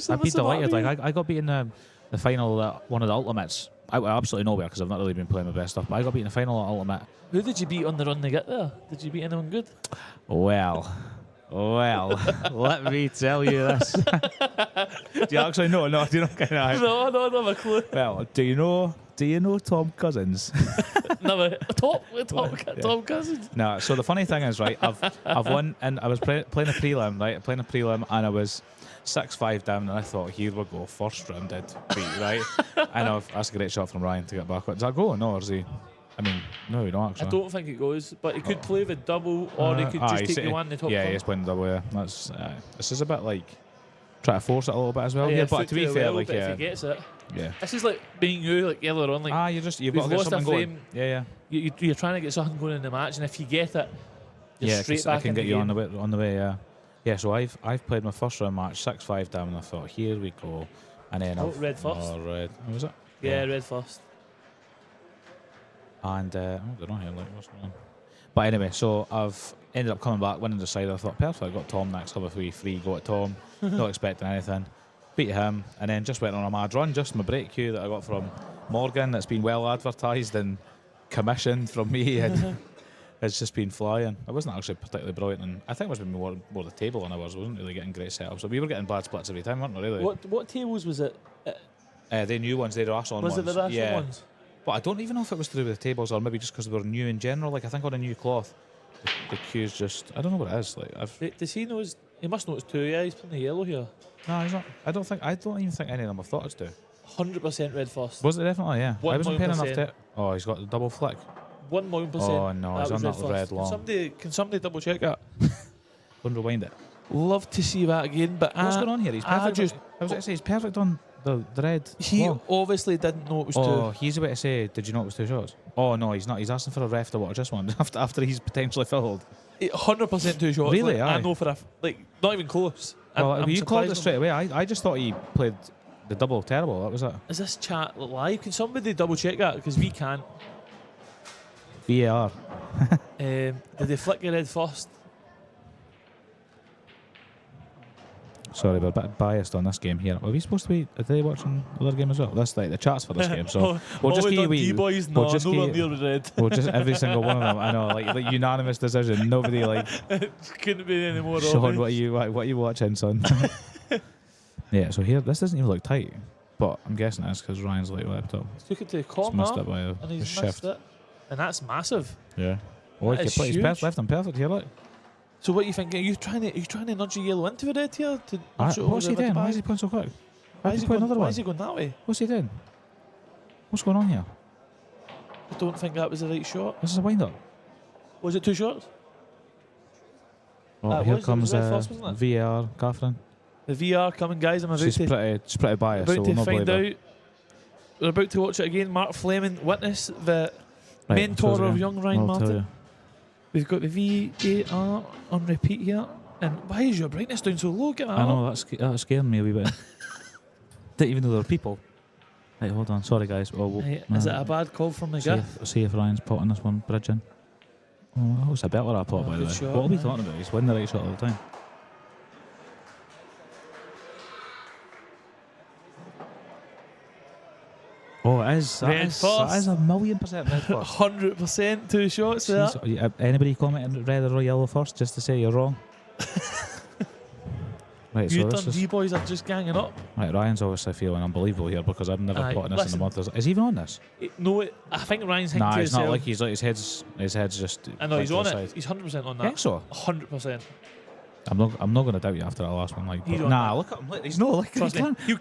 I'd be delighted. Like I got beaten the final at one of the ultimates. I went absolutely nowhere because I've not really been playing my best stuff. But I got beaten the final at ultimate. Who did you beat on the run to get there? Did you beat anyone good? Well, let me tell you this. Do you actually know? No, do you not get that? No, I don't have a clue. Well, do you know Do you know Tom Cousins? Never. Tom Cousins. No. So the funny thing is, right? I've won, and I was playing a prelim, right? Playing a prelim, and I was 6-5 down, and I thought, here we go, first rounded beat, right? I know that's a great shot from Ryan to get back. Does that go or no? Or is he? I mean, no, we don't actually. I don't think it goes, but he could play the double, or he could just take the one in the top. Yeah, he's playing the double. Yeah, that's. This is a bit like try to force it a little bit as well. Yeah, but to be fair, like if he gets it. Yeah. This is like being you, like earlier on, like you've got to get something going. Yeah. You're trying to get something going in the match, and if you get it, you're straight back. I can get you on the way. Yeah. Yeah. So I've played my first round match 6-5 down, and I thought, here we go, and then red first. Oh, red. What was it? Yeah, red first. And I don't know here, like what's going on. But anyway, so I've ended up coming back, winning the side. I thought, perfect, I got Tom next, have a free go at Tom, not expecting anything. Beat him, and then just went on a mad run. Just my break cue that I got from Morgan, that's been well advertised and commissioned from me, and it's just been flying. I wasn't actually particularly brilliant, and I think it was more the table than I wasn't really getting great setups. So we were getting bad splits every time, weren't we? Really. What tables was it? The new ones, they rash on ones. Was it the rash on ones? But I don't even know if it was to do with the tables or maybe just because they were new in general. Like I think on a new cloth, the cue's just I don't know what it is. Like does he know? He must know it's two. Yeah, he's playing the yellow here. No, he's not. I don't even think any of them have thought it's two. 100% red first. Was it definitely? Yeah. I wasn't paying enough to. 1,000,000%. Oh, he's got the double flick. 1,000,000%. Oh no, he's on that first. red long. Can somebody double check that? Go and rewind it. Love to see that again, but what's going on here? He's perfect. I was going to say he's perfect on the red. He long. obviously didn't know it was two. Oh, he's about to say, did you know it was two shots? Oh no, he's not. He's asking for a ref to watch this one after he's potentially fouled. 100% two shots. Really? Like, I know for not even close. Well, you called it surprised straight away. I just thought he played the double terrible. That was it. Is this chat live? Can somebody double check that? Because we can't. VAR. Did they flick your red first? Sorry, we're a bit biased on this game here. Are we supposed to be? Are they watching the other game as well? That's like the chats for this game. So we'll just give you boys. No, we'll just nowhere near the red. We'll just every single one of them. I know, like unanimous decision. Nobody like. Couldn't be any more. Sean, what are you watching, son? Yeah. So here, this doesn't even look tight, but I'm guessing it's because Ryan's like laptop. Took it to the corner, missed it by a and he's shift. missed it, and that's massive. Yeah. Oh, That he is plays huge. left and perfect here. Look. So what are you thinking? Are you trying to nudge the yellow into the red here? What's he doing? Why is he playing so quick? Why is he playing another one? Why is he going that way? What's he doing? What's going on here? I don't think that was the right shot. This is a wind up. Was it two shots? Oh, It here was comes red first, wasn't VAR, Catherine. The VR coming, guys. She's pretty biased, so about we'll to not believe find her. out. We're about to watch it again. Mark Fleming, witness the Right, mentor so of again, young Ryan I'll tell Martin. you. We've got the VAR on repeat here. And why is your brightness down so low? Get that I up. know, that's scaring me a wee bit. Didn't even know there were people. Right, hold on. Sorry, guys. Right, is it a bad call from the guy? See if Ryan's potting this one, bridging. Oh, it's a better I pot, by the good way. shot, What are we man. talking about? He's winning the right shot all the time. Oh, it is. Red That is 1,000,000% red first. 100% two shots there. Jeez, anybody commenting red or yellow first, just to say you're wrong? Right, You so this Dundee is, boys are just ganging up. right, Ryan's obviously feeling unbelievable here because I've never Aye, potted this in listen. a month. Is he even on this? No, I think Ryan's thinking Nah, to it's not himself. like he's like his head's just. I know, he's flicked on to the it. side. He's 100% on I think that. so. 100%. I'm not going to doubt you after that last one. Like, He's but- on nah, that. look at him. Look, he's not like Trust he's me. done.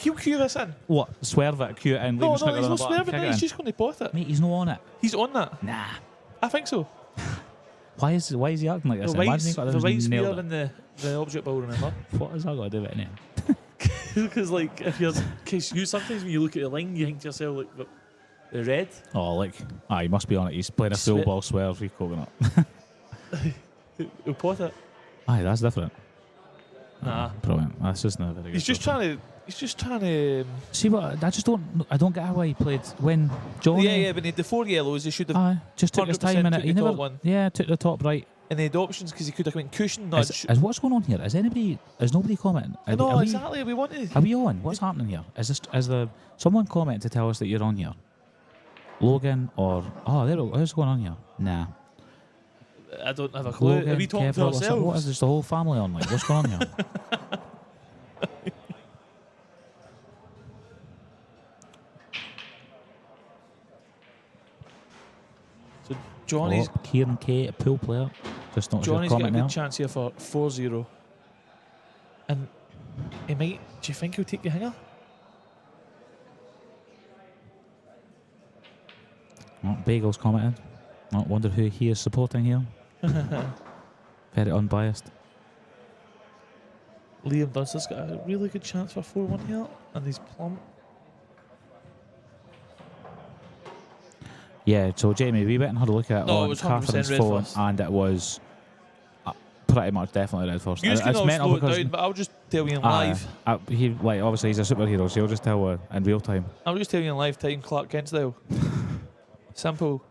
He'll cue this in. What? Swerve it, cue it, and leave No, him stuck he's on not the bottom, swerving kick it. it He's in. just going to pot it. Mate, he's not on it. He's on that. Nah. I think so. Why is he acting like this? The Imagine he rights, got the this rights nailed were it. in the object ball, remember? What has that got to do with it now? Because like if you're, cause you sometimes when you look at the line, you think to yourself like the red. Oh, like, he must be on it. He's playing a full Sweat. ball swerve with coconut. He'll pot it. Aye, that's different. Nah. Brilliant. That's just not very good. He's just trying to. See what? I don't get how he played when Johnny. Yeah, but he had the four yellows. He should have. Aye, just took his 100% time in it. took He the never. top one. Yeah, took the top right. And they had options because he could have went cushion nudge. Is what's going on here? Is nobody commenting? No, exactly. We wanted. Are we on? What's happening here? Is there someone comment to tell us that you're on here? Logan or what's going on here? Nah. I don't have a clue. Logan, Are we talking Kev to Robertson, ourselves? what is this? The whole family on? Like, what's going on here? So Johnny's Kieran K, a pool player. Just not Johnny's got a comment good now. chance here for 4-0. And he might. Do you think he'll take the hanger? Oh, Bagel's commented. I wonder who he is supporting here. Very unbiased. Liam Dunster's got a really good chance for 4-1 here, and he's plump. Yeah, so Jamie, we went and had a look at it No, it on was 100% Catherine's red phone, first. and it was pretty much definitely red first. You can It's always mental slow it because down, but I'll just tell you in live. he obviously he's a superhero, so he'll just tell in real time. I'll just tell you in live time, Clark Kent style. Simple.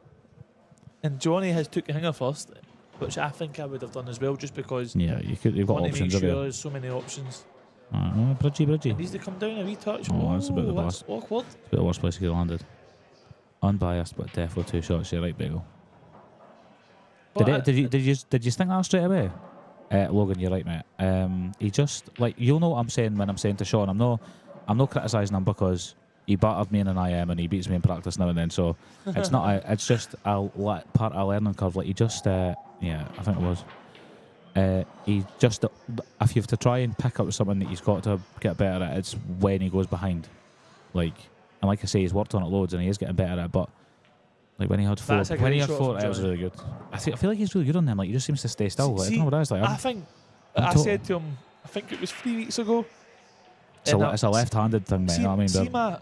And Johnny has took the hanger first, which I think I would have done as well, just because Yeah, you've got want to options make of sure it. there's so many options. Bridgie. It needs to come down a wee touch. Oh, that's a bit of the that's awkward. It's a bit the worst place he could have landed. Unbiased, but definitely 2 shots. You're right, Bagel. But Did you think that straight away? Logan, you're right, mate. He just you'll know what I'm saying when I'm saying to Sean. I'm not criticising him because he battered me in an IM and he beats me in practice now and then. So it's not. It's just part of a learning curve. Like he just. I think it was. He just. If you have to try and pick up something that he's got to get better at, it's when he goes behind. And like I say, he's worked on it loads and he is getting better at it. But when he had 4, That's a great shot from it was Johnny. really good. I feel like he's really good on them. He just seems to stay still. I don't know what it is. I think I said to him, I think it was 3 weeks ago. It's a left-handed thing, mate. See, You know what I mean? see my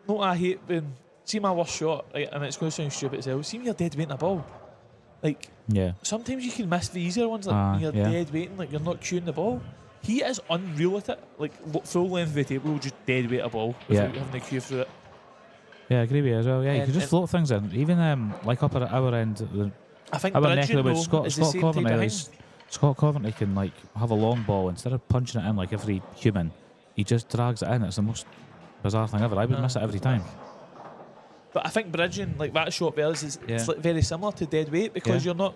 no, I hate when see my worst shot, right, and it's going to sound stupid as hell. See when you're dead weighting a ball, Yeah. sometimes you can miss the easier ones, when you're dead weighting, you're not cueing the ball. He is unreal at it, full length of the table, just dead weight a ball without having to cue through it. Yeah, I agree with you as well. Yeah, you And- can just and- float things in. Even up at our end, I think our neck of bridging the woods, though Scott is the same type of Coventry. thing. Scott Coventry can have a long ball instead of punching it in like every human. He just drags it in. It's the most bizarre thing ever. I would miss it every time. But I think bridging, that shot there is it's very similar to dead weight because Yeah. you're not.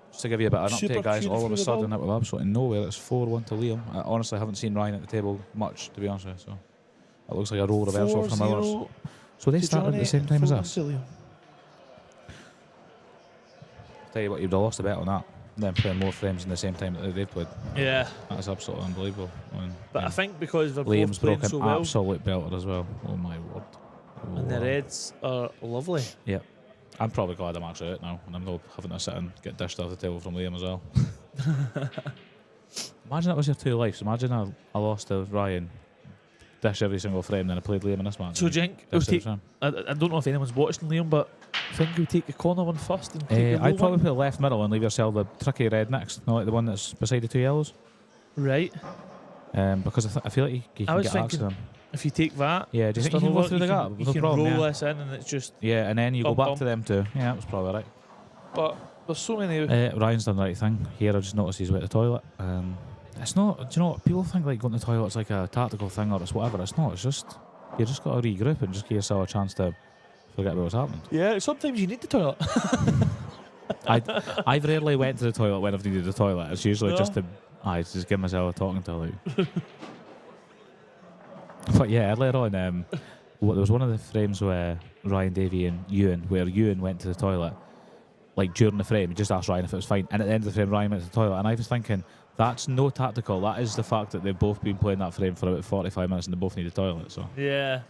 Just to give you a bit of an Super update, guys, cued all of through a the sudden ball. it was absolutely nowhere. It's 4-1 to Liam. I honestly haven't seen Ryan at the table much, to be honest with you. So it looks like a role reversal from ours. 4-0 So they to started at Johnny the same time as and us. 4-1 to Liam. Tell you what, you'd have lost a bet on that. Them playing more frames in the same time that they've played. Yeah, That's absolutely unbelievable. but I think because they're Liam's both playing broken so well, absolute belter as well. Oh my word. and the Reds are lovely. Yep. I'm probably glad I'm actually out now and I'm not having to sit and get dished off the table from Liam as well. Imagine that was your 2 lives. Imagine I lost to Ryan, dish every single frame, then I played Liam in this match. So do you think he'll Dish every take? frame. I don't know if anyone's watching Liam, but I think he'll take the corner one first and take the low I'd probably one. put left middle and leave yourself the tricky red next, not like the one that's beside the 2 yellows. Right. Because I feel like you I can was get thinking accident. if you take that, Yeah, do you think turn you can go over, through the gap? You No can problem, roll yeah. this in, and it's just. Yeah, and then you go Bum, back bum. to them too. Yeah, that was probably right. But there's so many. Ryan's done the right thing. Here I just noticed he's went to the toilet. It's not, do you know what, people think going to the toilet's like a tactical thing or it's whatever. It's not, it's just, you just got to regroup and just give yourself a chance to forget about what's happened. Yeah, sometimes you need the toilet. I've rarely went to the toilet when I've needed the toilet. It's usually just to just give myself a talking to. Like. But yeah, earlier on, there was one of the frames where Ryan Davey and Ewan, where Ewan went to the toilet, during the frame, he just asked Ryan if it was fine, and at the end of the frame, Ryan went to the toilet, and I was thinking, that's no tactical, that is the fact that they've both been playing that frame for about 45 minutes and they both need a toilet, so. Yeah.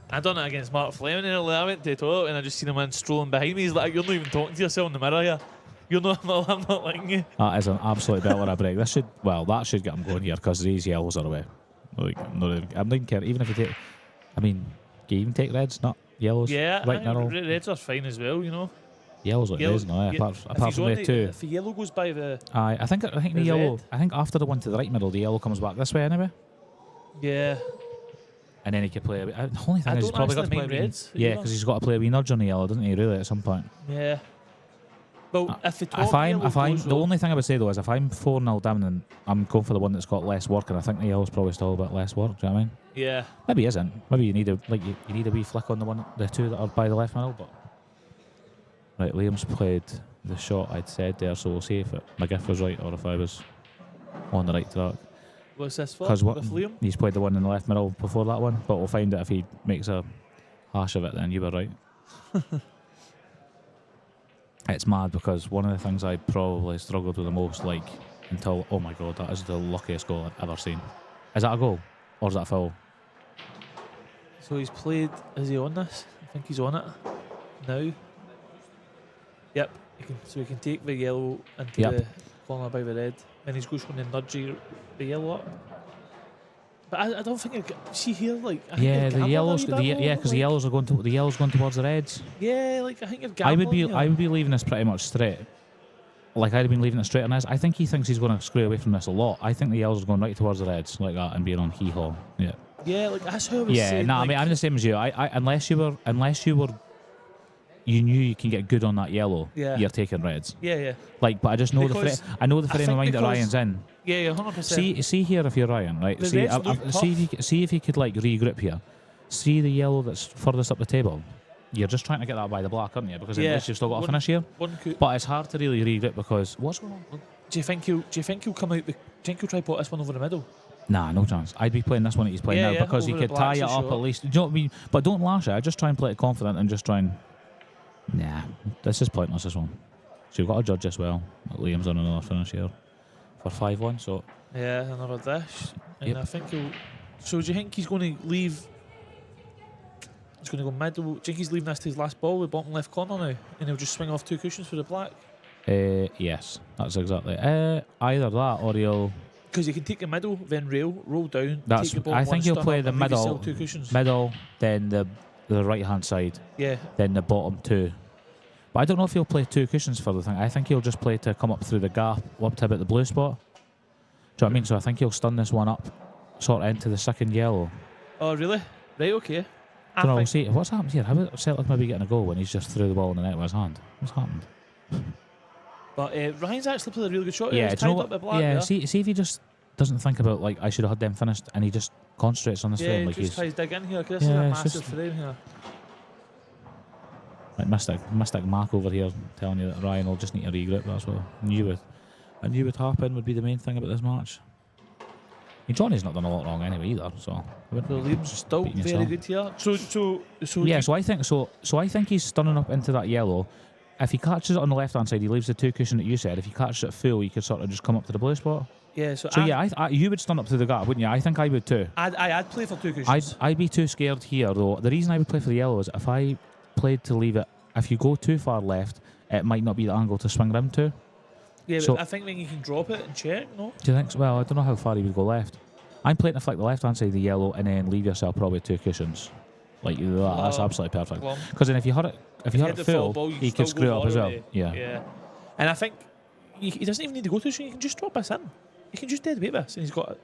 I done it against Mark Fleming earlier. I went to the toilet and I just seen him strolling behind me. He's like, you're not even talking to yourself in the mirror here. You're not, I'm not liking you. That is an absolute belter of a break. That should get him going here because these yellows are away. I'm not even care. Even if you take, can you even take reds, not yellows? Yeah, right now. reds are fine as well, you know. Yellows are amazing, apart from the two. If the yellow goes by the... I think the the yellow, red. I think after the one to the right middle, the yellow comes back this way anyway. Yeah. And then he can play a bit. The only thing I is he's don't probably got to actually play mind a wee- reds Yeah, either. because he's got to play a wee nudge on the yellow, doesn't he, really, at some point? Yeah. Well, if the top If I'm, yellow goes the low- only thing I would say though is if I'm 4-0 down and I'm going for the one that's got less work, and I think the yellow's probably still a bit less work. Do you know what I mean? Yeah. Maybe it isn't. Maybe you need you need a wee flick on the two that are by the left middle. But right, Liam's played the shot I'd said there, so we'll see if my gift was right or if I was on the right track. What's this for? Because With Liam? he's played the one in the left middle before that one, but we'll find out if he makes a hash of it, then you were right. It's mad because one of the things I probably struggled with the most, like, until, oh my God, that is the luckiest goal I've ever seen. Is that a goal? Or is that a foul? So he's played. Is he on this? I think he's on it now. Yep. So he can take the yellow into Yep. the corner by the red, and he's just going to nudge the yellow up. But I don't think see here, like, I think Yeah, you're the gambling yellows. a wee bit, Yeah, because the like, yellows are going to the yellows going towards the reds. Yeah, like I think you're I gambling. would be leaving this pretty much straight. Like I'd have been leaving it straight on this. I think he thinks he's going to screw away from this a lot. I think the yellows are going right towards the reds like that and being on hee-haw. Yeah. Yeah, like that's how I was Yeah, saying. no, like, I mean I'm the same as you. I unless you knew you can get good on that yellow, Yeah. you're taking reds. Yeah. Like, but I just know Because I know the I frame of think mind that because- Ryan's in. Yeah, 100%. See here if you're Ryan, right? The See, reds look see if you could like regroup here. See the yellow that's furthest up the table. You're just trying to get that by the black, aren't you? Because Yeah. unless you've still got to One- finish here. One coup. But it's hard to really regroup because what's going on? Do you think he'll come out? Do you think he'll try put this one over the middle? Nah, no chance. I'd be playing this one that he's playing Yeah, now yeah, because he over the could tie blacks it for up sure. at least. Do you know what I mean? But don't lash it. I just try and play it confident and just try and. Nah, this is pointless. This one. So you've got to judge this well. Liam's on another finish here for 5-1. So Yeah, another dish. And Yep. I think he'll. So do you think he's going to leave? He's going to go middle. Do you think he's leaving this to his last ball, the bottom left corner now, and he'll just swing off 2 cushions for the black? yes, that's exactly. Either that or he'll. Because you can take the middle, then roll down. That's. Take the bottom I think one, he'll stun play up, the and leave middle, yourself 2 cushions. then the right hand side, Yeah. then the bottom 2. But I don't know if he'll play 2 cushions for the thing. I think he'll just play to come up through the gap up to about the blue spot. Do you know what I mean? So I think he'll stun this one up, sort of into the second yellow. Oh really? Right. Okay. I Don't know. think- See what's happened here. How about Celtic maybe getting a goal when he's just threw the ball in the net with his hand? What's happened? But Ryan's actually played a really good shot. Yeah, He's do you know tied up what? the black Yeah, there. see if he just doesn't think about like I should have had them finished, and he just concentrates on this Yeah, frame he like just he's tries to dig in here. Cause this Yeah, is a it's massive just- frame here. like Mystic Mark over here telling you that Ryan will just need to regroup. That's what I knew would happen. Would be the main thing about this match. I mean, Johnny's not done a lot wrong anyway either, so I wouldn't- So Liam's still beating very yourself. good here. So Yeah, so I think he's stunning up into that yellow. If he catches it on the left hand side, he leaves the 2 cushion that you said. If he catches it full, he could sort of just come up to the blue spot. yeah. So So yeah, you would stun up through the gap, wouldn't you? I think I would too. I'd play for 2 cushions. I'd be too scared here though. The reason I would play for the yellow is if I played to leave it, if you go too far left, it might not be the angle to swing round to. Yeah, So- but I think then you can drop it and check, no? Do you think so? Well, I don't know how far he would go left. I'm playing to flick the left hand side of the yellow and then leave yourself probably 2 cushions. Like that's absolutely perfect. Plum. Because then if you hit it hit the full, ball, you he still could screw go up as the well. other way. Yeah. And I think he doesn't even need to go to, so he can just drop this in. He can just deadweight this, and he's got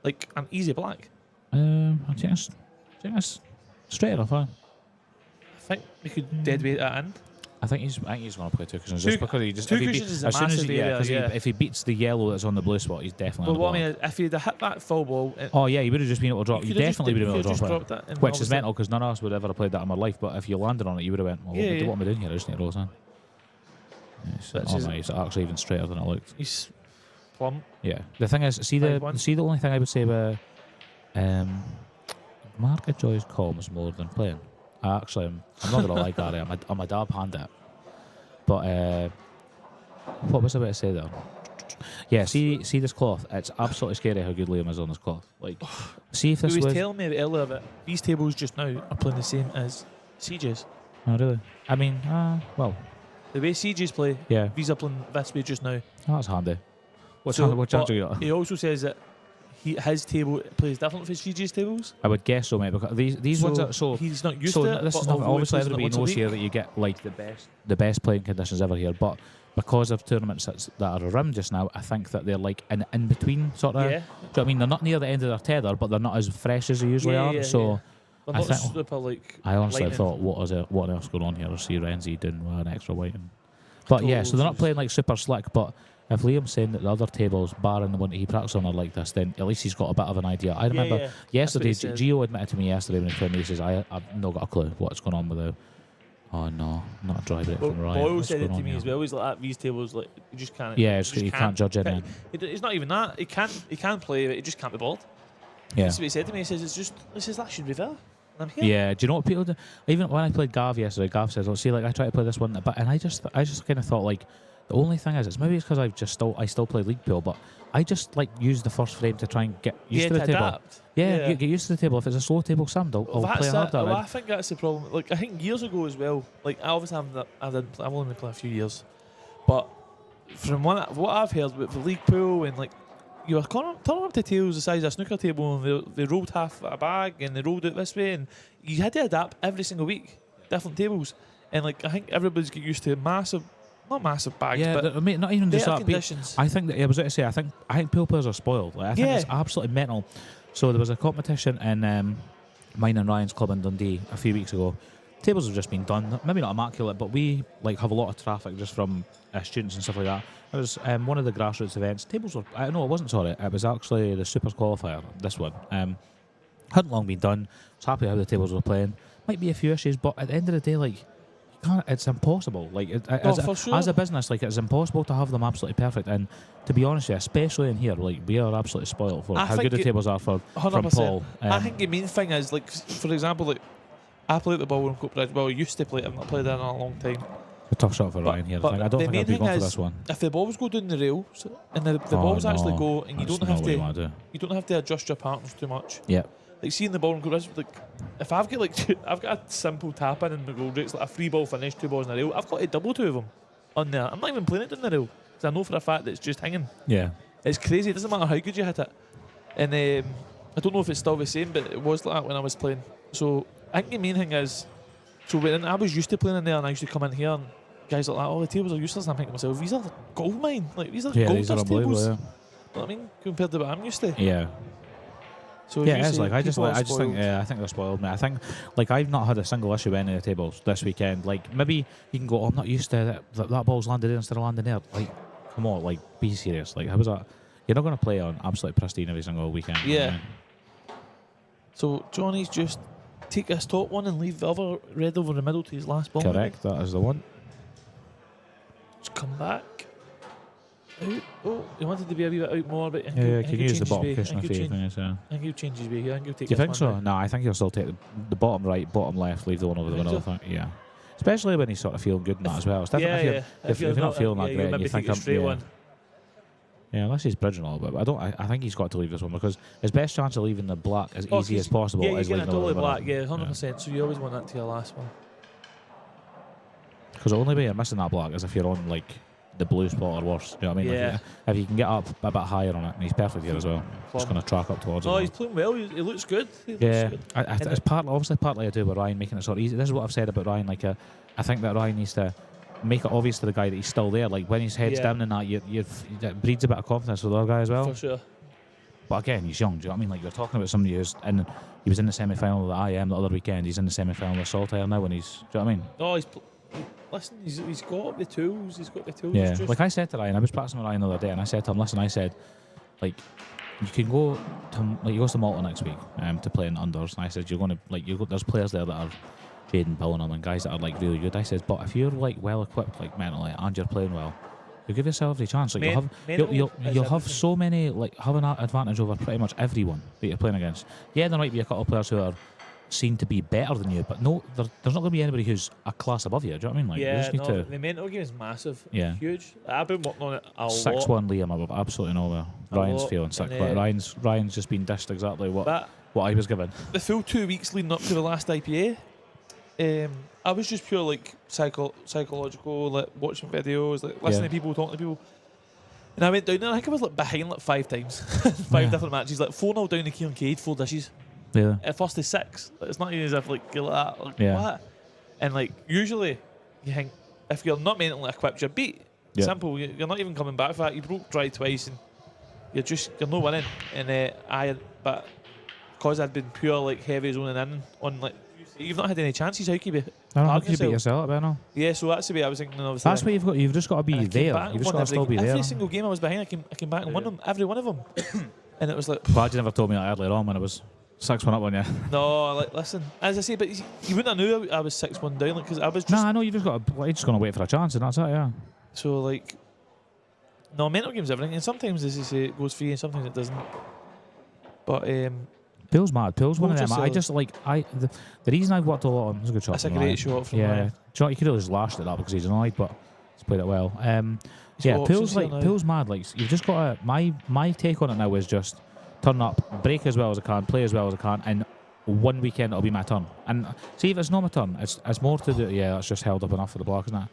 like an easy black. I think it's straight enough. I think he could deadweight that in. I think he's going to play 2 cushions Two- just because he just 2 if he cushions is a as soon as massive he, area, 'cause yeah. if he beats the yellow that's on the blue spot, he's definitely. But on what the I block. mean, if he'd have hit that full ball, Oh yeah, you would have just been able to drop. You could've just- definitely would have been able to could've drop just it. dropped it, and Which is obviously- mental because none of us would ever have played that in our life. But if you landed on it, you would have went, well, Yeah, what am I doing here? I just need to roll in. Yes, Which oh is- my, it's actually even straighter than it looked. he's plumb. Yeah. The thing is, see the 5-1. only thing I would say about Mark enjoys comms more than playing. I'm not gonna lie, Gary. I'm a dab hand at it. But what was I about to say there? Yeah, see this cloth. It's absolutely scary how good Liam is on this cloth. Like, see if He this was was. telling me earlier that these tables just now are playing the same as Sieges. Oh really? I mean, well, The way Sieges play, yeah. these are playing this way just now. That's handy. What So, chance but you got? He also says that his table plays different from Sieges tables. I would guess so, mate. Because these ones are so. he's not used So to it. this but is not although he obviously plays them everybody once a knows week- here that you get like the best playing conditions ever here, but because of tournaments that are around just now, I think that they're like in between sort of. Yeah. Do you know what I mean? They're not near the end of their tether, but they're not as fresh as they usually Yeah, are. yeah, so yeah. They're I not think- super like. I honestly lightning. thought, what else going on here? I see Renzi doing an extra white. But yeah, so they're not Totals. playing like super slick. But if Liam's saying that the other tables, barring the one that he practices on, are like this, then at least he's got a bit of an idea. I remember yeah. yesterday, That's what he said. Gio admitted to me yesterday when he told me, he says, I've not got a clue what's going on with the. Oh no, not a dry break But from Ryan. Boyle What's said it going to on me here? as well. He's like, these tables, like you just can't. Yeah, it's, you can't judge anything. It's not even that. He can't play, but he just can't be bored. Yeah. That's what he said to me. He says that should be fair. I'm here. Yeah, do you know what people do? Even when I played Gav yesterday, Gav says, "Oh, see, like I try to play this one," but and I just kind of thought like the only thing is, it's maybe it's because I still play League Pool, but I just like use the first frame to try and get used to the table. Adapt. Yeah, get used to the table. If it's a slow table, Sam, I'll play harder. Well, I think that's the problem. Like I think years ago as well. Like obviously I've only been playing a few years, but from what I've heard with the League Pool and like. You were turning up to tables the size of a snooker table, and they rolled half a bag, and they rolled it this way, and you had to adapt every single week, different tables, and like I think everybody's get used to not massive bags, but I mean, not even just that. Conditions. I think that I was going to say, I think pool players are spoiled. Like, I think it's absolutely mental. So there was a competition in mine and Ryan's club in Dundee a few weeks ago. Tables have just been done, maybe not immaculate, but we like have a lot of traffic just from students and stuff like that. It was one of the grassroots events. Tables were, it wasn't, sorry, it was actually the Supers qualifier, this one. Hadn't long been done. Was happy how the tables were playing. Might be a few issues, but at the end of the day, like, you can't, it's impossible. Like, as a business, like, it's impossible to have them absolutely perfect. And to be honest with you, especially in here, like, we are absolutely spoiled for how good the tables are from 100%. Paul. I think the main thing is, like, for example, like, I play at the Ballroom Court. Well, I used to play it. I've not played there in a long time. A tough shot for Ryan here. I don't think I'd be going for this one. If the balls go down the rails and the balls actually go, and you don't have to adjust your partners too much. Yeah. Like seeing the Ballroom Court, like if I've got a simple tap in McGoldrick, it's like a free ball finish, 2 balls in a rail. I've got to double 2 of them on there. I'm not even playing it down the rail because I know for a fact that it's just hanging. Yeah. It's crazy. It doesn't matter how good you hit it. And I don't know if it's still the same, but it was like that when I was playing. So I think the main thing is, so when I was used to playing in there, and I used to come in here, and guys like that, oh, the tables are useless, and I'm thinking to myself, these are gold mine. Like, these are gold these are dust tables. yeah. You know what I mean? Compared to what I'm used to. Yeah. So yeah, it's like I just think I think they're spoiled, mate. I think like I've not had a single issue with any of the tables this weekend. Like maybe you can go, oh, I'm not used to that ball's landed in instead of landing there. Like, come on, like be serious. Like, how was that? You're not going to play on absolutely pristine every single weekend. Yeah. You know what I mean? So Johnny's just take this top one and leave the other red over the middle to his last ball. Correct, that is the one. Just come back. Out. Oh, he wanted to be a wee bit out more, but yeah, can use the bottom cushion if you I think he'll change his way here. I think he'll take. Do you think so? Right. No, I think he'll still take the bottom right, bottom left, leave the one over the window. Yeah. Especially when he's sort of feeling good and that as well. It's different if you're not feeling that great and you think I'm one. Yeah, unless he's bridging a little bit. But I think he's got to leave this one because his best chance of leaving the black as easy as possible is leaving the totally black. Yeah, 100%. So you always want that to your last one. Because the only way you're missing that black is if you're on like the blue spot or worse. You know what I mean? Yeah. If you can get up a bit higher on it, and he's perfect here as well. Just going to track up towards it. Oh, he's playing well. He looks good. It's partly I do with Ryan making it sort of easy. This is what I've said about Ryan. Like, I think that Ryan needs to make it obvious to the guy that he's still there. Like when his head's down and that, it breeds a bit of confidence with the other guy as well. For sure. But again, he's young. Do you know what I mean? Like you're talking about somebody who's he was in the semi-final with the IM the other weekend. He's in the semi-final with Saltire now, and he's. Do you know what I mean? Oh, listen, he's got the tools. He's got the tools. Yeah, like I said to Ryan, I was practicing with Ryan the other day, and I said to him, listen, I said, like, you can go to he goes to Malta next week to play in unders, and I said you're going to there's players there that are Jaden Billingham and guys that are like really good. I said, but if you're like well equipped, like mentally, and you're playing well, you give yourself every chance. Like you'll have so many have an advantage over pretty much everyone that you're playing against. Yeah, there might be a couple of players who are seen to be better than you, but no, there's not going to be anybody who's a class above you. Do you know what I mean? Like, you just need to. The mental game is massive. Yeah, huge. I've been working on it a lot. 6-1 Liam, I've absolutely nowhere. Ryan's feeling sick, but Ryan's just been dished exactly what I was given. The full 2 weeks leading up to the last IPA, I was just pure like psychological, like watching videos, like listening to people, talking to people. And I went down there, I think I was like behind like 5 times. 5 different matches, like 4-0 down to Keelan Cade, 4 dishes. Yeah. At first to 6. Like, it's not even as if like you're like that. Like, what? And like usually you think if you're not mentally equipped, you're beat. Yeah. Simple. You're not even coming back for that. You broke dry twice and you're not winning. And but because I'd been pure like heavy zoning in on like you've not had any chances, how can you be how can you beat yourself up, Yeah, so that's the way I was thinking. Obviously, that's what you've just got to be there. You've just got to still be there. Every single game I was behind, I came back and won them, every one of them. And it was like, glad you never told me that earlier on when I was 6-1 up on you. No, like listen, as I say, but you wouldn't have knew I was 6-1 down, like, because I was just. Nah, I know you've just got to. You're just going to wait for a chance, and that's it. Yeah. So like, no, mental game's everything, and sometimes as you say, it goes free, and sometimes it doesn't. But Pool's mad. Pool's one of them. Ultra The reason I've worked a lot on. That's a good shot. That's a from great Ryan. shot from Yeah, Ryan. John, he could have just lashed at that because he's annoyed, but he's played it well. He's Yeah, got Pool's options here now. Pool's mad. Like you've just got to. My take on it now is just turn up, break as well as I can, play as well as I can, and one weekend it'll be my turn. And see if it's not my turn, it's more to do. Yeah, that's just held up enough for the block, isn't it?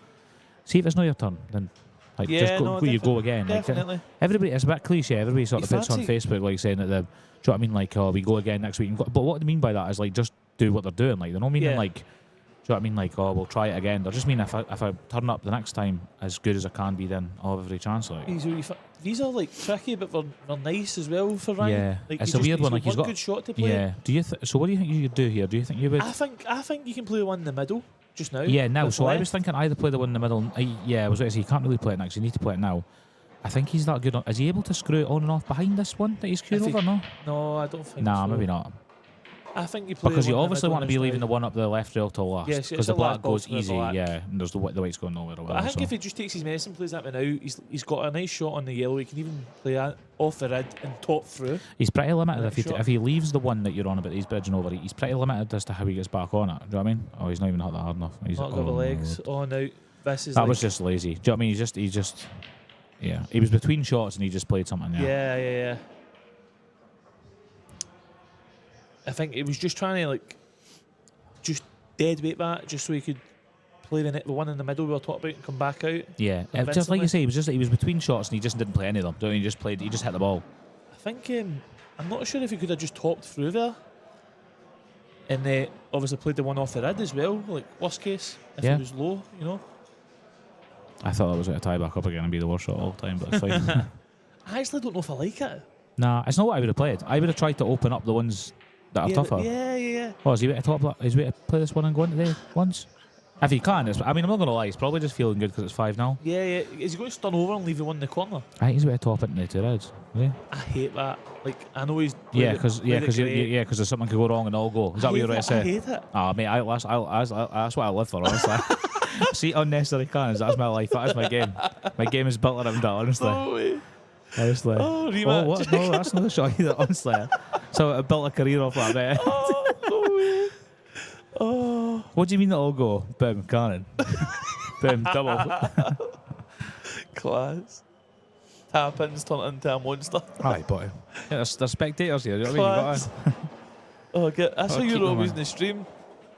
See if it's not your turn, then like Yeah, just go, no, you go again. Like, Definitely. everybody, it's a bit cliche. Everybody sort of You puts on fancy- Facebook like saying that the. Do you know what I mean? Like, oh, we go again next week. But what they mean by that is like just do what they're doing. Like they're not meaning Yeah. like. Do you know what I mean? Like, oh, we'll try it again. They're just mean if I turn up the next time as good as I can be, then I'll have every chance. Like, These are like tricky, but they're nice as well for Ryan. Yeah, Like, it's he a weird he's one, like, he's got- good shot to play. yeah. Do you? So what do you think you could do here? Do you think you would? I think you can play one in the middle just now. Yeah, now. with So I left. was thinking either play the one in the middle. Yeah, I was going to say you can't really play it next. You need to play it now. I think he's that good. Is he able to screw it on and off behind this one that he's queuing If he- over? No. No, I don't think. Nah, so. maybe not. I think you play Because the you one in the obviously middle want to be just leaving now. the one up the left rail till last. Yes, it's because the the last black ball goes for the easy. black. Yeah, and there's the white's going nowhere. But I think if he just takes his medicine, plays that one now, he's got a nice shot on the yellow. He can even play that off the red and top through. he's pretty limited Next if shot. he leaves the one that you're on about. He's bridging over. He's pretty limited as to how he gets back on it. Do you know what I mean? Oh, he's not even hit that hard enough. He's Not got the legs on out. This is That like, was just lazy. Do you know what I mean? He just. Yeah, he was between shots and he just played something. yeah. I think it was just trying to like just dead weight that just so he could play the one in the middle we were talking about and come back out. Yeah, just like you say, he was between shots and he just didn't play any of them. Do you know what I mean? He just hit the ball. I think I'm not sure if he could have just topped through there. And obviously played the one off the red as well, like worst case, if Yeah. it was low, you know. I thought that was going to tie back up again and be the worst shot all the time, but it's fine. I actually don't know if I like it. Nah, it's not what I would have played. I would have tried to open up the ones that are Yeah, tougher. yeah. Oh, is he way to top that? Is he way to play this one and go into there once? If he can, I mean, I'm not going to lie, he's probably just feeling good because it's 5-0. Yeah. Is he going to stun over and leave the one in the corner? I think he's way to top it into the two reds. Yeah, I hate that. Like, I know he's... because there's something could go wrong and all go. Is that what you're going to I say? hate it. Ah, mate, that's what I live for, honestly. See, unnecessary cannons, that's my life, that is my game. My game is built around that, honestly. Oh, wait. Honestly. Oh, rematch. What? No, that's not a shot either, honestly. So I built a career off that, mate. Oh, wait. Oh. What do you mean that'll go? Boom, cannon. Boom, double. Class. Tap ins turn it into a monster. Aye, boy. Yeah, there's spectators here, you know what I mean? Class. Oh, that's Oh, how you keep know them was on. in the stream.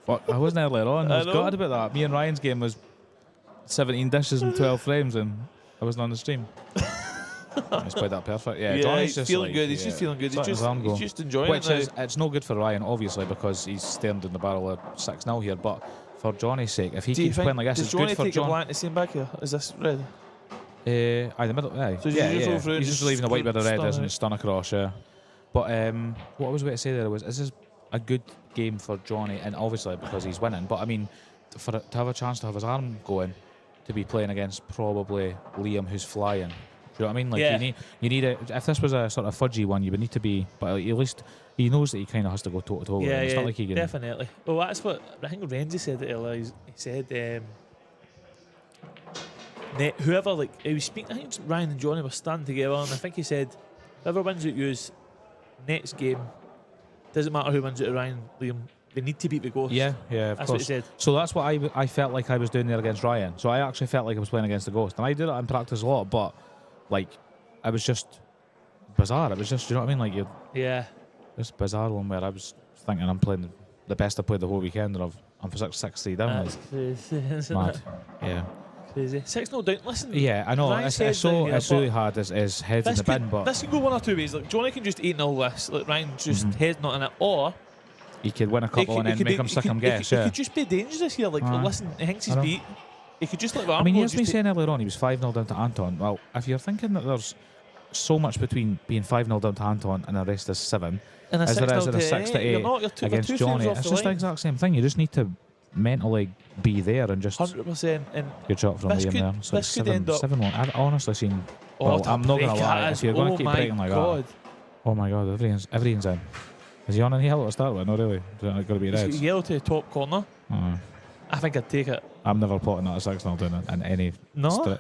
Fuck, I wasn't earlier on. I I was know. gutted about that. Me and Ryan's game was 17 dishes and 12 frames, and I wasn't on the stream. He's played that perfect. Yeah, Johnny's he's just feeling like, good. He's yeah, just feeling good. letting his arm go. He's just enjoying Which it now. is, it's no good for Ryan, obviously, because he's staring in the barrel of 6-0 here. But for Johnny's sake, if he Do you keeps think, playing like this, does it's Johnny good for take a John. blank to see him back here? Is this red? Aye, the middle. Aye. So yeah, you just yeah. go through and He's just just leaving the white with the red stun is and it. stun across. Yeah. But what I was about to say there was, this is a good game for Johnny, and obviously because he's winning. But I mean, to have a chance to have his arm going, to be playing against probably Liam, who's flying. Do you know what I mean? Like Yeah. you need a. If this was a sort of fudgy one, you would need to be. But at least he knows that he kind of has to go toe to toe. Yeah, It's yeah, not like he can. definitely. Well, that's what I think Renzi said it earlier. He said, whoever, like, he was speaking, I think it's Ryan and Johnny were standing together, and I think he said, whoever wins out yours next game, doesn't matter who wins out of Ryan, Liam, they need to beat the Ghost. Yeah, yeah, of That's what course. he said. So that's what I felt like I was doing there against Ryan. So I actually felt like I was playing against the Ghost, and I did it in practice a lot. But like, it was just bizarre. It was just, you know what I mean? Like, you Yeah. this bizarre one where I was thinking I'm playing the best I played the whole weekend, and I'm for 6-3 down. That's crazy, isn't Like, it? mad. Yeah. Crazy. 6-0 down. Listen. Yeah, I know. Ryan's It's head's down here, it's but really hard as heads in This the bin, but this can go one or two ways. Like, Johnny can just 8-0 this. Like, Ryan's just head's not in it. Or he could win a he couple could- and he then could make be- him he sick could- him he guess. could- Yeah. He could just be dangerous here. Like, listen, he thinks he's I know. beat. He could just let the I arm mean, go he and has been just saying earlier on he was 5-0 down to Anton. Well, if you're thinking that there's so much between being 5-0 down to Anton and the rest is 7, and a as there 6-0 is at a 6 to 8 You're not. You're two, against two Johnny, frames off it's the just the line. exact same thing. You just need to mentally be there and just 100%. And good shot from this Liam could- there. So this could end up- 7-1. I've honestly seen. oh, Well, to I'm not gonna break lie. that If is- you're going oh to keep my breaking like God. that, oh my God, everything's in. Is he on any yellow to start with? No, really. It's got to be He's red. got yellow to the top corner. I think I'd take it. I'm never potting that a 6-0 down in any. No?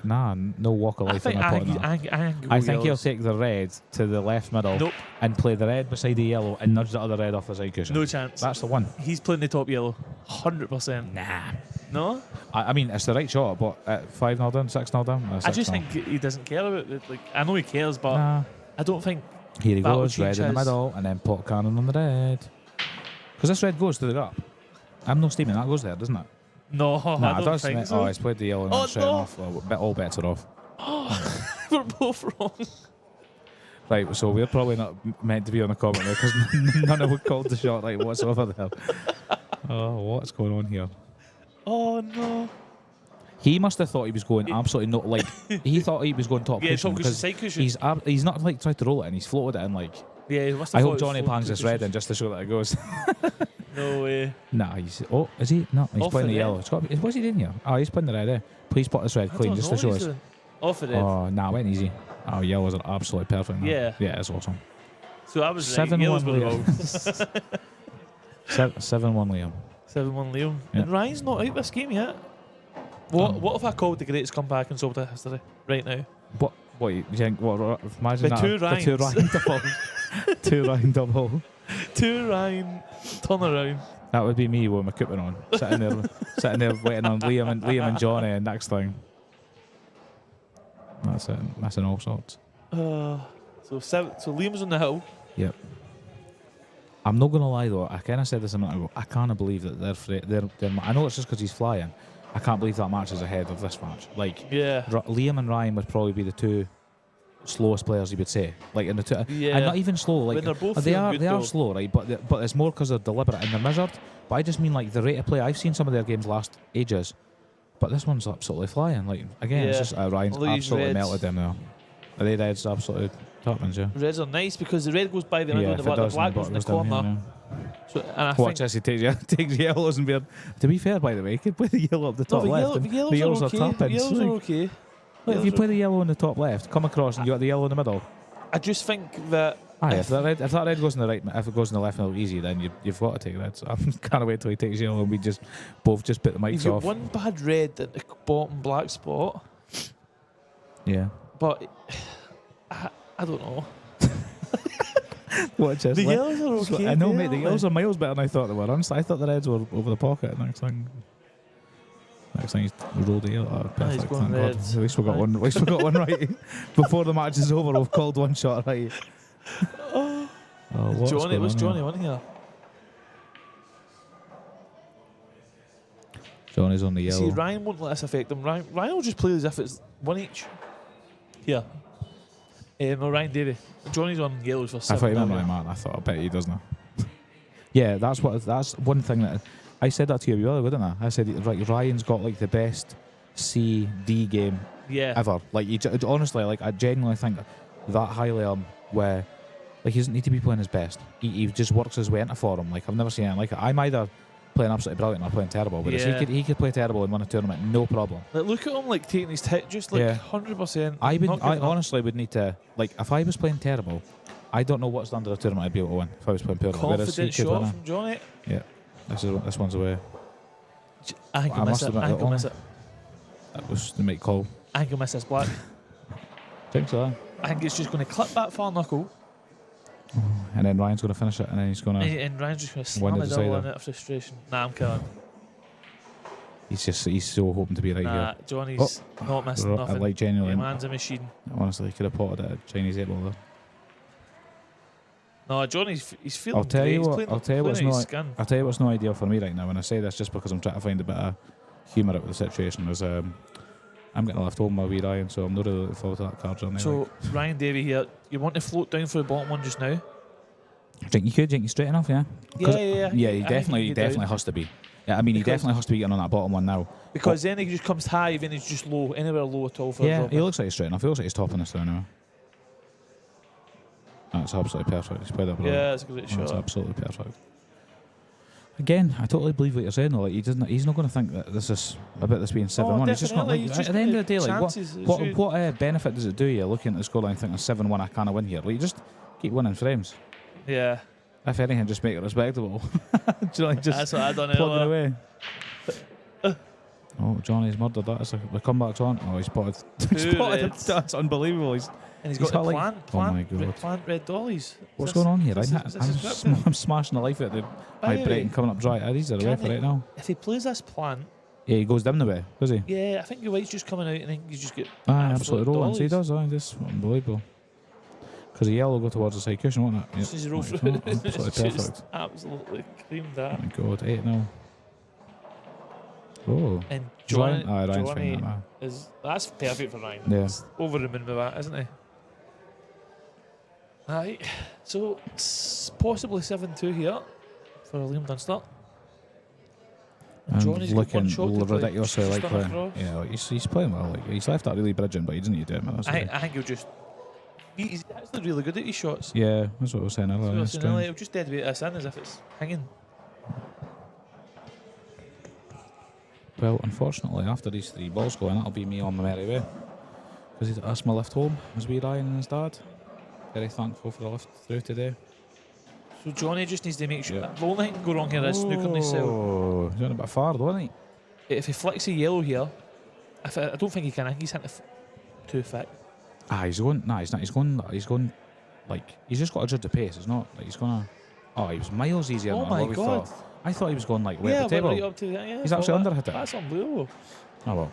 No walk of I life. think in a potting that. I think he'll take the red to the left middle Nope. and play the red beside the yellow and nudge the other red off the side cushion. No chance. That's the one. He's playing the top yellow. 100%. Nah. No? I mean, it's the right shot, but at 5-0 down, 6-0 down. I just think he doesn't care about it. Like, I know he cares, but Nah. I don't think. Here he that'll goes, red change in the his- middle, and then pot cannon on the red. Because this red goes to the gap. I'm no steaming, that goes there, doesn't it? No, I Nah, don't it does. think Oh, so. he's played the yellow and Oh, it's straight no. off. Well, all bets are off. We're both wrong. Right, so we're probably not meant to be on the comment there because none of us called the shot right whatsoever there. Oh, what's going on here? Oh, no. He must have thought he was going absolutely not like. He thought he was going top Yeah, cushion top cushion, because side cushion. he's not like tried to roll it and he's floated it in like. Yeah, he must I have hope thought it was Johnny four bangs this red in just to show that it goes. No way. Nah, he's. Oh, is he? No, he's Off playing the the red. yellow. It's got to be, what's he doing here? Oh, he's playing the red, eh? Please put this red I clean don't just know to show what he's us. doing. Off it. Oh, nah, went easy. Oh, yellows are absolutely perfect now. Yeah. Yeah, it's awesome. So I was 7-1 yellows were Liam. wrong. 7-1 Liam. 7-1 Liam. Yeah. And Ryan's not out this game yet. What if I called the greatest comeback in Saltire history right now? What you think? What? Imagine The that. two The two Ryans. Ryan double. 2 Ryan double. 2 Ryan turnaround. That would be me with my coupon on, sitting there waiting on Liam and Johnny, and next thing. That's it. That's in all sorts. So Liam's on the hill. Yep. I'm not gonna lie though. I kind of said this a minute ago. I can't believe that they're I know it's just because he's flying. I can't believe that match is ahead of this match. Like, Yeah. Liam and Ryan would probably be the two slowest players, you would say. Like in the two, Yeah. and not even slow. Like When they're both they feeling are, good, they are though. slow, right? But it's more because they're deliberate and they're measured. But I just mean like the rate of play. I've seen some of their games last ages, but this one's absolutely flying. Like again, it's Yeah. just Ryan's All these absolutely reds. melted them now. Are they reds absolutely top-ins, yeah? Reds are nice because the red goes by the middle and if it the does, black then goes in the goes down here, corner. yeah. So, and I Watch think this, he takes yellows and beard. To be fair, by the way, he could play the yellow up the top the left. and yellows, the yellows are are okay. top-ins. Yellows are Like, okay. look, if Yellows you are- play the yellow on the top left, come across and you got the yellow in the middle. I just think that Aye, if that red goes in the right, if it goes in the left middle easy, then you've got to take red. So I can't wait till he takes yellow and we both just put the mics you've got off. one bad red at the bottom black spot, Yeah. but I don't know. Watch this. The yellows are okay. I know, they mate. The are, yellows like- are miles better than I thought they were. Honestly, I thought the reds were over the pocket. Next thing he's rolled the yellow. Oh, he's perfect. going Thank God. reds. At least we got Aye. one. At least we got one right before the match is over. We've called one shot right. Oh, What's Johnny, what's going on Johnny on here? here? Johnny's on the You yellow. see, Ryan won't let us affect him. Ryan will just play as if it's one each. Here. No, Ryan Davey. Johnny's on yellows for I 7. thought he meant my man. I thought, I bet he does now. Yeah, that's one thing that I said that to you earlier, didn't I? I said like Ryan's got like the best C-D game Yeah. ever. Like honestly, like I genuinely think that highly where like he doesn't need to be playing his best. He just works his way into form. Like I've never seen anything like it. I'm either playing absolutely brilliant or playing terrible, but Yeah. he could play terrible and win a tournament, no problem. Like, look at him like taking his hit, just like Yeah. 100%. I not giving up. honestly would need to like if I was playing terrible, I don't know what's under the tournament I'd be able to win if I was playing poorly. Whereas he Confident could win shot it. from Johnny. Yeah, this one's away. I think I he'll miss must it. admit, I think he'll the miss it. That was the mic call. I think he'll miss this black. Think so. I think it's just going to clip that far knuckle, And then Ryan's going to finish it, and then he's going to. and Ryan's just going to Win slam the it double decider. in it of frustration. Nah, I'm killing. He's so hoping to be right Nah, here. Johnny's not missing I nothing. like genuinely. The man's a machine. Honestly, he could have potted at a Chinese 8-ball there. No, he's feeling I'll tell great. you He's what. playing, I'll tell you what's playing out not. his skin. I'll tell you what's no ideal for me right now. And I say this just because I'm trying to find a bit of humour out of the situation. Is I'm getting left home by wee Ryan, so I'm not really looking forward to that card journey. So Ryan Davey here, you want to float down for the bottom one just now? I think you could. Think you straight enough, yeah. Yeah. Yeah, he I think definitely he can get down. has to be. Yeah, I mean, he Because- definitely has to be getting on that bottom one now. Because then he just comes high, then he's just low, anywhere low at all for Yeah, a drop. he looks like he's straight enough. He looks like he's topping this down now. That's absolutely perfect. He's played that brilliant. Yeah, it's a great That's shot. absolutely perfect. Again, I totally believe what you're saying. Though, like he's not going to think that this is about this being 7-1. He's just not definitely. like He's just at the end of the day, like chances, what benefit does it do you looking at the scoreline thinking 7-1? I can't win here. Like you just keep winning frames. Yeah, If anything, just make it respectable. Do you know, like just that's what I done plug it earlier. away. Oh, Johnny's murdered that. The comeback's on. Oh, he's spotted. He's Two spotted him. reds. That's unbelievable. And he's He's got the got, like- plant, oh my God. plant red dollies. What's going on here? I'm I'm smashing the life out of the By the break way, and coming up dry. These are away can for he- right now. If he plays this plant, Yeah, he goes down the way, does he? yeah, I think your white's just coming out and then you just get Aye, absolutely rolling. So he dollies. does, just unbelievable. Because the yellow will go towards the side cushion, won't it? Just as you roll Right, through oh, it, absolutely it's just perfect. absolutely creamed Oh that. my God, 8-0. Oh. And Ryan? Johnny, Aye, Ryan's Johnny fine now. that's perfect for Ryan. Yeah. He's over the moon with that, isn't he? Aye. So possibly 7-2 here for Liam Dunster. And Johnny's got one looking shot to play. ridiculously Just like done a that. cross. Yeah, like he's playing well. Like he's left that really bridging, but he doesn't need to do it. Man, that's the thing. I think he'll just. He's actually really good at his shots. Yeah, that's what I was saying So earlier. I It's was saying, strange. he'll just dead weight this in as if it's hanging. Well, unfortunately, after these 3 balls go in, that'll be me on my merry way. Because that's my lift home, was wee Ryan and his dad. Very thankful for the lift through today. So Johnny just needs to make sure. Yeah. The only thing that can go wrong here is snooking himself. Oh, he's going a bit far, though, isn't he? If he flicks a yellow here, I don't think he can. I think he's hitting too thick. Ah, he's going. Nah, he's not. He's going. Like he's just got to judge the pace. It's not like he's gonna. Oh, he was miles easier. Oh than my what we God. thought. I thought he was going like way Yeah, up the but table. right up to that. Yeah, He's actually that- underhit it. That's unbelievable. Oh well.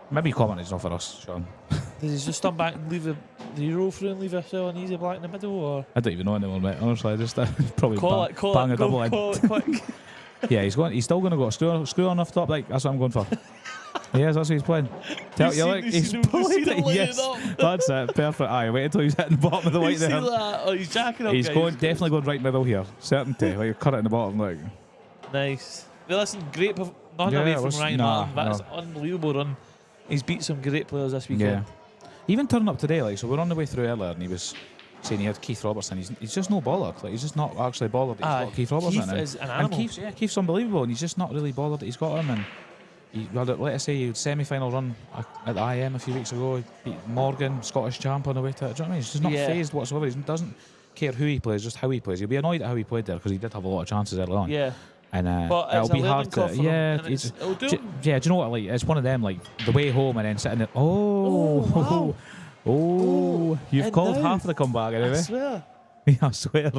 Maybe comment is not for us, Sean. Does he just stand back and leave the roll through and leave a an easy black in the middle, or I don't even know anyone, mate. Honestly, I just probably call bang a it, double in. call it quick? Yeah, he's going. He's still going to go screw on off top. Like that's what I'm going for. Yes, that's what he's playing. Tell you like he's playing it. Yes, that's it. Perfect. Aye, wait until he's hitting the bottom of the white See there. that? Oh, he's jacking up. He's guys. going definitely going right middle here. Certainty. Like cut it in the bottom. Like Nice. Well, listen, great. Nothing Yeah, away it from was- Ryan nah, Martin. That's an unbelievable run. He's beat some great players this yeah. weekend. Even turning up today, like so, we're on the way through earlier, and he was saying he had Keith Robertson. He's just no bothered. Like he's just not actually bothered. That he's got Keith Robertson. Keith in. is an And animal. Keith's unbelievable, and he's just not really bothered that he's got him. And he had, let us say, he had semi-final run at the IM a few weeks ago. He beat Morgan, Scottish champ, on the way to it. Do you know what I mean? He's just not Yeah. phased whatsoever. He doesn't care who he plays, just how he plays. He'll be annoyed at how he played there because he did have a lot of chances early on. Yeah. And But it'll it's be a hard learning to. curve for him, Yeah, and it'll do him. yeah. Do you know what? Like it's one of them. Like the way home and then sitting there. Oh, wow. You've And called now- half the comeback I anyway. swear. Yeah, I swear.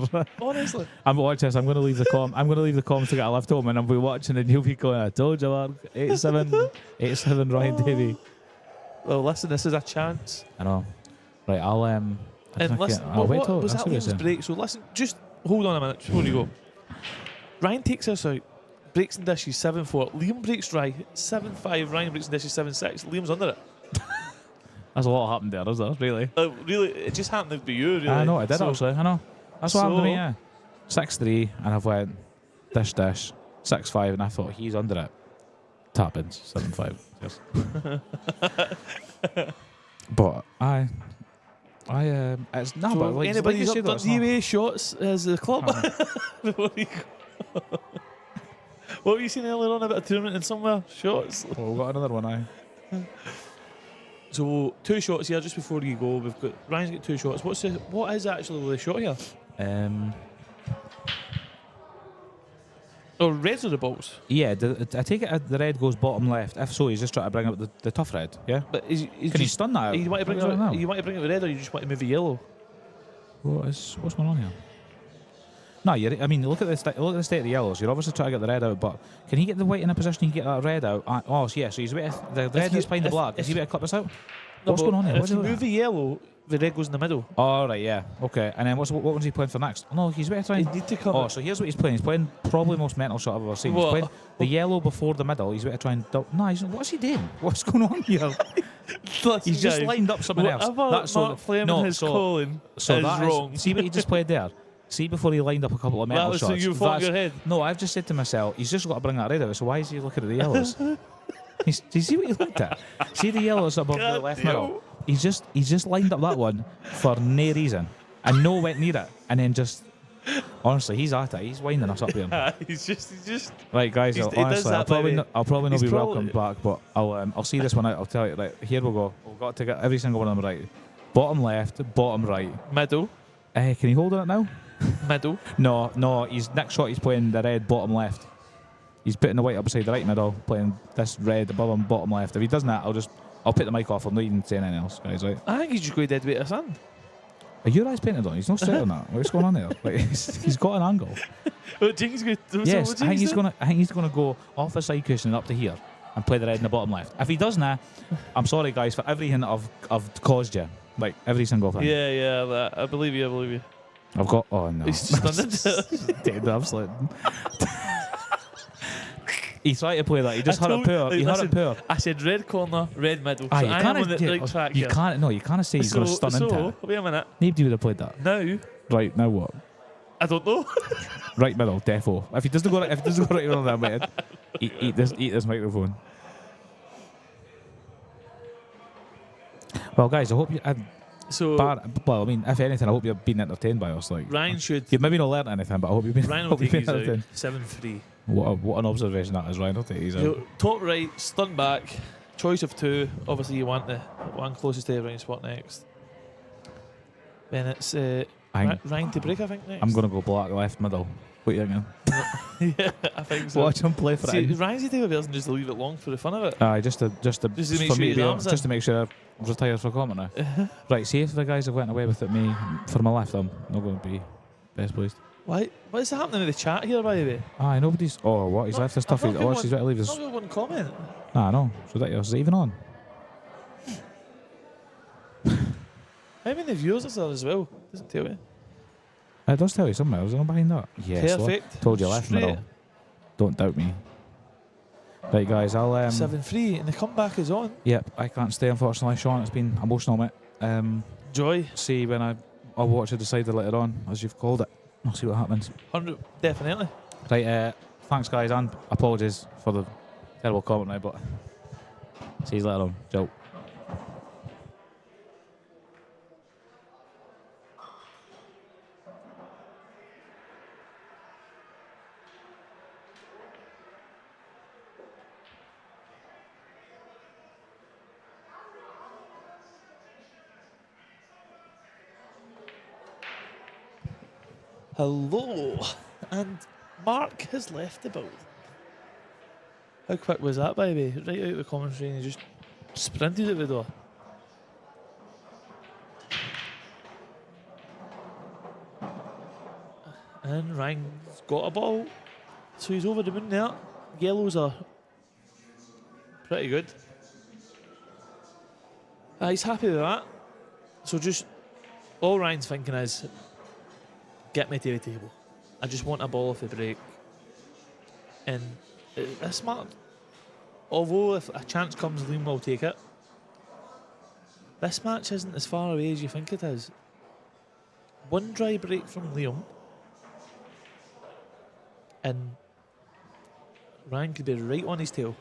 Honestly. I'm watching this. I'm going to leave the I'm going to leave the comms to get a lift home, and I'll be watching, and you'll be going. I told you, Mark. 8-7, Ryan Davey. Well, listen, this is a chance. I know. Right, I'll And listen, I'll wait what till was I'll that see what it's Liam's in. break? So listen, just hold on a minute before you go. Ryan takes us out, breaks and dishes 7-4. Liam breaks dry 7-5. Ryan breaks and dishes 7-6. Liam's under it. That's a lot happened there, is there? Really? Really, it just happened to be you. Really. I know. I did So- actually. I know. That's what happened to me. So- Yeah. 6-3, and I've went dish 6-5, and I thought he's under it. Tap ins 7-5. Yes. But it's not. So but like, anybody's like you up said, though, it's not- DWA shots as the club. Before you go. What were you saying earlier on about a tournament in somewhere? Shots. Well, we've got another one. Aye. So 2 shots here just before you go. We've got Ryan's got 2 shots. What is actually the shot here? Oh, reds or the balls? Yeah, I take it the red goes bottom left. If so, he's just trying to bring up the tough red. Yeah. But Can he stun that out? You want to bring I don't know. it? You want to bring it with red, or you just want to move the yellow? What's going on here? No, I mean, look at the state of the yellows. You're obviously trying to get the red out, but can he get the white in a position? He can get that red out. Oh, yeah. So he's a bit. The red you- is behind the if- black. Is if- he better clip this out? No, What's but going on here? If What's you he move the yellow, the red goes in the middle. Oh, right, yeah. Okay. And then what one's he playing for next? Oh, no, he's better You trying. need to come. Oh, so here's what he's playing. He's playing probably the most mental shot I've ever seen. He's What? playing the yellow before the middle. He's better trying. No, what's he doing? What's going on here? He's just lined up something else. Whatever That's Mark Fleming is calling So is that wrong. See what he just played there? See before he lined up a couple of mental That was shots. so you thought in your head. No, I've just said to myself, he's just got to bring that red out. So why is he looking at the yellows? Do you see what he looked at? See the yellows above the God left damn. middle? He's just lined up that one for no reason. And no went near it. And then just honestly, he's at it. He's winding us up here. he's just. Right, guys. He does Honestly, that I'll probably by the- I'll probably not he's be probably- welcomed back, but I'll see this one out. I'll tell you. Right, here we go. We've got to get every single one of them right. Bottom left, bottom right. Middle. Can he hold on it now? Middle. No. He's next shot. He's playing the red bottom left. He's putting the white up beside the right middle, playing this red above him, bottom left. If he does that, I'll put the mic off. I'm not even saying anything else, guys. Right? I think he's just going dead weight of sand. Are your eyes painted on? He's not straight on that. What's going on there? Like, he's got an angle. What do you think he's going? Yes, I think he's gonna go off the side cushion and up to here and play the red in the bottom left. If he does that, I'm sorry guys for everything that I've caused you. Like every single thing. Yeah. I believe you. I've got. Oh no. He's just done it. Dead absolute. He tried to play that. He just had it poor. He had it poor. I said red corner, red middle. Ah, So you I am on the right track. You can't. No, you can't say he's going to stun into it. Wait a minute. Nobody would have played that. Now, Right now, what? I don't know. Right middle, defo. If he doesn't go right middle, that mate, eat this microphone. Well, guys, I hope you. Well, I mean, if anything, I hope you've been entertained by us. Like Ryan should. You've maybe not learnt anything, but I hope you've been. Ryan will take these out. entertained. 7-3. What an observation that is, Ryan. I'll take these out. Top right, stunt back, choice of two. Obviously, you want the one closest to Ryan spot next. Then it's Ryan to break, I think, next. I'm going to go black left middle. What are you thinking? Yeah, I think so. Watch him play for it. Ryan's the type of person just to leave it long for the fun of it. Aye, just to Just to make for sure me his to be arms just to make sure I retire for comment now. Right, see if the guys have went away with it me for my left, I'm not going to be best pleased. Why? What is happening with the chat here, by the way? Aye, nobody's. Oh, what? He's left his stuff. He's got to leave his. Not got one comment. Nah, no, it's ridiculous. Is it even on? How many viewers is there as well? Doesn't tell you. It does tell you somewhere. Was it not behind that? Yes. Perfect. Told you left Straight. middle. Don't doubt me. Right, guys, I'll 7-3, and the comeback is on. Yep, I can't stay unfortunately, Sean. It's been emotional, mate. Joy. See when I'll watch it decided later on, as you've called it. I'll see what happens. 100, definitely. Right, thanks guys, and apologies for the terrible comment now, but see you later on. Ciao. Hello, and Mark has left the building. How quick was that, baby? Right out of the commentary and he just sprinted out the door. And Ryan's got a ball, so he's over the moon there. Yellows are pretty good. He's happy with that. So just all Ryan's thinking is, get me to the table. I just want a ball off the break. And this match, although if a chance comes, Liam will take it. This match isn't as far away as you think it is. One dry break from Liam, and Ryan could be right on his tail.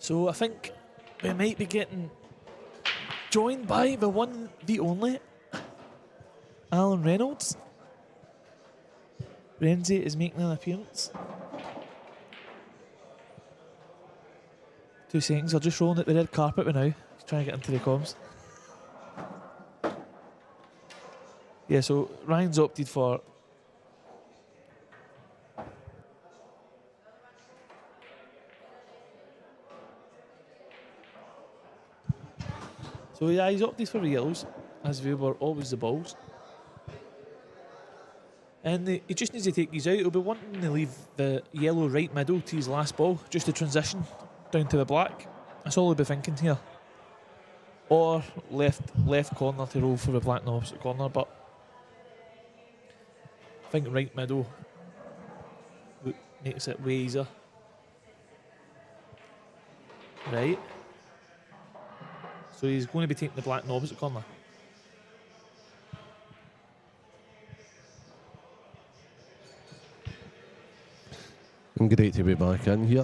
So I think we might be getting joined by the one, the only, Alan Reynolds. Renzi is making an appearance. 2 seconds, I'll just roll out the red carpet now. He's trying to get into the comms. Yeah, so Ryan's opted for he's opted for the yellows, as they were always the balls. And he just needs to take these out. He'll be wanting to leave the yellow right middle to his last ball, just to transition down to the black. That's all he'll be thinking here. Or left corner to roll for the black in the opposite corner, but I think right middle makes it way easier. Right. So he's going to be taking the black in the opposite corner. Great to be back in here.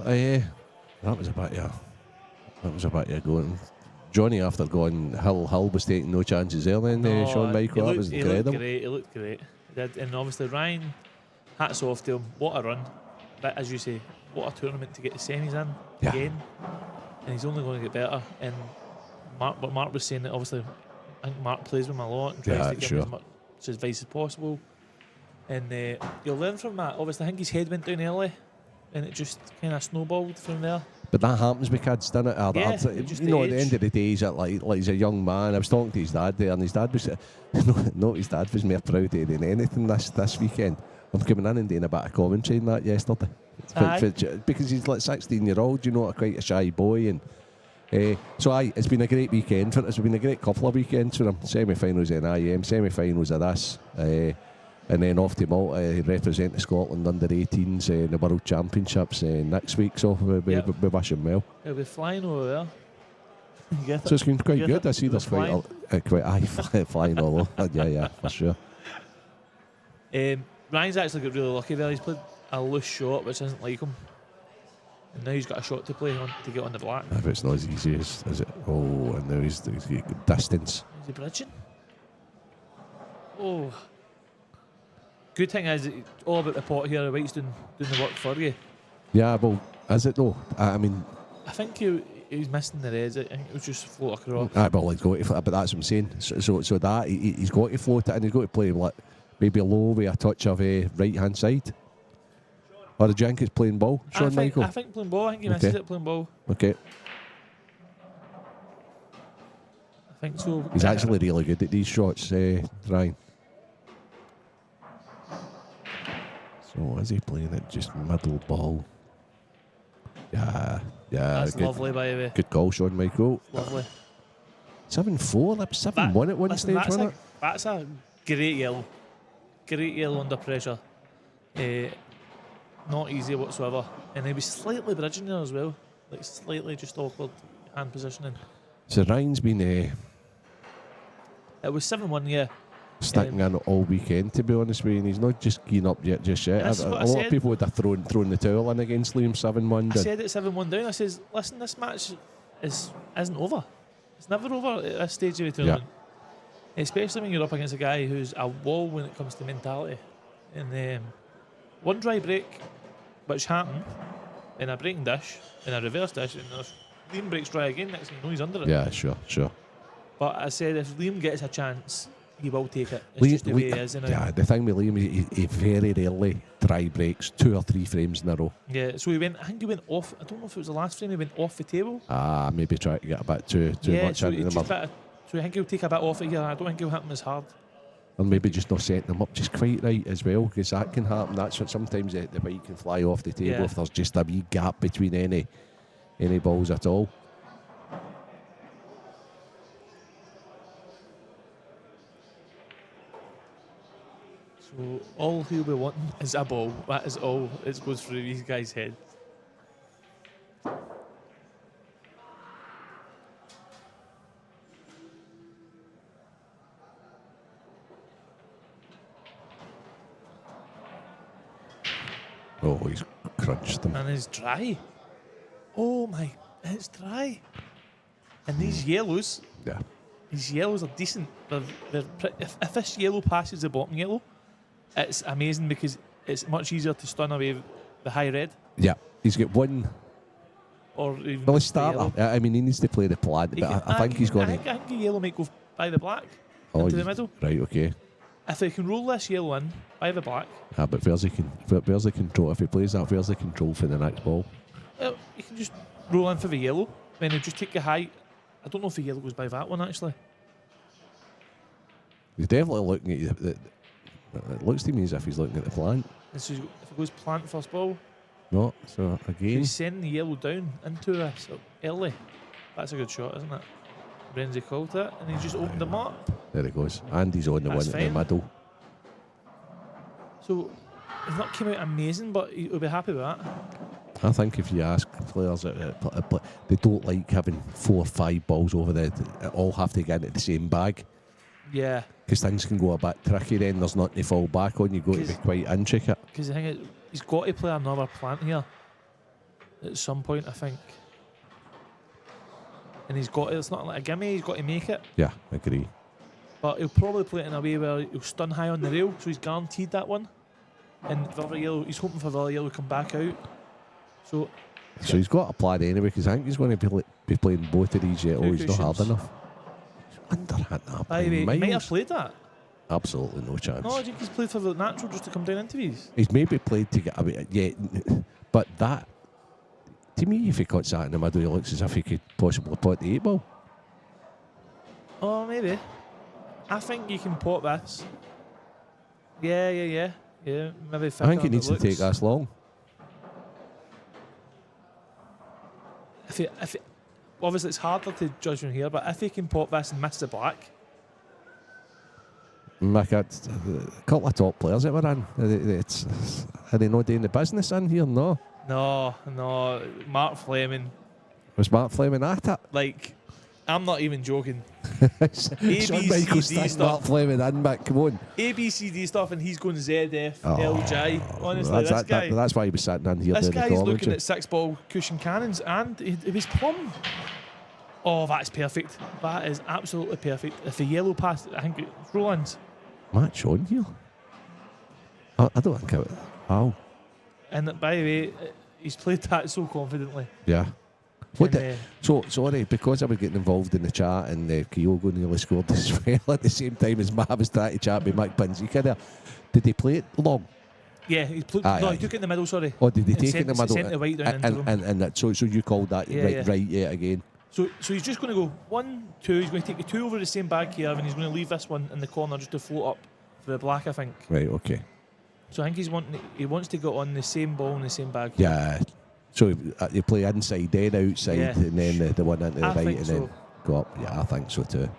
That was a bit going. Johnny, after going Hill was taking no chances there then, Sean Michael. That was incredible. He looked great. He did. And obviously Ryan, hats off to him. What a run. But as you say, what a tournament to get the semis in again. And he's only going to get better. And what Mark was saying, that obviously I think Mark plays with him a lot and tries to give him as much advice as possible. And you'll learn from that. Obviously, I think his head went down early, and it just kind of snowballed from there. But that happens with kids, doesn't it? Yeah, At just the end of the day, he's like he's a young man. I was talking to his dad there, and his dad was his dad was more proud of than anything this weekend. I'm coming in and doing a bit of commentary and that yesterday. Because he's like 16-year-old, quite a shy boy, and it's been a great weekend for. It's been a great couple of weekends for him. Semi-finals in IM, semi-finals of this. And then off to Malta, representing Scotland under 18s in the World Championships next week. So we wish him well. He'll be flying over there. So it's been quite good. I see there's flying all over. Yeah, for sure. Ryan's actually got really lucky there. He's played a loose shot, which isn't like him. And now he's got a shot to play on to get on the black. If it's not as easy as it. Oh, and now he's got distance. Is he bridging? Oh. Good thing is, it's all about the pot here. White's doing the work for you. Yeah, well, is it though? I mean, I think he was missing the reds. I think it was just float across. Well, he's got to, but that's what I'm saying. So that he's got to float it, and he's got to play maybe low with a touch of a right hand side. Or do you think it's playing ball, Sean Michael? I think playing ball. I think he misses it playing ball. Okay. I think so. He's actually really good at these shots, Ryan. So is he playing it just middle ball? Yeah. That's good, lovely, by the way. Good goal, Sean Michael. Lovely. 7-4. That was 7-1 at one stage, wasn't it? That's a great yellow. Great yellow under pressure. Not easy whatsoever. And he was slightly bridging there as well. Like slightly just awkward hand positioning. So Ryan's been it was 7-1, yeah. Sticking in all weekend, to be honest with you, and he's not just keen up yet. A lot of people would have thrown the towel in against Liam 7-1. I said it 7-1 down. I says, listen, this match isn't over. It's never over at this stage of the tournament. Yeah. Especially when you're up against a guy who's a wall when it comes to mentality. And one dry break, which happened, in a breaking dish, in a reverse dish, and Liam breaks dry again. Next thing you know, he's under it. Yeah, sure. But I said, if Liam gets a chance, he will take it. It's just the way he is. Yeah, the thing with Liam, he very rarely dry breaks 2 or 3 frames in a row. Yeah, so I think he went off. I don't know if it was the last frame, he went off the table. Maybe try to get a bit too much into the mud. So I think he'll take a bit off it here. I don't think he'll hit him as hard. Or maybe just not setting them up just quite right as well, because that can happen. That's what sometimes the bike can fly off the table if there's just a wee gap between any balls at all. So all he'll be wanting is a ball. That is all it goes through these guys' heads. Oh, he's crunched them. And it's dry. Oh my, it's dry. And these yellows, these yellows are decent. If this yellow passes the bottom yellow, it's amazing because it's much easier to stun away the high red. Yeah, he's got one. Or even well, his starter. I mean, he needs to play the plant, but I think he's going to. I think the yellow might go by the black into the middle. Right, okay. If he can roll this yellow in by the black. But where's the control? If he plays that, where's the control for the next ball? Well, you can just roll in for the yellow, then he'll just take the high. I don't know if the yellow goes by that one actually. He's definitely looking at you. It looks to me as if he's looking at the plant. So if it goes plant first ball. No, so again. He's sending the yellow down into this early. That's a good shot, isn't it? Renzi called it, and he's just opened them up. There it goes. And he's on the one in the middle. So he's not came out amazing, but he'll be happy with that. I think if you ask players, they don't like having 4 or 5 balls over there. They all have to get into the same bag. Yeah. Because things can go a bit tricky then. There's nothing to fall back on. You've got to be quite intricate. Because the thing is, he's got to play another plant here at some point, I think. And he's got to, it's not like a gimme, he's got to make it. Yeah, I agree. But he'll probably play it in a way where he'll stun high on the rail, so he's guaranteed that one. And the other yellow, he's hoping for the other yellow to come back out. So he's got a plan anyway, because I think he's going to be playing both of these yet. Oh, he's not hard enough. Underhand. Nah, By the way, he might have miles. played that. Absolutely no chance. No, I think he's played for the natural just to come down into these. He's maybe played to get away. Yeah, but that, to me, if he caught that in the middle, he looks as if he could possibly pot the 8 ball. Oh, maybe. I think you can pot this. Yeah. Maybe. I think it needs to take this long. Obviously, it's harder to judge from here, but if he can pot this and miss the black, Like a couple of top players that were in. Are they not doing the business in here? No. no, Mark Fleming. Was Mark Fleming at it? Like, I'm not even joking. Shawn Michaels ABCD stick Mark stuff, Fleming in, Mick. Come on. ABCD stuff, and he's going ZF, Oh, LJ. Honestly, this guy. that's why he was sitting in here This doing the guy's looking commentary. at 6-ball cushion cannons, and it was plumb. Oh, that's perfect. That is absolutely perfect. If the yellow pass, I think it's Roland's. Match on here. I don't think it. Oh, And by the way, he's played that so confidently. yeah. What And, the, so sorry, because I was getting involved in the chat and Kyogo nearly scored as well at the same time as Matt was trying to chat with Mick Pinzika there. Did he play it long? yeah, he played. Aye, No, aye. he took it in the middle. Sorry. Or did he And take it in sent- the middle? sent it right down into him. and that, so you called that Yeah, right yeah. again? So he's just going to go 1, 2. He's going to take the 2 over the same bag here, and he's going to leave this one in the corner just to float up for the black, I think. Right, okay. So I think he wants to go on the same ball in the same bag. Yeah. So you play inside, then outside, Yeah. and then the one into the I right, think and so. then go up. Yeah, I think so too.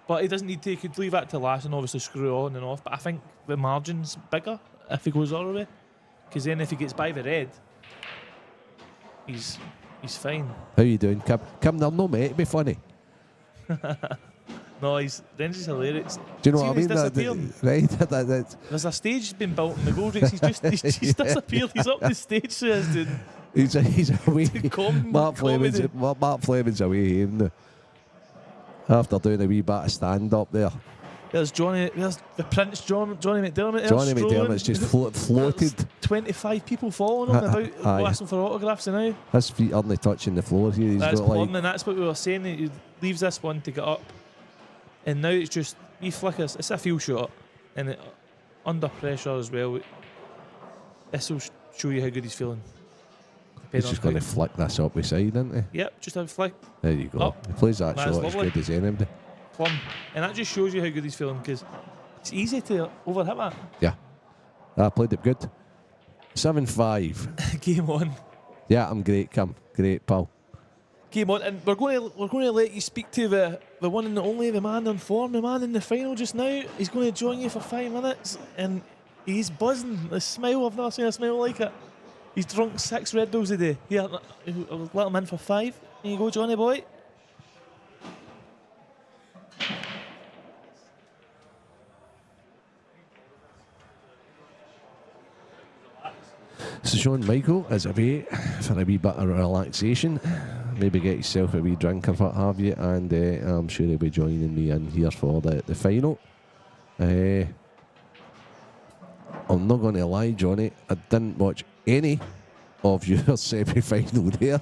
But he doesn't need to. He could leave that to last and obviously screw on and off. But I think the margin's bigger if he goes the other way. Because then if he gets by the red, he's fine. How you doing, Kim? Kim, they're no mate to be funny. No, Renzi's hilarious. Do you know See what I when he's mean? disappearing? Right? that's, There's a stage been built in McGoldrick. He's Yeah. disappeared. He's up the stage, so as to he's away. Mark comedy. Fleming's away here now. After doing a wee bit of stand up there. There's Johnny. There's the Prince Johnny McDermott. There, Johnny strolling. McDermott's just floated. There's 25 people following him about Aye. asking for autographs now. His feet aren't touching the floor here. He's That's got like. plum, and that's what we were saying. He leaves this one to get up, and now it's just he flickers. It's a field shot, and under pressure as well. This will show you how good he's feeling. He's Depending just on going to how- flick this up beside, isn't he? Yep, just a flick, There you go. Up. He plays that That's shot as lovely. good as anybody. plum, and that just shows you how good he's feeling because it's easy to overhit that. Yeah. I played it good. 7-5. Game on. Yeah, I'm great, Kim. Great, pal. Game on, and we're going to let you speak to the one and the only, the man on form, the man in the final just now. He's going to join you for 5 minutes, and he's buzzing. The smile, I've never seen a smile like it. He's drunk 6 Red Bulls a day. Yeah, I'll let him in for 5. Here you go, Johnny boy. So Shawn Michael is away for a wee bit of relaxation. Maybe get yourself a wee drink or what have you, and I'm sure he'll be joining me in here for the final. I'm not going to lie, Johnny, I didn't watch any of your semi-final there,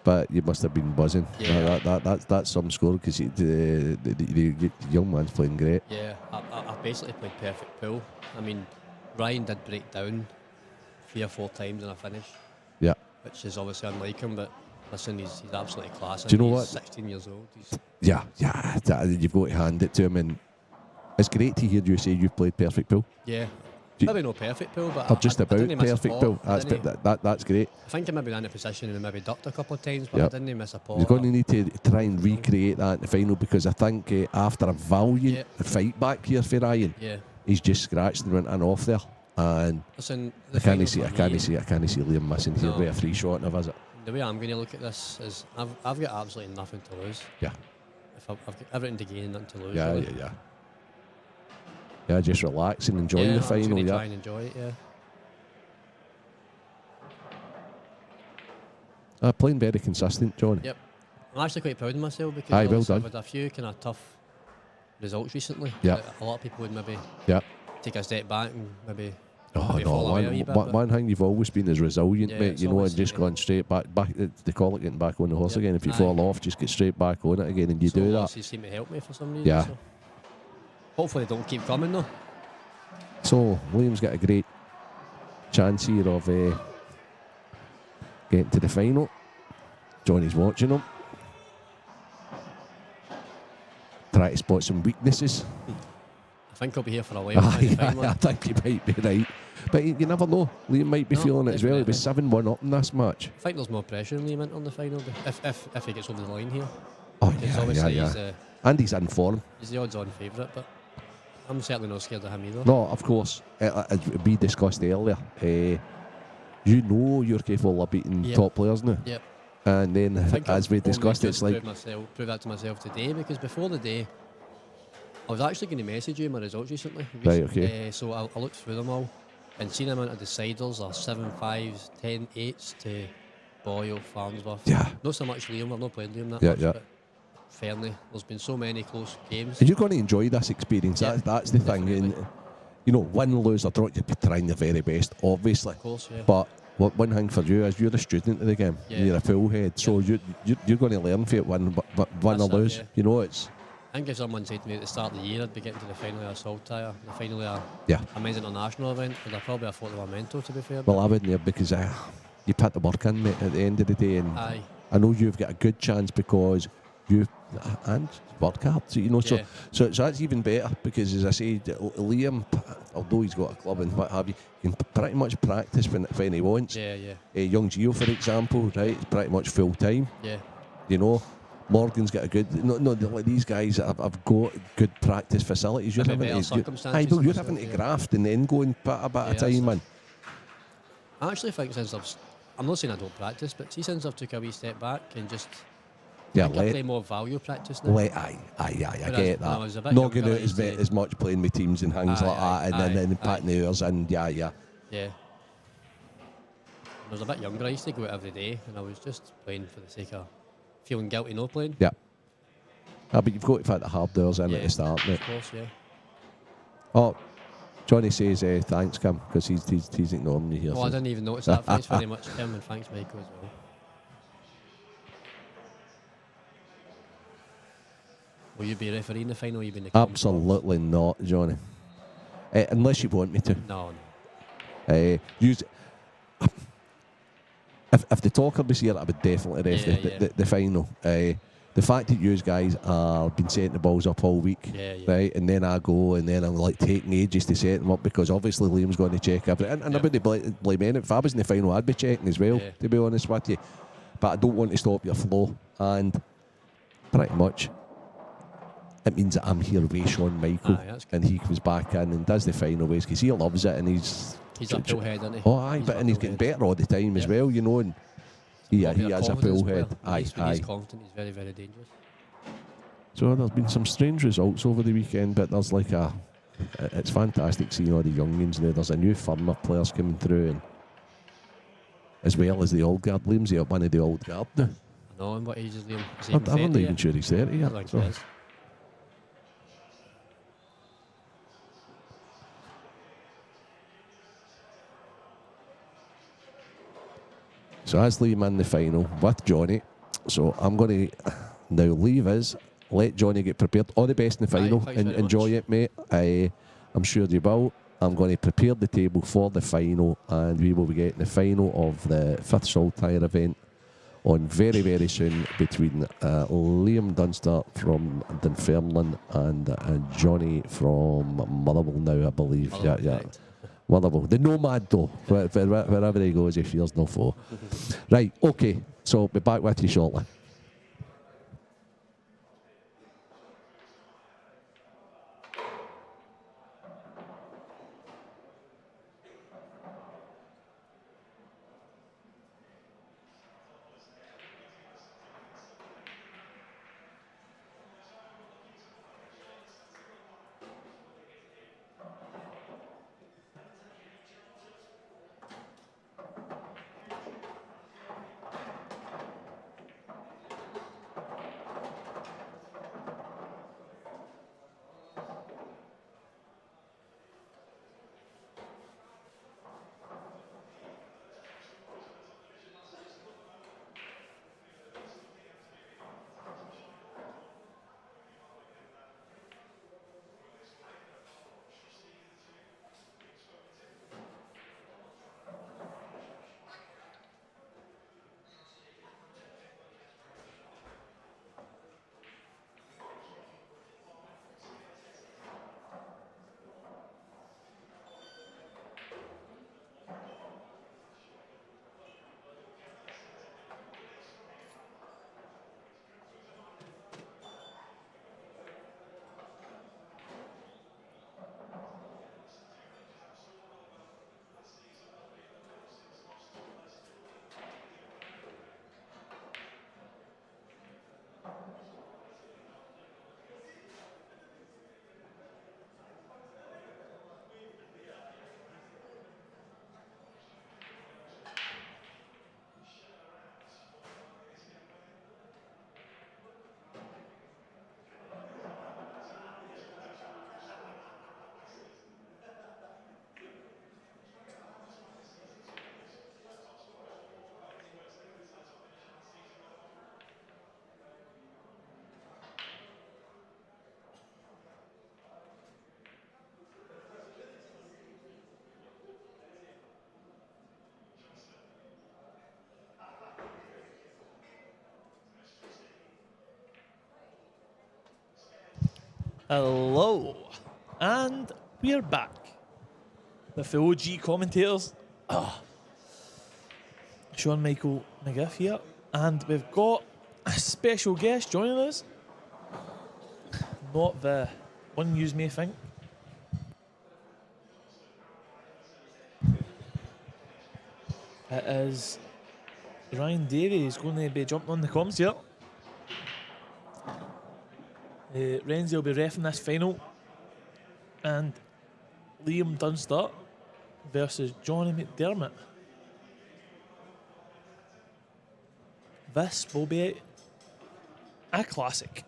but you must have been buzzing. Yeah. That's some score because the young man's playing great. Yeah, I basically played perfect pool. I mean, Ryan did break down 3 or 4 times in a finish, Yeah. which is obviously unlike him, but listen, he's absolutely class. Do you know He's what? 16 years old. Yeah, you've got to hand it to him, and it's great to hear you say you've played perfect pool. Yeah. Do- Maybe no perfect pool, but Or just I about didn't miss a perfect pot, pool. That's didn't that's great. I think he maybe ran the position and maybe ducked a couple of times, but Yep. I didn't miss a pot. He's going to need to try and recreate that in the final because I think after a valiant Yep. fight back here for Ryan, Yeah. he's just scratched and went in off there. And Listen, I can't see Liam missing here No. with a free shot and a visit. The way I'm going to look at this is I've got absolutely nothing to lose. Yeah. If I've got everything to gain and nothing to lose. Yeah, really. yeah, just relax and enjoy Yeah, the I'm just final. gonna Yeah, try and enjoy it. Yeah. playing very consistent, John. Yep. I'm actually quite proud of myself because Aye, well obviously done. I've had a few kind of tough results recently. Yeah. A lot of people would maybe Yeah. take a step back and maybe Oh maybe no! fall away a wee bit, but- One thing you've always been is resilient, Yeah, mate. it's You know, always and just the- going straight back. They call it getting back on the horse Yep. again. If you Aye. fall off, just get straight back on it again, and you So do that. losses seem to help me for some reason. Yeah. So. Hopefully they don't keep coming though. So Liam's got a great chance here of getting to the final. Johnny's watching him. Try to spot some weaknesses. I think I'll be here for a while. by the time, I like. think you might be right. But you never know. Liam might be No, feeling it as well. He was definitely. 7-1 up in this match. I think there's more pressure on Liam on the final if he gets over the line here. Oh, Because yeah, obviously yeah. And he's in form. He's the odds-on favourite, but I'm certainly not scared of him either. No, of course. As we discussed earlier, you know you're capable of beating Yep. top players now. Yep. And then, I think as I've we only discussed, just it's like, prove that to myself today, because before the day, I was actually going to message you my results recently. Right, okay. So I looked through them all and seen them amount of deciders are 7-5s, 10-8s to Boyle, Farnsworth. Yeah. Not so much Liam, I've not played Liam that Yeah, much, yeah. but fairly, there's been so many close games. and you're going to enjoy this experience. Yeah, That's the thing. definitely. And, you know, win, lose, or draw, you're trying your very best, obviously. Of course, yeah. But one thing for you is you're a student of the game. Yeah. You're a full head, so you're going to learn for it, win or That's it, lose. yeah. You know, it's I think if someone said to me at the start of the year I'd be getting to the final of a Saltire, the final of yeah. a men's international event, I'd have probably have thought they were mental, to be fair. Well, I wouldn't have, because you put the work in, mate, at the end of the day, and Aye. I know you've got a good chance because you and work hard. So, you know, Yeah. so that's even better, because, as I said, Liam, although he's got a club and what have you, can pretty much practice when he wants. Yeah, yeah, Young Gio, for example, right, is pretty much full time. yeah. You know, Morgan's got a good. No, like these guys have got good practice facilities. You're Maybe having better to, circumstances you're myself, having to yeah. graft and then go and put a bit of that's time in. I actually think since I'm not saying I don't practice, but see, since I've took a wee step back and just Yeah, I play more value practice now. aye, I Whereas get when I was a that. bit Not younger, going I out used to- as much playing with teams and things Aye, like that, and aye, then aye. patting the hours, and yeah. Yeah. When I was a bit younger, I used to go out every day, and I was just playing for the sake of feeling guilty not playing. Yeah. But you've got to put the hard hours in at Yeah, the start, mate. Of course, yeah. Oh, Johnny says thanks, Kim, because he's ignoring you here. Oh, I didn't even notice that. Thanks very much, Kim, and thanks, Michael, as well. Will you be refereeing the final? Or you be in the comments box? Absolutely not, Johnny. Unless you want me to. No. Use. If the talker was here, I would definitely ref Yeah, the final. The fact that you guys are been setting the balls up all week, Yeah. right, and then I go and then I'm like taking ages to set them up, because obviously Liam's going to check everything, and I Yeah. wouldn't blame anyone. If I was in the final, I'd be checking as well, Yeah. to be honest with you. But I don't want to stop your flow, and pretty much it means that I'm here with Sean Michael, Aye, that's good. and he comes back in and does the final ways, because he loves it, and he's He's a pull head, isn't he? oh aye, but a and he's pull getting head. better all the time as Yeah. well, you know, and he Probably has a confidence pull head. player. Aye, When he's aye. confident, he's very, very dangerous. So there's been some strange results over the weekend, but there's like it's fantastic seeing all the youngins now. There's a new firm of players coming through, and as well as the old guard. Liam's one of the old guard now. I know, and what age is Liam? Is he I'm even not 30 even yet? sure he's 30 I yet. think So. he is. So as Liam in the final with Johnny, so I'm going to now leave us, let Johnny get prepared. All the best in the final, thanks and very enjoy much. it, mate. I'm sure you will. I'm going to prepare the table for the final, and we will be getting the final of the 5th Saltire event on very, very soon between Liam Dunster from Dunfermline and Johnny from Motherwell now, I believe. Motherwell, yeah. correct. Motherwell. The nomad, though. Wherever he goes, he fears no foe. Right, okay. So I'll be back with you shortly. Hello, and we're back with the OG commentators. Sean Michael McGiff here, and we've got a special guest joining us. Not the one you may think. It is Ryan Davey who's going to be jumping on the comms here. Renzi will be reffing this final, and Liam Dunster versus Johnny McDermott. This will be a classic.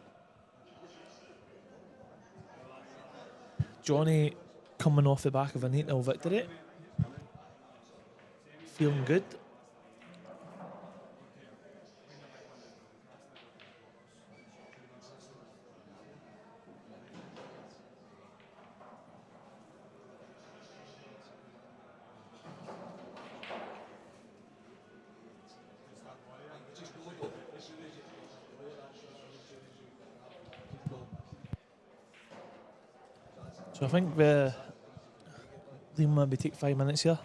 Johnny coming off the back of an 8-0 victory. Feeling good. So I think Liam will maybe take 5 minutes here.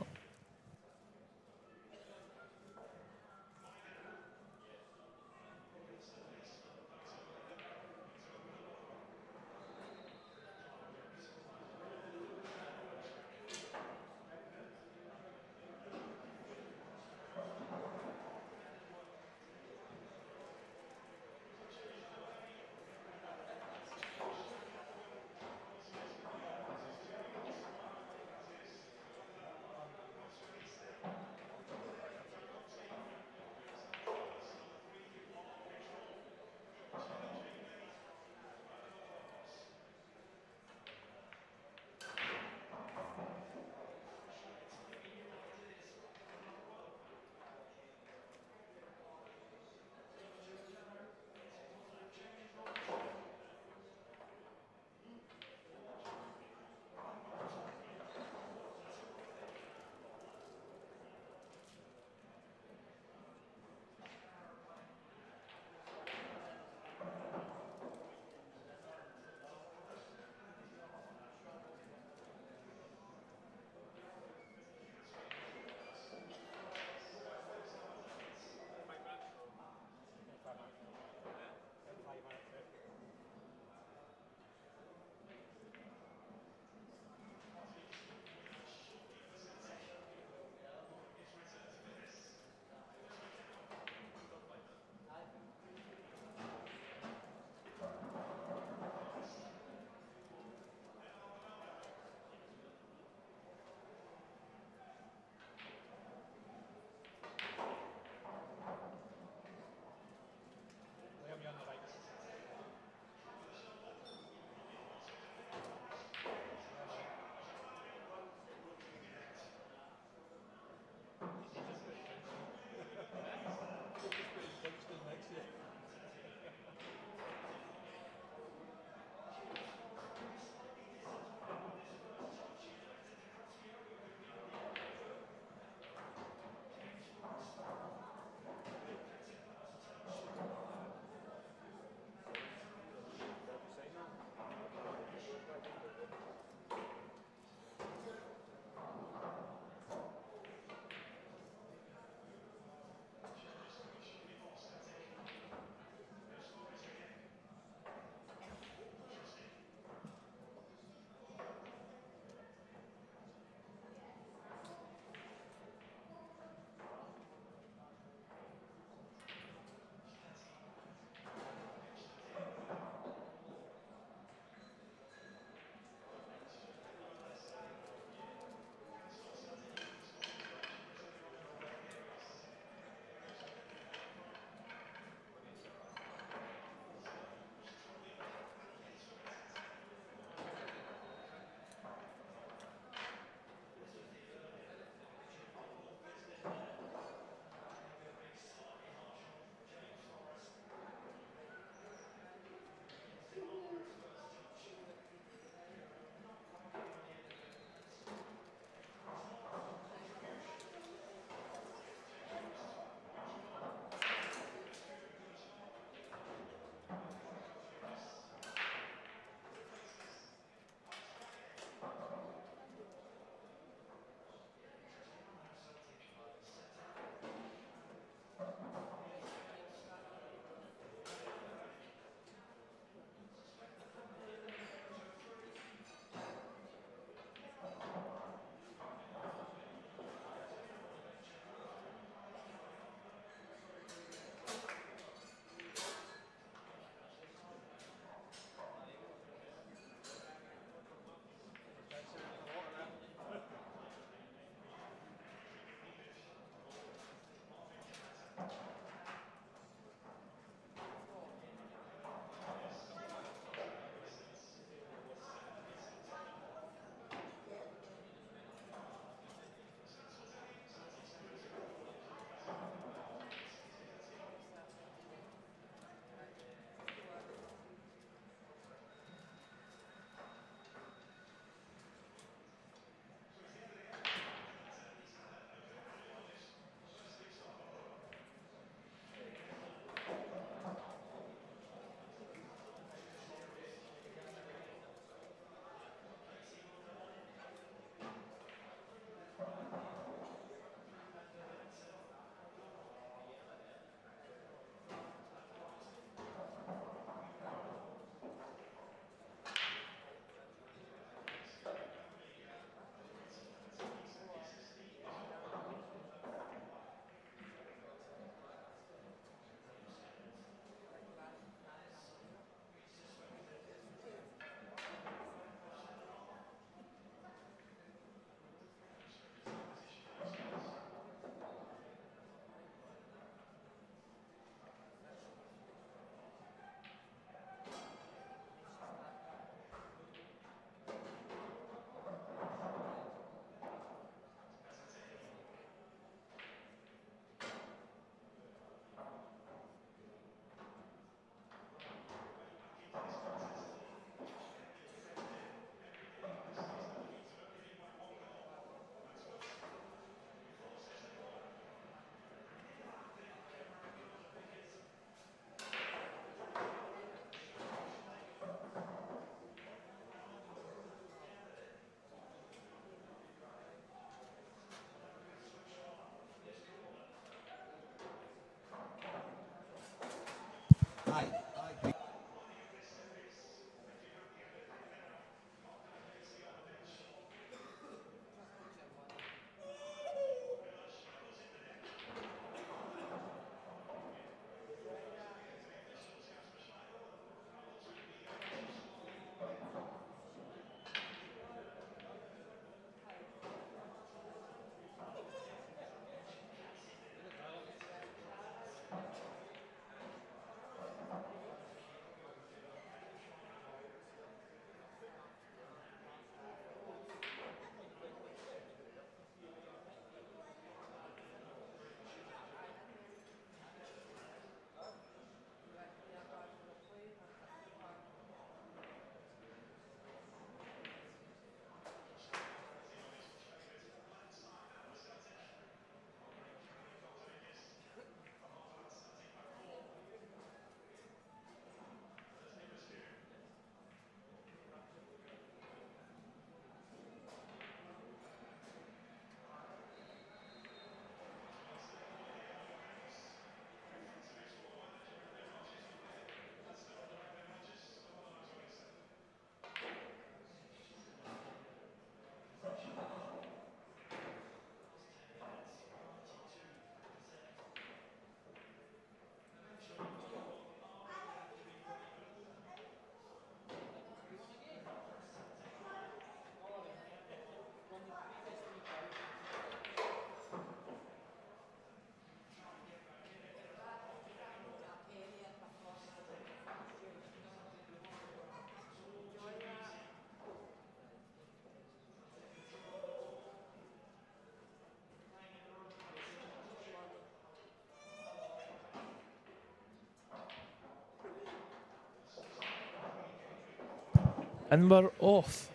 And we're off.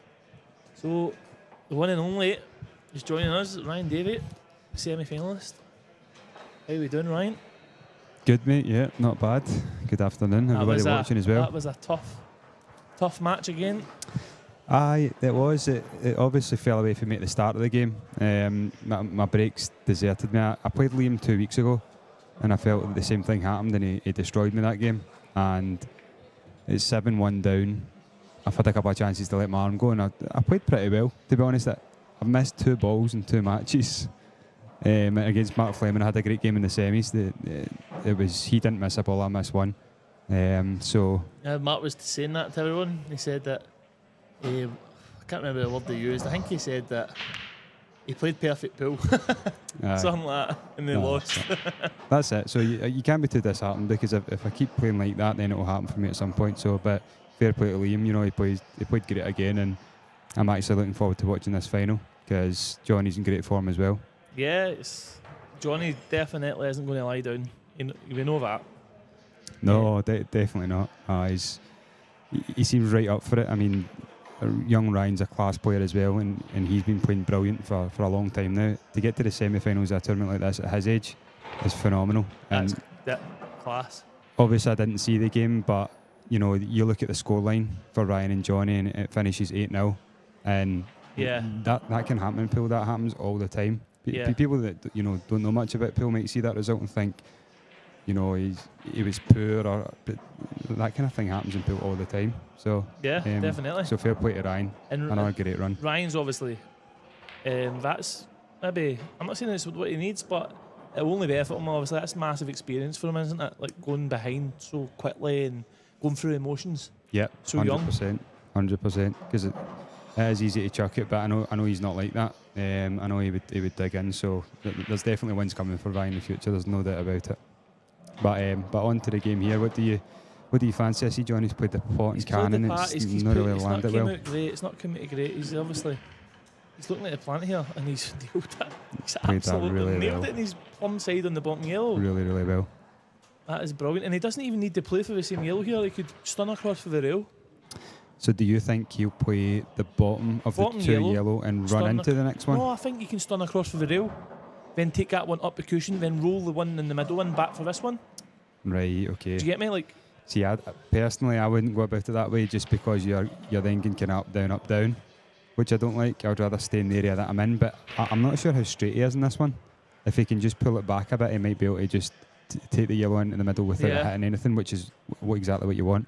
So the one and only is joining us, Ryan Davey, semi-finalist. How are we doing, Ryan? Good, mate. Yeah, not bad. Good afternoon, everybody watching as well. That was a tough match again. Aye, it was. It obviously fell away from me at the start of the game. My breaks deserted me. I played Liam 2 weeks ago, and I felt that the same thing happened, and he destroyed me that game. And it's 7-1 down. I've had a couple of chances to let my arm go, and I played pretty well, to be honest. I've missed 2 balls in 2 matches. Against Mark Fleming, I had a great game in the semis. He didn't miss a ball, I missed one. Mark was saying that to everyone. He said that I can't remember the word they used. I think he said that he played perfect pool, something like that, and they lost. That's it. So you can't be too disheartened, because if I keep playing like that, then it will happen for me at some point. So, but fair play to Liam. You know, he played great again, and I'm actually looking forward to watching this final, because Johnny's in great form as well. Yeah, Johnny definitely isn't going to lie down. We know that. No, definitely not. He seems right up for it. I mean, young Ryan's a class player as well, and he's been playing brilliant for a long time now. To get to the semi-finals of a tournament like this at his age is phenomenal. That's class. Obviously, I didn't see the game, but you know, you look at the scoreline for Ryan and Johnny, and it finishes 8-0, and that can happen in pool. That happens all the time. People that don't know much about pool might see that result and think, he was poor, but that kind of thing happens in pool all the time. So definitely. So fair play to Ryan. And another great run. Ryan's obviously, that's maybe, I'm not saying it's what he needs, but it will only benefit him. Obviously, that's massive experience for him, isn't it? Like going behind so quickly and going through emotions. Yeah, so 100%, young. 100%. Because it is easy to chuck it, but I know he's not like that. I know he would dig in. So there's definitely wins coming for Ryan in the future. There's no doubt about it. But on to the game here. What do you fancy? I see Johnny's played the pot and cannon. It's not really landed well. It's not come out great. He's looking at the plant here, and he's nailed it. He's played absolutely that really nailed well. it in his plum side on the bottom yellow. Really, really well. That is brilliant, and he doesn't even need to play for the same yellow here. He could stun across for the rail. So do you think he'll play the bottom of the 2 yellow and run into the next one? No, I think he can stun across for the rail, then take that one up the cushion, then roll the one in the middle one back for this one. Right, okay. Do you get me? Like, see, personally, I wouldn't go about it that way, just because you're then going kind of up, down, which I don't like. I'd rather stay in the area that I'm in, but I'm not sure how straight he is in this one. If he can just pull it back a bit, he might be able to just take the yellow into the middle without hitting anything, which is exactly what you want.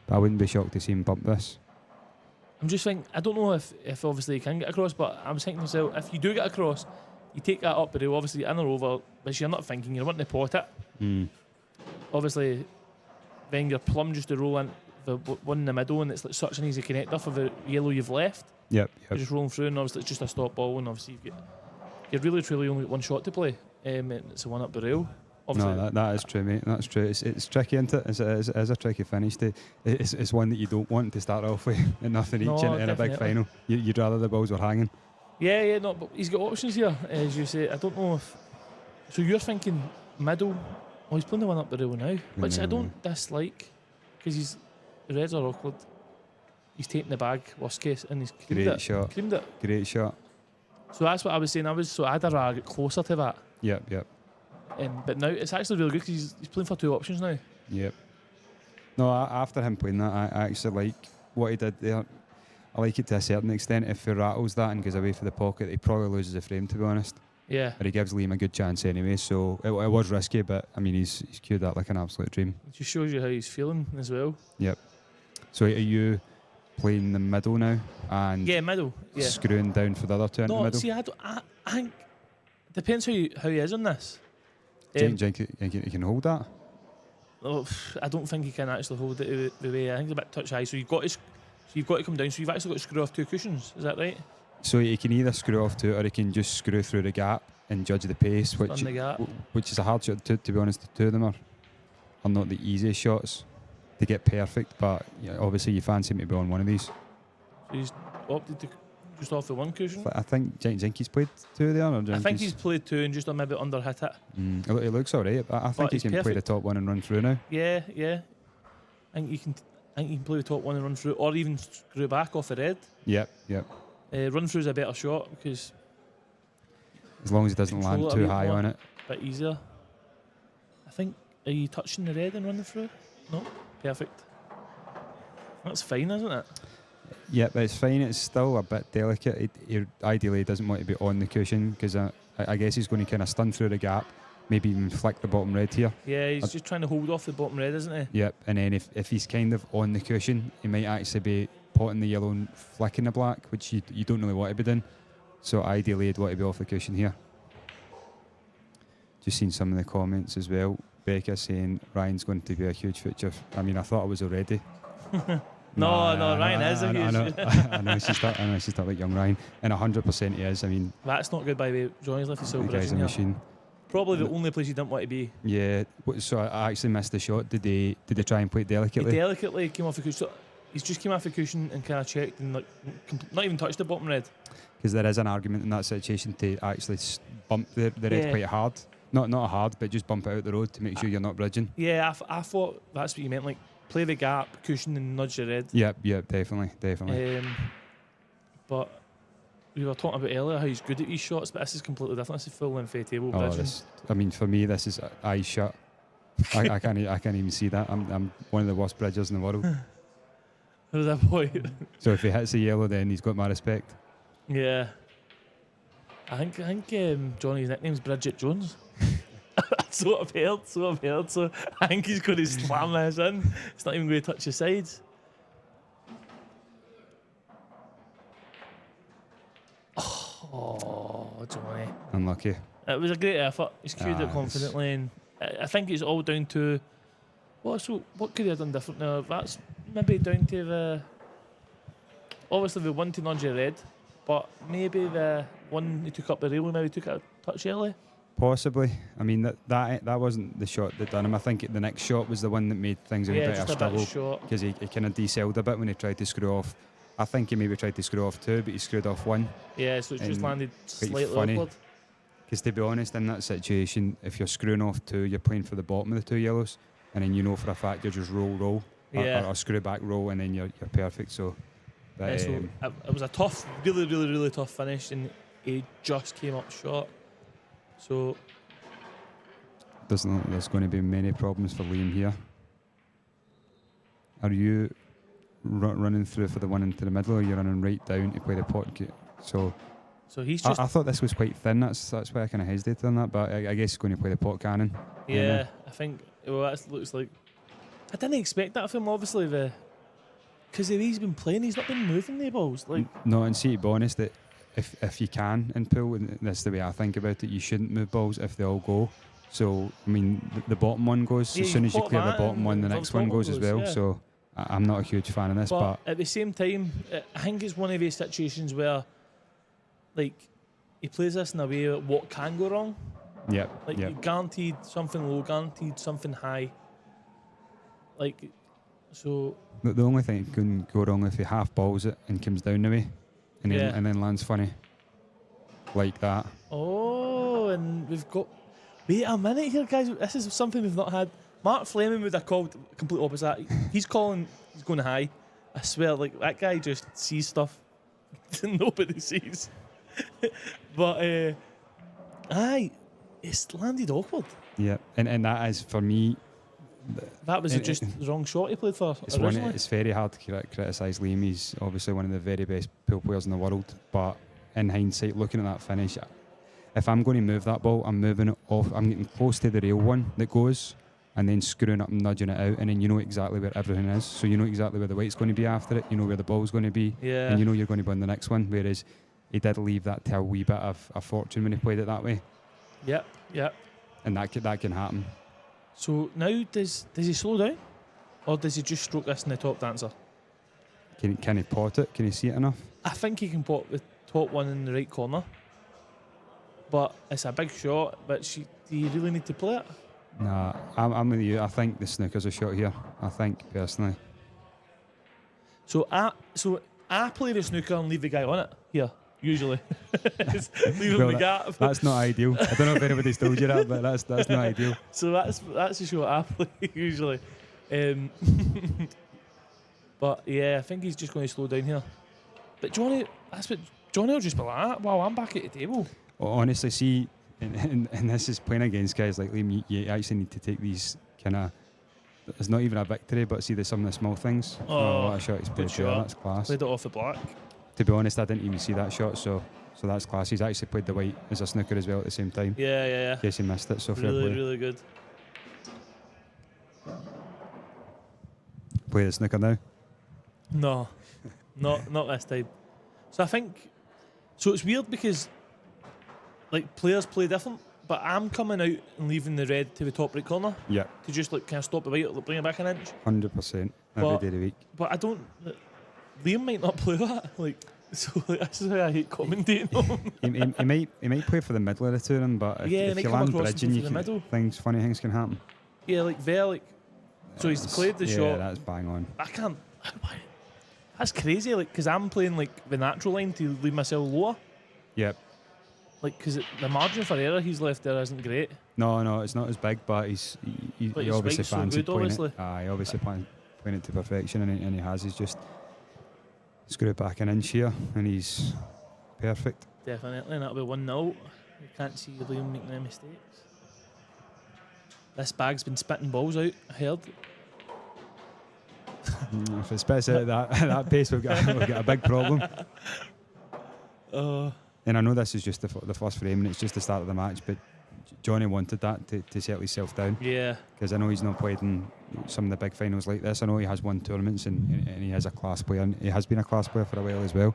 But I wouldn't be shocked to see him bump this. I'm just thinking, I don't know if obviously he can get across, but I'm thinking to myself, if you do get across, you take that up the rail, obviously in or over, which you're not thinking, you're wanting to pot it. Obviously, then you're plumb just to roll in the one in the middle, and it's like such an easy connector for the yellow you've left. Yep. You're just rolling through, and obviously it's just a stop ball, and obviously you're really truly only got one shot to play, and it's a one up the rail. Obviously. No, that is true, mate. That's true. It's tricky, isn't it? It's a tricky finish. It's one that you don't want to start off with, and nothing each in a big final. You'd rather the balls were hanging. Yeah, no, but he's got options here, as you say. I don't know if. So you're thinking middle. Oh, he's playing the one up the rail now, which I don't dislike, because the Reds are awkward. He's taking the bag, worst case, and he's creamed it. Great shot. So that's what I was saying. I'd rather get closer to that. Yep. But now it's actually really good, because he's playing for 2 options now. Yep. No, after him playing that, I actually like what he did there. I like it to a certain extent. If he rattles that and goes away for the pocket, he probably loses the frame, to be honest. Yeah. But he gives Liam a good chance anyway, so it was risky, but I mean, he's cued that like an absolute dream. It just shows you how he's feeling as well. Yep. So are you playing the middle now and middle, screwing down for the other two in the middle? See, I think it depends how he is on this. Do you think he can hold that? Oh, I don't think he can actually hold it the way. I think it's a bit touch high, so you've got to come down. So you've actually got to screw off 2 cushions. Is that right? So he can either screw off 2, or he can just screw through the gap and judge the pace, which is a hard shot to be honest. The 2 of them are not the easiest shots to get perfect, but obviously you fancy him to be on one of these. So he's opted to just off the 1 cushion. I think he's played 2 there. I think he's played 2 and just maybe under hit it. It looks alright. I think he can play the top one and run through now. Yeah. I think you can play the top one and run through, or even screw back off the red. Yep. Run through's a better shot because As long as it doesn't control land it a too bit high more. on it. a bit easier. I think, are you touching the red and running through? No? Perfect. That's fine, isn't it? Yep, it's fine. It's still a bit delicate. He ideally doesn't want to be on the cushion because I guess he's going to kind of stun through the gap, maybe even flick the bottom red here. Yeah, he's just trying to hold off the bottom red, isn't he? Yep, and then if he's kind of on the cushion, he might actually be potting the yellow and flicking the black, which you don't really want to be doing. So ideally, you'd want to be off the cushion here. Just seen some of the comments as well. Becca saying Ryan's going to be a huge future. I mean, I thought I was already. No, Ryan is a huge. I know she's not like young Ryan, and 100% he is. I mean, That's not good, by the way. Johnny's left the the silver guy's a here. machine. Probably the only place you didn't want to be. Yeah. So I actually missed the shot. Did they try and play it He delicately? delicately came off the cushion. So he's just came off the cushion and kind of checked and not even touched the bottom red. Because there is an argument in that situation to actually bump the red Yeah. quite hard. Not hard, but just bump it out the road to make sure you're not bridging. Yeah, I thought that's what you meant. Like play the gap, cushion, and nudge the red. Yep, definitely. But we were talking about earlier how he's good at these shots, but this is completely different. This is full length table bridging. For me, this is eyes shut. I can't even see that. I'm one of the worst bridgers in the world. There's that boy. So if he hits the yellow, then he's got my respect. Yeah. I think Johnny's nickname's Bridget Jones. That's what I've heard. So I think he's going to slam this in. It's not even going to touch the sides. Oh, Johnny. Unlucky. It was a great effort. He's cued it confidently, and I think it's all down to what could he have done different now? That's maybe down to the obviously the one to nudge the red, but maybe the one he took up the rail maybe took it a touch early. Possibly. I mean that wasn't the shot that done him. I think the next shot was the one that made things a bit of a just a bit struggle of shot. because he kind of decelled a bit when he tried to screw off. I think he maybe tried to screw off two, but he screwed off one. Yeah, so it's just And landed quite slightly funny. upward. Because to be honest, in that situation, if you're screwing off two, you're playing for the bottom of the two yellows, and then you know for a fact you're just roll, Yeah. or screw back roll, and then you're perfect. So, but, Yeah, so it was a tough, really tough finish, and he just came up short. So doesn't look like there's going to be many problems for Liam here. Are you running through for the one into the middle, or you're running right down to play the pot? So he's just I thought this was quite thin. That's why I kind of hesitated on that. But I guess he's going to play the pot cannon. yeah. I think that looks like I didn't expect that from him. Obviously, because the way he's been playing, he's not been moving the balls. Like No, and see, to be honest, that if you can in pool, and that's the way I think about it, you shouldn't move balls if they all go. So, I mean, the bottom one goes. Yeah, As soon you as you pop clear the that bottom one, the and next the one top goes as well. yeah. So, I'm not a huge fan of this, but at the same time, I think it's one of these situations where, like, he plays this in a way that what can go wrong. yep. Like, guaranteed something low, guaranteed something high. Like, so The only thing that can go wrong if he half balls it and comes down the way, and then lands funny, like that. oh, and we've got. Wait a minute here, guys. This is something we've not had. Mark Fleming would have called complete opposite. He's calling. He's going high. I swear, like that guy just sees stuff that nobody sees. But aye, it's landed awkward. Yeah, and that is for me. That was just the wrong shot he played for originally. It's very hard to criticise Liam. He's obviously one of the very best pool players in the world. But in hindsight, looking at that finish, if I'm going to move that ball, I'm moving it off. I'm getting close to the rail one that goes, and then screwing up and nudging it out, and then you know exactly where everything is. So you know exactly where the white's going to be after it. You know where the ball's going to be, Yeah. and you know you're going to be on the next one. Whereas he did leave that to a wee bit of a fortune when he played it that way, Yep. and that can happen. So now does he slow down, or does he just stroke this in the top dancer? Can he pot it? Can he see it enough? I think he can pop the top one in the right corner, but it's a big shot. But do you really need to play it? Nah, I'm with you. I think the snooker's a shot here. I think personally. So I play the snooker and leave the guy on it here usually. Just leave him Well, in the gap. That's not ideal. I don't know if anybody's told you that, but that's not ideal. So that's the shot I play usually. But yeah, I think he's just going to slow down here. But Johnny will just be like that while I'm back at the table. Well, honestly, see, and this is playing against guys like Liam, you actually need to take these kind of, it's not even a victory, but see some of the small things. What a shot he's played there, that's class. Played it off the black. To be honest, I didn't even see that shot, so that's class. He's actually played the white as a snooker as well at the same time. Yeah. In case he missed it, so fair play. Really good. Play the snooker now? No, not this time. So I think, so it's weird because like players play different, but I'm coming out and leaving the red to the top right corner. Yeah. To just like kind of stop the white, like, bring it back an inch. 100% every day of the week. But I don't. Liam might not play that. Like, so like, this is why I hate commentating him. he might play for the middle of the two of them, but if you land bridging, funny things can happen. Yeah, like there, like. So he's played the shot. Yeah, that's bang on. I can't. That's crazy, like, because I'm playing like the natural line to leave myself lower. Yep. Like, because the margin for error he's left there isn't great. No, it's not as big, but he obviously fancies so playing obviously. it. He obviously playing it to perfection, and he has. He's just screwed back an inch here, and he's perfect. Definitely, and that'll be 1-0. You can't see Liam making any mistakes. This bag's been spitting balls out, I heard. If it spits out at that pace, we've got a big problem. And I know this is just the first frame, and it's just the start of the match, but Johnny wanted that to settle himself down. Yeah. Because I know he's not played in some of the big finals like this. I know he has won tournaments, and he is a class player, and he has been a class player for a while as well.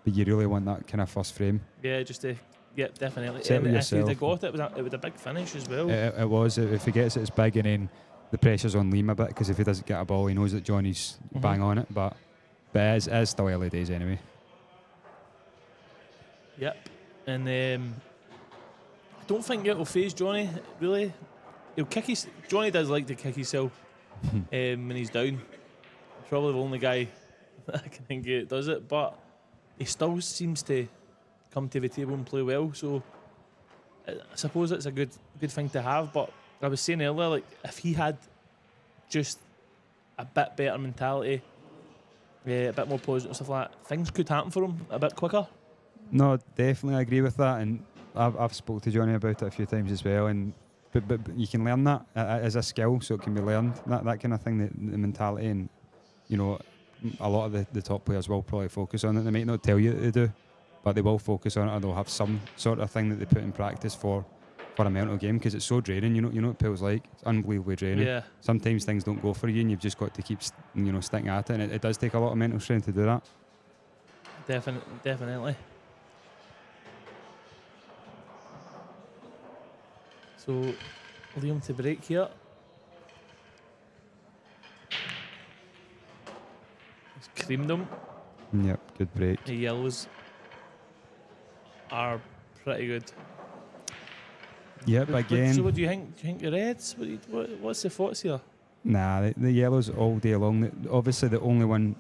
But you really want that kind of first frame. Yeah, just to. Yeah, definitely. Settle and yourself. if he'd got it, it was a big finish as well. It was. If he gets it, it's big, and then the pressure's on Liam a bit, because if he doesn't get a ball, he knows that Johnny's bang on it. But it is still early days anyway. Yep. And I don't think it'll phase Johnny, really. Johnny does like to kick himself when he's down. Probably the only guy that I can think of does it, but he still seems to come to the table and play well. So I suppose it's a good thing to have. But I was saying earlier, like, if he had just a bit better mentality, a bit more positive stuff like that, things could happen for him a bit quicker. No, definitely I agree with that, and I've spoke to Johnny about it a few times as well. And but you can learn that as a skill, so it can be learned. That kind of thing, the mentality, and you know, a lot of the top players will probably focus on it. They might not tell you that they do, but they will focus on it, or they'll have some sort of thing that they put in practice for a mental game, because it's so draining. You know what pool's like. It's unbelievably draining. Yeah. Sometimes things don't go for you, and you've just got to keep sticking at it, and it does take a lot of mental strength to do that. Definitely. So Liam to break here. He's creamed him. Yep, good break. The yellows are pretty good. Yep, again. So what do you think? Do you think the reds? What's the thoughts here? Nah, the yellows all day long. Obviously, the only one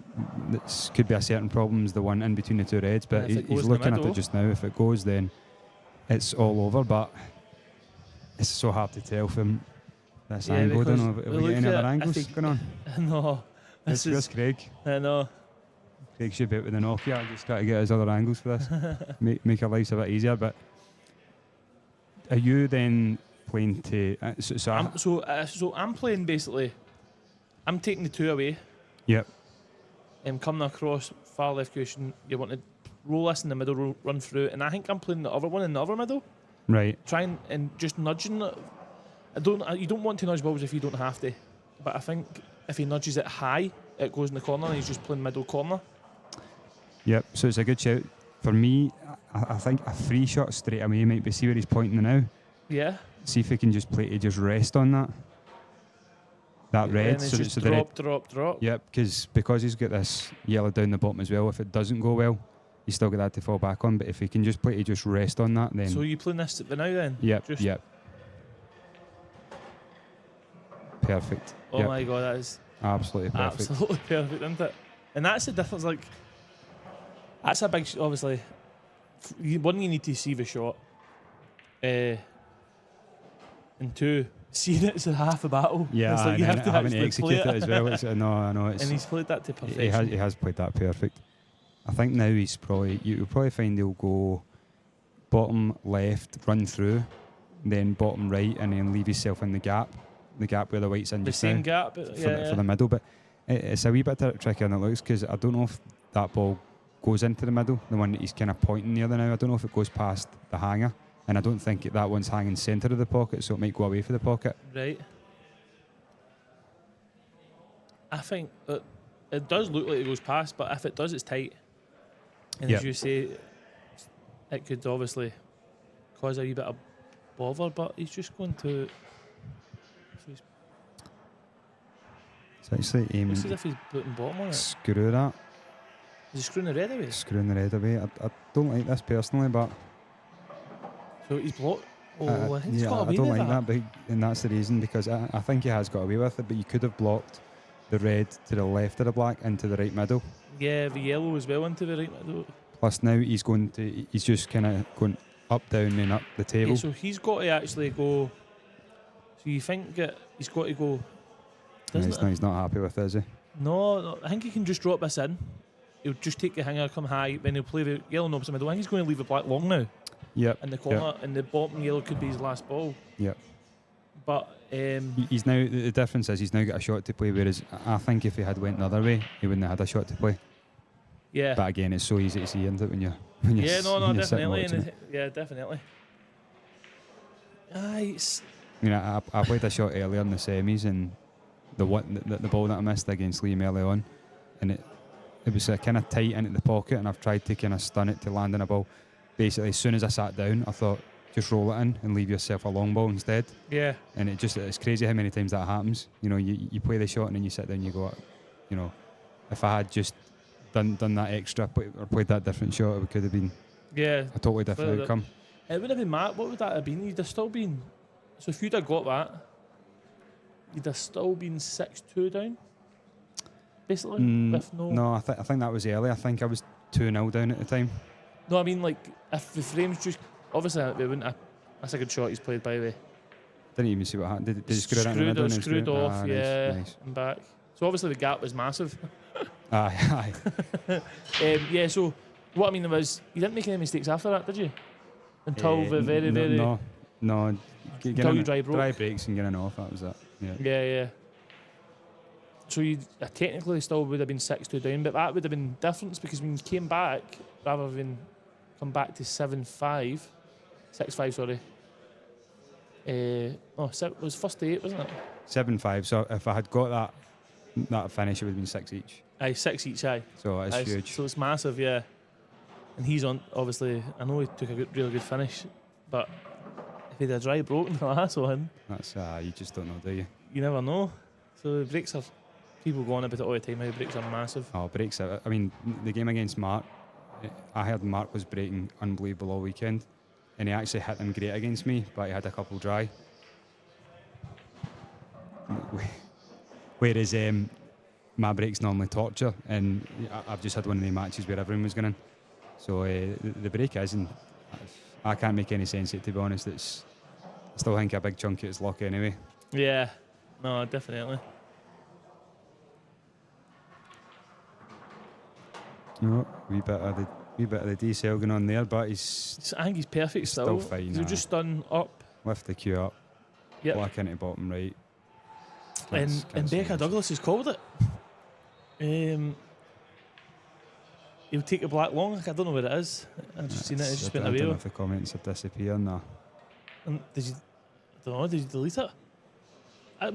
that could be a certain problem is the one in between the two reds. But he's looking at it just now. If it goes, then it's all over. But it's so hard to tell from this angle. I don't know. Have we got any other angles going on? No. This Craig. I know. Craig should be out with the Nokia. I just got to get his other angles for this. make our lives a bit easier. But are you then playing to? So I'm playing basically. I'm taking the two away. Yep. And coming across far left cushion, you want to roll this in the middle, run through, and I think I'm playing the other one in the other middle. Right. Trying and just nudging it. You don't want to nudge balls if you don't have to, but I think if he nudges it high, it goes in the corner, and he's just playing middle corner. Yep. So it's a good shout. For me, I think a free shot straight away might be, see where he's pointing now. Yeah. See if he can just play to just rest on that. That red. So just drop. Yep. Because he's got this yellow down the bottom as well. If it doesn't go well, he's still got that to fall back on. But if he can just play to just rest on that, then. So you playing this for now then? Yep. Yep. Perfect. Oh my God, that is absolutely perfect. Absolutely perfect, isn't it? And that's the difference. Like, that's a big. Obviously, one, you need to see the shot, and two, seeing it as a half a battle. Yeah, it's like and you then have to having to actually play execute it as well. It's, no, I know. It's, and he's played that to he perfection. has played that perfect. I think now he's probably, you'll probably find he'll go bottom left, run through, then bottom right, and then leave himself in the gap where the white's in The just same now gap, for, yeah. for the middle. But it's a wee bit tricky on it looks, because I don't know if that ball goes into the middle, the one that he's kind of pointing near the now. I don't know if it goes past the hanger, and I don't think that one's hanging centre of the pocket, so it might go away for the pocket. Right. I think that it does look like it goes past, but if it does, it's tight. And Yep. as you say, it could obviously cause a wee bit of bother, but he's just going to. So he's, It's actually aiming looks as if he's putting bottom on it. screw that, Is he screwing the red away? screwing the red away. I don't like this personally, but So he's blocked. Oh, I think he's yeah, got I away don't with like that. that, and that's the reason, because I think he has got away with it, but you could have blocked the red to the left of the black into the right middle. Yeah, the yellow as well into the right middle. Plus now he's just kind of going up, down and up the table. Yeah, so he's got to actually go. So you think that he's got to go? And Doesn't he's not happy with it, is he? No, I think he can just drop this in. He'll just take the hanger, come high, then he'll play the yellow in opposite middle. I think he's going to leave the black long now Yep. in the corner, and the bottom yellow could be his last ball. Yep. But He's now, the difference is he's now got a shot to play, whereas I think if he had went the other way, he wouldn't have had a shot to play. yeah, But again, it's so easy to see, isn't it, when you're yeah, no, when you're sitting definitely, watching and it. yeah, definitely. Aye, I mean, I played a shot earlier in the semis, and the ball that I missed against Liam early on, and it was kind of tight into the pocket, and I've tried to kind of stun it to land in a ball. Basically, as soon as I sat down, I thought, just roll it in and leave yourself a long ball instead. yeah, And it's crazy how many times that happens. You know, you play the shot and then you sit down and you go, you know, if I had just done that extra or played that different shot, it could have been yeah. a totally different Well, outcome. It would have been mad. What would that have been? You'd have still been. So if you'd have got that, you'd have still been 6-2 down. Basically, with No, I think that was early. I think I was 2-0 down at the time. No, I mean, like, if the frames just. Obviously, they wouldn't have. That's a good shot he's played, by the way. Didn't even see what happened. Did he screw it in the middle? and Screwed off, Ah, yeah, nice. and back. So obviously the gap was massive. Aye. Yeah, so what I mean was, you didn't make any mistakes after that, did you? Until the very, very. No. Until you dry broke. Dry breaks and getting off, that was it. Yeah. Yeah. So you technically still would have been 6-2 down, but that would have been difference because when you came back, rather than come back to 7-5, 6-5, sorry. It was first to 8, wasn't it? 7-5. So if I had got that finish, it would have been 6 each. Aye, 6 each, aye. So it's Aye, huge. So it's massive, yeah. And he's on, obviously, I know he took a really good finish, but if he'd have dry broken the last one, That's you just don't know, do you? you never know. So the breaks are, people go on about it all the time, how breaks are massive. Oh, breaks. I mean, the game against Mark, I heard Mark was breaking unbelievable all weekend, and he actually hit him great against me, but he had a couple dry. Whereas my break's normally torture, and I've just had one of the matches where everyone was going in. So the break is, and I can't make any sense of it, to be honest. I still think a big chunk of it's luck anyway. Yeah, no, definitely. No, wee bit of the D-cell going on there, but he's I think he's perfect still still. fine. He's just done up. Lift the queue up, Yep. black into bottom right. And Becca Douglas has called it. He'll take a black long. I don't know what it is. I've just seen it. It's just I went don't away. know if the comments have disappeared now. And I don't know, did you delete it?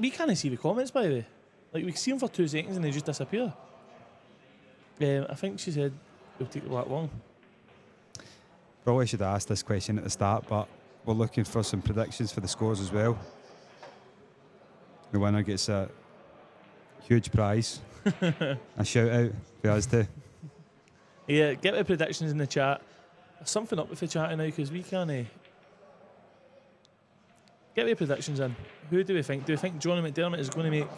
We can't see the comments, by the way. Like, we see them for 2 seconds and they just disappear. I think she said he'll take the black long. Probably should have asked this question at the start, but we're looking for some predictions for the scores as well. The winner gets a huge prize. A shout out for us too. Yeah, get the predictions in the chat. There's something up with the chat now because we can't. Get the predictions in. Who do we think? Do we think Johnny McDermott is going to make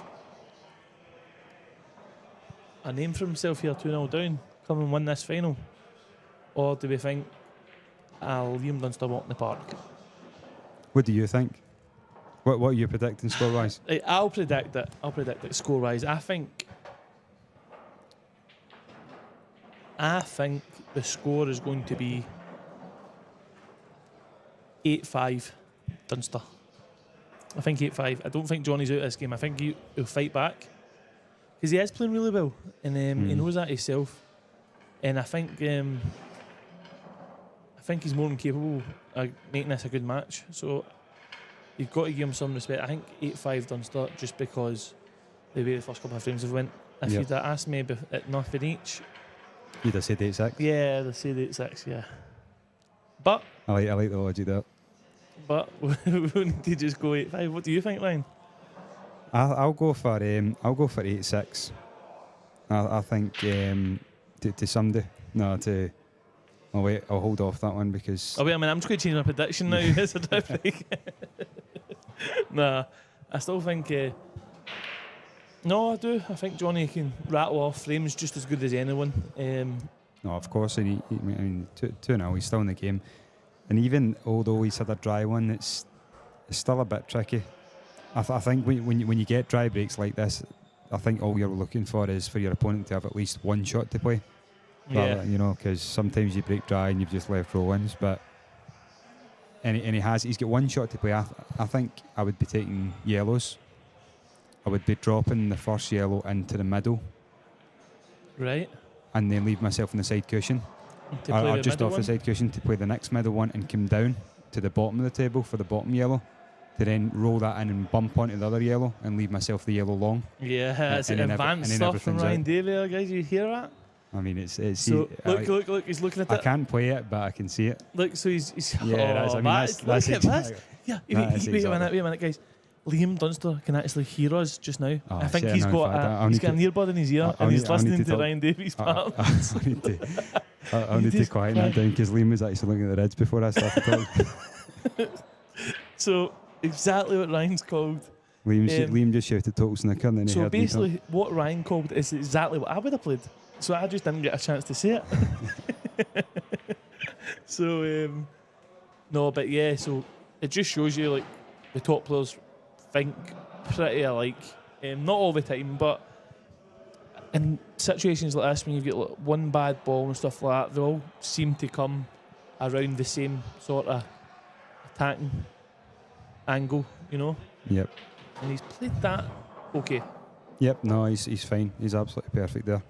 a name for himself here, 2-0 down, come and win this final? Or do we think Liam Dunster walk in the park? What do you think? What are you predicting score-wise? I'll predict it score-wise. I think the score is going to be 8-5 Dunster. I think 8-5. I don't think Johnny's out of this game. I think he'll fight back because he is playing really well, and he knows that himself. And I think he's more than capable of making this a good match. So you've got to give him some respect. I think 8-5 Dunster just because the way the first couple of frames have went. If you'd have asked me at nothing each, You'd have said 8-6. yeah, they say 8-6. Yeah, but I like the logic there. we need to just go 8-5. What do you think, Ryan? I'll go for 8-6. I think to somebody. No, to. Oh wait, I'll hold off that one because. Oh wait, I'm just going to change my prediction now. It's a different. Nah, I still think. No, I do. I think Johnny can rattle off frames just as good as anyone. No, of course. And I mean, 2-0. He's still in the game, and even although he's had a dry one, it's still a bit tricky. I think when you get dry breaks like this, I think all you're looking for is for your opponent to have at least one shot to play. Yeah. Rather, you know, because sometimes you break dry and you've just left roll-ins, but and he's got one shot to play. I think I would be taking yellows. I would be dropping the first yellow into the middle, Right. and then leave myself on the side cushion, To play or the just middle off one. the side cushion to play the next middle one and come down to the bottom of the table for the bottom yellow, to then roll that in and bump onto the other yellow and leave myself the yellow long. Yeah, it's and then advanced and then stuff from everything's Ryan out. Davey there, guys. You hear that? I mean, it's So look, he's looking at I it. can't play it, but I can see it. Look, so he's Yeah, that's look at exactly- this. Yeah, that is wait a exactly- minute, guys. Liam Dunster can actually hear us just now. Oh, I think shit, he's no, in got fact, I'll he's need got an to- earbud in his ear I'll and he's need- I'll listening need to to Ryan Davies' part. I need to quieten that down because Liam was actually looking at the Reds before I started talking. So exactly what Ryan's called. Liam just shouted total snooker and then he So heard me talk. basically, what Ryan called is exactly what I would have played. So I just didn't get a chance to say it. So no, but yeah. So it just shows you like the top players think pretty alike. Not all the time, but in situations like this, when you get like one bad ball and stuff like that, they all seem to come around the same sort of attacking angle, you know. Yep. And he's played that okay. Yep. No, he's fine. He's absolutely perfect there.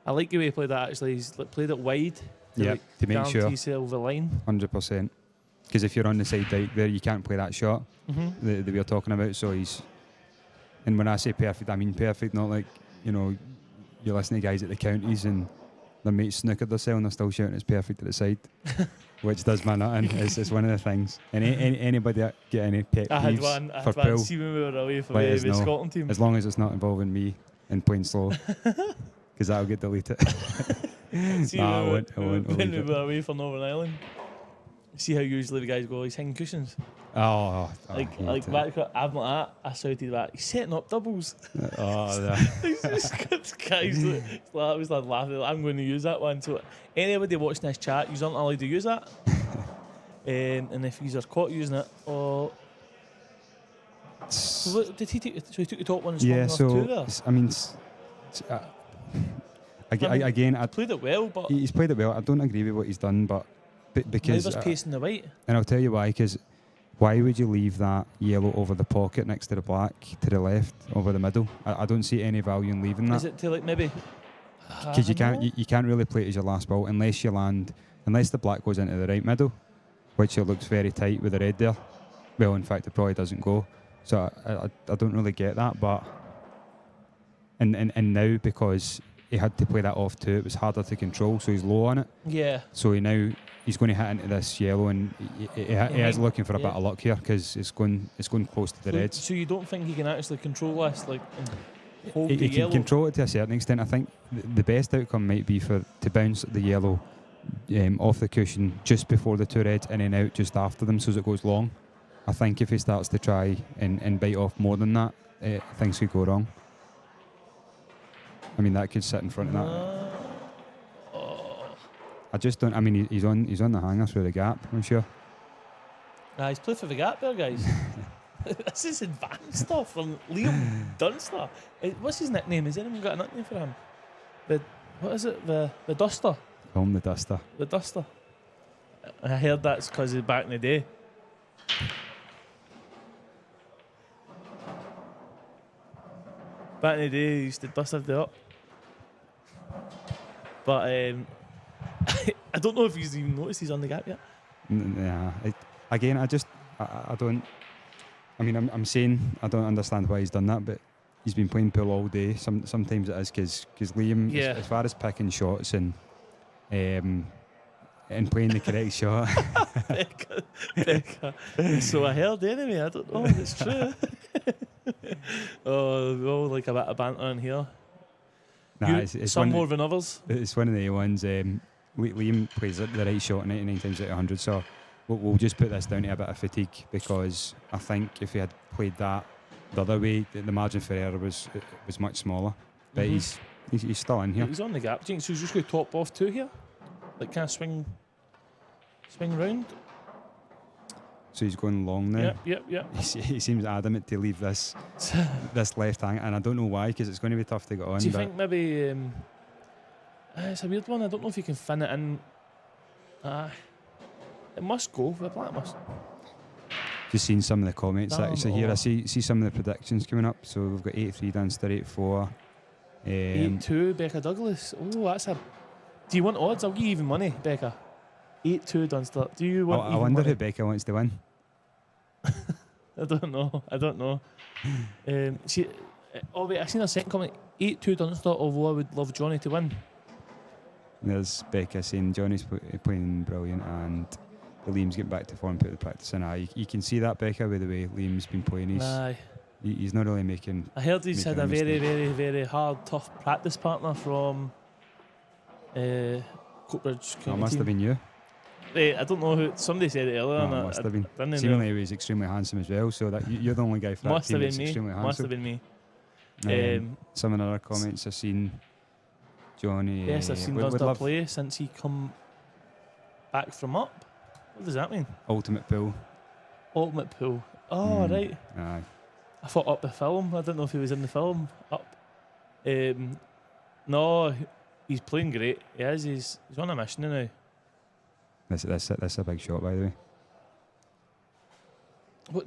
I like the way he played that actually. He's like, played it wide Yep, to make guarantee sure. yourself the line. 100%. Because if you're on the side dike there, you can't play that shot that we were talking about. So he's, and when I say perfect, I mean perfect. Not like, you know, you listen to guys at the counties and their mates snookered themselves and they're still shouting it's perfect at the side, which does my nut in. It's one of the things. And anybody get any pet I had peeves one. for pool, See when we were away from let us the know. Scotland team. as long as it's not involving me and playing slow, because that'll get deleted. See Nah, I when won't. I'll when leave we it. were away for Northern Ireland. See how usually the guys go, he's hanging cushions. Oh, Like hate it. back, I'm like that. I shouted that. He's setting up doubles. Oh, that. He's just got guys. I was like laughing. Like, I'm going to use that one. So anybody watching this chat, you aren't allowed to use that. And if you are caught using it, or so what, did he take? So he took the top one and swung Yeah, off so two there. I mean, again, I Played it well, but he's played it well. I don't agree with what he's done, but because neither's pacing the white. and I'll tell you why. Because why would you leave that yellow over the pocket next to the black to the left over the middle? I don't see any value in leaving Is that it to like maybe? because you can't you can't really play it as your last ball unless you land unless the black goes into the right middle, which it looks very tight with the red there. Well, in fact, it probably doesn't go. So I don't really get that, but and now because he had to play that off too, it was harder to control, so he's low on it. Yeah. So he's going to hit into this yellow, and he is looking for a bit of luck here because it's going close to the reds. So you don't think he can actually control this, like and hold He the can yellow? control it to a certain extent. I think the best outcome might be to bounce the yellow off the cushion just before the two reds and then out just after them, so as it goes long. I think if he starts to try and bite off more than that, things could go wrong. I mean, that could sit in front of that. I just don't. I mean, he's on the hanger through the gap, I'm sure. Nah, he's played for the Gap there, guys. This is advanced stuff from Liam Dunster. What's his nickname? Has anyone got a nickname for him? What is it? The Duster? Call him the Duster. The Duster. I heard that's because of back in the day. Back in the day, he used to dust it up. But I don't know if he's even noticed he's on the Gap yet. Nah. Again, I don't. I mean, I'm saying I don't understand why he's done that, but he's been playing pool all day. Sometimes it is because Liam, as far as picking shots and playing the correct shot. Becca. So I heard anyway. I don't know if it's true. Oh, like a bit of banter in here. Nah, it's some more than others. It's one of the ones. Liam plays the right shot 99 times out of 100. So we'll just put this down to a bit of fatigue, because I think if he had played that the other way, the margin for error was much smaller. But he's still in here. He's on the Gap. Do you think so? He's just going to top off two here, like kind of swing round. So he's going long now. Yep. He seems adamant to leave this left hang, and I don't know why, because it's going to be tough to get on. Do you think maybe it's a weird one? I don't know if you can fin it in. It must go. The black must. Just seen some of the comments actually here. I or- see some of the predictions coming up. So we've got 8-3 Dunster, 8-4. 8-2 Becca Douglas. Oh, that's a. Do you want odds? I'll give you even money, Becca. 8-2 Dunster. Do you want? I wonder who Becca wants to win. I don't know. Wait, I seen a second comment. 8-2 Dunster. Although I would love Johnny to win. There's Becca saying Johnny's playing brilliant, and Liam's getting back to form, put the practice in. You can see that, Becca, with the way Liam's been playing. He's not really making. I heard he's had a very, mistake. very, very hard, tough practice partner from Coatbridge. That must have been you. I don't know who. Somebody said it earlier. No, and it must have been. didn't know. Seemingly he was extremely handsome as well, so that you're the only guy for that Must have team been that's me. extremely Must have handsome. been me. Some of the other comments I've seen, Johnny. Yes, I've seen would Dunster love play since he come back from up. What does that mean? ultimate pool. Ultimate pool. Oh, right. Aye. I thought Up the film. I didn't know if he was in the film. Up. No, he's playing great. He is. He's on a mission now. That's a big shot, by the way. What?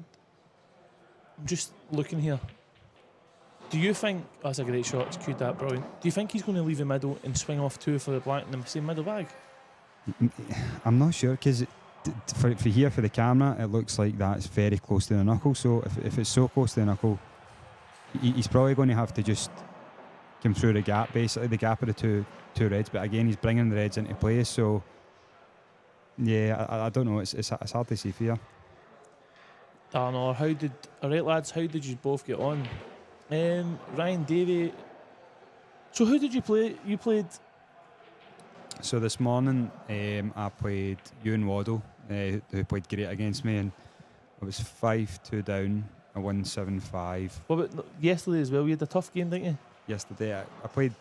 I'm just looking here. Do you think that's a great shot? It's cued that brilliant. Do you think he's going to leave the middle and swing off two for the black in the same middle bag? I'm not sure, because for here for the camera, it looks like that's very close to the knuckle. So if it's so close to the knuckle, he's probably going to have to just come through the gap, basically the gap of the two reds. But again, he's bringing the reds into play. So yeah, I don't know. It's hard to see for you. Dan, or all right, lads, how did you both get on? Ryan Davey. So who did you play? You played. So this morning, I played Ewan Waddle, who played great against me, and I was 5-2 down. I won 7-5. What about yesterday as well? You had a tough game, didn't you? Yesterday, I played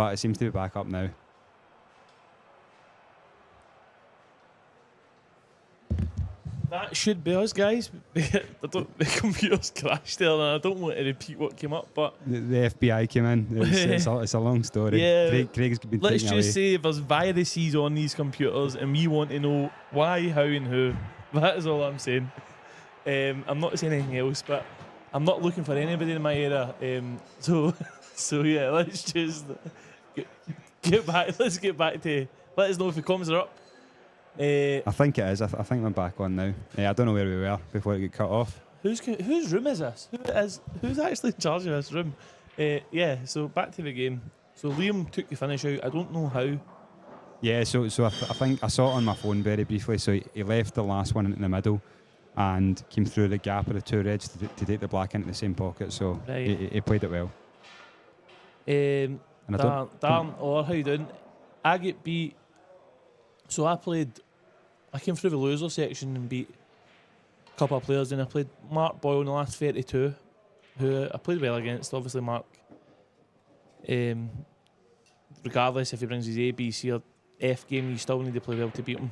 but it seems to be back up now. That should be us, guys. The computer's crashed there, and I don't want to repeat what came up, but The FBI came in. It's a long story. Yeah. Craig's been let's taken just away. say there's viruses on these computers, and we want to know why, how, and who. That is all I'm saying. I'm not saying anything else, but I'm not looking for anybody in my area. So yeah, let's just get back. Let's get back to. Let us know if the comms are up. I think it is. I think we're back on now. I don't know where we were before it got cut off. Whose room is this? Who's actually in charge of this room? Yeah. So back to the game. So Liam took the finish out. I don't know how. Yeah, so I think I saw it on my phone very briefly. So he left the last one in the middle and came through the gap of the two reds to take the black into the same pocket. So Right. he played it well. And And I don't- Darren, or how you doing? I get beat. So I came through the loser section and beat a couple of players. Then I played Mark Boyle in the last 32, who I played well against. Obviously, Mark, regardless if he brings his A, B, C, or F game, you still need to play well to beat him.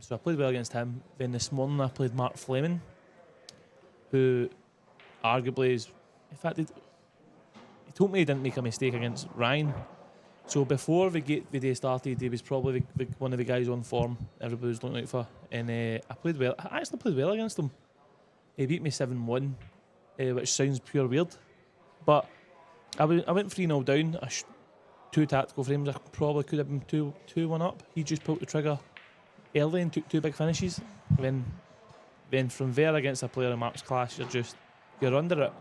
So I played well against him. Then this morning I played Mark Fleming, who arguably is, in fact, he told me he didn't make a mistake against Ryan. So before the day started, he was probably one of the guys on form everybody was looking out for. And I played well. I actually played well against him. He beat me 7-1, which sounds pure weird. But I went 3-0 down. Two tactical frames. I probably could have been 2-1 up. He just pulled the trigger early and took two big finishes. Then from there against a player in Mark's class, you're under it.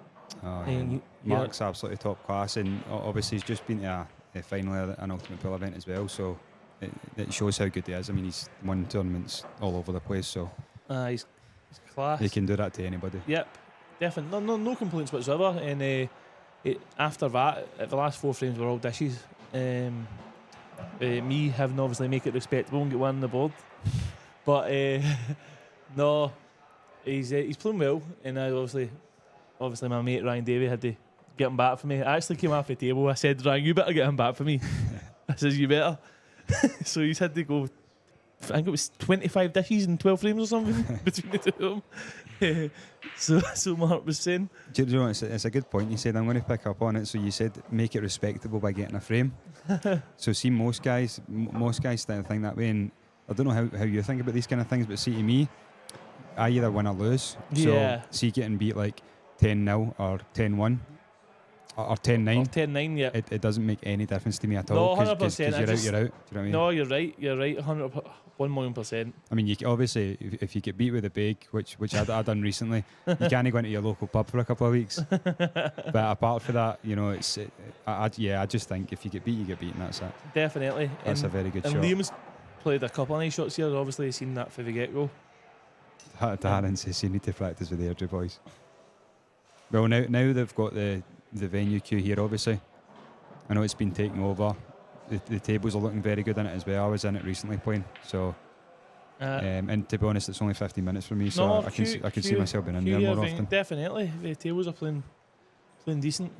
And Mark's absolutely top class, and obviously he's just been to a final of an Ultimate Pool event as well, so it shows how good he is. I mean, he's won tournaments all over the place, so he's class. he can do that to anybody. Yep, definitely. No complaints whatsoever. And after that, the last 4 frames were all dishes. Me having obviously make it respectable and get one on the board, but no, he's playing well, and I obviously my mate Ryan Davey had to get him back for me. I actually came off the table. I said, Ryan, you better get him back for me. I says, you better. So he's had to go, I think it was 25 dishes in 12 frames or something between the two of them. So Mark was saying. Do you know, it's a good point you said. I'm going to pick up on it. So you said make it respectable by getting a frame. So see, most guys think that way, and I don't know how you think about these kind of things, but see, to me, I either win or lose. Yeah. So see, getting beat like 10-0 or 10-1 or 10-9. Or 10-9, yeah. It doesn't make any difference to me at all. No, 100%. Because you're out. Do you know what I mean? No, you're right. 1,000,000%. I mean, obviously, if you get beat with a big, which I done recently, you can't go into your local pub for a couple of weeks. But apart from that, you know, I just think if you get beat, you get beat, and that's it. Definitely. That's a very good and shot. Liam's played a couple of nice shots here. Obviously, seen that for the get-go. Darren says you need to practice with the RJ boys. Well, now they've got the venue queue here, obviously. I know it's been taken over. The tables are looking very good in it as well. I was in it recently playing, so and to be honest, it's only 15 minutes for me, so I can see myself being in there more often. Definitely, the tables are playing decent.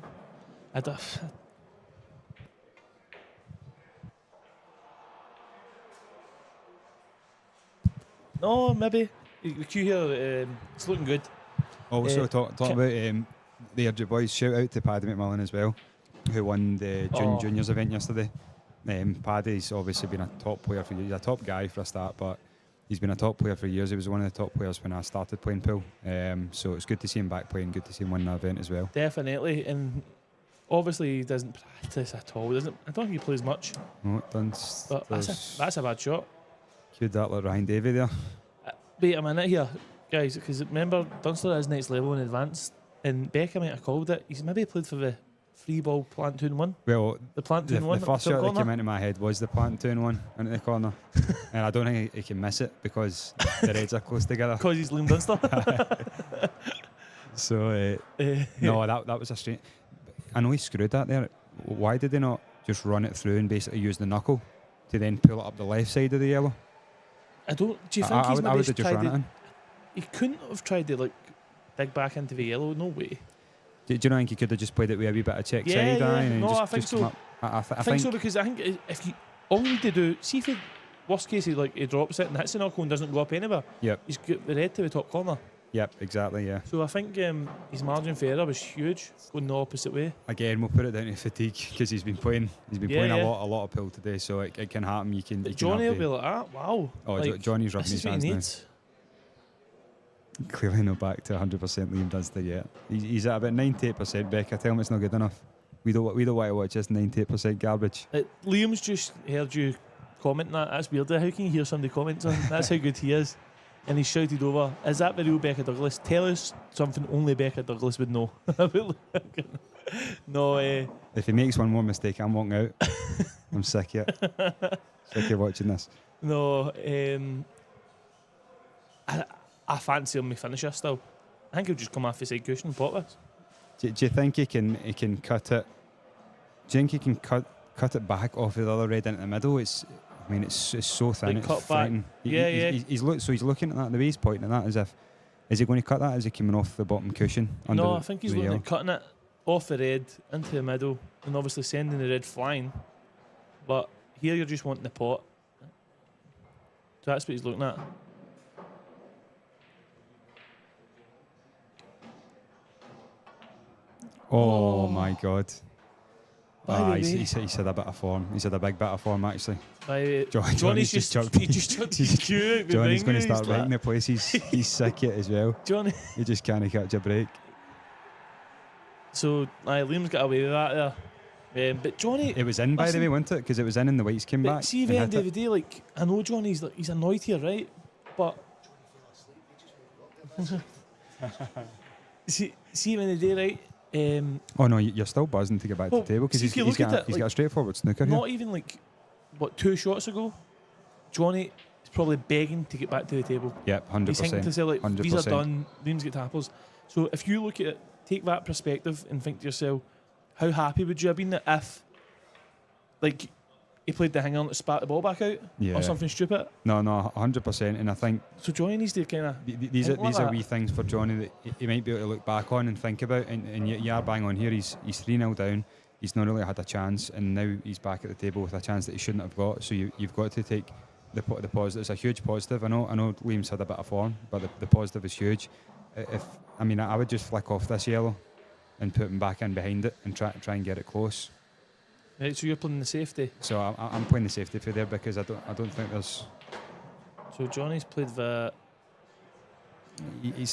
No, maybe the queue here, it's looking good. Also, talking about the RJ boys, shout out to Paddy McMillan as well, who won the Juniors event yesterday. Paddy's obviously been a top player for years. He's a top guy for a start, but he's been a top player for years. He was one of the top players when I started playing pool. So it's good to see him back playing, good to see him win that event as well. Definitely, and obviously he doesn't practice at all. I don't think he plays much. No, But that's a bad shot. Cued that like Ryan Davey there. Wait a minute here, guys, because remember Dunster is next level in advance, and Becca might have called it. He's maybe played for the free ball plant 2-1. Well, The plant the 2-1. first shot that came into my head was the plant 2-1 into the corner, and I don't think he can miss it because the Reds are close together. Because he's Liam Dunster. So no, that was a strange. I know he screwed that there. Why did they not just run it through and basically use the knuckle to then pull it up the left side of the yellow? Do you think he's I maybe would have just tried run it to, in. he couldn't have tried to dig back into the yellow? No way. Do you not think he could have just played it with a wee bit of check Yeah, side yeah. eye and No, just, I think just come so. up? I I think so, because I think if you all you need to do, see if he, worst case he drops it and hits the knuckle and doesn't go up anywhere. Yep. He's got the red to the top corner. Yep, exactly, yeah. So I think his margin for error was huge, going the opposite way. Again, we'll put it down to fatigue because he's been playing a lot of pool today, so it can happen. You can. Johnny will be like that. Wow. Oh, like, Johnny's rubbing his hands now. Needs. Clearly not back to 100%. Liam Dunstan yet. He's at about 98%. Becca, tell him it's not good enough. We don't want to watch this 98% garbage. Liam's just heard you comment that. That's weird. How can you hear somebody comment on? That's how good he is. And he shouted over, "Is that the real Becca Douglas? Tell us something only Becca Douglas would know." No. If he makes one more mistake, I'm walking out. I'm sick of it. Sick of watching this. No. I fancy him to finish this still. I think he'll just come off the side cushion and pop this. Do you think he can cut it? Do you think he can cut it back off the other red into the middle? It's so thin. Like it's cut back. frightening. He's looking at that. The way he's pointing at that as if, is he going to cut that? Is he coming off the bottom cushion? No, I think he's looking at cutting it off the red into the middle and obviously sending the red flying. But here you're just wanting the pot. So that's what he's looking at. Oh my God. He's had a bit of form. He's had a big bit of form, actually. Johnny's just chucked his cue out. Johnny's going to start wrecking the place. He's sick of it as well. Johnny. He just can't catch a break. So, Liam's got away with that there. But Johnny... It was in, by the way, wasn't it? Because it was in the whites came back. See, at the end of the day, like, I know Johnny's he's annoyed here, right? But... see, at the end of the day, right? Oh no, you're still buzzing to get back to the table because he's got a straightforward snooker not here. Even like 2 shots ago, Johnny is probably begging to get back to the table. Yep, 100%. He's thinking to say like, 100%. these are done, Liam's got tappers. So if you look at it, take that perspective and think to yourself, how happy would you have been if, like, he played the hang on to spat the ball back out or something stupid? No, 100%. And I think so. Johnny needs to kind of these are wee things for Johnny that he might be able to look back on and think about. And you are bang on here. He's 3-0 down. He's not really had a chance, and now he's back at the table with a chance that he shouldn't have got. So you've got to take the positive. It's a huge positive. I know Liam's had a bit of form, but the positive is huge. I would just flick off this yellow and put him back in behind it and try and get it close. Right, so you're playing the safety. So I'm playing the safety for there because I don't think there's. So Johnny's played the.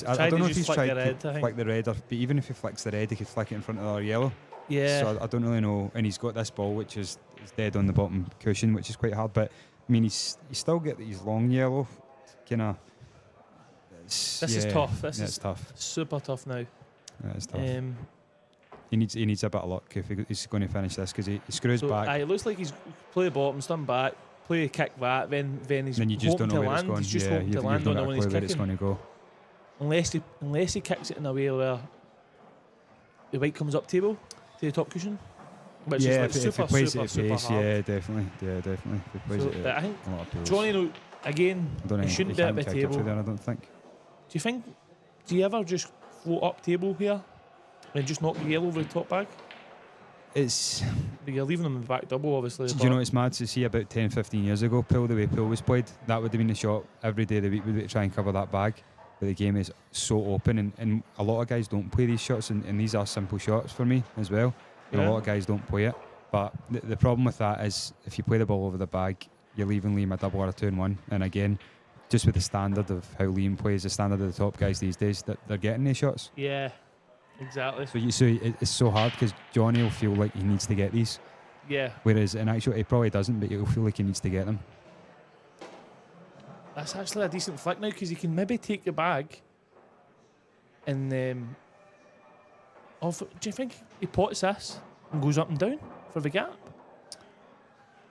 I don't know if he's tried to flick the red, but even if he flicks the red, he could flick it in front of the other yellow. Yeah. So I don't really know, and he's got this ball which is dead on the bottom cushion, which is quite hard. But I mean, he's still got these long yellow, kind of. This is tough. It's tough. Super tough now. Yeah, it's tough. He needs a bit of luck if he's going to finish this because he screws back. It looks like he's play the bottom, stun back, play a kick back, then he's then you just don't know where land. It's going. He's just hoping to land on it when he's kicking. It's going to go. Unless he kicks it in a way where the white comes up table to the top cushion. Which is like if he plays it at pace, hard. yeah, definitely. If he plays it I think a lot of pace. Johnny, again, he shouldn't be at the table. There, I don't think. Do you ever just float up table here and just knock the yellow over the top bag? You're leaving them in the back double, obviously. Do you know it's mad to see about 10-15 years ago, Pool, the way Pool was played, that would have been the shot every day of the week. We'd try and cover that bag. But the game is so open, and a lot of guys don't play these shots, and these are simple shots for me as well. And a lot of guys don't play it. But the problem with that is if you play the ball over the bag, you're leaving Liam a double or a 2-1. And again, just with the standard of how Liam plays, the standard of the top guys these days, that they're getting these shots. Yeah, exactly. So it's so hard because Johnny will feel like he needs to get these. Yeah. Whereas in actual, he probably doesn't, but he'll feel like he needs to get them. That's actually a decent flick now because he can maybe take the bag and do you think he pots this and goes up and down for the gap?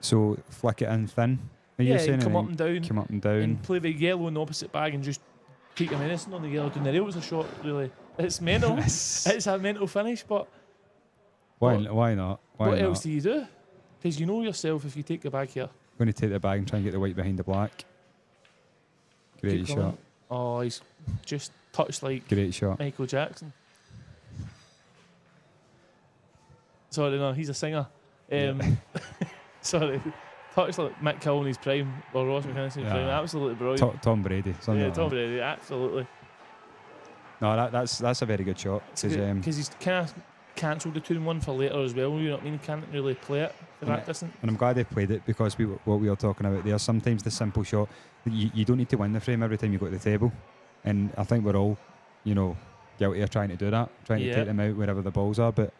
So flick it in thin. Are you saying come up and down and play the yellow in the opposite bag and just take a menacing on the yellow down the rail. It's a shot, really. It's mental. It's a mental finish, but why not? What else do you do? Because you know yourself, if you take the bag here, I'm going to take the bag and try and get the white behind the black. Great shot. Oh, he's just touched like great shot. Michael Jackson. Sorry, no, he's a singer. Sorry. Touched like Mick Kill in his prime, or Ross McKinnon's prime. Absolutely brilliant. Tom Brady. Yeah, Tom Brady, absolutely. No, that's a very good shot. Because he's kind of cancelled the 2-1 for later as well. You know what I mean? He can't really play it for that distance. And I'm glad they played it, because what we were talking about there, sometimes the simple shot, you don't need to win the frame every time you go to the table. And I think we're all, guilty of trying to do that, trying to take them out wherever the balls are. But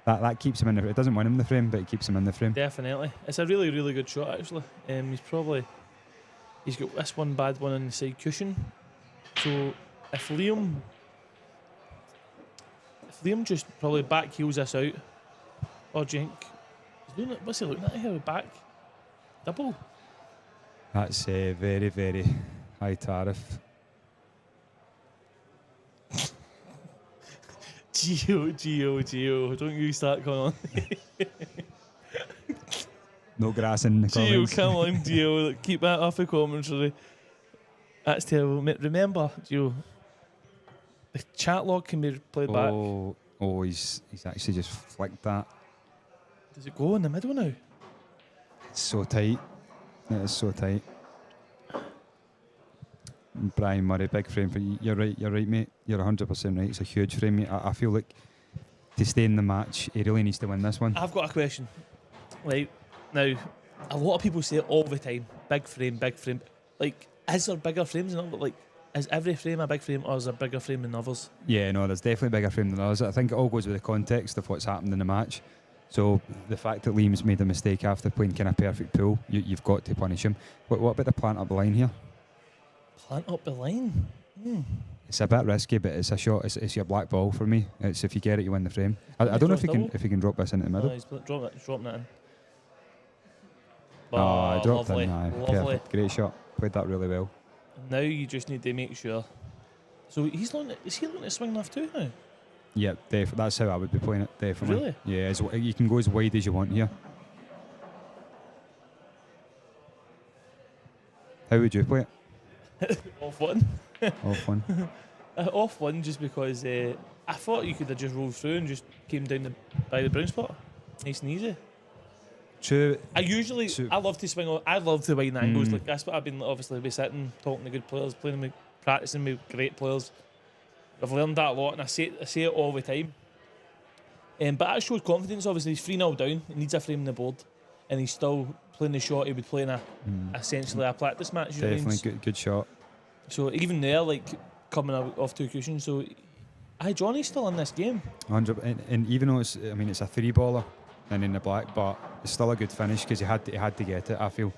that keeps him in the frame. It doesn't win him the frame, but it keeps him in the frame. Definitely. It's a really, really good shot, actually. He's got this one bad one on the side cushion. So if Liam just probably back heels this out, or Jink, what's he looking at here? Back double. That's a very, very high tariff. Gio, don't you start coming on. No grass in the comments. Gio, come on, Gio, keep that off the commentary. That's terrible. Remember, Gio, the chat log can be played back. Oh, he's actually just flicked that. Does it go in the middle now? It's so tight. It is so tight. Brian Murray, big frame for you. You're right, mate. You're 100% right. It's a huge frame, mate. I feel like to stay in the match, he really needs to win this one. I've got a question. Right, now, a lot of people say it all the time. Big frame, big frame. Like, is there bigger frames than others? Like, is every frame a big frame, or is there a bigger frame than others? Yeah, no, there's definitely bigger frame than others. I think it all goes with the context of what's happened in the match. So the fact that Liam's made a mistake after playing kind of perfect pool, you've got to punish him. What about the plant up the line here? Plant up the line? It's a bit risky, but it's a shot. It's your black ball for me. It's if you get it, you win the frame. I don't know if he can drop this into the middle. No, he's dropping it in. I dropped lovely, in. lovely. Perfect. Great shot. Played that really well. Now you just need to make sure. So is he looking to swing left too now? Yeah, that's how I would be playing it, definitely. Really? Yeah, you can go as wide as you want here. How would you play it? Off one. Off one. Off one, just because I thought you could have just rolled through and just came down by the brown spot. Nice and easy. True. I love to swing. I love to widen angles. Like that's what I've been obviously sitting, talking to good players, practicing with great players. I've learned that a lot, and I say it all the time. But that shows confidence. Obviously, he's 3-0 down. He needs a frame on the board, and he's still playing the shot he would play in essentially a practice match. Definitely good shot. So even there, like coming off two cushions. So, Johnny's still in this game. 100. And even though it's a 3-baller and in the black, but it's still a good finish because he had to get it, I feel.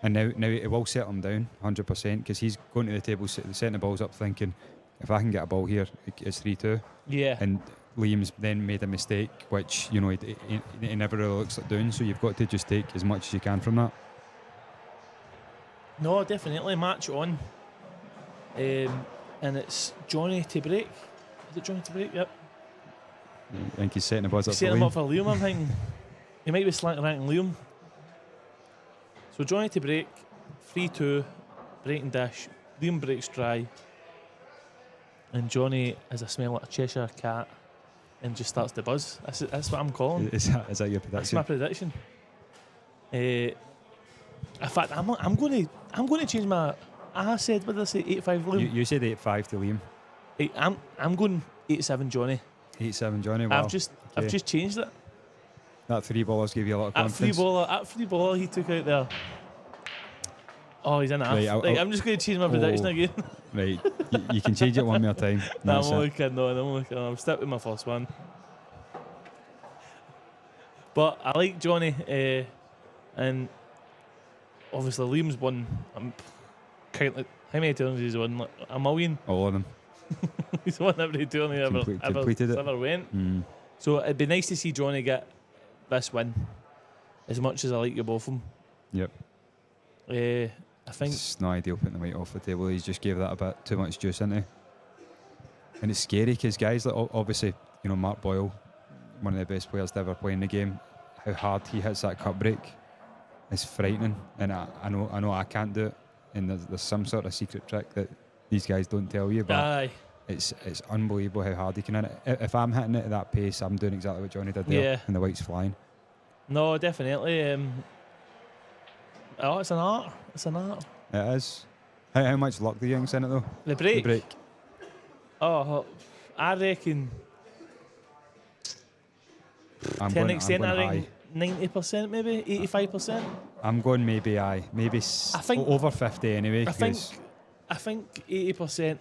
And now it will settle him down 100% because he's going to the table, setting the balls up, thinking, if I can get a ball here, it's 3-2. Yeah. And Liam's then made a mistake, which he never really looks like doing. So you've got to just take as much as you can from that. No, definitely match on. And it's Johnny to break. Is it Johnny to break? Yep. I think he's setting the balls up. Setting him up for Liam. I'm thinking he might be slanting Liam. So Johnny to break, 3-2, breaking dash. Liam breaks dry. And Johnny has a smell like a Cheshire cat and just starts to buzz. That's what I'm calling. Is that your prediction? That's my prediction. In fact, I'm going to change my. I said, what did I say? 8-5 Liam. You said 8-5 to Liam. I'm going 8-7 Johnny. 8-7 Johnny. Wow. I've just changed it. That 3-ballers gave you a lot of confidence. That free baller he took out there. Oh, he's in half. Right, I'm just going to change my prediction again. Right, you can change it one more time. No, I'm only kidding. I'm stuck with my first one. But I like Johnny, and obviously Liam's won. I'm counting how many tournaments he's won. Like a million. All of them. He's won every tournament ever went. So it'd be nice to see Johnny get this win. As much as I like you both of them. Yep. I think it's not ideal putting the weight off the table. He's just gave that a bit too much juice into. And it's scary because guys like obviously, Mark Boyle, one of the best players to ever play in the game, how hard he hits that cut break is frightening. And I know I can't do it. And there's some sort of secret trick that these guys don't tell you, but it's unbelievable how hard he can hit it. If I'm hitting it at that pace, I'm doing exactly what Johnny did there, and the white's flying. No, definitely. It's an art. It's an art. It is. How much luck do you think's in it though? The break. The break. Oh, I reckon. I'm To an going extent, I high. reckon 90%, maybe 85%. I'm going maybe aye. Maybe over 50 anyway. I think 80%.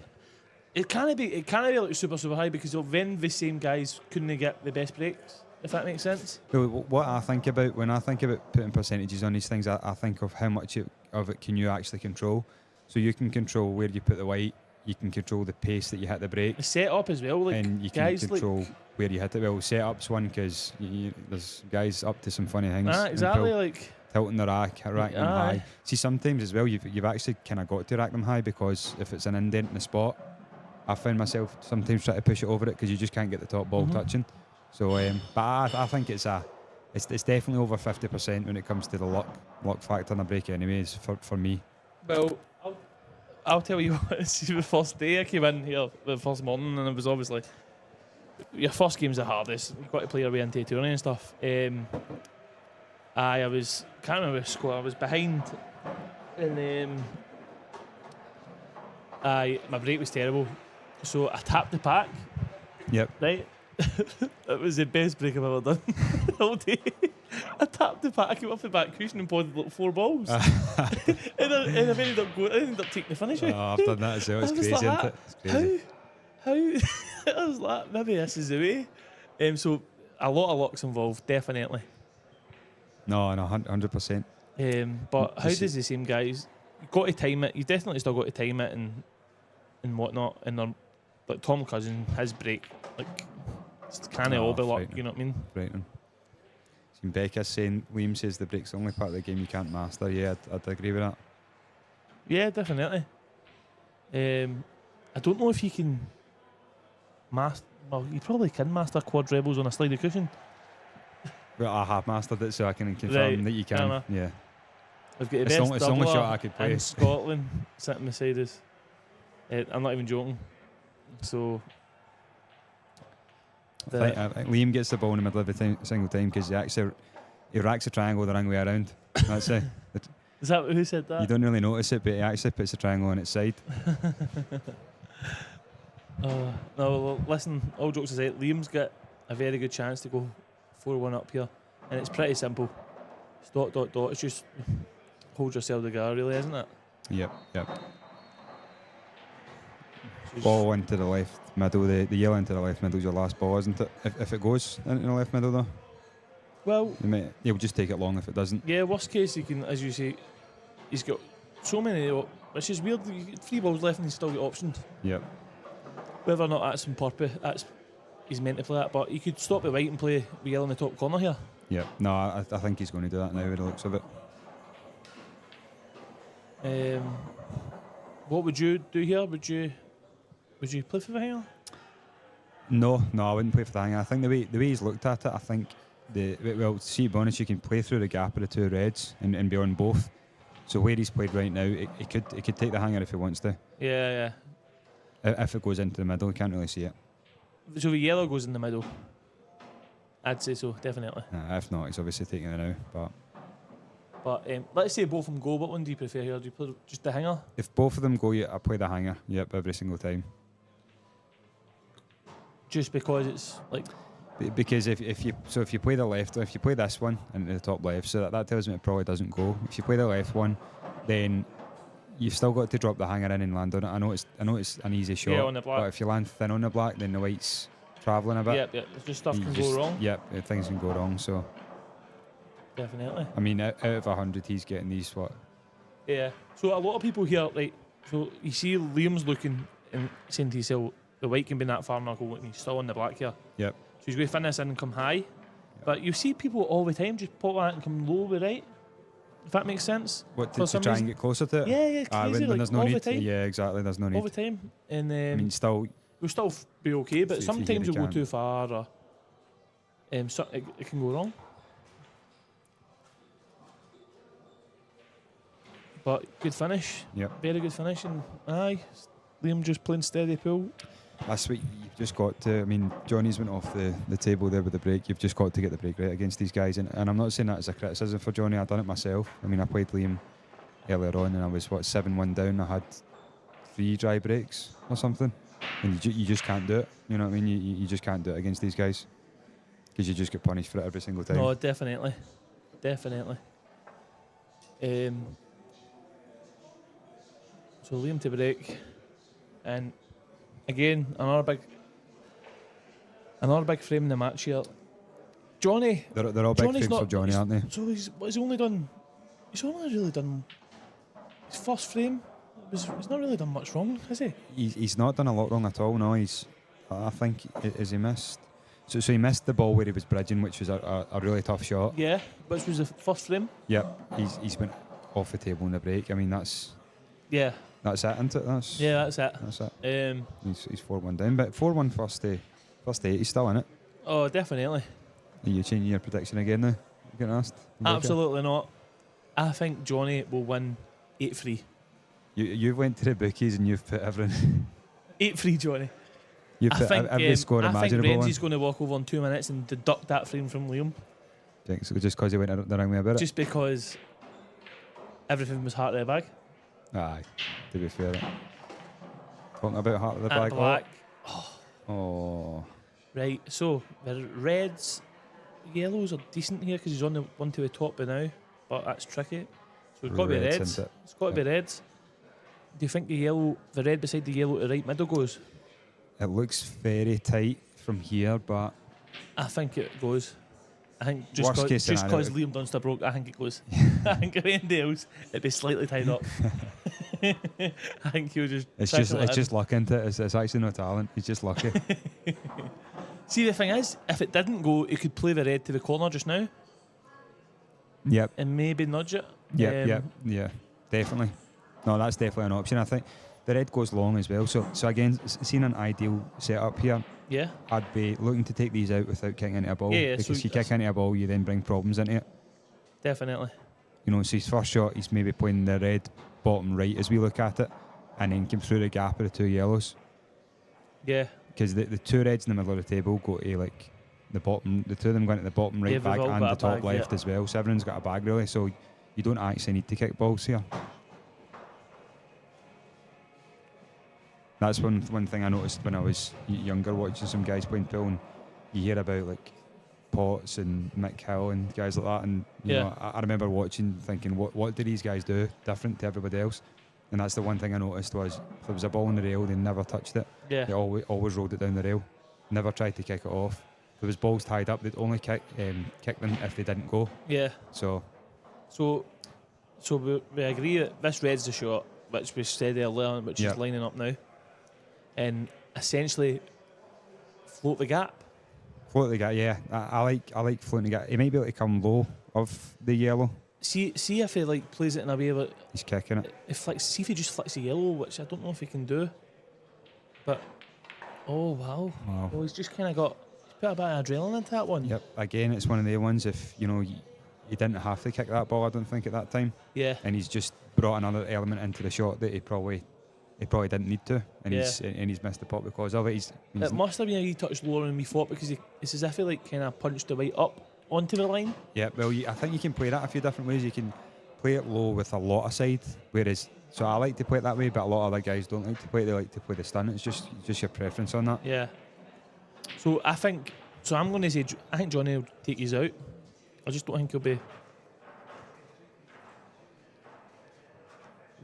It can't be like super high because then the same guys couldn't get the best breaks. If that makes sense. Well, what I think about when I think about putting percentages on these things, I think of how much of it can you actually control. So you can control where you put the weight, you can control the pace that you hit the brake, The setup as well, like and you can guys control like where you hit it. Well, setup's one because there's guys up to some funny things. exactly like Tilting the rack, racking them Aye. high. See, sometimes as well, you've actually kind of got to rack them high because if it's an indent in the spot, I find myself sometimes trying to push it over it because you just can't get the top ball touching. So, but I think it's definitely over 50% when it comes to the luck factor in a break, anyways. For me. Well, I'll tell you what. See, the first day I came in here, the first morning, and it was obviously your first game's the hardest. You've got to play your way into a tournament and stuff. I was can't remember the score. I was behind, and my break was terrible, so I tapped the pack. Yep. Right. It was the best break I've ever done all day. I tapped the pack, I came off the back cushion and podded like 4 balls. and I ended up taking the finish. Oh, I've done that as well. It's crazy, like, isn't it? It's crazy. How? I was like, maybe this is the way. So a lot of luck's involved, definitely. No, 100%. But how does the same guys? You've got to time it. You definitely still got to time it and whatnot. And like Tom Cousin, his break, like it's kind of all be luck. You know what I mean? Frightening. Becca's saying, Liam says the break's the only part of the game you can't master. Yeah, I'd agree with that. Yeah, definitely. I don't know if you can master. Well, you probably can master quad rebels on a sliding cushion. Well, I have mastered it, so I can confirm Right, that you can. Yeah. I've got the It's best the only doubler shot I could play. in Scotland sitting beside us. I'm not even joking. So I think Liam gets the ball in the middle every single time because he racks a triangle the wrong way around. That's it. Is that who said that? You don't really notice it, but he actually puts a triangle on its side. No, well, listen, all jokes aside, Liam's got a very good chance to go 4-1 up here, and it's pretty simple. It's ... It's just hold yourself together, really, isn't it? Yep. Ball into the left middle. The yellow into the left middle is your last ball, isn't it? If it goes into the left middle, though. Well, he'll just take it long if it doesn't. Yeah, worst case, he can, as you say, he's got so many, which is weird. 3 balls left and he's still got options. Yep. Whether or not that's on purpose, he's meant to play that, but he could stop it right and play with yellow in the top corner here. Yep. No, I think he's going to do that now with the looks of it. What would you do here? Would you play for the hanger? No, I wouldn't play for the hanger. I think the way he's looked at it, I think see, bonus, you can play through the gap of the 2 reds and be on both. So where he's played right now, he could take the hanger if he wants to. Yeah. If it goes into the middle, you can't really see it. So the yellow goes in the middle. I'd say so, definitely. If not, he's obviously taking it now. But let's say both of them go. What one do you prefer here? Do you play just the hanger? If both of them go, I play the hanger. Yep, every single time. Just because it's like. Because if you play the left, if you play this one into the top left, so that tells me it probably doesn't go. If you play the left one, then you've still got to drop the hanger in and land on it. I know it's an easy shot, on the black. But if you land thin on the black, then the white's travelling a bit. Yep. It's just stuff can go wrong. Yep, things can go wrong. So definitely. I mean, out of 100, he's getting these what? Yeah. So a lot of people here, like, so you see Liam's looking and saying to himself, the white can be that far and I'll go, and he's still on the black here. Yep. So he's going to finish in and come high. Yep. But you see people all the time just pop that and come low with right. If that makes sense. What, to try and get closer to it? Yeah, crazy, when there's no all need. the time. Yeah, exactly, there's no need. All the time. And I mean, we'll still be okay, but if sometimes you we'll go can. too far or it can go wrong. But good finish. Yep. Very good finish. And Liam just playing steady pool. That's what you've just got to. I mean, Johnny's went off the table there with the break. You've just got to get the break right against these guys. And I'm not saying that as a criticism for Johnny. I've done it myself. I mean, I played Liam earlier on and I was, 7-1 down. I had 3 dry breaks or something. And you just can't do it. You know what I mean? You just can't do it against these guys. Because you just get punished for it every single time. No, definitely. Definitely. So Liam to break. And again, another big frame in the match here. Johnny. They're all big Johnny's frames for Johnny, aren't they? So he's only really done his first frame. He's not really done much wrong, has he? He's not done a lot wrong at all. No, I think he missed. So he missed the ball where he was bridging, which was a really tough shot. Yeah, which was the first frame. Yep, he's went off the table in the break. I mean, that's it, isn't it? That's it. That's it. He's 4-1 down, but 4-1 first 8. He's still in it. Oh, definitely. Are you changing your prediction again now? Getting asked? Absolutely not. I think Johnny will win 8-3. You went to the bookies and you've put everything. 8-3, Johnny. You put every score imaginable. I think Renzi's going to walk over in 2 minutes and deduct that frame from Liam. So just because he went the wrong way about it? Just because everything was heart of the bag. Aye, to be fair. Talking about heart of the bag. Black. Oh. Right, so the reds, yellows are decent here because he's on the one to the top by now, but that's tricky. So it's got to be Reds, reds. isn't it? It's got to be reds. Do you think the red beside the yellow to the right middle goes? It looks very tight from here, but I think it goes. I think just Worst case scenario. because Liam Dunster broke, I think it goes. I think if anything else, it'd be slightly tied up. I think he'll just. it's trickle it in. just luck into it. It's actually no talent. He's just lucky. See, the thing is, if it didn't go, he could play the red to the corner just now Yep. and maybe nudge it. Yeah, definitely. No, that's definitely an option. I think the red goes long as well. So again, seeing an ideal setup here, Yeah. I'd be looking to take these out without kicking into a ball. Yeah, because so you kick into a ball, you then bring problems into it. Definitely. You know, so his first shot, he's maybe playing the red bottom right as we look at it, and then come through the gap of the 2 yellows. Yeah. Because the 2 reds in the middle of the table go to like the bottom, the 2 of them go into the bottom right Yeah, bag they've all and got the a top bag, left yeah. as well. So everyone's got a bag really. So you don't actually need to kick balls here. That's one thing I noticed when I was younger watching some guys playing pool, and you hear about like Potts and Mick Hill and guys like that, and you Yeah. know, I remember watching thinking, what do these guys do different to everybody else? And that's the one thing I noticed was if there was a ball on the rail, they never touched it. Yeah. They always rolled it down the rail, never tried to kick it off. If there was balls tied up, they'd only kick them if they didn't go. Yeah. So So we agree that this red's the shot, which we said earlier, which Yeah. is lining up now, and essentially float the gap. float the guy, yeah. I like floating the guy. He might be able to come low of the yellow. See if he like plays it in a way that He's kicking it. see if he just flicks the yellow, which I don't know if he can do. But oh wow, Wow. well he's just kind of put a bit of adrenaline into that one. Yep. Again, it's one of the ones. If you know, he didn't have to kick that ball. I don't think at that time, Yeah. and he's just brought another element into the shot that he probably didn't need to, and Yeah. he's missed the pot because of it. He's It must have been a wee touch lower than we thought because it's as if he like kind of punched the weight up onto the line. yeah. Well, I think you can play that a few different ways. You can play it low with a lot of side, whereas so I like to play it that way, but a lot of other guys don't like to play it. They like to play the stun. It's just your preference on that. Yeah. So I'm going to say I think Johnny will take his out. I just don't think he'll be.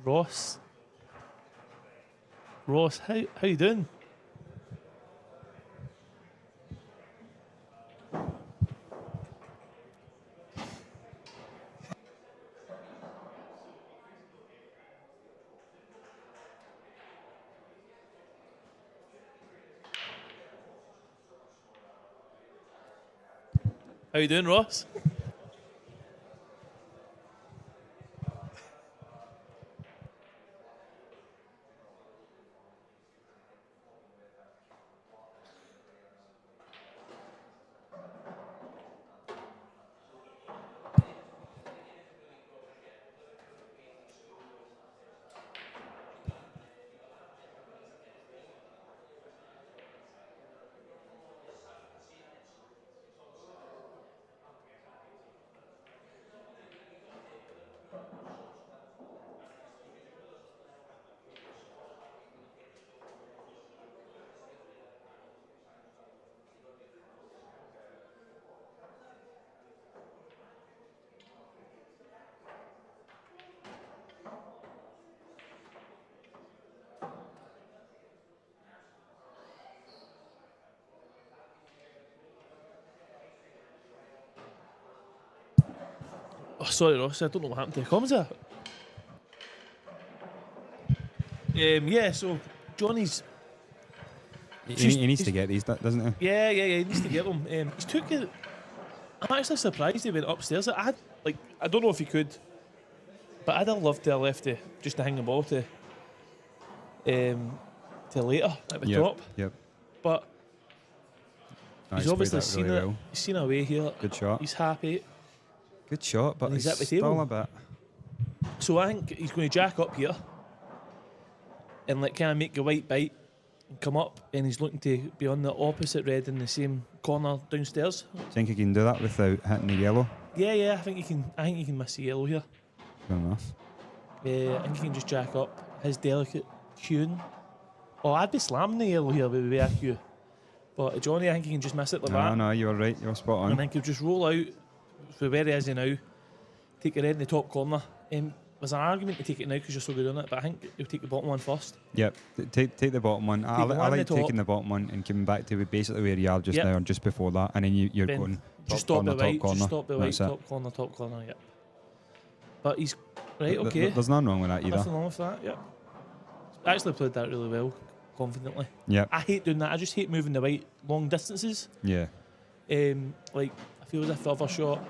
Ross, how you doing? How you doing, Ross? sorry, Ross. I don't know what happened to the comms there. Yeah, so Johnny's. He needs to get these, doesn't he? Yeah. He needs to get them. He's took it. I'm actually surprised he went upstairs. I don't know if he could, but I'd have loved to have left it just to hang the ball to later at the top. Yep. But he's obviously seen really it. well. He's seen a way here. Good shot. He's happy. Good shot, but And he's he's at the still table. a bit. So I think he's going to jack up here and like kind of make a white bite and come up, and he's looking to be on the opposite red in the same corner downstairs. Think he can do that without hitting the yellow? Yeah, I think he can. I think he can miss the yellow here. Fair enough. I think he can just jack up his delicate cueing. Oh, I'd be slamming the yellow here with the way I cue. But Johnny, I think he can just miss it like that. No, you're right. You're spot And I on. think he'll just roll out for where he is now, take it red in the top corner. There's an argument to take it now because you're so good on it, but I think he'll take the bottom one first. Yep. Take the bottom one. I the one like at the top. taking the bottom one and coming back to basically where you are just Yep. now, or just before that, and then you're Then going just top stop corner, the white, top corner. just stop the white, That's it. top corner, yep. But he's right, okay. There's nothing wrong with that either. Nothing wrong with that, yep. Actually played that really well, confidently. Yep. I hate doing that. I just hate moving the white long distances. Yeah. Like I feel as if the other shot.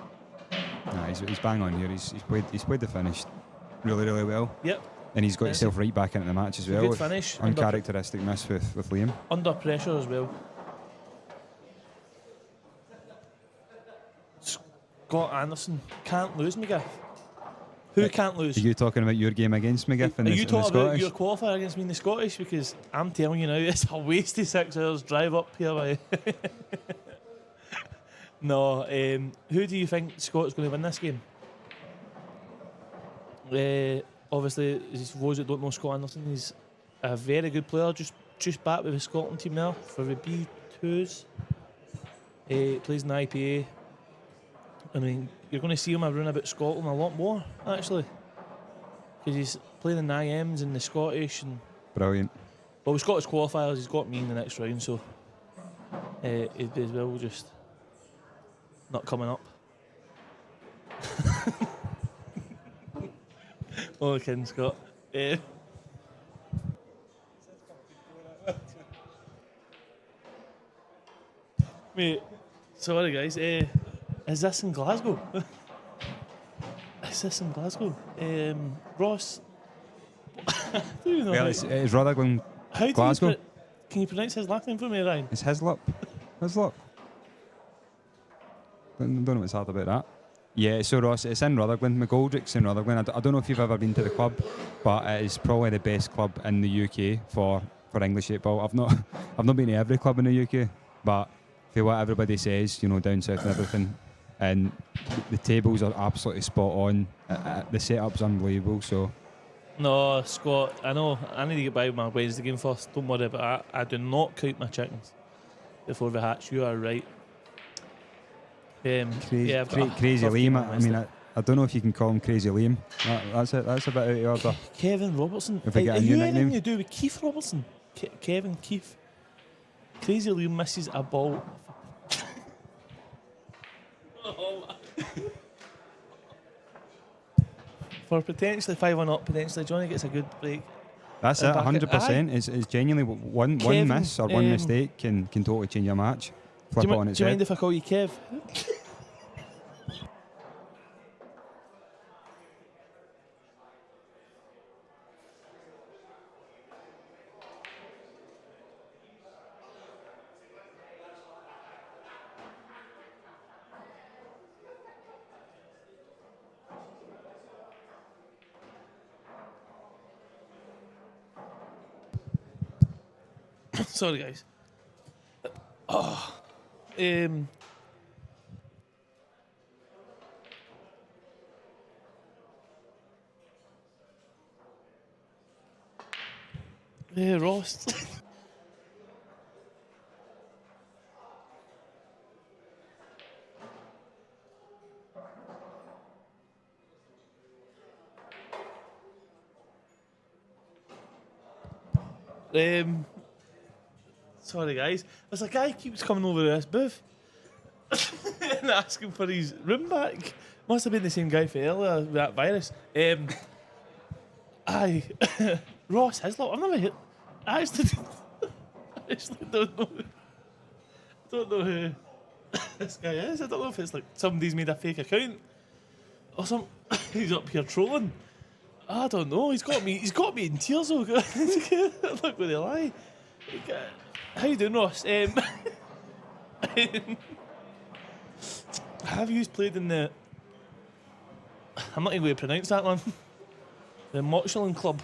Nah, he's bang on here. He's played the finish really well. Yep. And he's got Yes. himself right back into the match as A well. good with finish. Uncharacteristic miss with Liam. Under pressure as well. Scott Anderson can't lose, McGiff. Who can't lose? Are you talking about your game against McGiff in Are the, you in the talking about Scottish? your qualifier against me in the Scottish? Because I'm telling you now, it's a wasted 6 hours drive up here. By no, who do you think Scott's going to win this game? Obviously, for those that don't know Scott Anderson, he's a very good player. Just back with the Scotland team now for the B2s. Plays in the IPA. I mean, you're going to see him around about Scotland a lot more, actually. Because he's playing in the IMs and the Scottish. And Brilliant. well, with Scottish qualifiers, he's got me in the next round, so he'd be as well just not coming up. Oh, kidding, Scott. Mate, sorry guys. Is this in Glasgow? Is this in Glasgow? Ross. I don't even know Well, how- it's Rutherglen. how do Glasgow? you can you pronounce his last name for me, Ryan? It's Hislop. Hislop. Don't know what's hard about that. Yeah, so Ross, it's in Rutherglen. McGoldrick's in Rutherglen. I don't know if you've ever been to the club, but it is probably the best club in the UK for English football. I've not been to every club in the UK, but for what everybody says, you know, down south and everything, and the tables are absolutely spot on. The setup's unbelievable. So No, Scott, I know I need to get by with my Wednesday game first. Don't worry about that. I do not count my chickens before the hatch. You are right. crazy, yeah, I've got a crazy tough game Liam. on I Wednesday. mean, I don't know if you can call him Crazy Liam. That's it. That's a bit out of order. Kevin Robertson. If I get a Are new you nickname? anything to do with Keith Robertson? Kevin Keith. Crazy Liam misses a ball. For potentially 5-1 up, potentially Johnny gets a good break. That's And it. back it- 100%. It's genuinely one Kevin, miss or one mistake can totally change a match. Flip Do it you, on do its you mind head. if I call you Kev? Sorry, guys. Oh. Yeah, Ross. Sorry, guys. There's a guy keeps coming over to this booth. asking for his room back. Must have been the same guy for earlier with that virus. Aye. Ross Hislop, I've never heard. I actually don't know who this guy is. I don't know if it's like somebody's made a fake account or something. He's up here trolling. I don't know. He's got me in tears. Oh, God. Look where they lie. How you doing, Ross? Have you played in the? I'm not even going to pronounce that one. The Motchelin Club.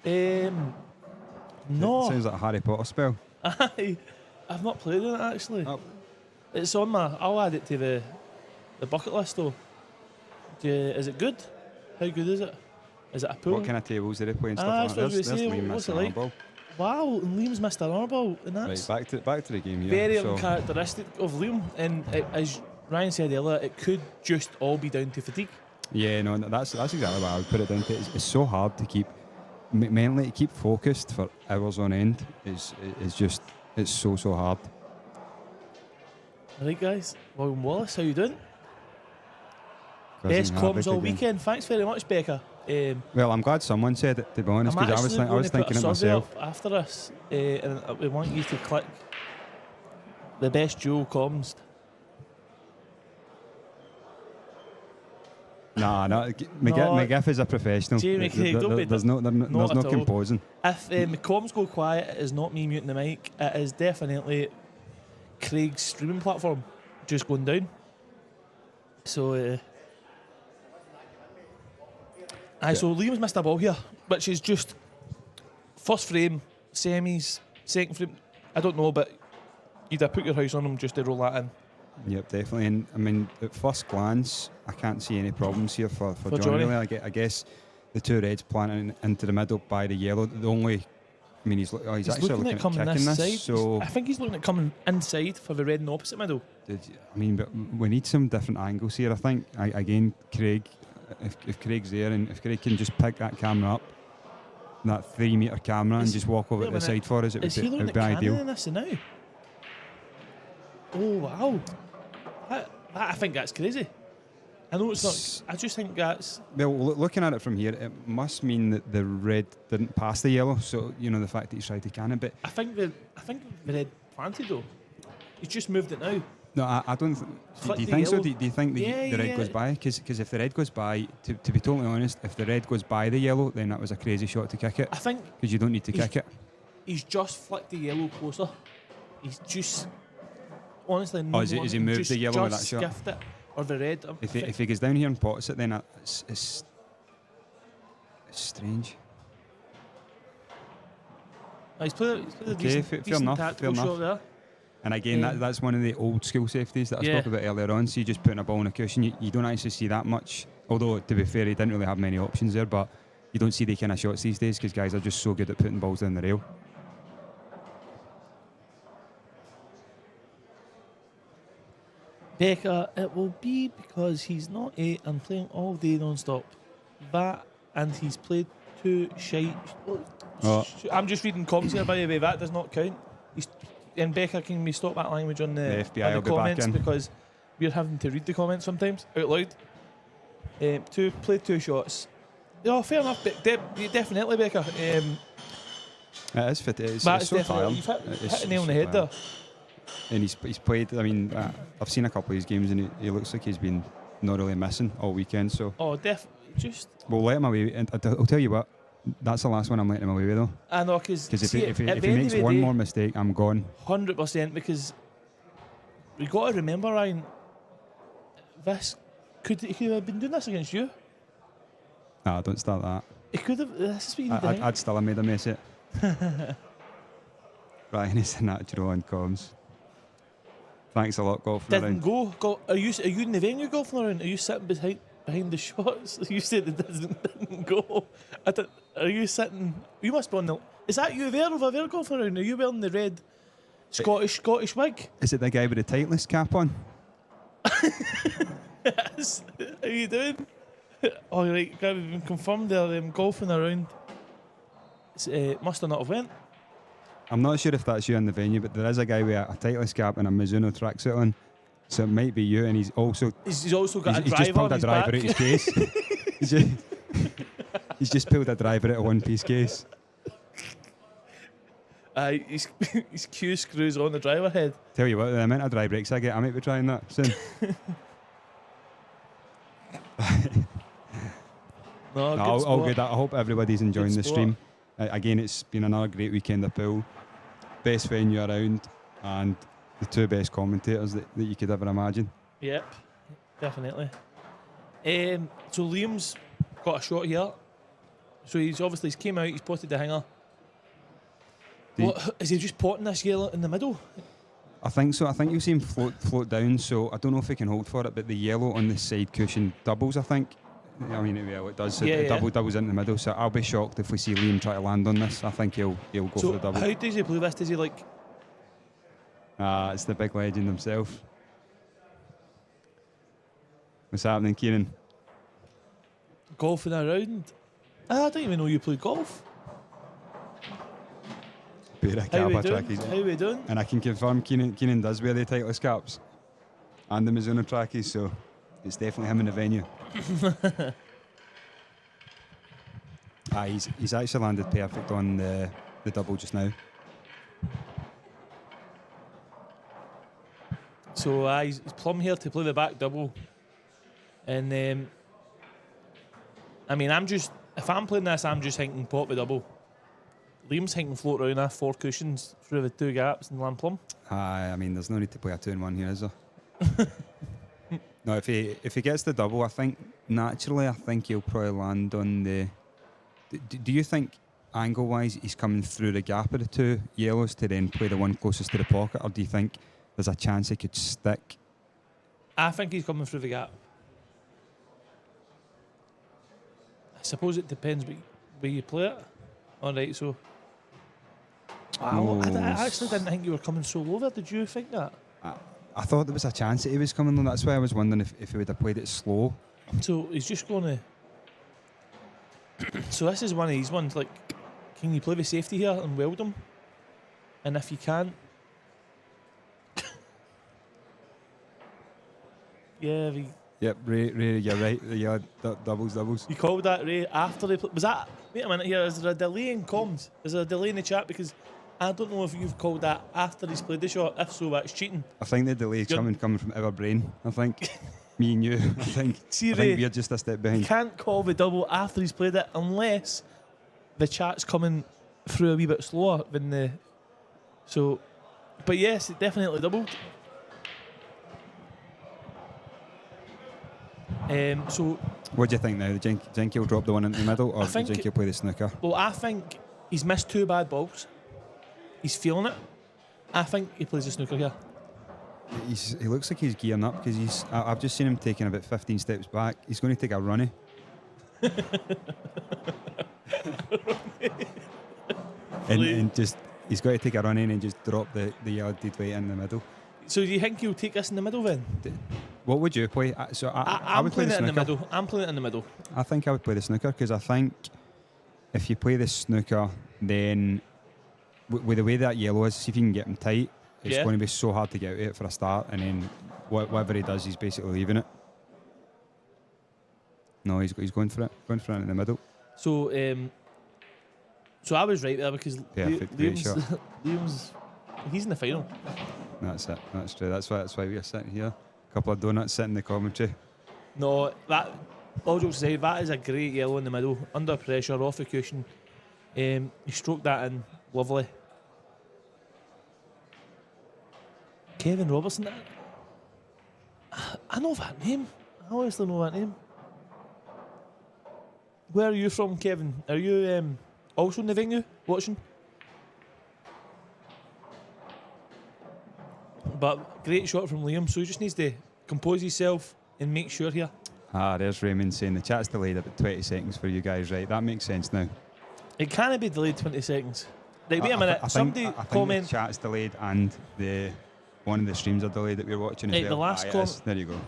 No. It sounds like a Harry Potter spell. I've not played in it actually. Oh. It's on my. I'll add it to the bucket list though. Is it good? How good is it? Is it a pool? What kind of tables are they playing? Stuff That's like what I was that? gonna say. Liam What's missing it like? a ball. Wow, and Liam's missed an honour ball, and that's Right, back to the game here. very So, uncharacteristic of Liam. And as Ryan said earlier, it could just all be down to fatigue. yeah, no, that's exactly what I would put it down to. It's so hard to keep mentally to keep focused for hours on end. It's so hard. All right, guys. William Wallace, how you doing? Cousin Best Harvick comms all again. weekend. Thanks very much, Becca. Well, I'm glad someone said it, to be honest, I'm because actually I was going to thinking put it a survey myself. up after this, and we want you to click the best dual comms. Nah, McGiff is a professional. Jamie Craig, don't be There's no not at all. composing. If my comms go quiet, it is not me muting the mic. It is definitely Craig's streaming platform just going down. So, so Liam's missed a ball here, which is just first frame, semis, second frame. I don't know, but you'd have put your house on him just to roll that in. Yep, definitely. And I mean, at first glance, I can't see any problems here for Johnny. Johnny. Really. I guess the two reds planting into the middle by the yellow. The only, I mean, he's actually looking at coming kicking this this. side. So I think he's looking at coming inside for the red in the opposite middle. but we need some different angles here. I think again, Craig. If Craig's there and if Craig can just pick that camera up, that 3 metre camera, and just walk over to the side for us, it Is he would looking be at ideal. Cannon in this now? Oh wow! That, I think that's crazy. I know it's not. I just think that's. Well, looking at it from here, it must mean that the red didn't pass the yellow. So the fact that he's tried to can it, but I think the red planted though. He's just moved it now. no, I don't. Do Flick you the think so? yellow. Do you think the red goes by? Because if the red goes by, to be totally honest, if the red goes by the yellow, then that was a crazy shot to kick it. I think Because you don't need to kick it. he's just flicked the yellow closer. He's just honestly. Has he moved the yellow with that shot? Skiffed it or the red. If he goes down here and pots it, then it's strange. He's played a Okay, decent fair enough, tactical fair shot there. And again, that's one of the old school safeties that I spoke about earlier on. So you just putting a ball on a cushion, you don't actually see that much. Although, to be fair, he didn't really have many options there, but you don't see the kind of shots these days because guys are just so good at putting balls down the rail. Becca, it will be because he's not 8 and playing all day non-stop. That, and he's played 2 shite. I'm just reading comments here, by the way. That does not count. And Becca, can we stop that language on the FBI will be comments back in. because we're having to read the comments sometimes out loud. Played 2 shots. Oh, fair enough. Definitely, Becca. It is fit. It's That's so definitely. tired. You've hit a nail on the head there. And he's played. I mean, I've seen a couple of his games, and he looks like he's been not really missing all weekend. So just. we'll let him away. And I'll tell you what, that's the last one I'm letting him away with, though. I know, because if he makes one more mistake, I'm gone. 100%, because we got to remember, Ryan. He could have been doing this against you. Nah, don't start that. He could have. This is what you need to think. I'd still have made a mess of it. Ryan is a natural on comms. Thanks a lot, golfing Didn't around. go. Are you in the venue golfing around? Are you sitting behind the shots? You said it didn't go. Are you sitting? You must be on the. Is that you there over there golfing around? Are you wearing the red Scottish wig? Is it the guy with the Titleist cap on? Yes. How you doing? Oh, right. We've been confirmed they're golfing around. Must have not have went. I'm not sure if that's you in the venue, but there is a guy with a Titleist cap and a Mizuno tracksuit on. So it might be you, and he's also He's also got he's a just driver pulled on a his driver back. out his case. He's just pulled a driver out of one-piece case. His Q screws on the driver head. Tell you what, the amount of dry brakes I get, I might be trying that soon. No, No, good all sport. good. I hope everybody's enjoying Good the sport. stream. Again, it's been another great weekend of pool. Best venue around, and the two best commentators that you could ever imagine. Yep, definitely. So Liam's got a shot here. So he's came out, he's potted the hanger. What, is he just potting this yellow in the middle? I think so. I think you'll see him float down. So I don't know if he can hold for it, but the yellow on the side cushion doubles, I think. I mean, it does. So Yeah, it yeah. doubles in the middle. So I'll be shocked if we see Liam try to land on this. I think he'll go So for the double. how does he play this? Does he like... It's the big legend himself. What's happening, Kieran? golfing around? I didn't even know you played golf. Pair of How we Kappa doing? trackies. How we doing? And I can confirm Keenan does wear the Titleist caps and the Mizuno trackies, so it's definitely him in the venue. He's actually landed perfect on the double just now. So he's plumb here to play the back double. And I mean, if I'm playing this, I'm just thinking pop the double. Liam's thinking float around that 4 cushions through the 2 gaps and land plumb. I mean, there's no need to play a 2-in-1 here, is there? No, if he gets the double, I think he'll probably land on the. Do you think angle-wise he's coming through the gap of the 2 yellows to then play the one closest to the pocket, or do you think there's a chance he could stick? I think he's coming through the gap. I suppose it depends where you play it. All right, so. I actually didn't think you were coming so low there. Did you think that? I thought there was a chance that he was coming on. That's why I was wondering if he would have played it slow. So he's just going to. So this is one of these ones. Like, can you play the safety here and weld him? And if you can't, yeah, Yep, Ray, you're right. Yeah, doubles. you called that, Ray, after they was that? Wait a minute here. Is there a delay in comms? Is there a delay in the chat? Because I don't know if you've called that after he's played the shot. If so, that's cheating. I think the delay's coming from our brain. I think me and you. I think Ray, we're just a step you behind. can't call the double after he's played it unless the chat's coming through a wee bit slower than the. So, but yes, it definitely doubled. So, What do you think now? Do you think he'll drop the one in the middle, or I do you think think he'll play the snooker? well, I think he's missed 2 bad balls. He's feeling it. I think he plays the snooker here. He looks like he's gearing up because I've just seen him taking about 15 steps back. He's going to take a runny. and just he's got to take a run in and just drop the yarded weight in the middle. So, do you think he'll take this in the middle then? What would you play? I I'm would play playing the it in the snooker. middle. I'm playing it in the middle. I think I would play the snooker because I think if you play the snooker, then with the way that yellow is, see if you can get him tight, it's Yeah. going to be so hard to get out of it for a start, and then whatever he does, he's basically leaving it. No, he's going for it in the middle. So, so I was right there because Perfect, great shot. Liam's he's in the final. That's it. That's true. That's why we are sitting here. A couple of donuts sitting in the commentary. No, that all jokes aside, that is a great yellow in the middle, under pressure, off the cushion. He stroked that in, lovely. Kevin Robertson. I know that name. I honestly know that name. Where are you from, Kevin? Are you also in the venue watching? But great shot from Liam, so he just needs to compose himself and make sure here. There's Raymond saying the chat's delayed about 20 seconds for you guys, right? That makes sense now. It can't be delayed 20 seconds. Right, wait a minute. Somebody I think comment. the chat's delayed and one of the streams are delayed that we're watching as Right, well. the last it com- is. There you go.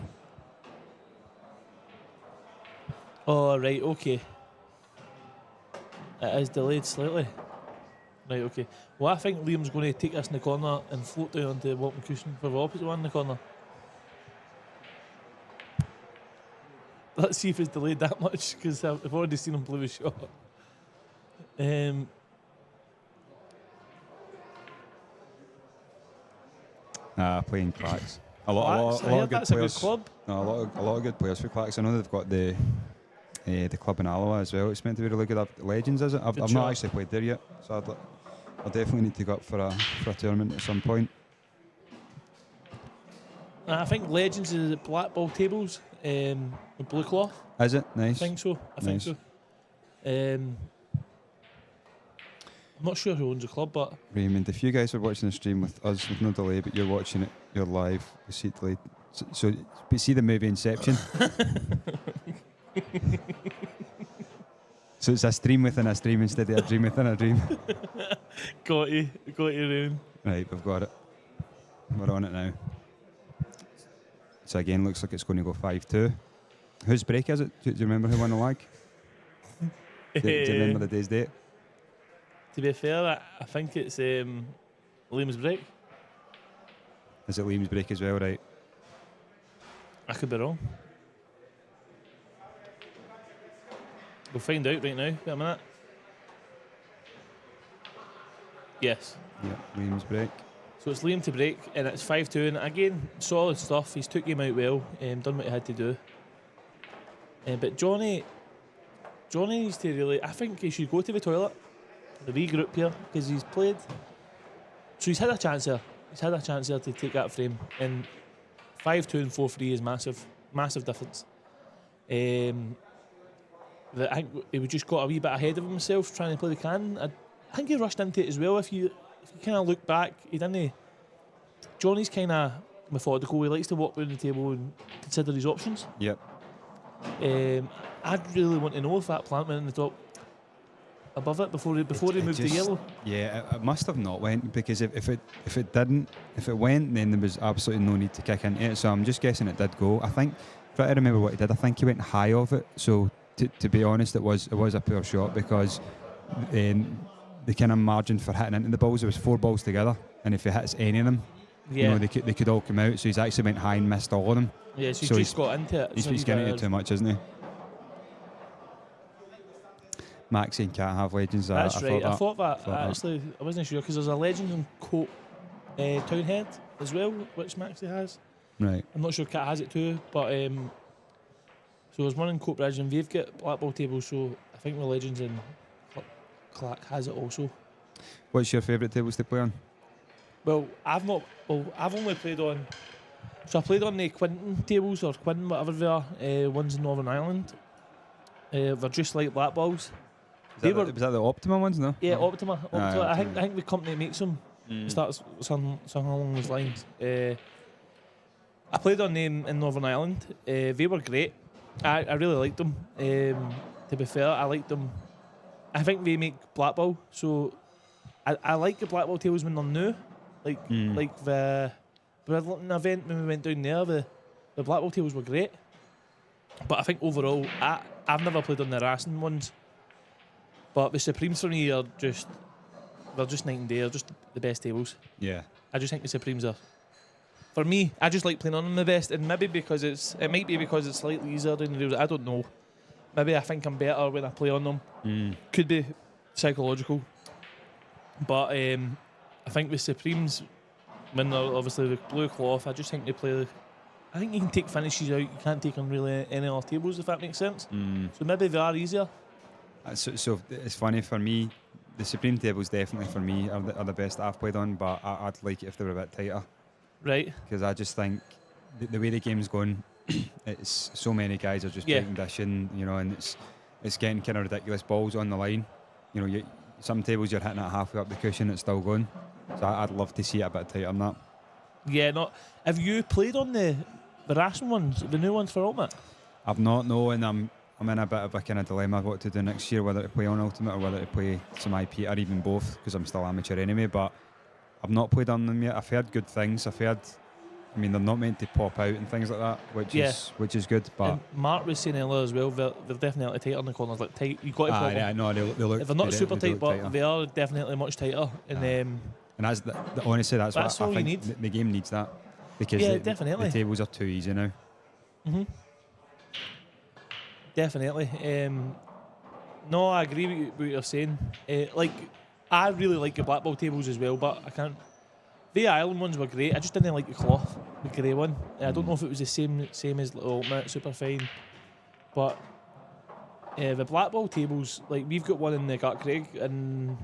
Oh, right, okay. It is delayed slightly. Right, okay. Well, I think Liam's going to take us in the corner and float down onto the walking cushion for the opposite one in the corner. Let's see if it's delayed that much, because I've already seen him blow a shot. Playing Clacks. A Clacks, lot I of heard good that's a good players. club. No, a lot of good players for Clacks. I know they've got the club in Alloa as well. It's meant to be really good. Legends, is it? I've Good not job. actually played there yet, so I'll definitely need to go up for a tournament at some point. I think Legends is at Black Ball Tables, with Blue Cloth. Is it? I Nice. think so. I think Nice. so. I'm not sure who owns the club, but Raymond, if you guys are watching the stream with us with no delay, but you're watching it, you're live, we see it delayed. So see the movie Inception. So it's a stream within a stream instead of a dream within a dream. got you round. Right, we've got it. We're on it now. So again, looks like it's going to go 5-2. Whose break is it? Do you remember who won the lag? Do you remember the day's date? To be fair, I think it's Liam's break. Is it Liam's break as well, right? I could be wrong. We'll find out right now. Wait a minute. Yes. Yeah, Liam's break. So it's Liam to break, and it's 5-2. And again, solid stuff. He's took him out well, done what he had to do. But Johnny needs to really. I think he should go to the toilet, regroup here, because he's played. So he's had a chance there. He's had a chance there to take that frame, and 5-2 and 4-3 is massive difference. I think he just got a wee bit ahead of himself trying to play the can. I think he rushed into it as well. If you kind of look back, he didn't. Johnny's kind of methodical. He likes to walk around the table and consider his options. Yep. I'd really want to know if that plant went in the top above it before he moved to yellow. Yeah, it must have not went, because if it went, then there was absolutely no need to kick into it. So I'm just guessing it did go. I think, try to remember what he did. I think he went high of it. So to be honest, it was a poor shot, because the kind of margin for hitting into the balls, there was 4 balls together, and if he hits any of them, Yeah. they could all come out. So he's actually went high and missed all of them. Yeah, so So he's just got into it. He's getting into it too much, isn't he? Maxie and Cat have legends. That's right. I thought Thought that. Actually, I wasn't sure, because there's a legend in Cope Townhead as well, which Maxie has. Right. I'm not sure Cat has it too, but so there's one in Cope Ridge, and they've got black ball tables. So I think the legends in Clack has it also. What's your favourite tables to play on? Well, I've only played on. So I played on the Quinton tables, or Quinton, whatever they are. Ones in Northern Ireland. They're just like black balls. Was that the Optima ones? No. Yeah, No. Optima. I think the company makes them. Starts something along those lines. I played on them in Northern Ireland. They were great. I really liked them. To be fair, I liked them. I think they make black ball, so I like the black ball tables when they're new. Like the Bridlington event when we went down there, the black ball tables were great. But I think overall, I've never played on the Racing ones. But the Supremes for me are just night and day. They're just the best tables. Yeah. I just think the Supremes are. For me, I just like playing on them the best, and maybe because it might be because it's slightly easier down the rules. I don't know. Maybe I think I'm better when I play on them. Could be psychological. But I think with Supremes, when they're obviously the blue cloth, I just think they play. I think you can take finishes out. You can't take on really any other tables, if that makes sense. So maybe they are easier. So it's funny for me. The Supreme tables definitely for me are the best I've played on, but I'd like it if they were a bit tighter. Right. Because I just think the way the game's going, it's so many guys are just breaking dish in, and it's getting kind of ridiculous. Balls on the line, some tables you're hitting it halfway up the cushion, it's still going. So I'd love to see it a bit tighter than that. Yeah, have you played on the Racing ones, the new ones for Ultimate? I've not, no, and I'm in a bit of a kind of dilemma what to do next year, whether to play on Ultimate or whether to play some IP or even both, because I'm still amateur anyway. But I've not played on them yet. I've heard good things. I've heard I mean, they're not meant to pop out and things like that, which is good. But And Mark was saying earlier as well, they're definitely tighter in the corners, like tight. You got to pop them. yeah, no, they look. If they're not they super definitely tight, look but tighter. they are definitely much tighter. And And honestly, that's That's what all I you think need. the game needs that, because Yeah, the definitely. tables are too easy now. Definitely. No, I agree with what you're saying. Like, I really like the black ball tables as well, but I can't. The Ireland ones were great. I just didn't like the cloth, the grey one. I don't know if it was the same as the Ultimate Super Fine, but the black ball tables, like we've got one in the Gartcraig, and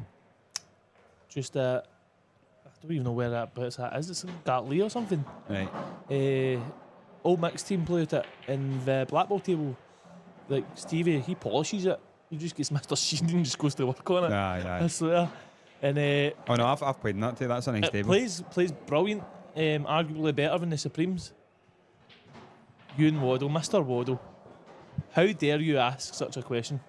just I don't even know where that bit's at. Is it Gartley or something? Right. Old mixed team played it, and the black ball table, like Stevie, he polishes it. He just gets Mr. Sheen and just goes to work on it. Aye. I swear. And Oh no, I've played in that too. That's a nice it table. plays brilliant. Arguably better than the Supremes. Ewan Waddle, Mr. Waddle. How dare you ask such a question?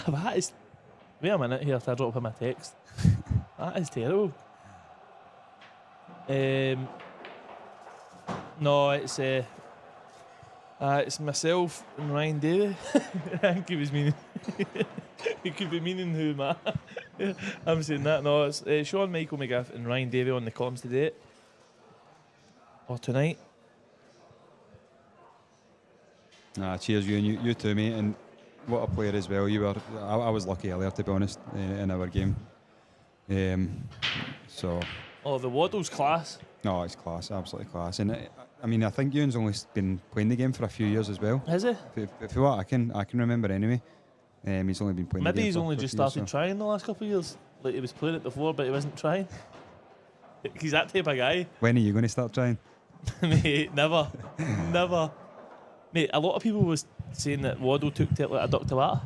That is. Wait a minute here till I drop him a text. That is terrible. No, it's myself and Ryan Davey. I think he was meaning. He could be meaning who, man. I'm saying that. No, it's Sean Michael McGiff and Ryan Davey on the comms today. Or tonight. Cheers, you too, mate. And what a player as well. You were. I was lucky earlier, to be honest, in our game. So. Oh, the Waddle's class. No, it's class, absolutely class. And I mean, I think Ewan's only been playing the game for a few years as well. Is he? For what I can remember anyway. He's only been playing. Maybe the game he's for only a just few years, started so. trying the last couple of years. Like he was playing it before, but he wasn't trying. He's that type of guy. When are you going to start trying? Mate, never. Mate, a lot of people was saying that Waddle took to it like a Dr. Water.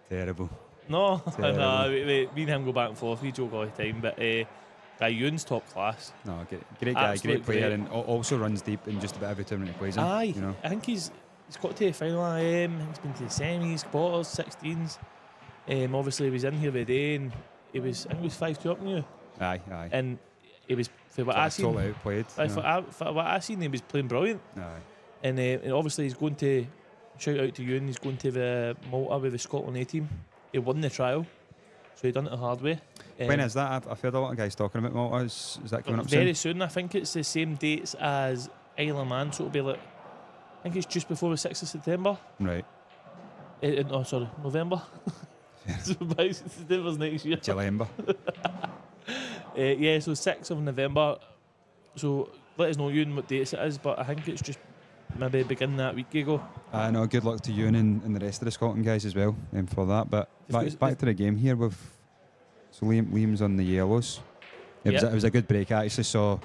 Terrible. No, Terrible. no, me and him go back and forth. We joke all the time, but Ewan's top class. No, great guy, Absolute great player, great. and also runs deep in just about every tournament he plays in. Aye, You know? I think he's got to the final. I think he's been to the semis, quarters, 16s. Obviously, he was in here the day, and I think he was 5-2 up on you. Aye. And he was, for what I seen, Totally outplayed. for what I seen, he was playing brilliant. Aye. And obviously, he's going to shout out to you, and he's going to the Malta with the Scotland A team. He won the trial, so he done it the hard way. When is that? I've heard a lot of guys talking about Malta. Is that coming up Very soon? soon. I think it's the same dates as Isle of Man, so it'll be like, I think it's just before the 6th of September. Right. No, sorry, November. So by September's next year. Jalemba. Yeah, so 6th of November. So let us know, Ewan, what dates it is, but I think it's just maybe beginning that week ago. No, good luck to you and the rest of the Scotland guys as well for that. But back to the game here with Liam's on the yellows. It was a good break actually. So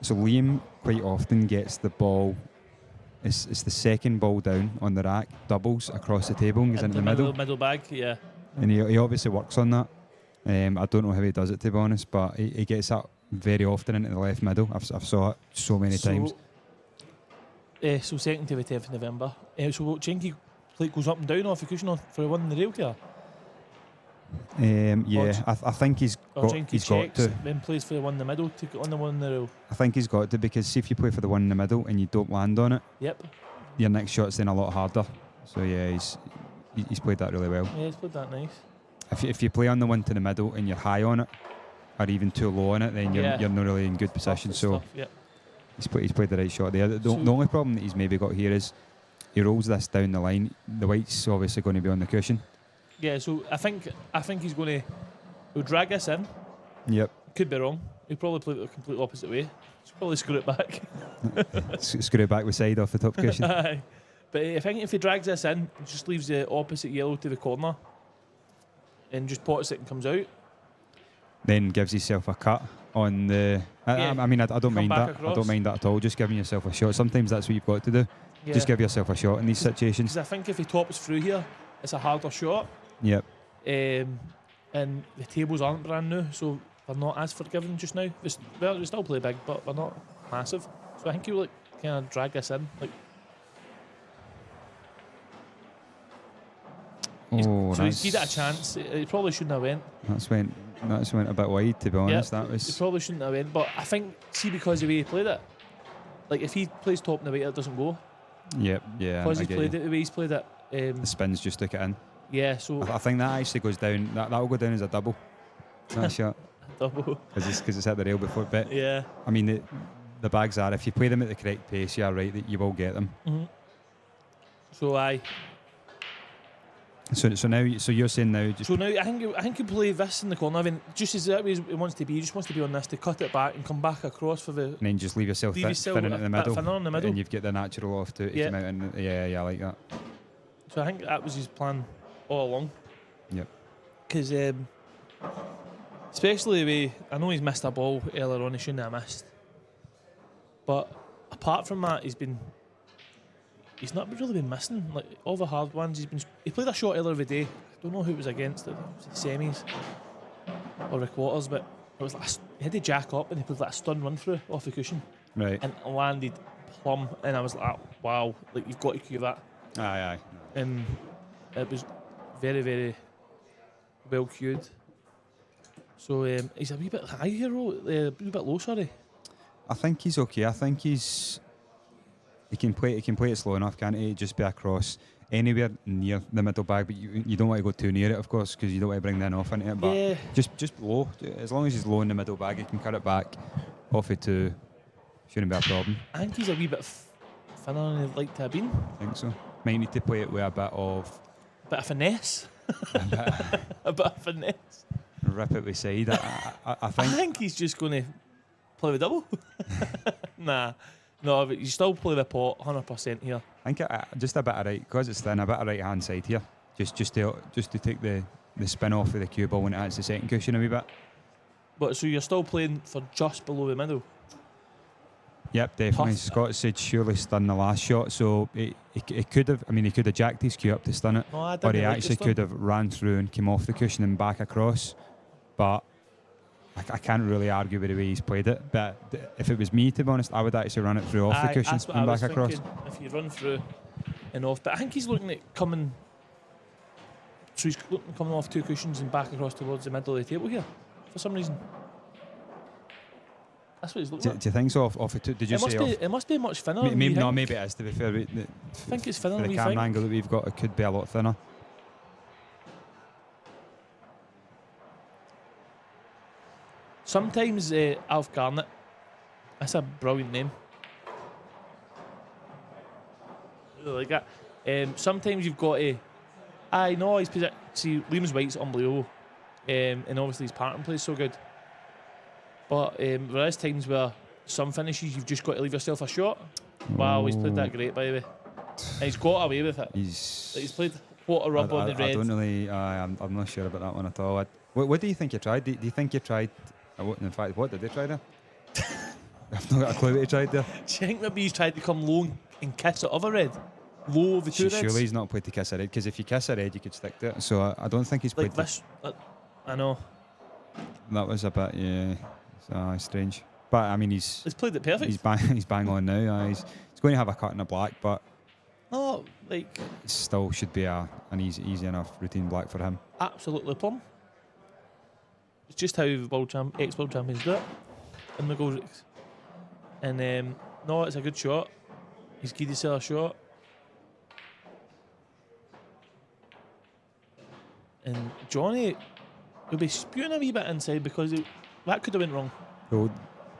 Liam quite often gets the ball. It's the second ball down on the rack, doubles across the table and goes into the middle. Middle bag, yeah. And he obviously works on that. I don't know how he does it, to be honest, but he gets that very often into the left middle. I've saw it so many times. So 2nd to the 10th of November. So Chenky goes up and down off the cushion for one in the rail here. I think he's got to. Then plays for the one in the middle to get on the one in the rail. I think he's got to, because see if you play for the one in the middle and you don't land on it, Yep. your next shot's then a lot harder. So yeah, he's played that really well. Yeah, he's played that nice. If you play on the one to the middle and you're high on it, or even too low on it, then you're not really in good position. So Yep. he's played the right shot there. The only problem that he's maybe got here is he rolls this down the line. The white's obviously going to be on the cushion. Yeah, so I think he's going to he'll drag this in. Yep. Could be wrong. He'll probably play it the complete opposite way. He'll probably screw it back. Screw it back with side off the top cushion. Aye. But I think if he drags this in, he just leaves the opposite yellow to the corner and just pots it and comes out. Then gives himself a cut on the. I mean, I don't mind that. Across. I don't mind that at all. Just giving yourself a shot. Sometimes that's what you've got to do. Yeah. Just give yourself a shot in these situations. Because I think if he tops through here, it's a harder shot. Yep. And the tables aren't brand new, so they're not as forgiving just now. They still play big, but they're not massive. So I think he'll kind of drag this in. Oh, so he's given it a chance. He probably shouldn't have went. That's went a bit wide, to be honest. Yep, That was. he probably shouldn't have went. But I think, see, because the way he played it, like if he plays top in the weight, it doesn't go. Yep, yeah. Because I he get played you. it the way he's played it. The spins just took it in. Yeah, so I think that actually goes down. That'll go down as a double. That shot. double. Because it's at the rail before. But Yeah. I mean, the bags are, if you play them at the correct pace, you're right that you will get them. Mm-hmm. So So now, you're saying now, just So now I think you play this in the corner. I mean, just as that way he wants to be. He just wants to be on this to cut it back and come back across for the. and then just leave yourself Leave yourself thinning a at the bit middle, thinner in the middle. and you've got the natural off to Yeah. come out. And yeah, I like that. So I think that was his plan all along. Yep. Because especially the way I know he's missed a ball earlier on, he shouldn't have missed. But apart from that, he's not really been missing. Like all the hard ones, he played a shot earlier today. I don't know who it was against. It was the semis or the quarters, but it was like he had to jack up and he played like a stun run through off the cushion Right. and landed plumb. And I was like, wow, like you've got to cue that. Aye. And it was very, very well cued. So he's a wee bit high here, a wee bit low, sorry. I think he's okay. I think he can play it slow enough, can't he? Just be across anywhere near the middle bag, but you don't want to go too near it, of course, because you don't want to bring the off into it. But Yeah. just low. As long as he's low in the middle bag, he can cut it back off it to. Shouldn't be a problem. I think he's a wee bit thinner than he'd like to have been. I think so. Might need to play it with a bit of Finesse. A bit of finesse. rip it with side. I I think. think he's just going to play with double. No, but you still play the pot 100% here. I think just a bit of right, because it's thin, a bit of right hand side here. Just to take the spin off of the cue ball when it hits the second cushion a wee bit. But so you're still playing for just below the middle. Yep, definitely. Tough. Scott said surely stun the last shot, so he could have. I mean, he could have jacked his cue up to stun it, No, I or didn't he like actually the could stun. have ran through and came off the cushion and back across. But I can't really argue with the way he's played it. But if it was me, to be honest, I would actually run it through off the Aye, cushion that's what I and was back across. thinking, if you run through and off. But I think he's looking at coming. So he's coming off two cushions and back across towards the middle of the table here, for some reason. That's what he's looking at. Do you think so? Off it, did you say off? It must be much thinner. than Maybe you no, think. maybe it is. To be fair, I think it's thinner for than the we camera think. angle that we've got, it could be a lot thinner. Sometimes Alf Garnett, that's a brilliant name. Really like that. Sometimes you've got to. I know he's see Liam's White's unbelievable, and obviously his pattern plays so good. But there is times where some finishes you've just got to leave yourself a shot. Wow, he's played that great by the way, and he's got away with it. He's played what a rub on the red. I don't really. I'm not sure about that one at all. What do you think you tried? Do you think you tried? In fact, what did they try there? I've not got a clue what he tried there. Do you think maybe he's tried to come low and kiss the other red? Low of the two reds? Surely he's not played to kiss a red, because if you kiss a red, you could stick to it. So I don't think he's played. Like this. I know. That was a bit, yeah, strange. But I mean, He's played it perfect. he's bang on now. He's going to have a cut in the black, but No, like it still should be an easy enough routine black for him. absolutely plumb. It's just how ex-world champions do it in McGoldricks. And no, it's a good shot. He's given himself a shot. And Johnny will be spewing a wee bit inside because that could have went wrong. So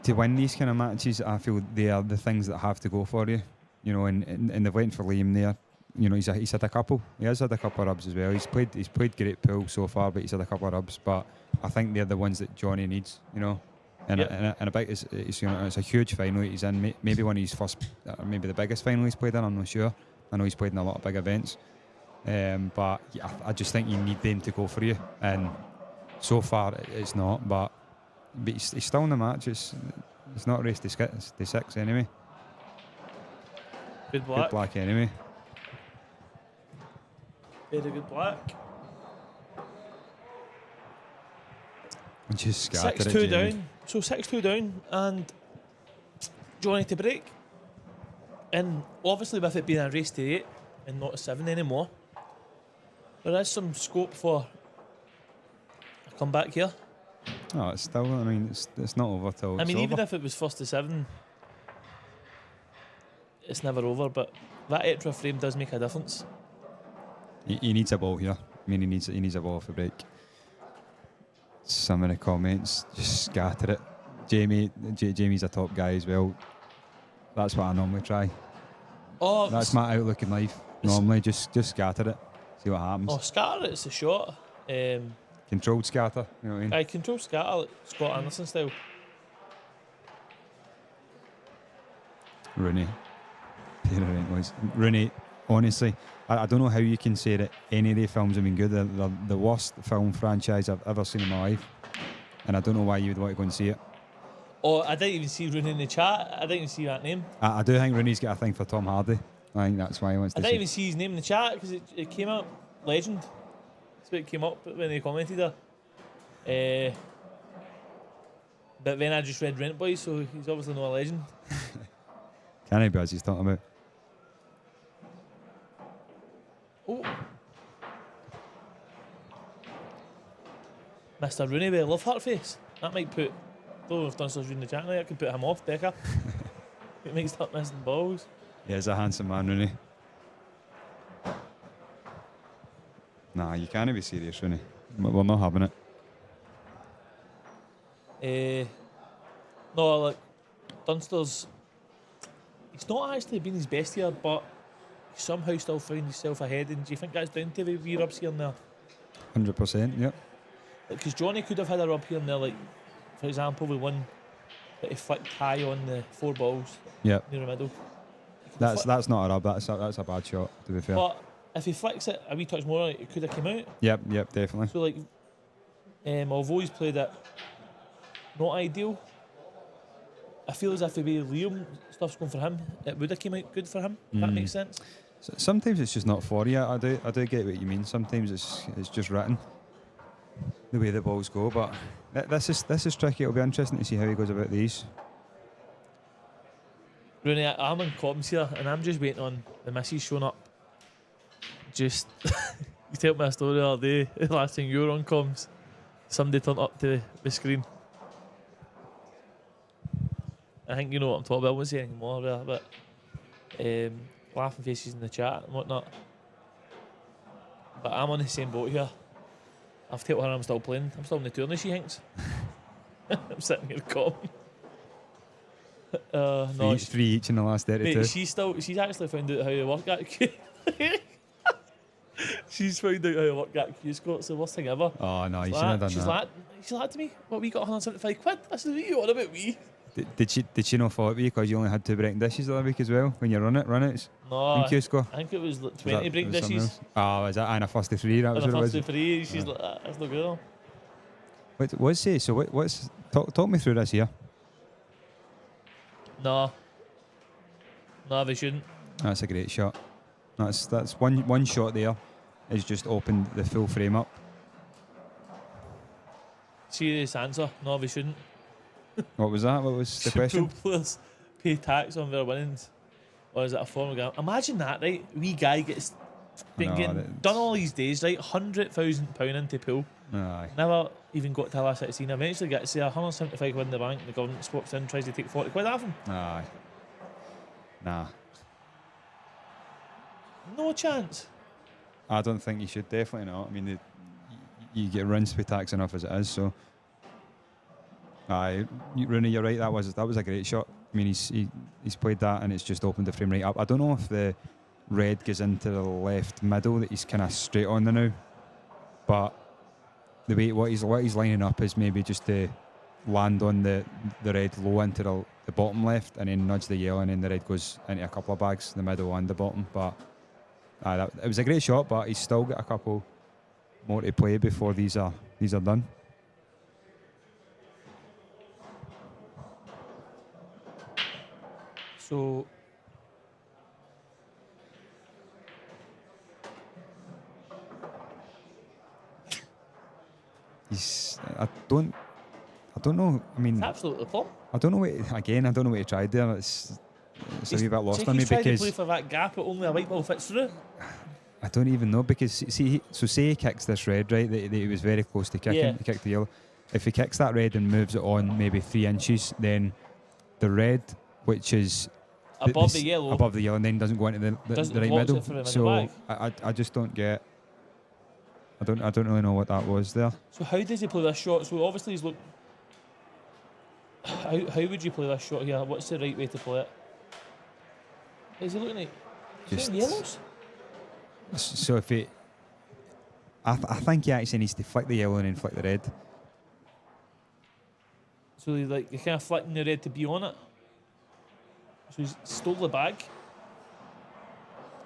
to win these kind of matches, I feel they are the things that have to go for you. You know, and they've went for Liam there. You know, he's had a couple. He has had a couple of rubs as well. He's played great pool so far, but he's had a couple of rubs. But I think they're the ones that Johnny needs. You know, and about it's you know, it's a huge final that he's in. Maybe one of his first, maybe the biggest final he's played in. I'm not sure. I know he's played in a lot of big events. But yeah, I just think you need them to go for you. And so far it's not. But he's still in the match. It's not race to 6 anyway. Good black. Good black anyway. Very good black. And just scattered 6-2 it, Jamie. down. So 6-2 down and Johnny to break. And obviously with it being a race to 8 and not a 7 anymore, There is some scope for a comeback here. Oh, it's still. I mean, it's not over till. I It's mean, even over. if it was first to 7, it's never over. But that extra frame does make a difference. He needs a ball here. I mean, he needs a ball for break. Some of the comments just scatter it. Jamie's a top guy as well. That's what I normally try. Oh, That's my outlook in life. Normally, just scatter it. See what happens. Oh, scatter it's a shot. Controlled scatter. You know what I mean? I control scatter like Scott Anderson style. Rooney. Rooney, honestly, I don't know how you can say that any of the films have been good. They're the worst film franchise I've ever seen in my life. And I don't know why you would want to go and see it. Oh, I didn't even see Rooney in the chat. I didn't even see that name. I do think Rooney's got a thing for Tom Hardy. I think that's why he wants I to didn't see even see his name in the chat because it came up. Legend. That's what it came up when they commented there. But then I just read Rent Boy, so he's obviously not a legend. Can't he be as he's talking about? Oh. Mr. Rooney with a love heart face. That might put, though if Dunster's reading the chat now, I could put him off, Becca. It might start missing balls. Yeah, he's a handsome man, Rooney. Nah, you can't be serious, Rooney. We're not having it. No, like, Dunster's, he's not actually been his best here, but he somehow still found himself ahead. And do you think that's down to the wee rubs here and there? 100%, yep. Because Johnny could have had a rub here and there, like, for example, we won, but he flicked high on the 4 balls Yep. near the middle. That's not a rub, that's a bad shot, to be fair. But if he flicks it a wee touch more, it could have come out. Yep, definitely. So, like, although he's played it not ideal, I feel as if the way Liam stuff's going for him, it would have came out good for him. If that makes sense. Sometimes it's just not for you. I do get what you mean. Sometimes it's just written the way the balls go. But this is tricky. It'll be interesting to see how he goes about these. Rooney, I'm on comms here, and I'm just waiting on the missus showing up. Just, you told me a story the other day, the last time you were on comms, somebody turned up to the screen. I think you know what I'm talking about. I won't say anything more about it, but laughing faces in the chat and whatnot. But I'm on the same boat here. I've told her I'm still playing. I'm still in the tournament, she thinks. I'm sitting here calm. No, Three each in the last 32. mate, she's actually found out how to work at She's found out how to work at Cuesports, the worst thing ever. Oh no, you shouldn't have done that. She's like to me, what, we got 175 quid? I said, what are you on about me? Did she not follow up with you because you only had 2 breaking dishes the other week as well when you run outs? No, In Q-score? I think it was like 20 break was something dishes. else? Oh, is that and a first to 3? That was And what a it first was. to 3, she's like, that's not good. What's he? So what's talk me through this here. No, they shouldn't. That's a great shot. That's one shot there has just opened the full frame up. Serious answer, no, they shouldn't. What was that? What was the question? Pool players pay tax on their winnings. Or is it a form of gambling? Imagine that, right? Wee guy gets been getting done all these days, right? £100,000 into pool. Aye. Never even got to last 16. Eventually gets to 175 quid in the bank. The government swops in, tries to take 40 quid off him. Aye. Nah. No chance. I don't think you should. Definitely not. I mean, you get rinsed with tax enough as it is. So, aye, Rooney, you're right. That was a great shot. I mean, he's played that and it's just opened the frame right up. I don't know if the red goes into the left middle that he's kind of straight on the now, but the way what he's lining up is maybe just to land on the red low into the bottom left and then nudge the yellow and then the red goes into a couple of bags, the middle and the bottom. But it was a great shot, but he's still got a couple more to play before these are done. So I don't know. I mean, it's absolutely plumb. I don't know what he tried there. It's a wee bit lost on me He's tried to because play for that gap, but only a white ball fits through. I don't even know, because say he kicks this red, right, that he was very close to kicking. Yeah. He kicked the yellow. If he kicks that red and moves it on maybe 3 inches, then the red, which is Above the yellow. above the yellow, and then doesn't go into the Doesn't right blocks middle. it for him in the So back. I just don't get. I don't really know what that was there. So how does he play this shot? So obviously he's look. How would you play this shot here? What's the right way to play it? Is he looking at Just yellows? so if it, I think he actually needs to flick the yellow and then flick the red. So he's like, you're kind of flicking the red to be on it. So he's stole the bag.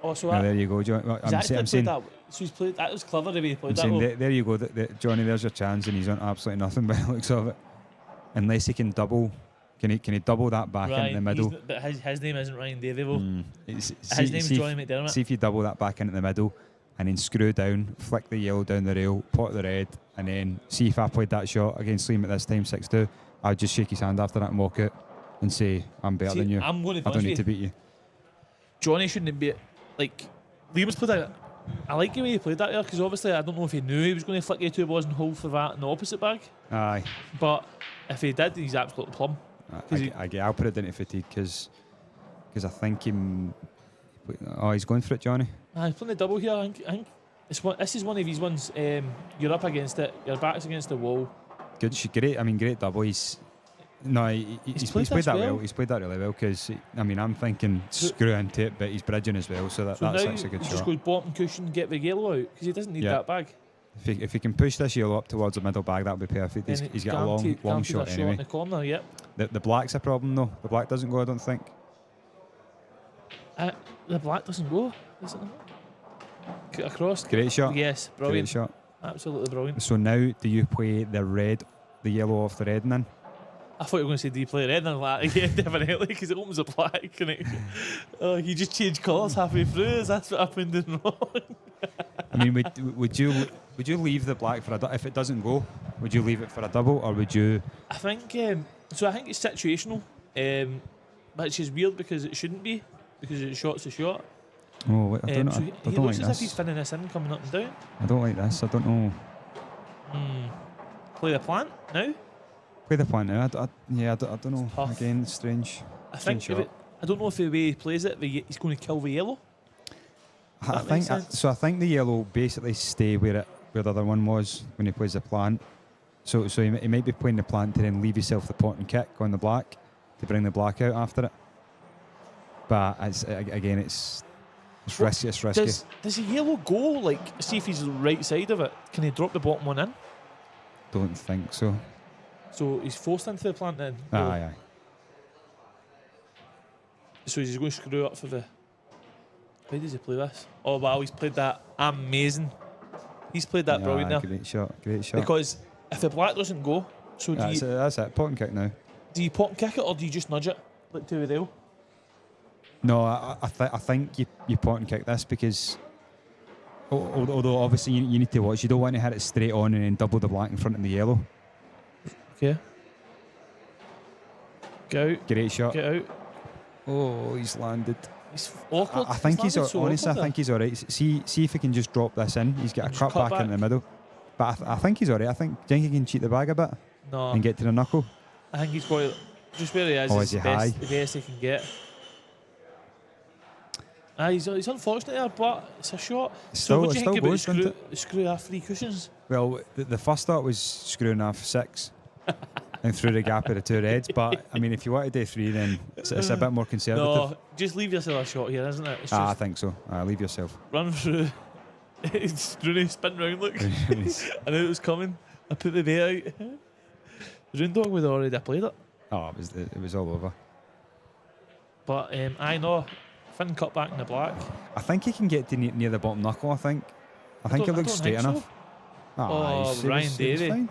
Oh, so Now, that, there you go, John. Well, he's I'm actually saying, played that. So he's played. That was clever the way he I'm played that. saying Though. there you go, Johnny. There's your chance, and he's on absolutely nothing by the looks of it. Unless he can double, can he double that back into the middle? But his name isn't Ryan Davey though. His name's Johnny McDermott. See if you double that back into the middle, and then screw down, flick the yellow down the rail, pot the red, and then see if I played that shot against Liam at this time 6-2. I'd just shake his hand after that and walk out and say, I'm better than you. I'm going to I don't need to beat you. Johnny shouldn't be like Liam's played that. I like the way he played that there, because obviously I don't know if he knew he was going to flick you 2 balls and hold for that in the opposite bag. Aye. But if he did, he's absolutely plumb. I'll put it down to fatigue because I think he's going for it, Johnny. He's playing the double here. I think this is one of these ones. You're up against it. Your back's against the wall. Great double. He's played that well. He's played that really well because I'm thinking screw into it, but he's bridging as well. So that's now actually a good he shot. just goes bottom cushion, get the yellow out because he doesn't need that bag. If he can push this yellow up towards the middle bag, that would be perfect. He's got a long shot anyway. In the corner, yep. The black's a problem though. The black doesn't go, I don't think. The black doesn't go, does it? Cut across. Great shot. Yes, brilliant. Great shot. Absolutely brilliant. So now, do you play the yellow off the red and then? I thought you were going to say, do you play red? And I'm like, yeah, definitely, because it opens the black. And you just change colours halfway through. That's what happened in wrong. Would you leave the black for if it doesn't go? Would you leave it for a double, or would you? I think so. I think it's situational, which is weird because it shouldn't be, because it's shot's a shot. Oh, wait, I don't know. So I he don't looks like as if this. he's finning this in, coming up and down. I don't like this. I don't know. Play the plant now. Play the point now. I don't know. Tough. Again, it's strange. I think shot. I don't know if the way he plays it, he's going to kill the yellow. I think the yellow basically stay where the other one was when he plays the plant. So he might be playing the plant to then leave himself the pot and kick on the black to bring the black out after it. But it's risky. It's risky. Does the yellow go, like, see if he's the right side of it? Can he drop the bottom one in? Don't think so. So he's forced into the plant then? Aye. So he's going to screw up for the... How does he play this? Oh wow, he's played that amazing. He's played that brilliant there. Great shot. Because if the black doesn't go, so that's it. Pot and kick now. Do you pot and kick it or do you just nudge it like to the rail? No, I think you pot and kick this because although obviously you need to watch, you don't want to hit it straight on and then double the black in front of the yellow. Okay. Get out. Great shot. Get out. Oh, he's landed. He's awkward. I think he's so honestly. I think he's all right. See if he can just drop this in. He's got a cut back in the middle, but I think he's all right. I think he can cheat the bag a bit and get to the knuckle. I think he's got just where he is. Oh, is he high? The best he can get. He's unfortunate there, but it's a shot. So what do you think about goes, screw off 3 cushions? Well, the first thought was screwing off 6 and through the gap of the 2 reds. But I mean, if you want to do 3, then it's a bit more conservative. No, just leave yourself a shot here, isn't it? I think so. Leave yourself. Run through. It's Rooney, spin round, look. I knew it was coming. I put the bait out. Roondog would already played it. Oh, it was all over. But I know. Fin cut back in the black. I think he can get to near the bottom knuckle. I think it looks straight enough. So. Ryan Davey.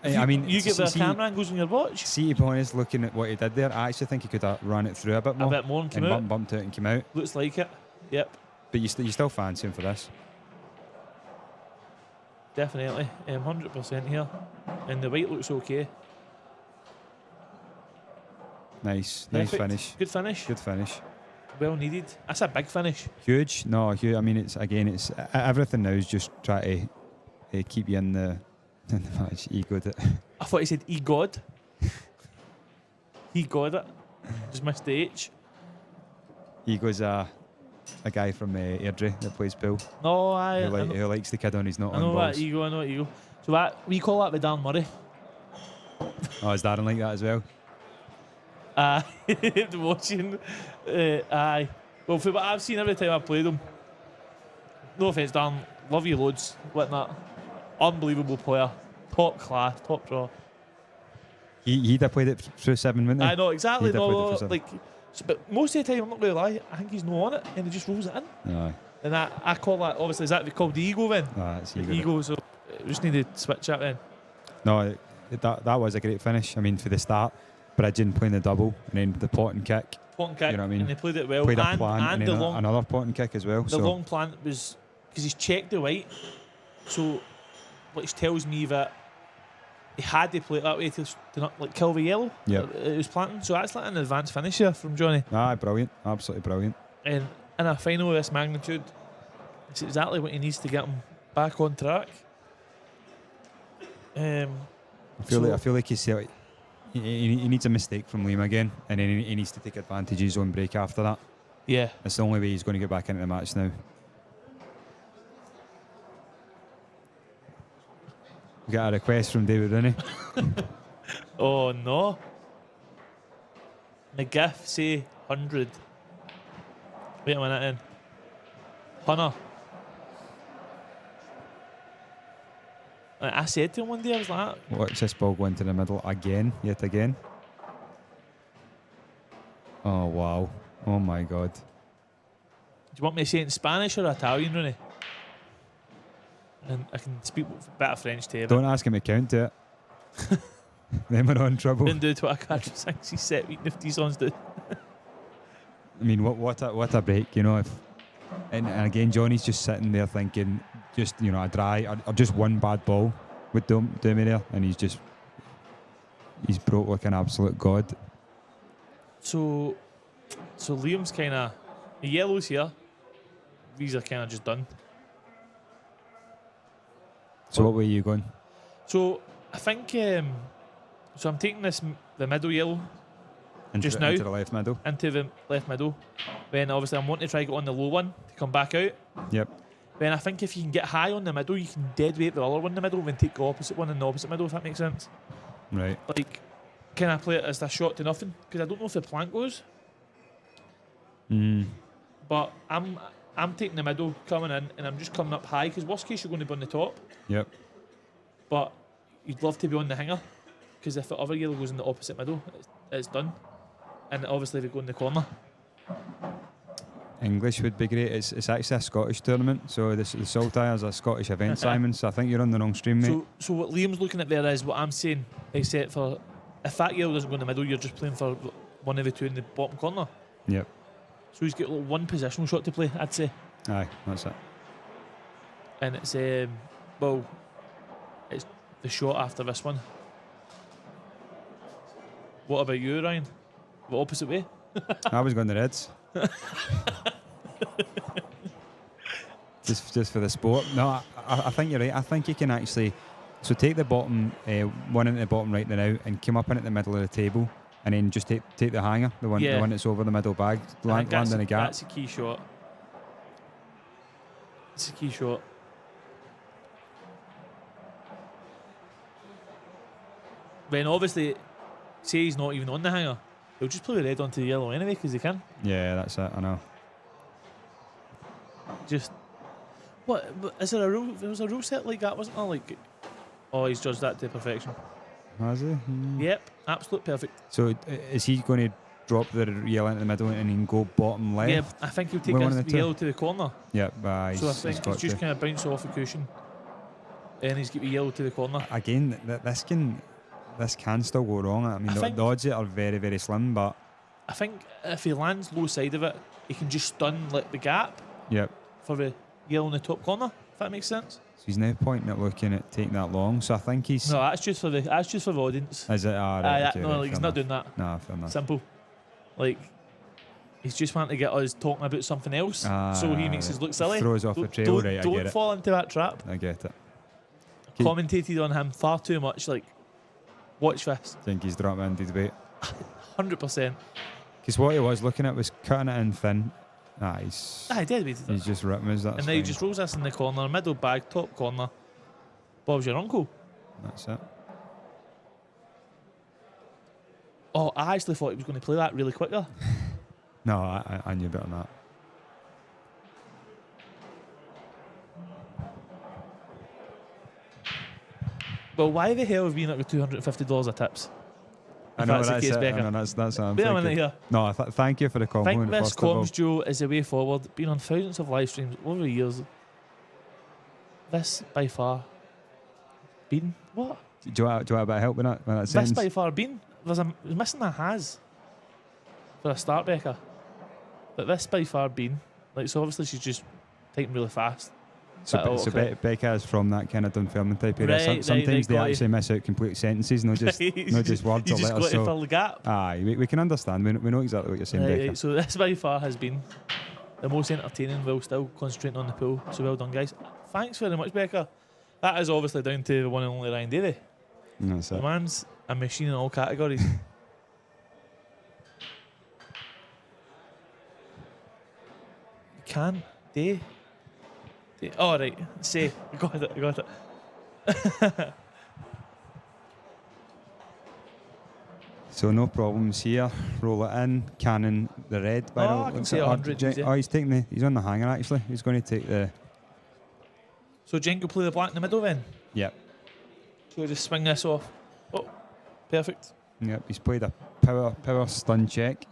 You get the camera angles on your watch. See, to be honest, looking at what he did there, I actually think he could have run it through a bit more. And bumped out and came out. Looks like it. Yep. But you still fancy him for this? Definitely. 100% here. And the white looks okay. Nice Perfect. finish. Good finish. Good finish. well needed. That's a big finish. Huge. No, huge. I mean, it's everything now is just try to keep you in the match. He got it. I thought he said he got. He got it. Just missed the H. Ego's a guy from Airdrie that plays pool. No, I Who likes the kid on his not I on know balls. that ego. I know that ego. So we call that with Dan Murray. Oh, is Darren like that as well? Watching. Aye. Well, for what I've seen every time I've played him, no offence, Dan, love you loads, whatnot. Unbelievable player, top class, top draw. He'd have played it through 7, wouldn't he? I know exactly. He'd have played it No, for 7. like, but most of the time, I'm not going to lie, I think he's no on it, and he just rolls it in. Aye. And I call that, obviously, is that called the ego then? It's The Ego. ego, so we just need to switch that then. No, that was a great finish. I mean, for the start, bridging, playing the double, and then the pot and kick. Point kick, You know what I mean? and they played it well. Played a and plant and the then long, another pot and kick as well. the So long plant was, because he's checked the white, so which tells me that he had to play it that way to not like kill the yellow. Yep. It was planting, so that's like an advanced finish here from Johnny. brilliant, absolutely brilliant. And in a final of this magnitude, it's exactly what he needs to get him back on track. I feel like he's he needs a mistake from Liam again, and then he needs to take advantage of his own break after that. Yeah. That's the only way he's going to get back into the match now. We got a request from David Rooney. Oh no. McGiff say 100. Wait a minute then. Hunter. I said to him one day, I was like, Watch this ball go into the middle again, yet again. Oh wow! Oh my God! do you want me to say it in Spanish or Italian, Rooney? And I can speak better French to you. Don't ask him to count it. Then we're on trouble. Didn't do it to what a catcher thinks he's set week if these ones do. I mean, what a break, you know. And again, Johnny's just sitting there thinking, just a dry or just one bad ball would do me there, and he's broke like an absolute god. So Liam's kind of the yellows here. These are kind of just done. So what way are you going? So I think so I'm taking the middle yellow Into the left middle. into the left middle. Then obviously I'm wanting to try to get on the low one to come back out. Yep. Then I think if you can get high on the middle, you can dead weight the other one in the middle, then take the opposite one in the opposite middle, if that makes sense. Right. Like, can I play it as a shot to nothing? Because I don't know if the plank goes. But I'm taking the middle, coming in, and I'm just coming up high, because worst case you're going to be on the top. Yep. But you'd love to be on the hanger, because if the other yellow goes in the opposite middle, it's done. And obviously they go in the corner. English would be great. It's actually a Scottish tournament, so the Saltire is a Scottish event, Simon. So I think you're on the wrong stream, mate. So what Liam's looking at there is what I'm saying, except for if that yellow doesn't go in the middle, you're just playing for one of the two in the bottom corner. Yep. So he's got like one positional shot to play, I'd say. Aye, that's it. And it's it's the shot after this one. What about you, Ryan? The opposite way? I was going the Reds. just for the sport. No, I think you're right. I think you can actually take the bottom one into the bottom right now and come up in at the middle of the table, and then just take the hanger, the one that's over the middle bag, land in a gap. That's a key shot. It's a key shot. Then obviously, say he's not even on the hanger, he'll just play the red onto the yellow anyway because he can. Yeah, that's it. I know. Just what is there a rule? There was a rule set like that, wasn't there? Like, oh, he's judged that to perfection. Has he? Yep, absolute perfect. So is he going to drop the yellow into the middle and then go bottom left? Yeah, I think he'll take One of the the two. yellow to the corner. Yep. So I think he's got it's just to. kind of bounce off the cushion, and he's got the yellow to the corner. Again, this can still go wrong. I mean, the odds are very, very slim, but I think if he lands low side of it, he can just stun like the gap. Yep. For the yellow in the top corner, if that makes sense. So he's now pointing at looking at taking that long. So I think he's. No, that's just for the audience. Is it? Right, okay, no, right, like, he's fair not enough. doing that. Nah, fair enough. Simple. Like He's just wanting to get us talking about something else, so he makes us look silly. Throws off the trail, right? I Don't get it. fall into that trap. I get it. Commentated on him far too much. Like, watch this. Think he's dropping into debate. 100%. Because what he was looking at was cutting it in thin. He's Dead. he's just ripping us. That's And now he fine. just rolls us in the corner, middle bag, top corner. Bob's your uncle. That's it. Oh, I actually thought he was going to play that really quicker. No, I knew better than that. Well, why the hell have we not got $250 of tips? I If know that's the that's case, it. Becca. I know that's what I'm Wait a minute thinking. here. No, thank you for the I think compliment. this first of all. comms duo is the way forward. Been on thousands of live streams over the years. This by far been what? Do you want a bit of help with that This sentence? by far been. There's missing a has for a start, Becca. But this by far been. Like, so obviously she's just typing really fast. So, But, so okay. Becca is from that kind of Dunfermline type area. Right, Sometimes right, they got you. actually miss out complete sentences, not just not just words You or just letters. got to So, fill the gap. we can understand. We know exactly what you're saying, Right, Becca. right, so this by far has been the most entertaining while still concentrating on the pool. So well done, guys. Thanks very much, Becca. That is obviously down to the one and only Ryan Davey. That's The it. man's a machine in all categories. Can they? Oh, right. Say. I got it. So no problems here. Roll it in. Cannon the red. By Oh, the I way. can Looks see at 100, Jen- easy. Oh, he's on the hanger actually. He's going to take the. So Jenk will play the black in the middle then? Yep. So we'll just swing this off. Oh, perfect. Yep. He's played a power stun check.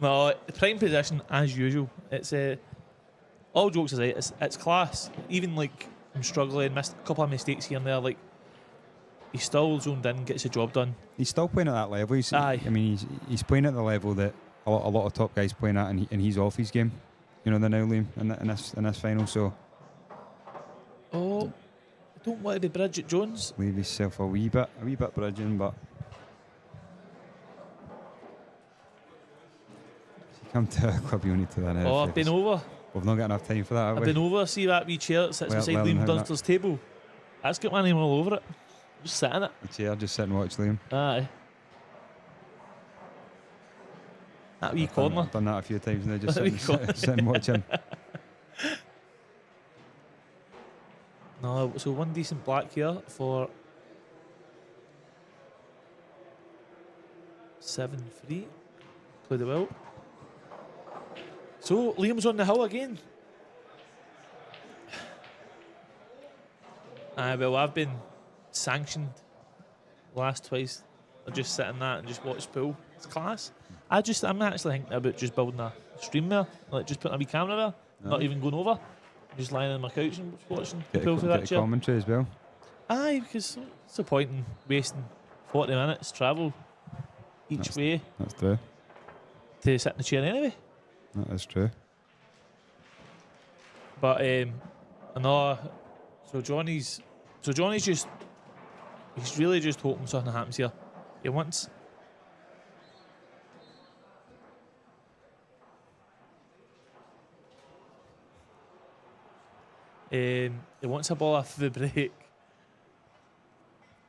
No, prime position as usual. It's all jokes aside, it's class. Even like I'm struggling, missed a couple of mistakes here and there. Like he's still zoned in, gets the job done. He's still playing at that level. Aye. I mean, he's playing at the level that a lot of top guys playing at, and he's off his game. You know, the now Liam in this final. So Oh, I don't want to be Bridget Jones. leave himself a wee bit bridging, but come to a club unit to that. Oh, I've been over. We've not got enough time for that, have I've we? been over. See that wee chair that sits Well, beside well, Liam how that- Dunster's table? That's got my name all over it. Just sit in it. The chair, just sit and watch Liam. Aye. That wee corner. I've done that a few times now, just That wee corner. sit and watch him. No, so one decent black here for 7-3. Played it well. So Liam's on the hill again. Well, I've been sanctioned last twice. I just sit in that and just watch pool. It's class. I'm actually thinking about just building a stream there, like just putting a wee camera there, not even going over, just lying on my couch and watching the Get pool a, through get that a chair. commentary as well. Aye, because what's the point in wasting 40 minutes travel each way That's true. to sit in the chair anyway? That is true. But I know. So Johnny's just. He's really just hoping something happens here. He wants. He wants a ball off the break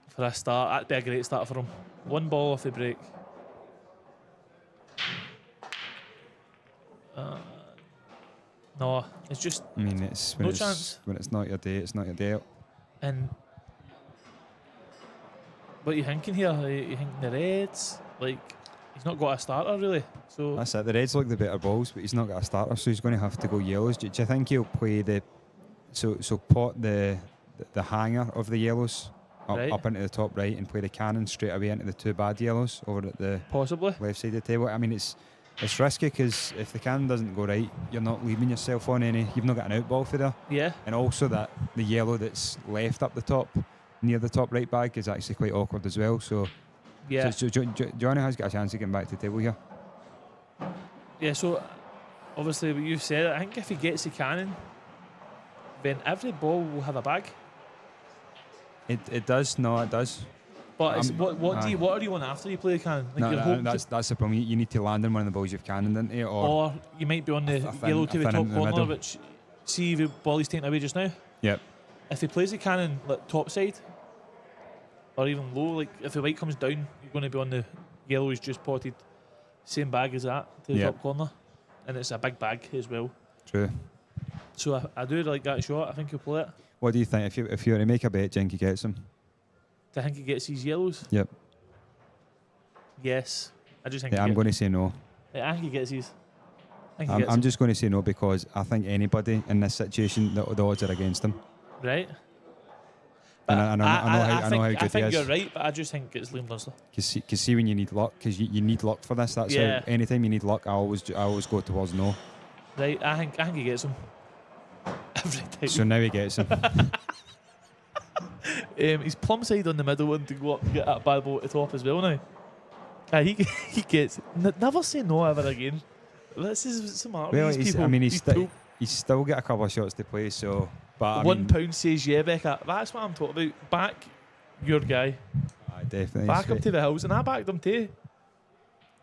for a start. That'd be a great start for him. One ball off the break. No, it's just. I mean, it's when No it's chance. when it's not your day, it's not your day out. And what are you thinking here? Are you thinking the Reds? Like, he's not got a starter really. So That's it. The Reds look the better balls, but he's not got a starter, so he's going to have to go yellows. Do you think he'll play the pot the hanger of the yellows Right. up into the top right and play the cannon straight away into the two bad yellows over at the possibly. left side of the table? I mean, it's risky because if the cannon doesn't go right, you're not leaving yourself on any. You've not got an out ball for there, Yeah. and also that the yellow that's left up the top near the top right bag is actually quite awkward as well. So Yeah. so Johnny has got a chance of getting back to the table here. Yeah, so obviously what you've said, I think if he gets the cannon, then every ball will have a bag. It does. No, it does. But it's, what are you on after you play the cannon? Like you're hoping that's the problem. You need to land in one of the balls you've cannoned into, or you might be on the yellow to the top corner, middle. which see the ball he's taken away just now. Yep. If he plays the cannon like top side or even low, like if the white comes down, you're going to be on the yellow he's just potted, same bag as that to the top corner, and it's a big bag as well. True. So I do like that shot. I think he'll play it. What do you think if you were to make a bet, Jinky gets him? Do I think he gets these yellows? Yep. Yes. I just think. Yeah, I'm going to say no. I think he gets these. I'm just going to say no because I think anybody in this situation, the odds are against him. Right. And I know how good he is. I think you're right, but I just think it's Liam Dunster. Because see when you need luck, because you need luck for this. That's how anytime you need luck, I always go towards no. Right, I think he gets him every time. So now he gets him. He's plumb side on the middle one to go up and get that bad ball at the top as well now. He gets never say no ever again. This is some art. Well, these people, he's still got a couple of shots to play. So, but £1 says yeah, Becca. That's what I'm talking about. Back your guy. Definitely. Back him to the house, and I backed him too.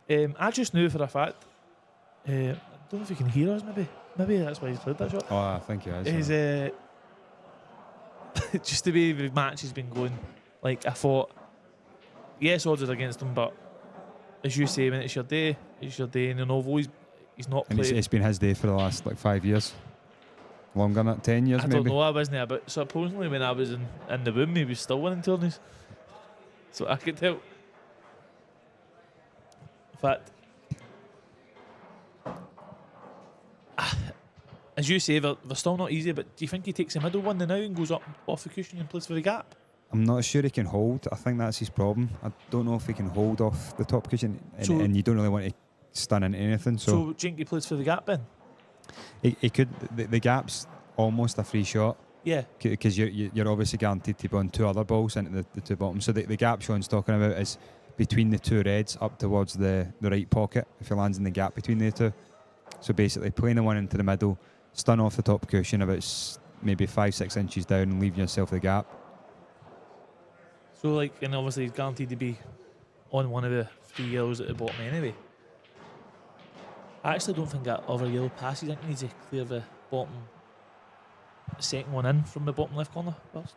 I just knew for a fact. I don't know if you can hear us. Maybe that's why he's played that shot. Oh, I think he has. Just the way the match has been going, like I thought, yes, odds are against him, but as you say, when it's your day, and although he's not and played. It's been his day for the last 5 years. Longer than that, 10 years I maybe. don't know, I wasn't there, but supposedly when I was in the room, he was still winning tourneys. So I could tell. In fact, as you say, they're still not easy, but do you think he takes the middle one now and goes up off the cushion and plays for the gap? I'm not sure he can hold. I think that's his problem. I don't know if he can hold off the top cushion, and you don't really want to stun into anything. So Jinky plays for the gap then? He could. The gap's almost a free shot. Yeah. Because you're obviously guaranteed to be on two other balls into the two bottoms. So the gap Sean's talking about is between the two reds up towards the right pocket if he lands in the gap between the two. So basically playing the one into the middle, stun off the top cushion about maybe 5-6 inches down and leave yourself the gap. So and obviously he's guaranteed to be on one of the 3 yellows at the bottom anyway. I actually don't think that other yellow passes. I think he needs to clear the bottom second one in from the bottom left corner first.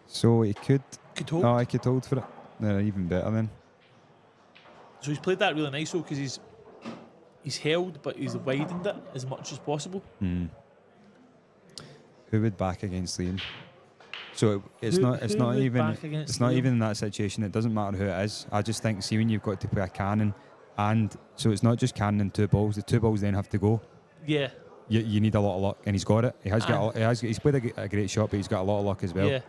So he could hold. Oh, he could hold for it. No, even better then. So he's played that really nice though, because he's held but he's widened it as much as possible. Who would back against Liam? So it's not even in that situation. It doesn't matter who it is. I just think, see, when you've got to play a cannon, and so it's not just cannon and two balls. The two balls then have to go. Yeah. You need a lot of luck, and he's got it. He's played a great shot, but he's got a lot of luck as well. Yeah.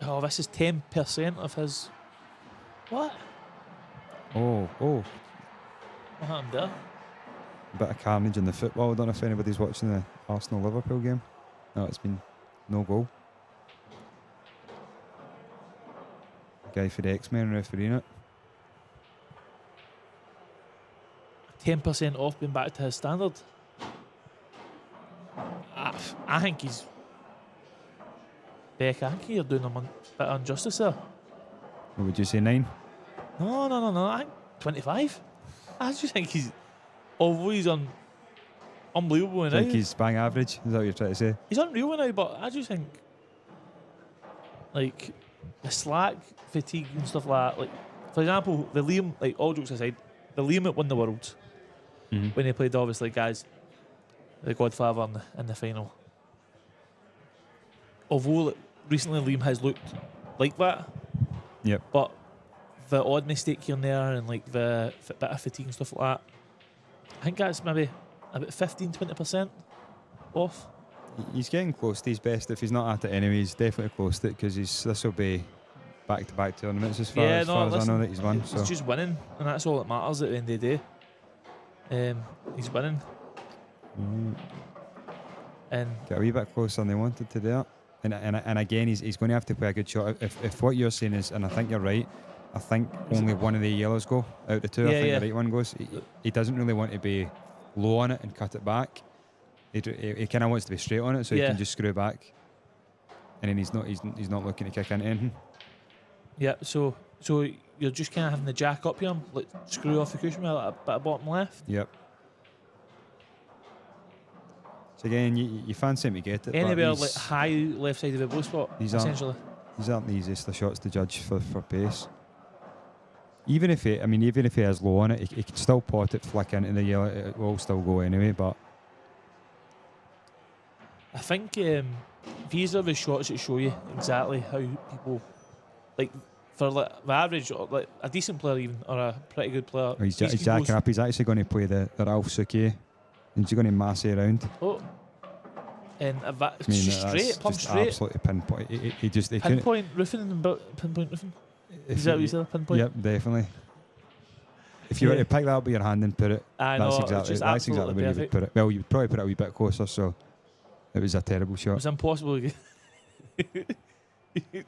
Oh, this is 10% of his. What? Oh. What happened there? A bit of carnage in the football. I don't know if anybody's watching the Arsenal-Liverpool game. No, it's been no goal. Guy for the X-Men refereeing it. 10% off being back to his standard. I think he's... Beck, I think you're doing him a bit of injustice there. What would you say, 9? No. I think 25. I just think he's... Although he's unbelievable now. I think he's bang average. Is that what you're trying to say? He's unreal now, but I just think... the slack, fatigue and stuff like that. For example, the Liam, all jokes aside, the Liam that won the Worlds, when he played, obviously, guys, the Godfather in the final. Although recently Liam has looked like that, but the odd mistake here and there and the bit of fatigue and stuff like that, I think that's maybe about 15-20% off. He's getting close to his best. If he's not at it anyway, he's definitely close to it, because this will be back-to-back tournaments as far as I know that he's won. He's just winning, and that's all that matters at the end of the day. He's winning. And get a wee bit closer than they wanted to do that. And again, he's going to have to play a good shot. If what you're saying is, and I think you're right, I think only one of the yellows go out of the two. I think the right one goes. He doesn't really want to be low on it and cut it back. he kind of wants to be straight on it, so he Yeah. can just screw back, and then he's not looking to kick into anything. Yeah, so you're just kind of having the jack up here, like screw off the cushion with a bit of bottom left. Yep. So again, you fancy him to get it. Anywhere but like high left side of the blue spot, these aren't- essentially. these aren't the easiest of shots to judge for pace. Even if he is low on it, he can still pot it, flick into the yellow. It will still go anyway. But I think these are the shots that show you exactly how people, like, for like the average, or like a decent player even, or a pretty good player. he's these jacking people's- up. He's actually going to play the Ralph Suke, and he's going to mass it around. Oh, and I mean, just straight, that's pump just straight. absolutely pinpoint. He couldn't. Pinpoint roofing and pinpoint roofing. if Is that what you you- said? Pinpoint. Yep, definitely. If you were Yeah. to pick that up with your hand and put it, I know, that's it's exactly just where you absolutely would perfect. put it. Well, you'd probably put it a wee bit closer, so it was a terrible It shot. was impossible to get.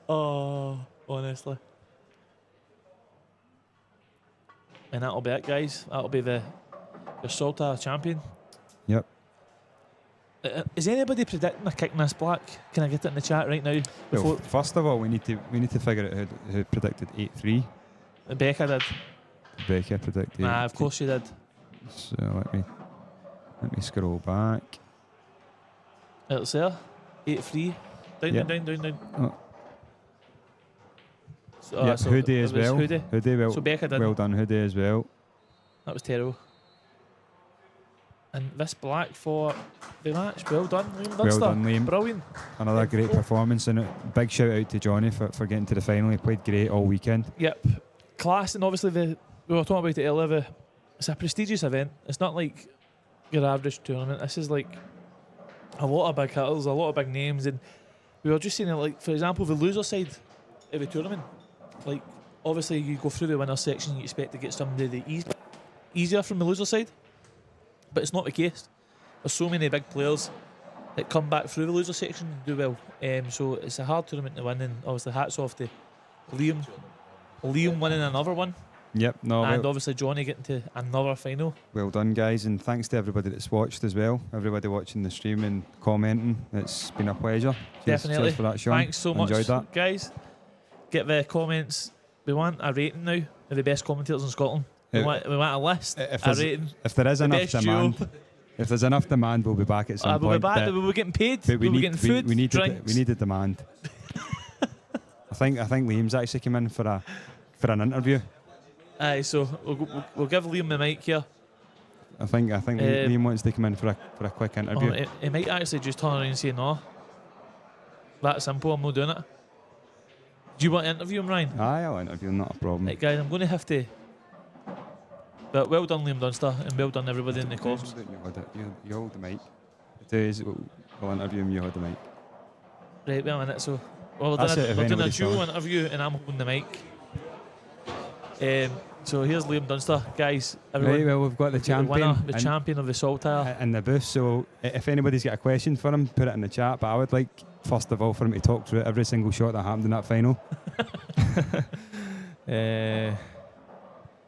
Oh, honestly. And that'll be it, guys. That'll be the Saltire champion. Yep. Is anybody predicting a kick miss black? Can I get it in the chat right now? Well, Before first of all, we need to figure out who predicted 8-3. Becca did. Becca predicted. Nah, of course she did. So let me scroll back. It's there. 8-3. Down, Yep. down. Oh. So, Yep, so Hoodie it as was well. Hoodie. Hoodie, well, So Becca did. well done, Hoodie as well. That was terrible. And this black for the match. Well done, Liam Well Dunster. done, Liam. Brilliant. Another great performance in it. Big shout out to Johnny for getting to the final. He played great all weekend. Yep. Class, and obviously we were talking about it earlier. It's a prestigious event. It's not like your average tournament. This is like a lot of big hitters, a lot of big names, and we were just saying that, like, for example, the loser side of the tournament, like, obviously you go through the winner section, you expect to get somebody easier from the loser side, but it's not the case. There's so many big players that come back through the loser section and do well. So it's a hard tournament to win, and obviously hats off to Liam winning another one, Yep, no, and well, obviously Johnny getting to another final. well done, guys, and thanks to everybody that's watched as well. Everybody watching the stream and commenting. It's been a pleasure. Definitely. Cheers for that, Sean. Thanks so much, Enjoyed that. guys. Get the comments. We want a rating now of the best commentators in Scotland. We want a list, If a there's- rating. If there is The enough best demand, duo. if there's enough demand, we'll be back at some We'll point. be back. but- We were getting paid. but We were getting food, we need drinks. the demand. I think Liam's actually come in for an interview. Aye, so we'll give Liam the mic here. I think Liam wants to come in for a quick interview. He might actually just turn around and say no. That simple. I'm not doing it. Do you want to interview him, Ryan? Aye, I'll interview him, not a problem. Right, guys, I'm going to have to. But well done, Liam Dunster, and well done everybody in the comms. You hold the mic. It is. We'll interview him. You hold the mic. Right, wait a minute. So we're That's it, if doing a anybody's dual on. interview, and I'm holding the mic. So here's Liam Dunster, guys. Everyone, Right, well, we've got the champion winner, the in- champion of the Saltire. in the booth. So if anybody's got a question for him, put it in the chat. But I would like, first of all, for him to talk through every single shot that happened in that final.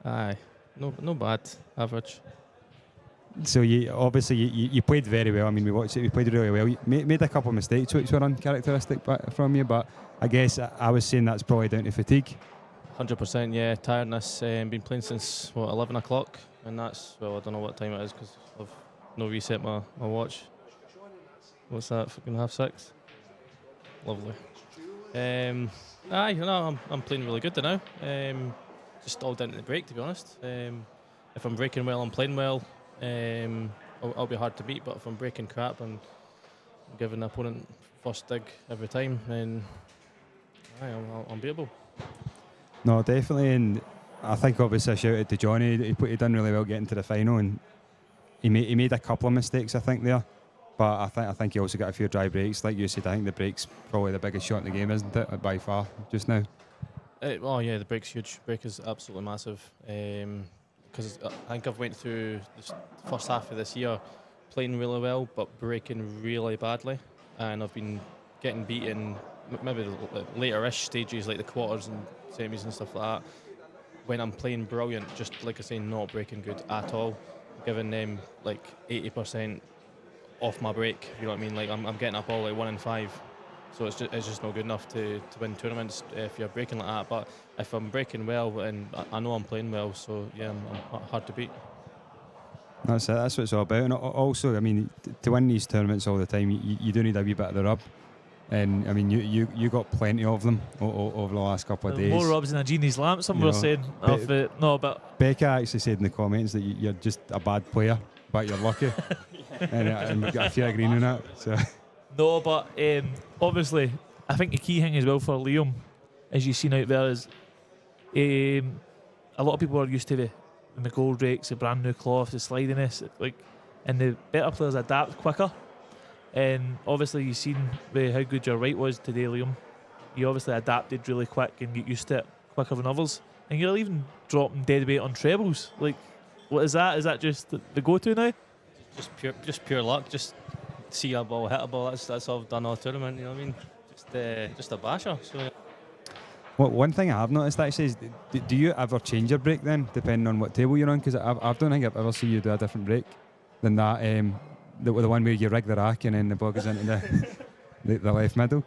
Aye, no bad, average. So you played very well. I mean, we watched it. You played really well. You made a couple of mistakes, which were uncharacteristic from you. But I guess I was saying that's probably down to fatigue. 100%, yeah. Tiredness. Been playing since 11 o'clock, and that's, well, I don't know what time it is because I've no reset my watch. What's that? Fucking 6:30. Lovely. Aye, no, I'm playing really good now. Just all down to the break, to be honest. If I'm breaking well, I'm playing well. I'll be hard to beat, but if I'm breaking crap and giving the opponent first dig every time, then aye, I'm unbeatable. No, definitely, and I think obviously I shouted to Johnny. He done really well getting to the final, and he made a couple of mistakes, I think, there. But I think he also got a few dry breaks, like you said. I think the break's probably the biggest shot in the game, isn't it, by far, just now? Oh yeah, the break's huge. Break is absolutely massive. Because I think I've went through the first half of this year playing really well, but breaking really badly, and I've been getting beaten maybe the later-ish stages like the quarters and semis and stuff like that. When I'm playing brilliant, just like I say, not breaking good at all, giving them like 80% off my break. You know what I mean? Like I'm getting up all like 1 in 5. So it's just not good enough to win tournaments if you're breaking like that. But if I'm breaking well and I know I'm playing well, so yeah, I'm hard to beat. That's it. That's what it's all about. And also, I mean, to win these tournaments all the time, you do need a wee bit of the rub. And I mean, you got plenty of them over the last couple of days. More rubs than a genie's lamp, some were saying. But Becca actually said in the comments that you're just a bad player, but you're lucky. and we've got a few agreeing on that. So. No, but obviously, I think the key thing as well for Liam, as you've seen out there, is a lot of people are used to the McGoldricks, the brand new cloth, the slidiness, and the better players adapt quicker. And obviously, you've seen how good your right was today, Liam. You obviously adapted really quick and get used to it quicker than others. And you're even dropping dead weight on trebles. Like, what is that? Is that just the go-to now? Just pure luck. Just see a ball, hit a ball. That's all I've done all tournament. You know what I mean? Just a basher. So. Well, one thing I have noticed actually is, do you ever change your break then, depending on what table you're on? Because I don't think I've ever seen you do a different break than that. The one where you rig the rack and then the ball goes into the left middle.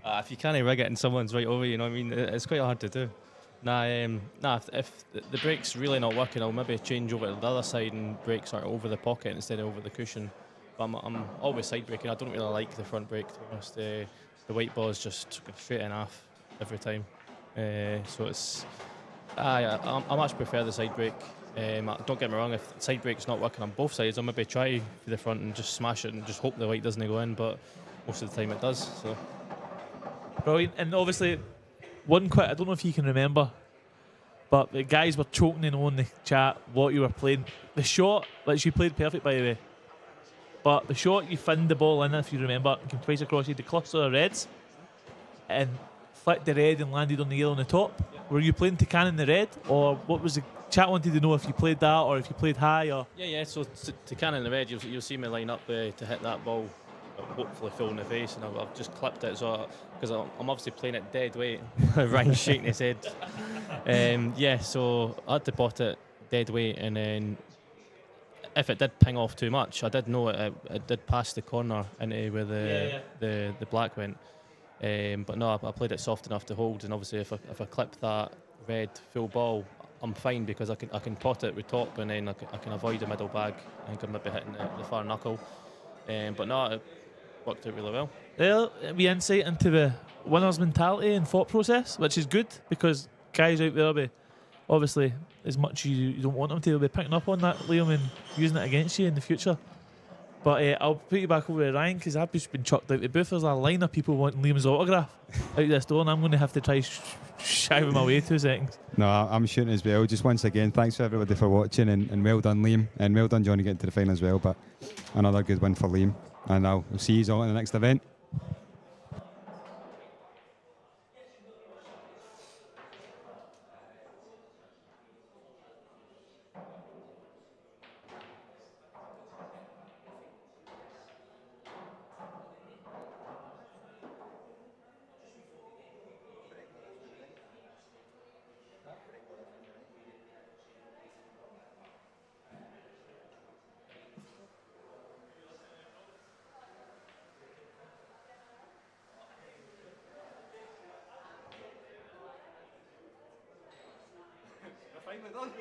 If you can't rig it and someone's right over you, know what I mean? It's quite hard to do. If the break's really not working, I'll maybe change over to the other side and break sort of over the pocket instead of over the cushion. But I'm always side breaking. I don't really like the front break, to be honest. The white ball is just straight in half every time. So it's I much prefer the side break. Don't get me wrong, if the side break's not working on both sides, I'll maybe try for the front and just smash it and just hope the white doesn't go in, but most of the time it does. So brilliant. And obviously, I don't know if you can remember, but the guys were choking in on the chat what you were playing. The shot, like you played perfect by the way, but the shot you finned the ball in, if you remember, came twice across, you had the cluster of reds and flicked the red and landed on the yellow on the top. Were you playing to cannon the red, or what was the chat wanted to know if you played that or if you played high? Or yeah. So to cannon the red, you'll see me line up to hit that ball, hopefully full in the face, and I've just clipped it. So because I'm obviously playing it dead weight. Ryan's shaking his head. So I had to pot it dead weight, and then if it did ping off too much, I did know it did pass the corner into where the black went. But no, I played it soft enough to hold, and obviously if I clip that red full ball, I'm fine because I can pot it with top, and then I can avoid the middle bag. I think I'm maybe hitting the far knuckle. But no, it worked out really well. Well, we insight into the winner's mentality and thought process, which is good because guys out there, obviously, as much as you don't want them to, they'll be picking up on that, Liam, and using it against you in the future. But I'll put you back over to Ryan because I've just been chucked out the booth. There's a line of people wanting Liam's autograph out this door, and I'm going to have to try shive him away 2 seconds. No, I'm shooting as well. Just once again, thanks for everybody for watching, and well done, Liam, and well done, Johnny, getting to the final as well. But another good win for Liam, and I'll see you all in the next event. Finally done.